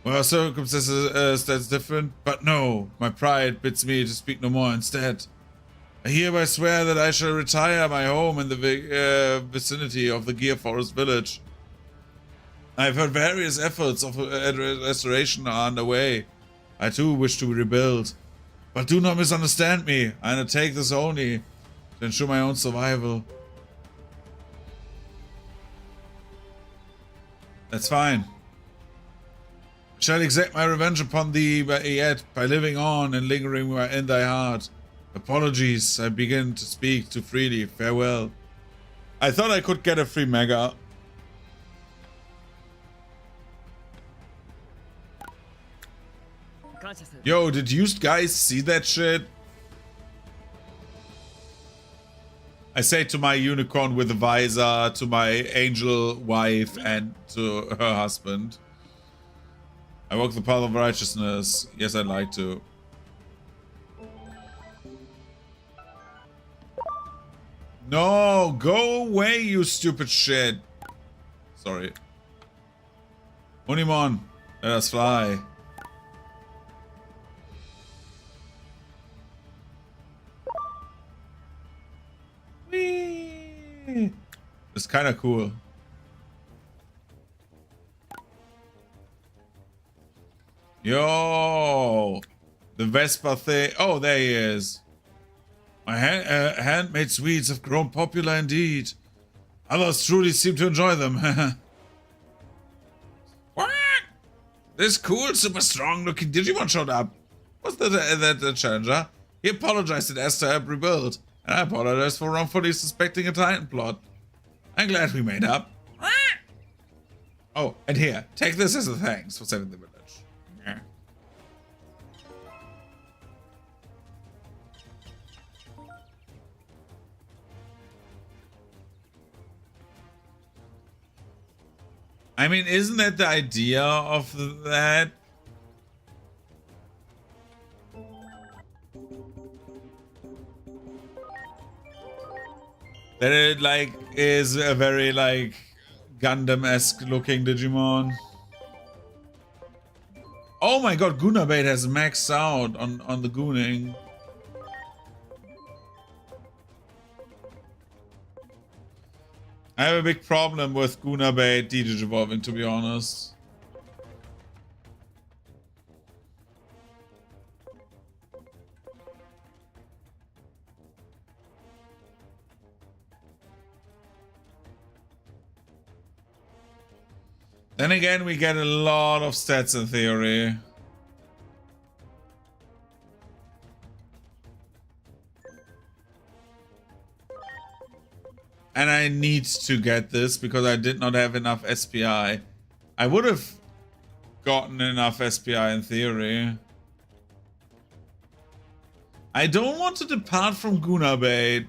Well, circumstances that's different, but no, my pride bids me to speak no more instead. I hereby swear that I shall retire my home in the vicinity of the Gear Forest village. I've heard various efforts of restoration are underway. I too wish to rebuild. But do not misunderstand me. I undertake this only to ensure my own survival. That's fine. I shall exact my revenge upon thee yet by living on and lingering in thy heart. Apologies, I begin to speak too freely. Farewell. I thought I could get a free mega. Yo, did you guys see that shit? I say to my unicorn with a visor, to my angel wife, and to her husband. I walk the path of righteousness. Yes, I'd like to. No, go away, you stupid shit. Sorry. Unimon, let us fly. Whee! It's kind of cool. Yo, the Vespa thing. Oh, there he is. My handmade sweets have grown popular indeed. Others truly seem to enjoy them. What? This cool, super strong-looking Digimon showed up. Was that the challenger? He apologized and asked to help rebuild, and I apologized for wrongfully suspecting a Titan plot. I'm glad we made up. Oh, and here, take this as a thanks for saving the village. Yeah. I mean, isn't that the idea of that? That it, like, is a very, like, Gundam-esque looking Digimon. Oh my god, Gunabate has maxed out on the gooning. I have a big problem with Gunabate de-digivolving, to be honest. Then again, we get a lot of stats in theory. And I need to get this because I did not have enough SPI. I would have gotten enough SPI in theory. I don't want to depart from Gunabate.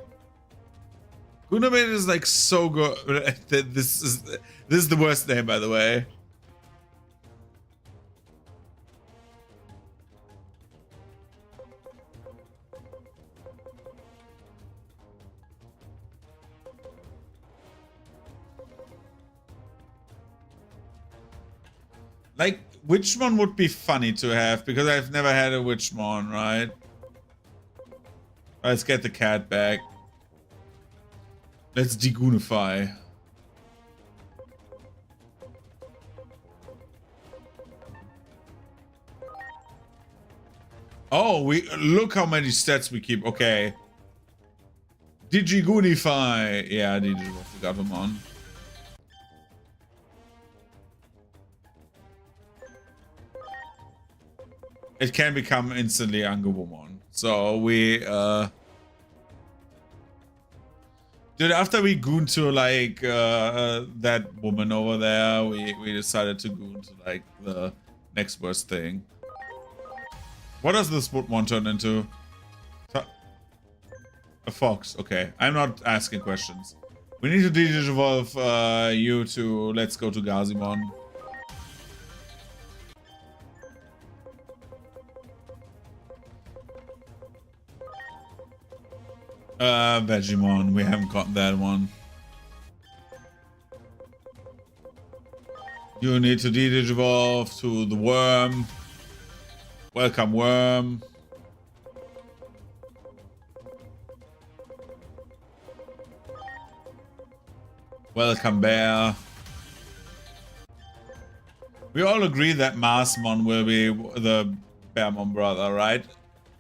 Gunabate is like so good. This is the worst name, by the way. Like, Witchmon would be funny to have, because I've never had a Witchmon, right? Let's get the cat back. Let's degoonify. Oh, we look how many stats we keep. Okay. Digigunify. Yeah, Digivolve the Gatomon. It can become instantly Angewomon. So we dude, after we goon to like that woman over there, we decided to goon to like the next worst thing. What does this one turn into? A fox. Okay, I'm not asking questions. We need to digivolve you to let's go to Gazimon. Digimon, we haven't gotten that one. You need to digivolve to the worm. Welcome, worm. Welcome, bear. We all agree that Marsmon will be the Bearmon brother, right?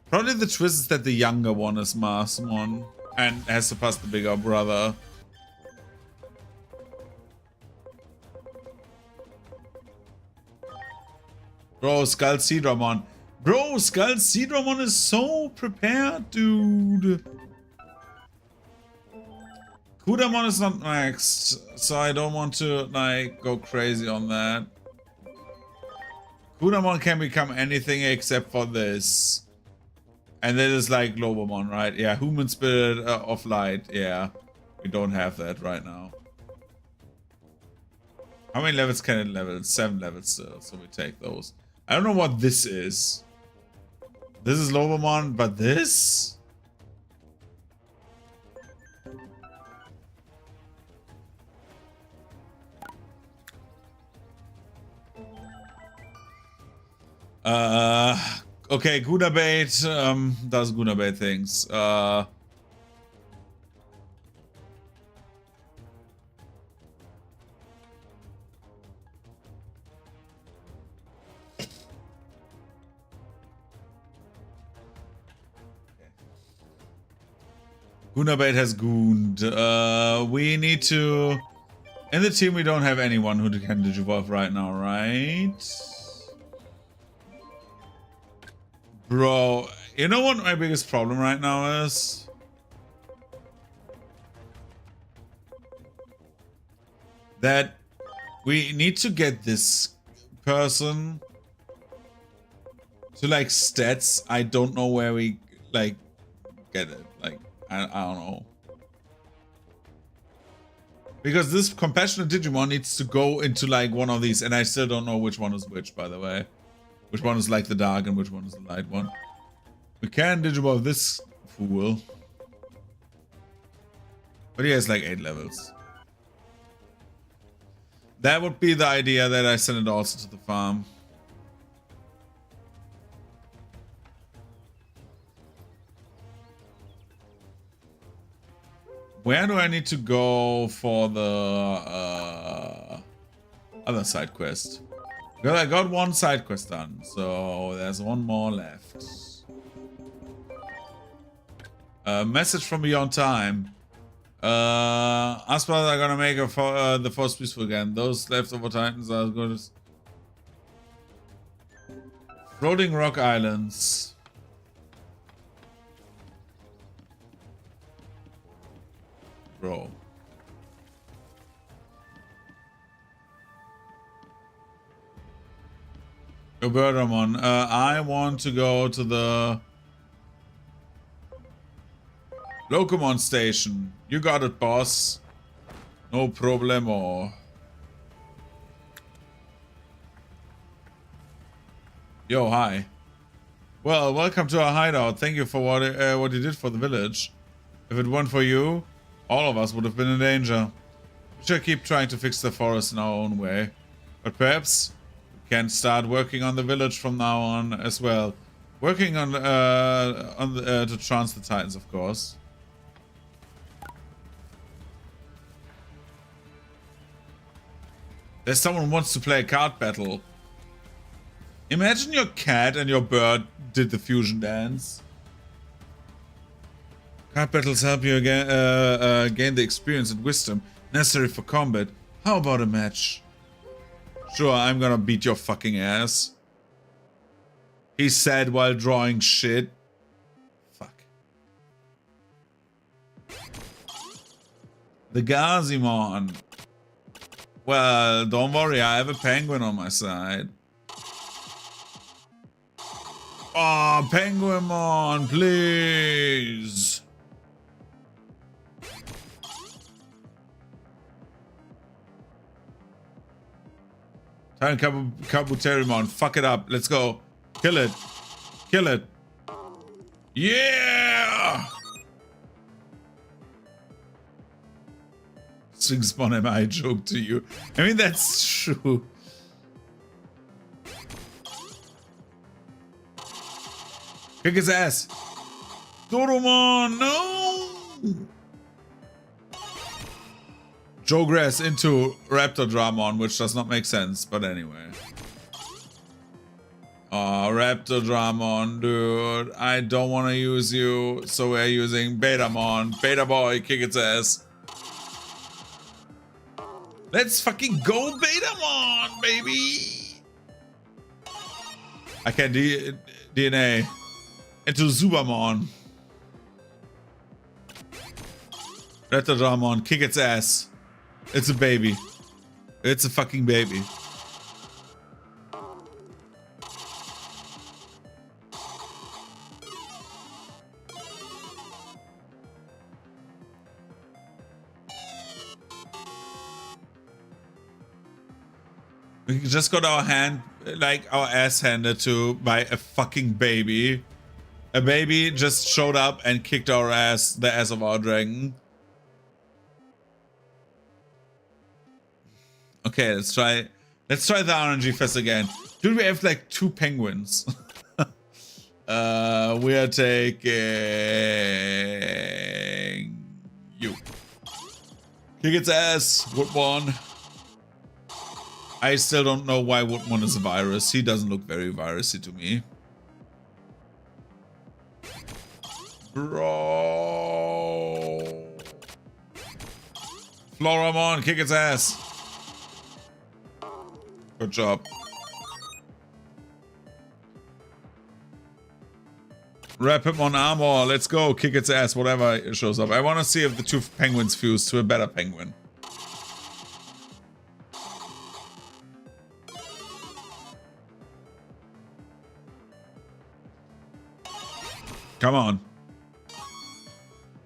Probably the twist is that the younger one is Marsmon and has surpassed the bigger brother. Bro, Skull Seedramon. Bro, Skull Seedramon is so prepared, dude. Kudamon is not maxed, so I don't want to, like, go crazy on that. Kudamon can become anything except for this. And that is like Lobomon, right? Yeah, Human Spirit of Light. Yeah, we don't have that right now. How many levels can it level? 7 levels still, so we take those. I don't know what this is. This is Lobomon, but this? Okay, Gunabait does Gunabait things. Gunabait has gooned. We need to... In the team, we don't have anyone who can digivolve right now, right? Bro, you know what my biggest problem right now is? That we need to get this person to like stats. I don't know where we like get it. Like, I don't know. Because this compassionate Digimon needs to go into like one of these, and I still don't know which one is which, by the way. Which one is like the dark and which one is the light one. We can digivolve this fool. But he has like 8 levels. That would be the idea that I send it also to the farm. Where do I need to go for the other side quest? Well, I got one side quest done, so there's one more left. Message from beyond time. Aspas are gonna make the force peaceful again. Those leftover titans are as good as floating rock islands. Bro. Robertamon, I want to go to the Locomon station. You got it, boss. No problemo. Yo, hi. Well, welcome to our hideout. Thank you for what you did for the village. If it weren't for you, all of us would have been in danger. We should keep trying to fix the forest in our own way. But perhaps can start working on the village from now on as well. Working on to trance the titans, of course. There's someone who wants to play a card battle. Imagine your cat and your bird did the fusion dance. Card battles help you again, gain the experience and wisdom necessary for combat. How about a match? Sure, I'm gonna beat your fucking ass. He said while drawing shit. Fuck. The Digimon. Well, don't worry, I have a penguin on my side. Oh, Penguinmon, please. Time Kabuterimon, fuck it up. Let's go. Kill it. Kill it. Yeah! String spawn, am I a joke to you? I mean, that's true. Kick his ass. Doromon, no! Jogress into Raptor Dramon, which does not make sense, but anyway. Oh, Raptor Dramon, dude. I don't want to use you, so we're using Betamon. Beta boy, kick its ass. Let's fucking go Betamon, baby! I can DNA into Supermon. Raptor Dramon, kick its ass. It's a baby. It's a fucking baby. We just got our ass handed to by a fucking baby. A baby just showed up and kicked our ass, the ass of our dragon. Okay, let's try the RNG fest again. Dude, we have like 2 penguins. We are taking you. Kick its ass, Woodmon. I still don't know why Woodmon is a virus. He doesn't look very virusy to me. Bro. Floramon, kick its ass. Good job. Rapidmon armor, let's go. Kick its ass, whatever it shows up. I want to see if the 2 penguins fuse to a better penguin. Come on.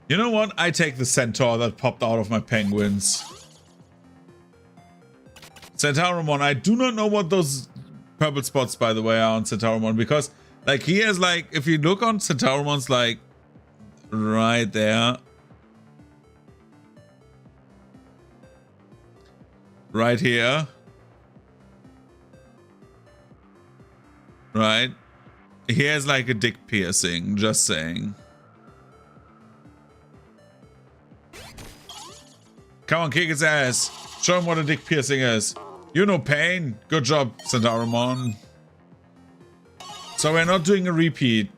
You know what? I take the centaur that popped out of my penguins. Centauromon, I do not know what those purple spots, by the way, are on Centauromon, because, like, he has, like, if you look on Centauromon's, like, right there. Right here. Right? He has, like, a dick piercing, just saying. Come on, kick his ass. Show him what a dick piercing is. You know pain. Good job, Centauromon. So we're not doing a repeat.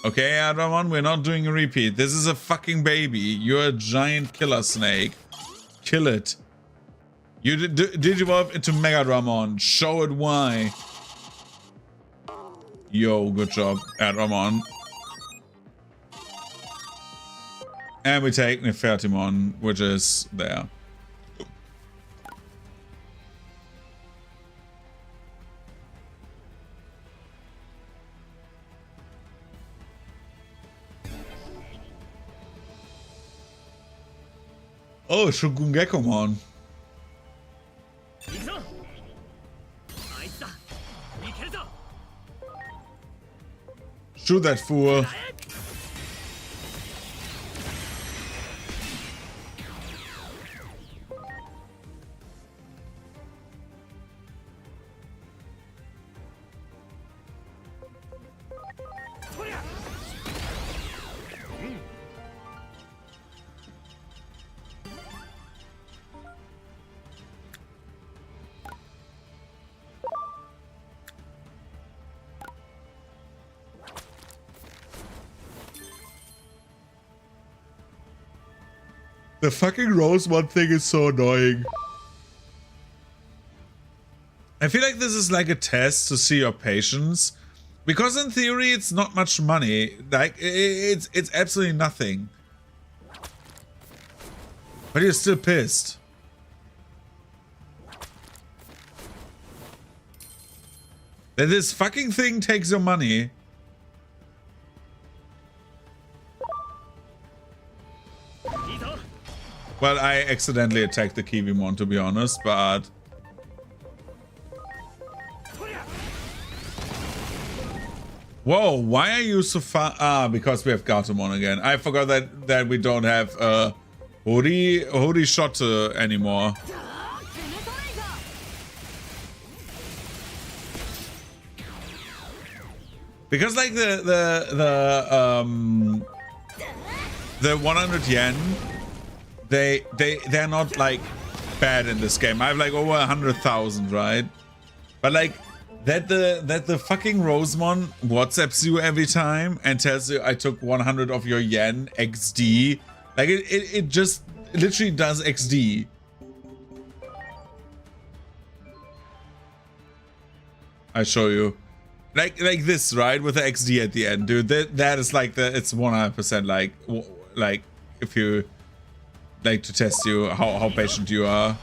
Okay, Adamon, we're not doing a repeat. This is a fucking baby. You're a giant killer snake. Kill it. You did evolve into Megadramon. Show it why. Yo, good job, Adamon. And we take Nefertimon, which is there. Oh, Shogungekkomon. Shoot that fool. The fucking Rosemont thing is so annoying. I feel like this is like a test to see your patience. Because in theory, it's not much money. Like, it's absolutely nothing. But you're still pissed. That this fucking thing takes your money. Well, I accidentally attacked the Kiwimon, to be honest, but... Whoa, why are you so far? Ah, because we have Gatomon again. I forgot that we don't have Hori Shot anymore. Because like the 100 yen, they're not like bad in this game. I have like over 100,000, right? But like that the fucking Rosemon WhatsApps you every time and tells you I took 100 of your yen XD. Like it just literally does XD. I show you. Like this, right? With the XD at the end, dude. That is like it's 100% like if you like to test you how patient you are.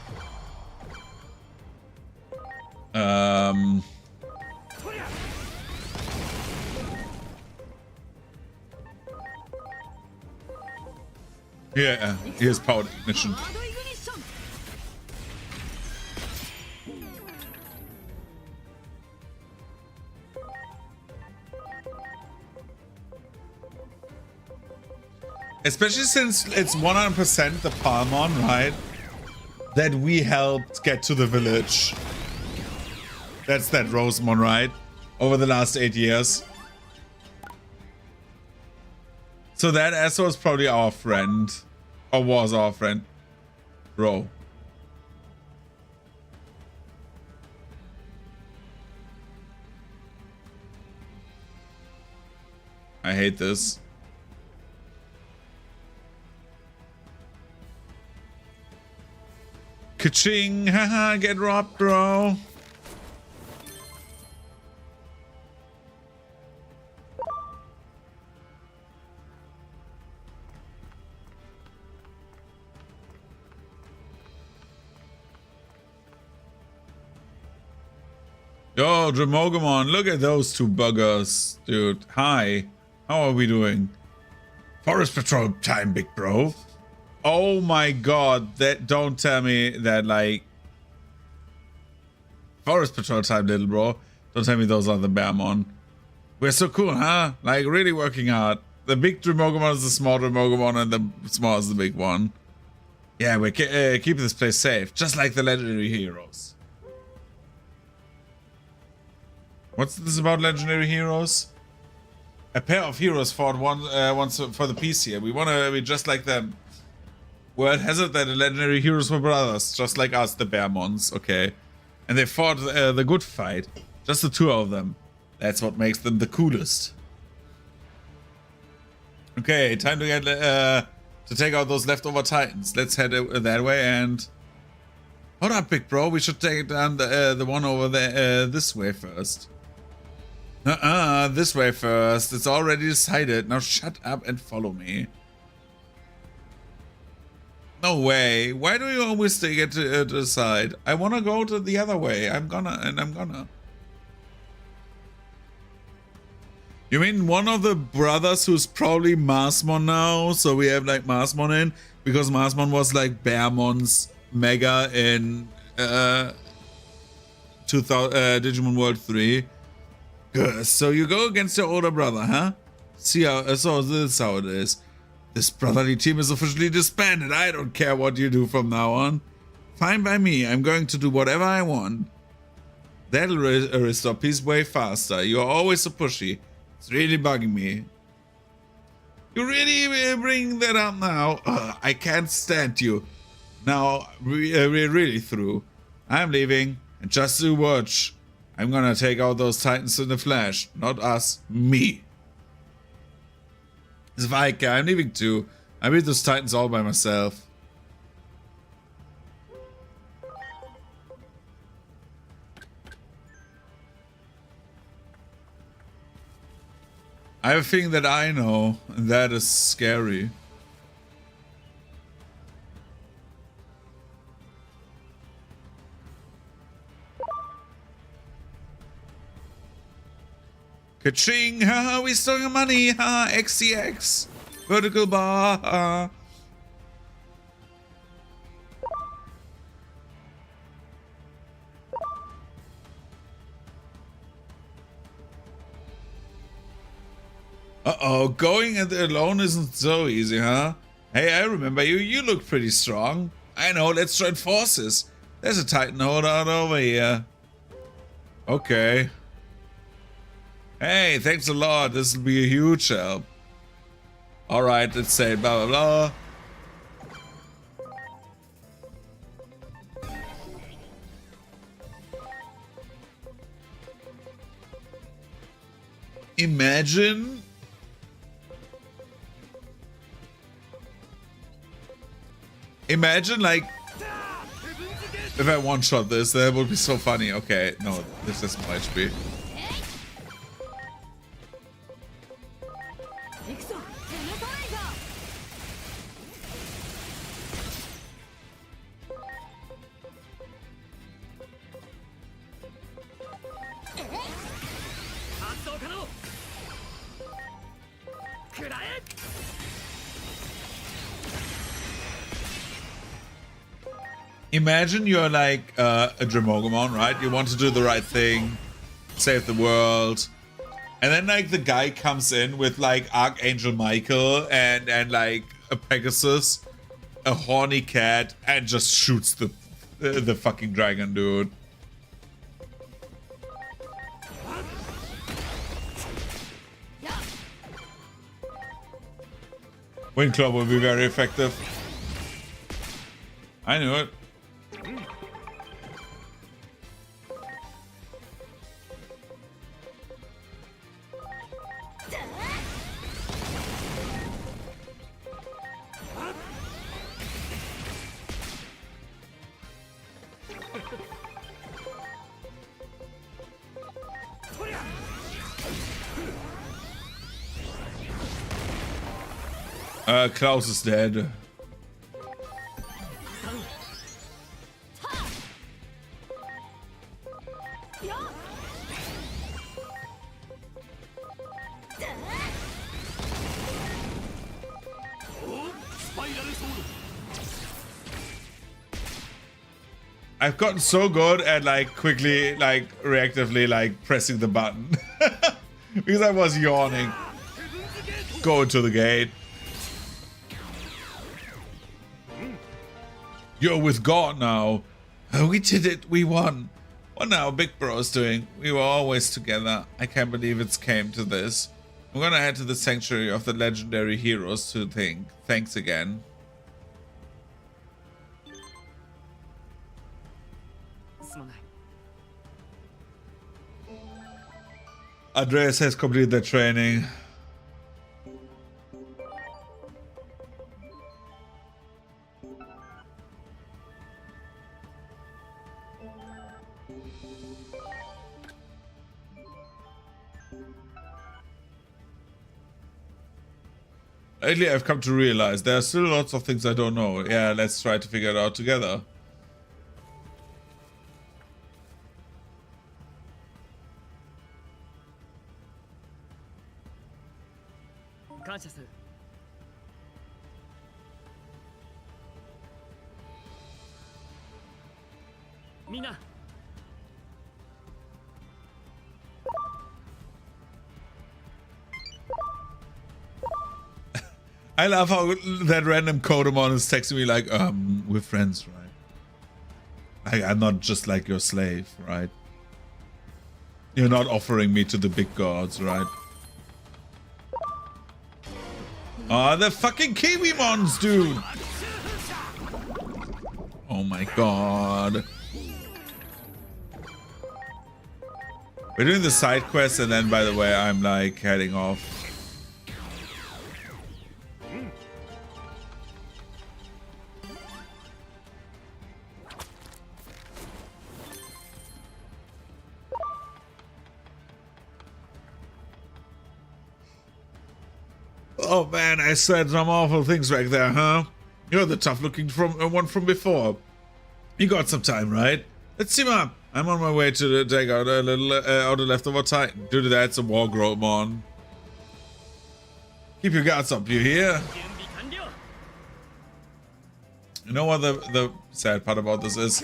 Yeah, here's power ignition. Especially since it's 100% the Palmon, right? That we helped get to the village. That's that Rosemon, right? Over the last 8 years. So that asshole is probably our friend. Or was our friend. Bro. I hate this. Ka-ching! Haha, get robbed, bro. Yo, Dremogamon, look at those two buggers, dude. Hi. How are we doing? Forest patrol time, big bro. Oh my god, that don't tell me that like Forest patrol time, little bro. Don't tell me those are the Bearmon. We're so cool, huh? Like really working hard. The big Dremogamon is the small Dremogamon and the small is the big one. Yeah, we keep this place safe, just like the legendary heroes. What's this about legendary heroes? A pair of heroes fought once for the peace here. We wanna be just like them. Word has it that the legendary heroes were brothers, just like us, the Bearmons, okay? And they fought the good fight. Just the two of them. That's what makes them the coolest. Okay, time to get to take out those leftover titans. Let's head that way and... Hold up, big bro. We should take down the one over there this way first. This way first. It's already decided. Now shut up and follow me. No way. Why do you always get to decide? I want to go to the other way. I'm gonna. You mean one of the brothers who's probably Marsmon now? So we have like Marsmon in? Because Marsmon was like Bearmon's mega in Digimon World 3. Good. So you go against your older brother, huh? See how, so this is how it is. This brotherly team is officially disbanded. I don't care what you do from now on. Fine by me. I'm going to do whatever I want. That'll restore peace way faster. You're always so pushy. It's really bugging me. You really bring that up now? Ugh, I can't stand you. Now we're really through. I'm leaving. And just to watch. I'm gonna take out those titans in the flash. Not us. Me. Zweike, I'm leaving too. I beat those titans all by myself. I have a feeling that I know, and that is scary. Ka-ching! Ha! We stole your money! Ha! XCX! Vertical bar! Ha! Uh-oh, going it alone isn't so easy, huh? Hey, I remember you. You look pretty strong. I know, let's join forces. There's a Titan holdout over here. Okay. Hey, thanks a lot. This will be a huge help. Alright, let's say blah blah blah. Imagine like if I one-shot this, that would be so funny. Okay, no, this is more HP. Imagine you're like a Dremogomon, right? You want to do the right thing, save the world, and then like the guy comes in with like Archangel Michael and like a Pegasus, a horny cat, and just shoots the fucking dragon, dude. Wind Club will be very effective. I knew it. Klaus is dead. I've gotten so good at like quickly, like reactively, like pressing the button because I was yawning. Go into the gate. You're with God now. We did it. We won. What now, Big Bro's doing? We were always together. I can't believe it's came to this. I'm gonna head to the sanctuary of the legendary heroes to think. Thanks again. Andreas has completed the training. Lately, I've come to realize there are still lots of things I don't know. Yeah, let's try to figure it out together. I love how that random Kodamon is texting me like, we're friends, right? I'm not just like your slave, right? You're not offering me to the big gods, right? Oh, the fucking Kiwimons, dude! Oh my god. We're doing the side quest and then, by the way, I'm like heading off. Oh man, I said some awful things back there, huh? You're the tough-looking one from before. You got some time, right? Let's team up. I'm on my way to take out a little out a leftover Titan. Due to that, some war Gromon. Keep your guards up, you hear? You know what the sad part about this is?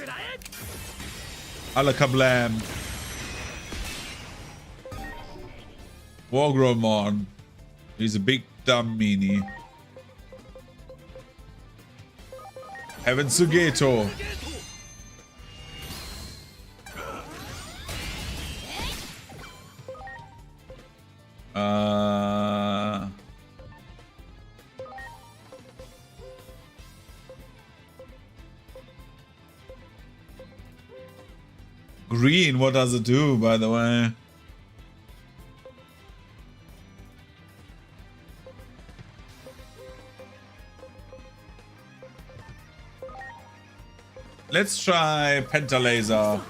Alakablam. War Gromon. He's a big dumb meanie. Heaven Sugeto. Green, what does it do, by the way? Let's try Pentalaser.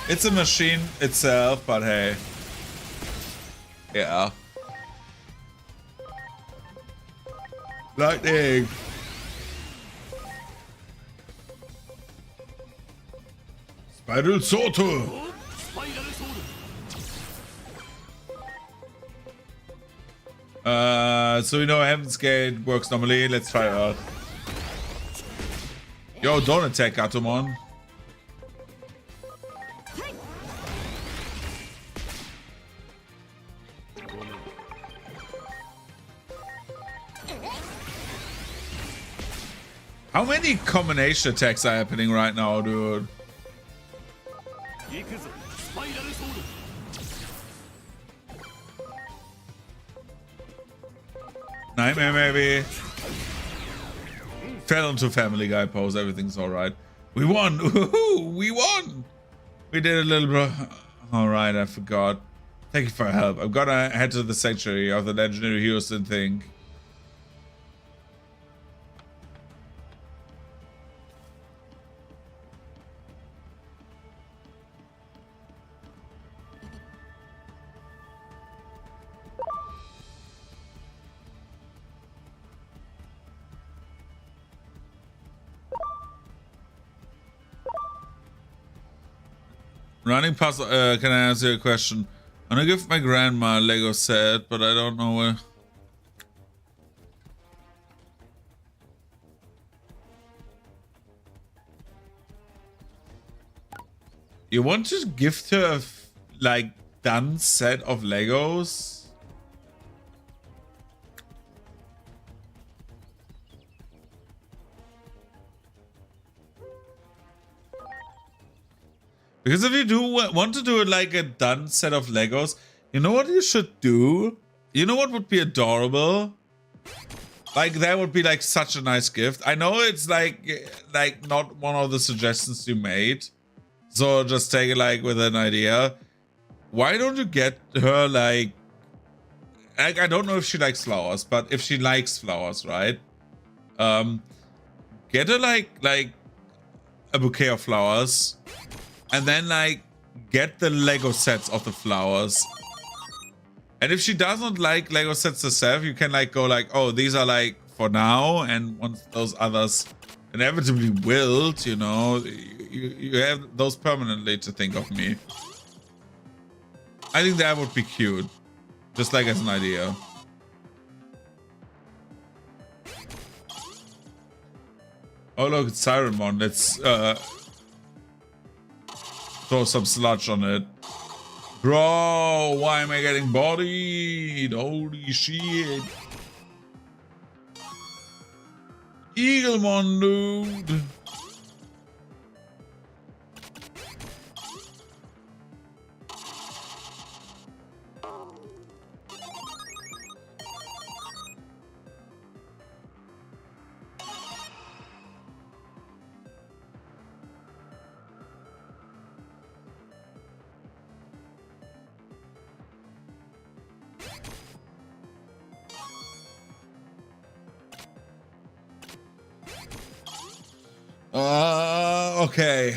It's a machine itself, but hey. Yeah. Lightning. Spiral Sword. So we know Heaven's Gate works normally. Let's try Earth. Yo, don't attack Gatomon. How many combination attacks are happening right now, dude? Nightmare maybe. Fell into Family Guy pose. Everything's all right. We won. Woohoo! We won. We did a little bit. All right, I forgot. Thank you for your help. I'm gonna head to the sanctuary of the legendary Houston thing. Running past, can I answer your question? I'm gonna give my grandma a Lego set, but I don't know where. You want to gift her a like done set of Legos? Because if you do want to do it like a done set of Legos, you know what you should do? You know what would be adorable? Like that would be like such a nice gift. I know it's like not one of the suggestions you made. So just take it like with an idea. Why don't you get her like I don't know if she likes flowers, but if she likes flowers, right? Get her like a bouquet of flowers. And then like get the Lego sets of the flowers. And if she doesn't like Lego sets herself, you can like go like, oh, these are like for now, and once those others inevitably wilt, you know, you have those permanently to think of me. I think that would be cute. Just like as an idea. Oh look, it's Sirenmon. Let's throw some sludge on it. Bro, why am I getting bodied? Holy shit. Eaglemon, dude. Okay.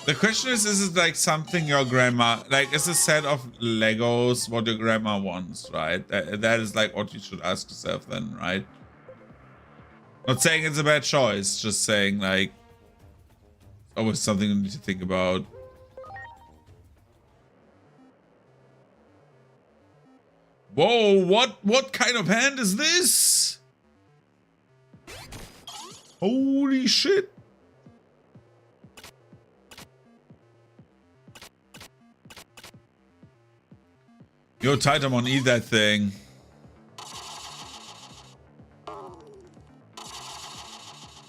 The question is it like something your grandma, like, is a set of Legos what your grandma wants, right? That is like what you should ask yourself then, right? Not saying it's a bad choice, just saying like, always something you need to think about. Whoa, what kind of hand is this? Holy shit. Yo, Titamon, eat that thing.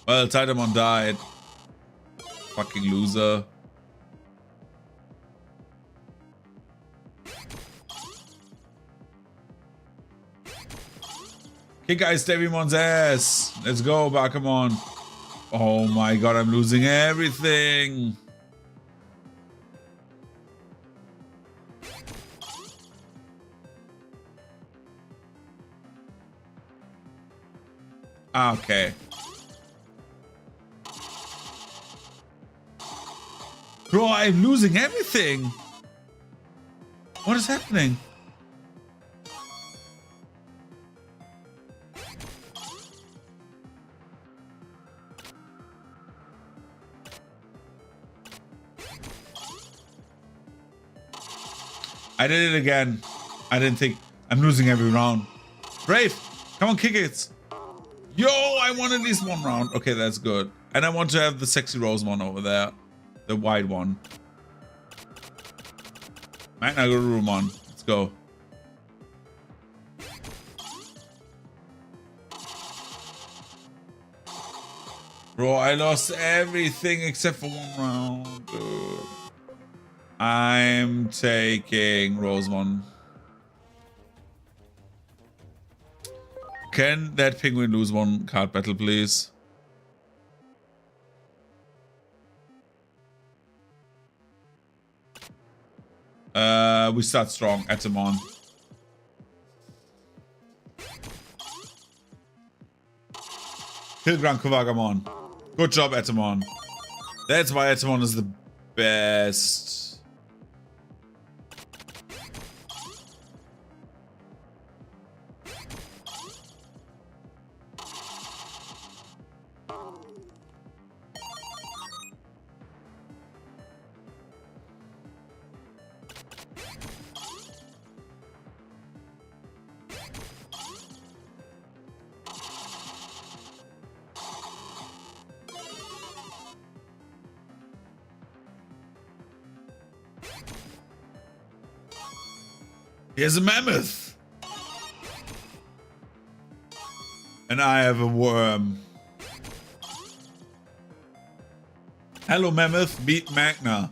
Well, Titamon died. Fucking loser. Kick Ice Devimon's ass. Let's go, Bakamon. Oh my god, I'm losing everything. Okay. Bro, I'm losing everything. What is happening? I did it again. I didn't think. I'm losing every round. Brave, come on, kick it. Yo, I won at least one round. Okay, that's good. And I want to have the sexy rose one over there. The white one. Magna Garurumon. Let's go. Bro, I lost everything except for one round. Dude. I'm taking Rosemon. Can that penguin lose one card battle, please? We start strong. Atamon. Kill Grand Kovagamon. Good job, Atamon. That's why Atamon is the best. Here's a mammoth. And I have a worm. Hello, mammoth. Beat Magna.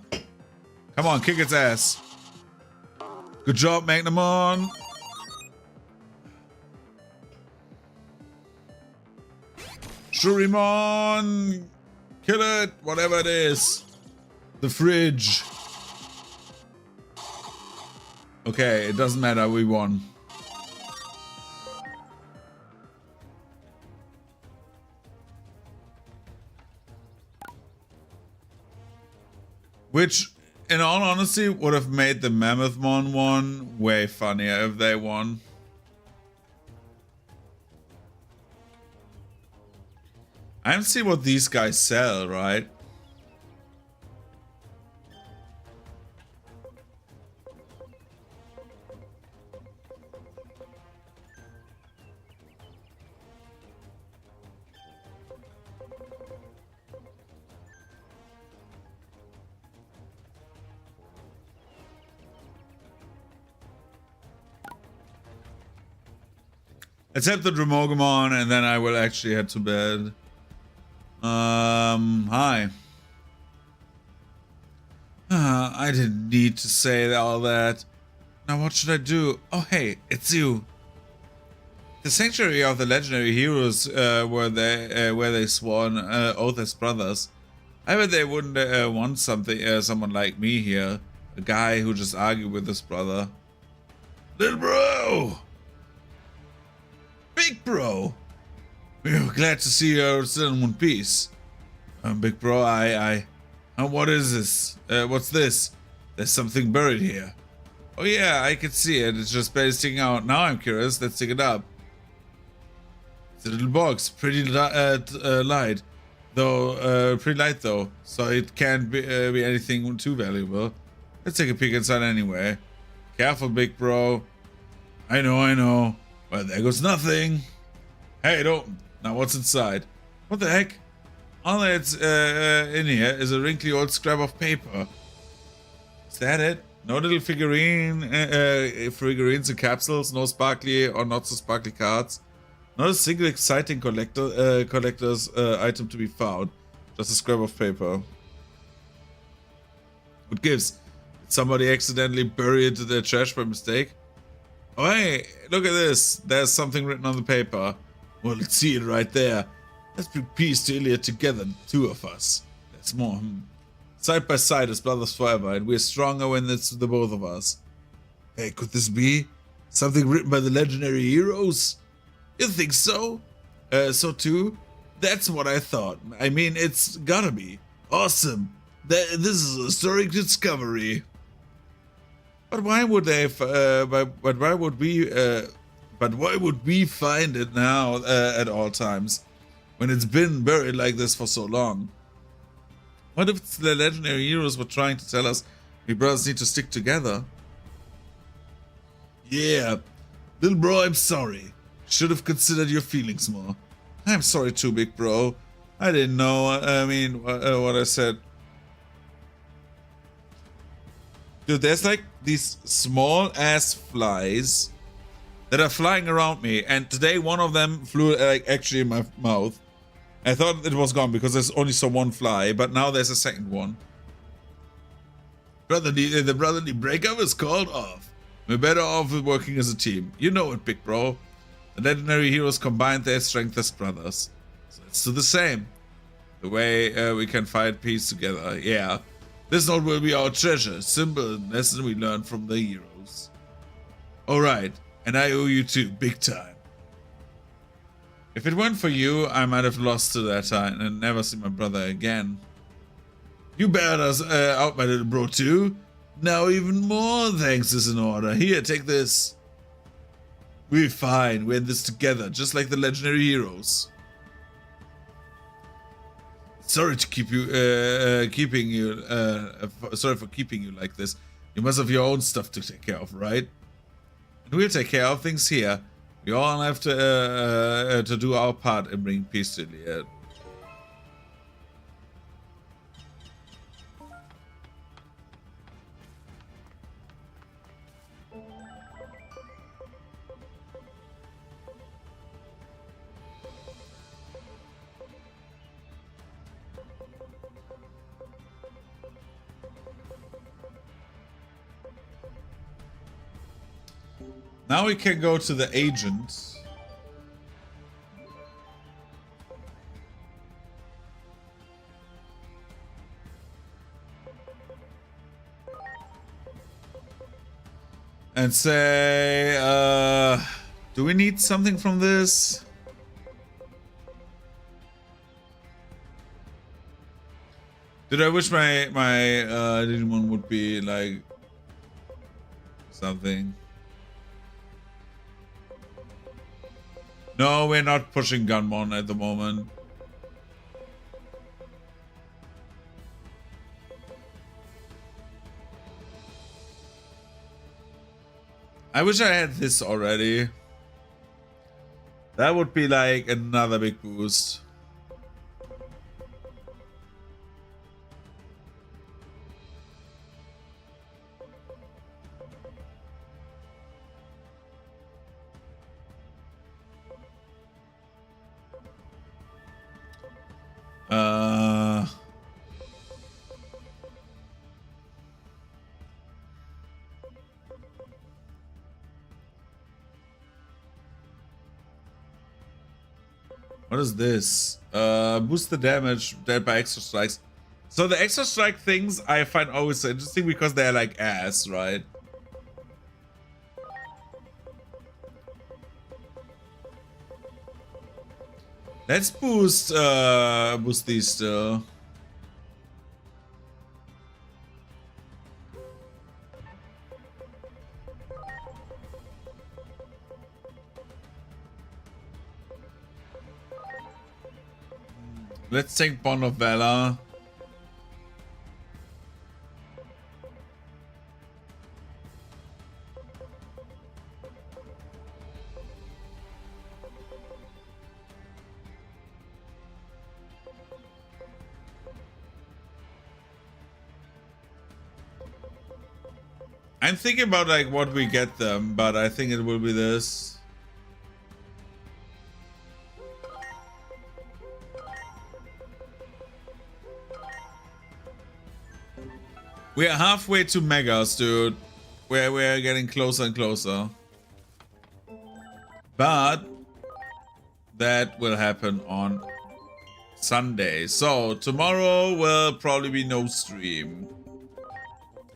Come on, kick its ass. Good job, Magnamon. Shurimon. Kill it. Whatever it is. The fridge. Okay, it doesn't matter, we won. Which, in all honesty, would have made the Mammothmon one way funnier if they won. I don't see what these guys sell, right? Except the Dromogamon, and then I will actually head to bed. Hi. I didn't need to say all that. Now what should I do? Oh hey, it's you. The sanctuary of the legendary heroes where they swore an oath as brothers. I bet they wouldn't want someone like me here. A guy who just argued with his brother. Little bro! Big bro! We're glad to see you're still in one piece. Big bro, I And what is this? What's this? There's something buried here. Oh yeah, I can see it. It's just barely sticking out. Now I'm curious. Let's dig it up. It's a little box. Pretty light. Pretty light though. So it can't be anything too valuable. Let's take a peek inside anyway. Careful, big bro. I know. Well, there goes nothing. Hey, don't. Now what's inside? What the heck? All that's in here is a wrinkly old scrap of paper. Is that it? No little figurines and capsules, no sparkly or not so sparkly cards. Not a single exciting collector's item to be found. Just a scrap of paper. What gives? Did somebody accidentally bury it in their trash by mistake? Oh hey, look at this. There's something written on the paper. Well, let's see it right there. Let's bring peace to Iliad together, the two of us. That's more. Side by side as brothers forever, and we're stronger when it's the both of us. Hey, could this be something written by the legendary heroes? You think so? So too? That's what I thought. I mean, it's gotta be. Awesome. This is a historic discovery. But why would they? But why would we? But why would we find it now at all times, when it's been buried like this for so long? What if the legendary heroes were trying to tell us we brothers need to stick together? Yeah, little bro, I'm sorry. Should have considered your feelings more. I'm sorry too, big bro. I didn't know. I mean, what I said. Dude, there's like these small ass flies that are flying around me, and today one of them flew like actually in my mouth. I thought it was gone because there's only saw one fly, but now there's a second one. The brotherly breakup is called off. We're better off with working as a team. You know it, big bro. The legendary heroes combined their strength as brothers. So let's do the same. The way we can find peace together. Yeah. This note will be our treasure. Simple lesson we learned from the heroes. Alright. And I owe you too, big time. If it weren't for you, I might have lost to that time and never see my brother again. You bailed us out, my little bro, too. Now even more thanks is in order. Here, take this. We're fine. We're in this together, just like the legendary heroes. Sorry to keep you, sorry for keeping you like this. You must have your own stuff to take care of, right? And we'll take care of things here. We all have to do our part and bring peace to Iliad. Now we can go to the agent. And say, do we need something from this? Did I wish my Digimon would be like something? No, we're not pushing Gunmon at the moment. I wish I had this already. That would be like another big boost. What is this? Boost the damage dealt by extra strikes. So the extra strike things I find always interesting because they're like ass, right? Let's boost these still. Let's take Bond of Valor. I'm thinking about like what we get them, but I think it will be this. We are halfway to Megas, dude. We're getting closer and closer. But that will happen on Sunday. So tomorrow will probably be no stream.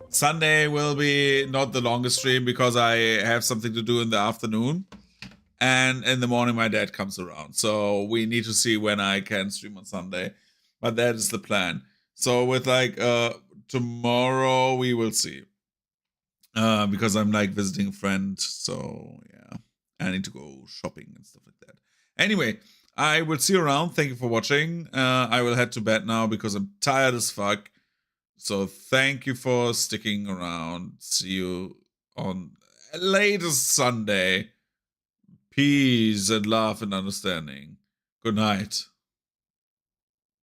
Sunday will be not the longest stream because I have something to do in the afternoon. And in the morning my dad comes around. So we need to see when I can stream on Sunday. But that is the plan. So with like tomorrow we will see. Because I'm like visiting a friend. So yeah. I need to go shopping and stuff like that. Anyway, I will see you around. Thank you for watching. I will head to bed now because I'm tired as fuck. So thank you for sticking around. See you on latest Sunday. Peace and love and understanding. Good night.